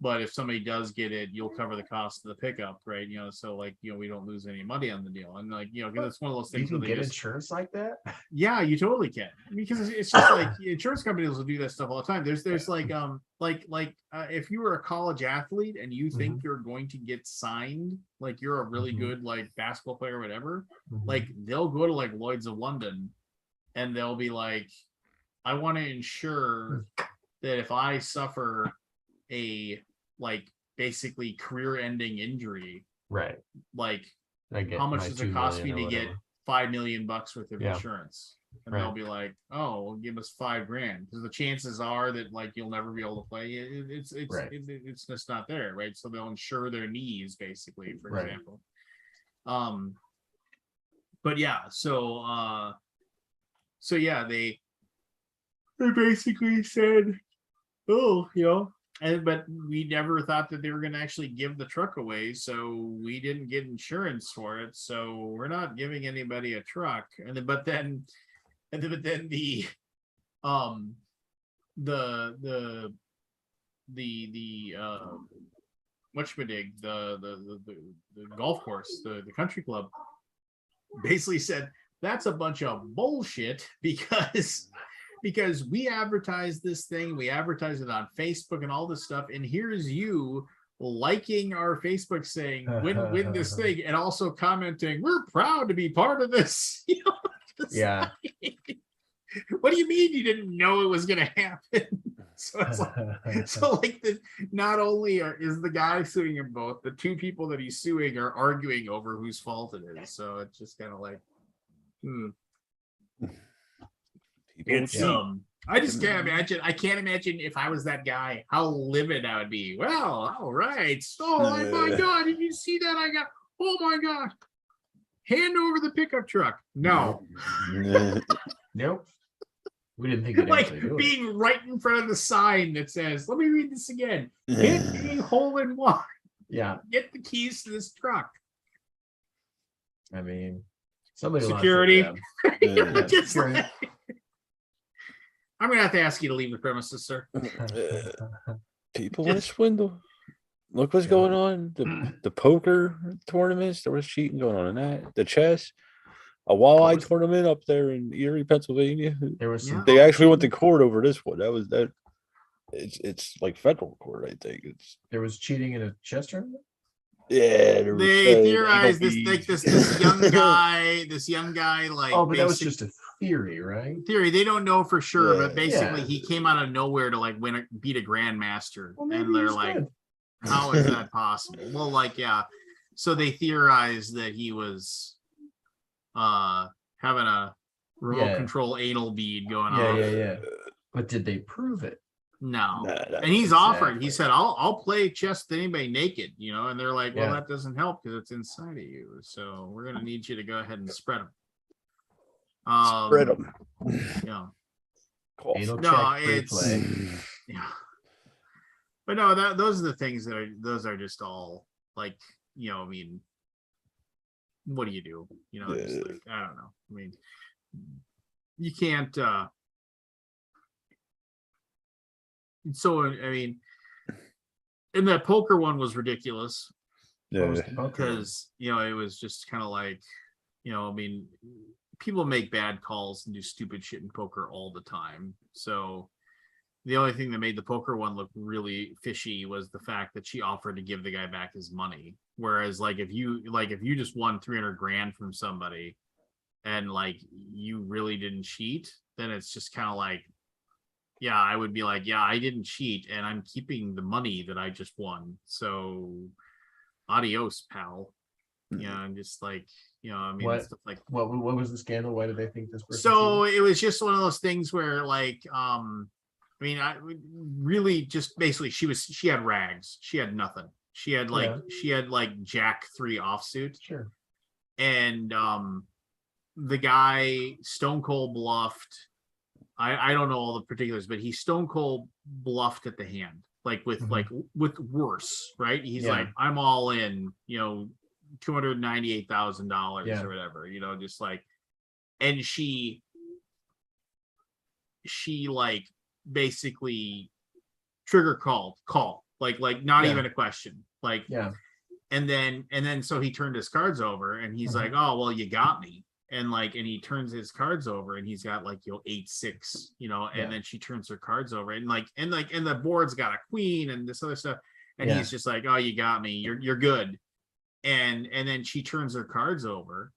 But if somebody does get it, you'll cover the cost of the pickup, right? So we don't lose any money on the deal. And because it's one of those things. You can get insurance like that? Yeah, you totally can. Because it's just like insurance companies will do that stuff all the time. There's if you were a college athlete and you think you're going to get signed, like you're a really good basketball player or whatever, they'll go to Lloyd's of London and they'll be like, I want to ensure that if I suffer a basically career-ending injury, right? How much does it cost me to get $5 million worth of insurance? And they'll be like, oh, well, give us $5,000 because the chances are that you'll never be able to play. It's just not there, right? So they'll insure their knees, basically, for example. But yeah, so yeah, they basically said, oh, but we never thought that they were going to actually give the truck away, so we didn't get insurance for it, so we're not giving anybody a truck. But then the whatchamadig, the golf course, the country club basically said that's a bunch of bullshit because we advertise this thing, we advertise it on Facebook and all this stuff, and here's you liking our Facebook saying win this thing and also commenting we're proud to be part of this. Yeah. What do you mean you didn't know it was going to happen? So it's not only is the guy suing them both, the two people that he's suing are arguing over whose fault it is. So it's just kind of it's I just can't imagine. I can't imagine if I was that guy, how livid I would be. Well, all right. Oh my God, did you see that? Oh my God. Hand over the pickup truck. No. Nope. We didn't think it being right in front of the sign that says, let me read this again. Hit a hole in one. Yeah. Get the keys to this truck. I mean, somebody security. Security. I'm gonna have to ask you to leave the premises, sir. People want to swindle. Look what's going on. The poker tournaments, there was cheating going on in that. The chess. a walleye was- tournament up there in Erie, Pennsylvania. There was some. Yeah. They actually went to court over this one. That was that. It's like federal court, I think. It's There was cheating in a chess tournament. yeah. There was, They theorized this anal like this beads. young guy like Oh, but that was basic- just a theory, right? theory. They don't know for sure, but Yeah. basically Yeah. he came out of nowhere to like beat a grandmaster, Well, maybe and they're he's like, good. how is that possible? Well, like yeah, so they theorized that he was having a remote Yeah. control anal bead going Yeah, on. yeah. But did they prove it? No. Nah, that- And he's offered. He Exactly. said, "I'll play chess with anybody naked," you know. And they're like, "Well, Yeah. that doesn't help because it's inside of you. So we're gonna need you to go ahead and spread them." spread them. Yeah. Anal No, check, free it's- play. Yeah. But no, those are the things that are just all like, you know, I mean, what do you do? You know, just like, I don't know. I mean, you can't so I mean, and that poker one was ridiculous What Yeah. was the poker one? because you know it was just kind of like, you know, I mean, people make bad calls and do stupid shit in poker all the time. So the only thing that made the poker one look really fishy was the fact that she offered to give the guy back his money. Whereas like if you just won 300 grand from somebody and like you really didn't cheat, then it's just kind of like, yeah, I would be like, yeah, I didn't cheat and I'm keeping the money that I just won. So adios, pal. Yeah, and just like, you know, I mean, What- stuff like What was the scandal? Why did they think this person? so cheated? it was just one of those things where like I mean, I really just basically she had rags. She had nothing. She had like Jack 3 offsuit, Sure. and the guy stone cold bluffed. I don't know all the particulars, but he stone cold bluffed at the hand, like with Mhm. with worse, right? He's Yeah. like, I'm all in, you know, $298,000 Yeah. or whatever, you know, just like, and she like basically trigger call like not Yeah. even a question, like, Yeah. and then so he turned his cards over and he's Mhm. like, oh well, you got me. And like, and he turns his cards over and he's got like, you know, 8-6, you know, and Yeah. then she turns her cards over and the board's got a queen and this other stuff, and Yeah. he's just like, oh, you got me, you're good. And then she turns her cards over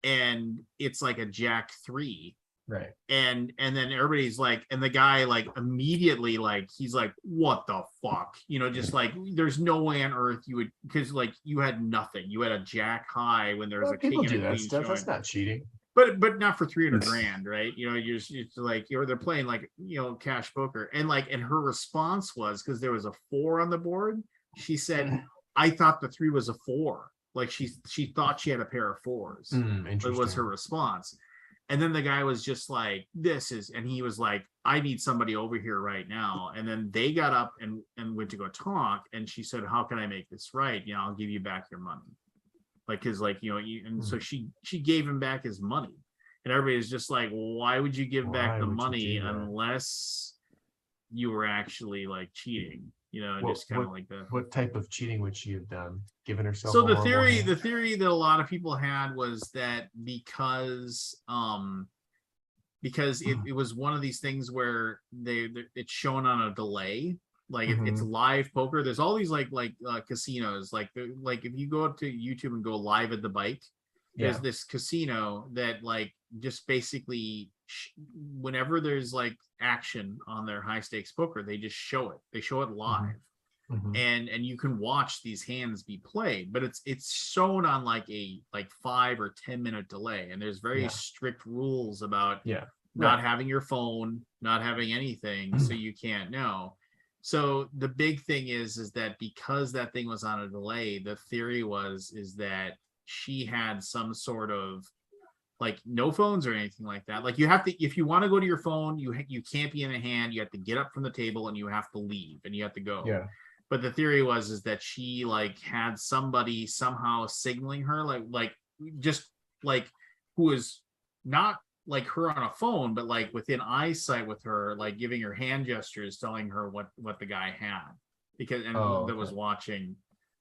and it's like a Jack 3. Right. And then everybody's like, and the guy like immediately like, he's like, what the fuck, you know, just like, there's no way on earth you would, because like you had nothing, you had a Jack high when there was Well, a king people and do a that queen stuff. That's showing. not cheating. But not for 300 grand, right? You know, it's like, they're playing like, you know, cash poker, and like, and her response was, because there was a 4 on the board, she said, I thought the 3 was a 4, like she thought she had a pair of 4s. It Interesting. was her response. And then the guy was just like, and he was like, I need somebody over here right now. And then they got up and went to go talk. And she said, how can I make this right? You know, I'll give you back your money. Like, cause like, you know, and so she gave him back his money. And everybody's just like, well, why would you give back Why the would you money do that? unless you were actually like cheating, you know, What- just kind of like that. What type of cheating would she have done? Given herself. So a the horrible theory hand? that a lot of people had was that because it was one of these things where it's shown on a delay, like it's live poker. There's all these like casinos, like if you go up to YouTube and go live at the bike, there's Yeah. this casino that like just basically whenever there's like action on their high stakes poker, they just show it live. Mhm. And you can watch these hands be played, but it's shown on like a 5 or 10 minute delay, and there's very Yeah. strict rules about Yeah. not having your phone, not having anything, so you can't know. So the big thing is that because that thing was on a delay, the theory is that she had some sort of like no phones or anything like that. Like you have to, if you want to go to your phone, you can't be in a hand. You have to get up from the table and you have to leave and you have to go. Yeah. But the theory is that she like had somebody somehow signaling her, like just like who was not like her on a phone, but like within eyesight with her, like giving her hand gestures, telling her what the guy had, because that was watching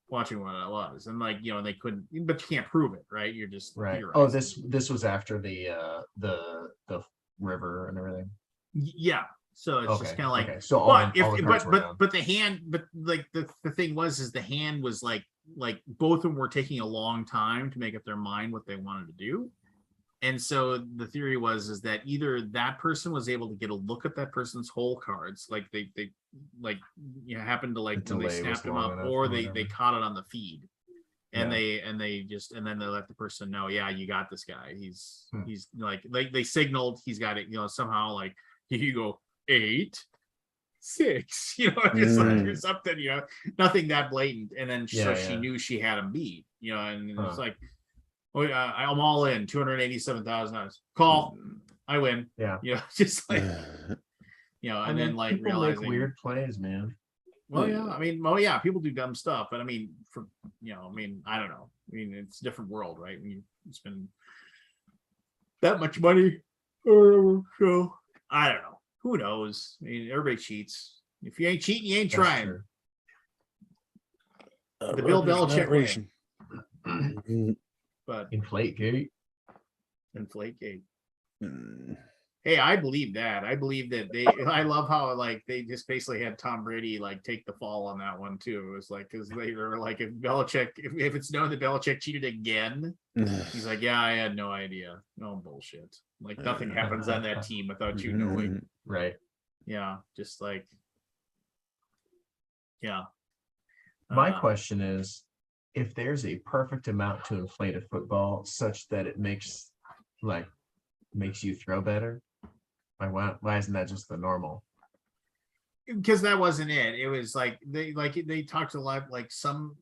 watching what it was, and like they couldn't, but you can't prove it, right? You're just Right. theorizing. Oh, this was after the river and everything. Yeah. So it's just Okay. kind of like, Okay. So but all the cards were down. but the hand, but like the thing was, is the hand was like both of them were taking a long time to make up their mind what they wanted to do. And so the theory is that either that person was able to get a look at that person's whole cards, like they like happened to like The when they delay was snapped them long up, enough or or they whatever. caught it on the feed, and Yeah. and then they let the person know, yeah, you got this guy. He's Hmm. he's like they signaled he's got it, somehow, like you go 8, 6, just like or something, nothing that blatant. And then so she Yeah. knew she had him beat, and it's Huh. like, oh yeah, I'm all in $287,000. Call, I win. Yeah. Just like, I and mean, then like people realizing, make weird plays, man. well, yeah, I mean, well, yeah, people do dumb stuff, but I mean, I mean, I don't know. I mean, it's a different world, right? When you spend that much money, or so I don't know. Who knows? I mean, everybody cheats. If you ain't cheating, you ain't That's trying. true. The Bill Belichick way. racing. But Inflate gate. inflate gate. Hey, I believe that. I believe that I love how like they just basically had Tom Brady like take the fall on that one too. It was like, because they were like, if Belichick, if it's known that Belichick cheated again, he's like, yeah, I had no idea. No bullshit. Like nothing happens on that team without you knowing. Right. Yeah, just like, yeah. My question is, if there's a perfect amount to inflate a football such that it makes you throw better, why isn't that just the normal? Because that wasn't it. It was like they talked a lot, like some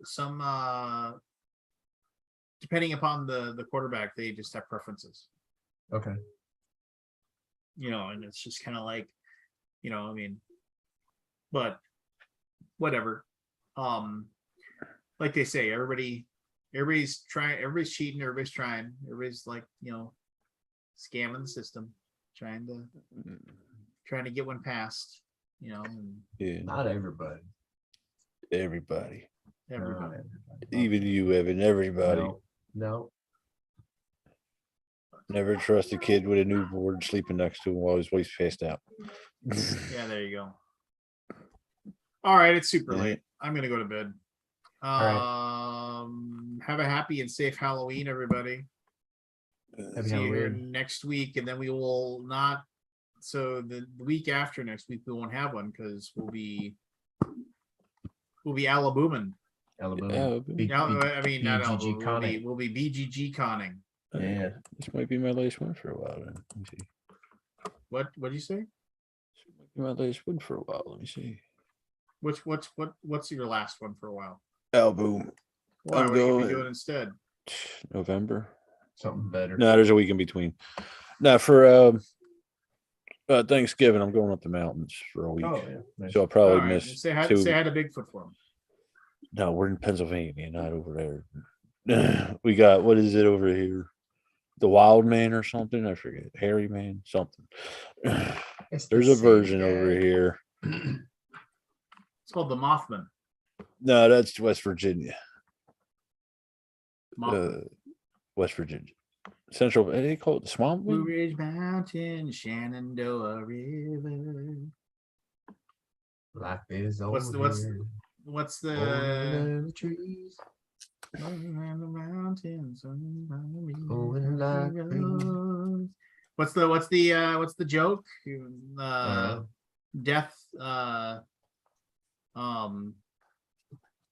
depending upon the quarterback, they just have preferences. Okay. And it's just kind of like, I mean, but whatever. Like they say, everybody's trying, everybody's cheating, everybody's trying, everybody's like, scamming the system, trying to get one passed, and Yeah, Not everybody. everybody, everybody. even you, Evan. Everybody. No. Never trust a kid with a newborn sleeping next to him while his wife's passed out. Yeah, there you go. All right, it's super Yeah. late. I'm gonna go to bed. right. Have a happy and safe Halloween, everybody. Happy See you here Halloween. next week, and then we will not. So the week after next week we won't have one because we'll be Alabooming. Alabama. Yeah, I mean, not BGG Alaboom. conning. We'll be BGG conning. Yeah. This might be my last one for a while. Then. Let me see. What do you say? This might be my last one for a while. Let me see. What's your last one for a while? Alboom. Why? I'm What are you gonna be going- doing instead? November. Something better. No, there's a week in between. Now for Thanksgiving, I'm going up the mountains for a week. Oh yeah. Nice. So I'll probably All right, miss say hi two. to Bigfoot for him. No, we're in Pennsylvania, not over there. We got, what is it over here? The Wild Man or something? I forget. Hairy Man, something. It's There's the a same version guy. over here. It's called the Mothman. No, that's West Virginia. Mothman. West Virginia. Central, they call it the Swamp. Blue Ridge Mountain, Shenandoah River. Life is What's the- over what's- here. What's Over the the trees. around the mountains? Going like crazy. What's the joke? Death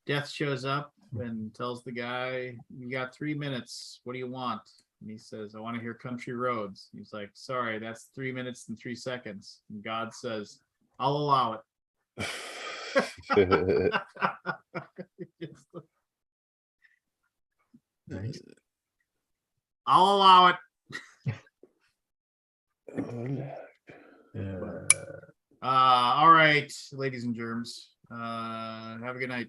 Death shows up and tells the guy, "You got 3 minutes. What do you want?" And he says, "I want to hear Country Roads." He's like, "Sorry, that's 3 minutes and 3 seconds." And God says, "I'll allow it." Nice. I'll allow it. Yeah. All right, ladies and germs. Have a good night.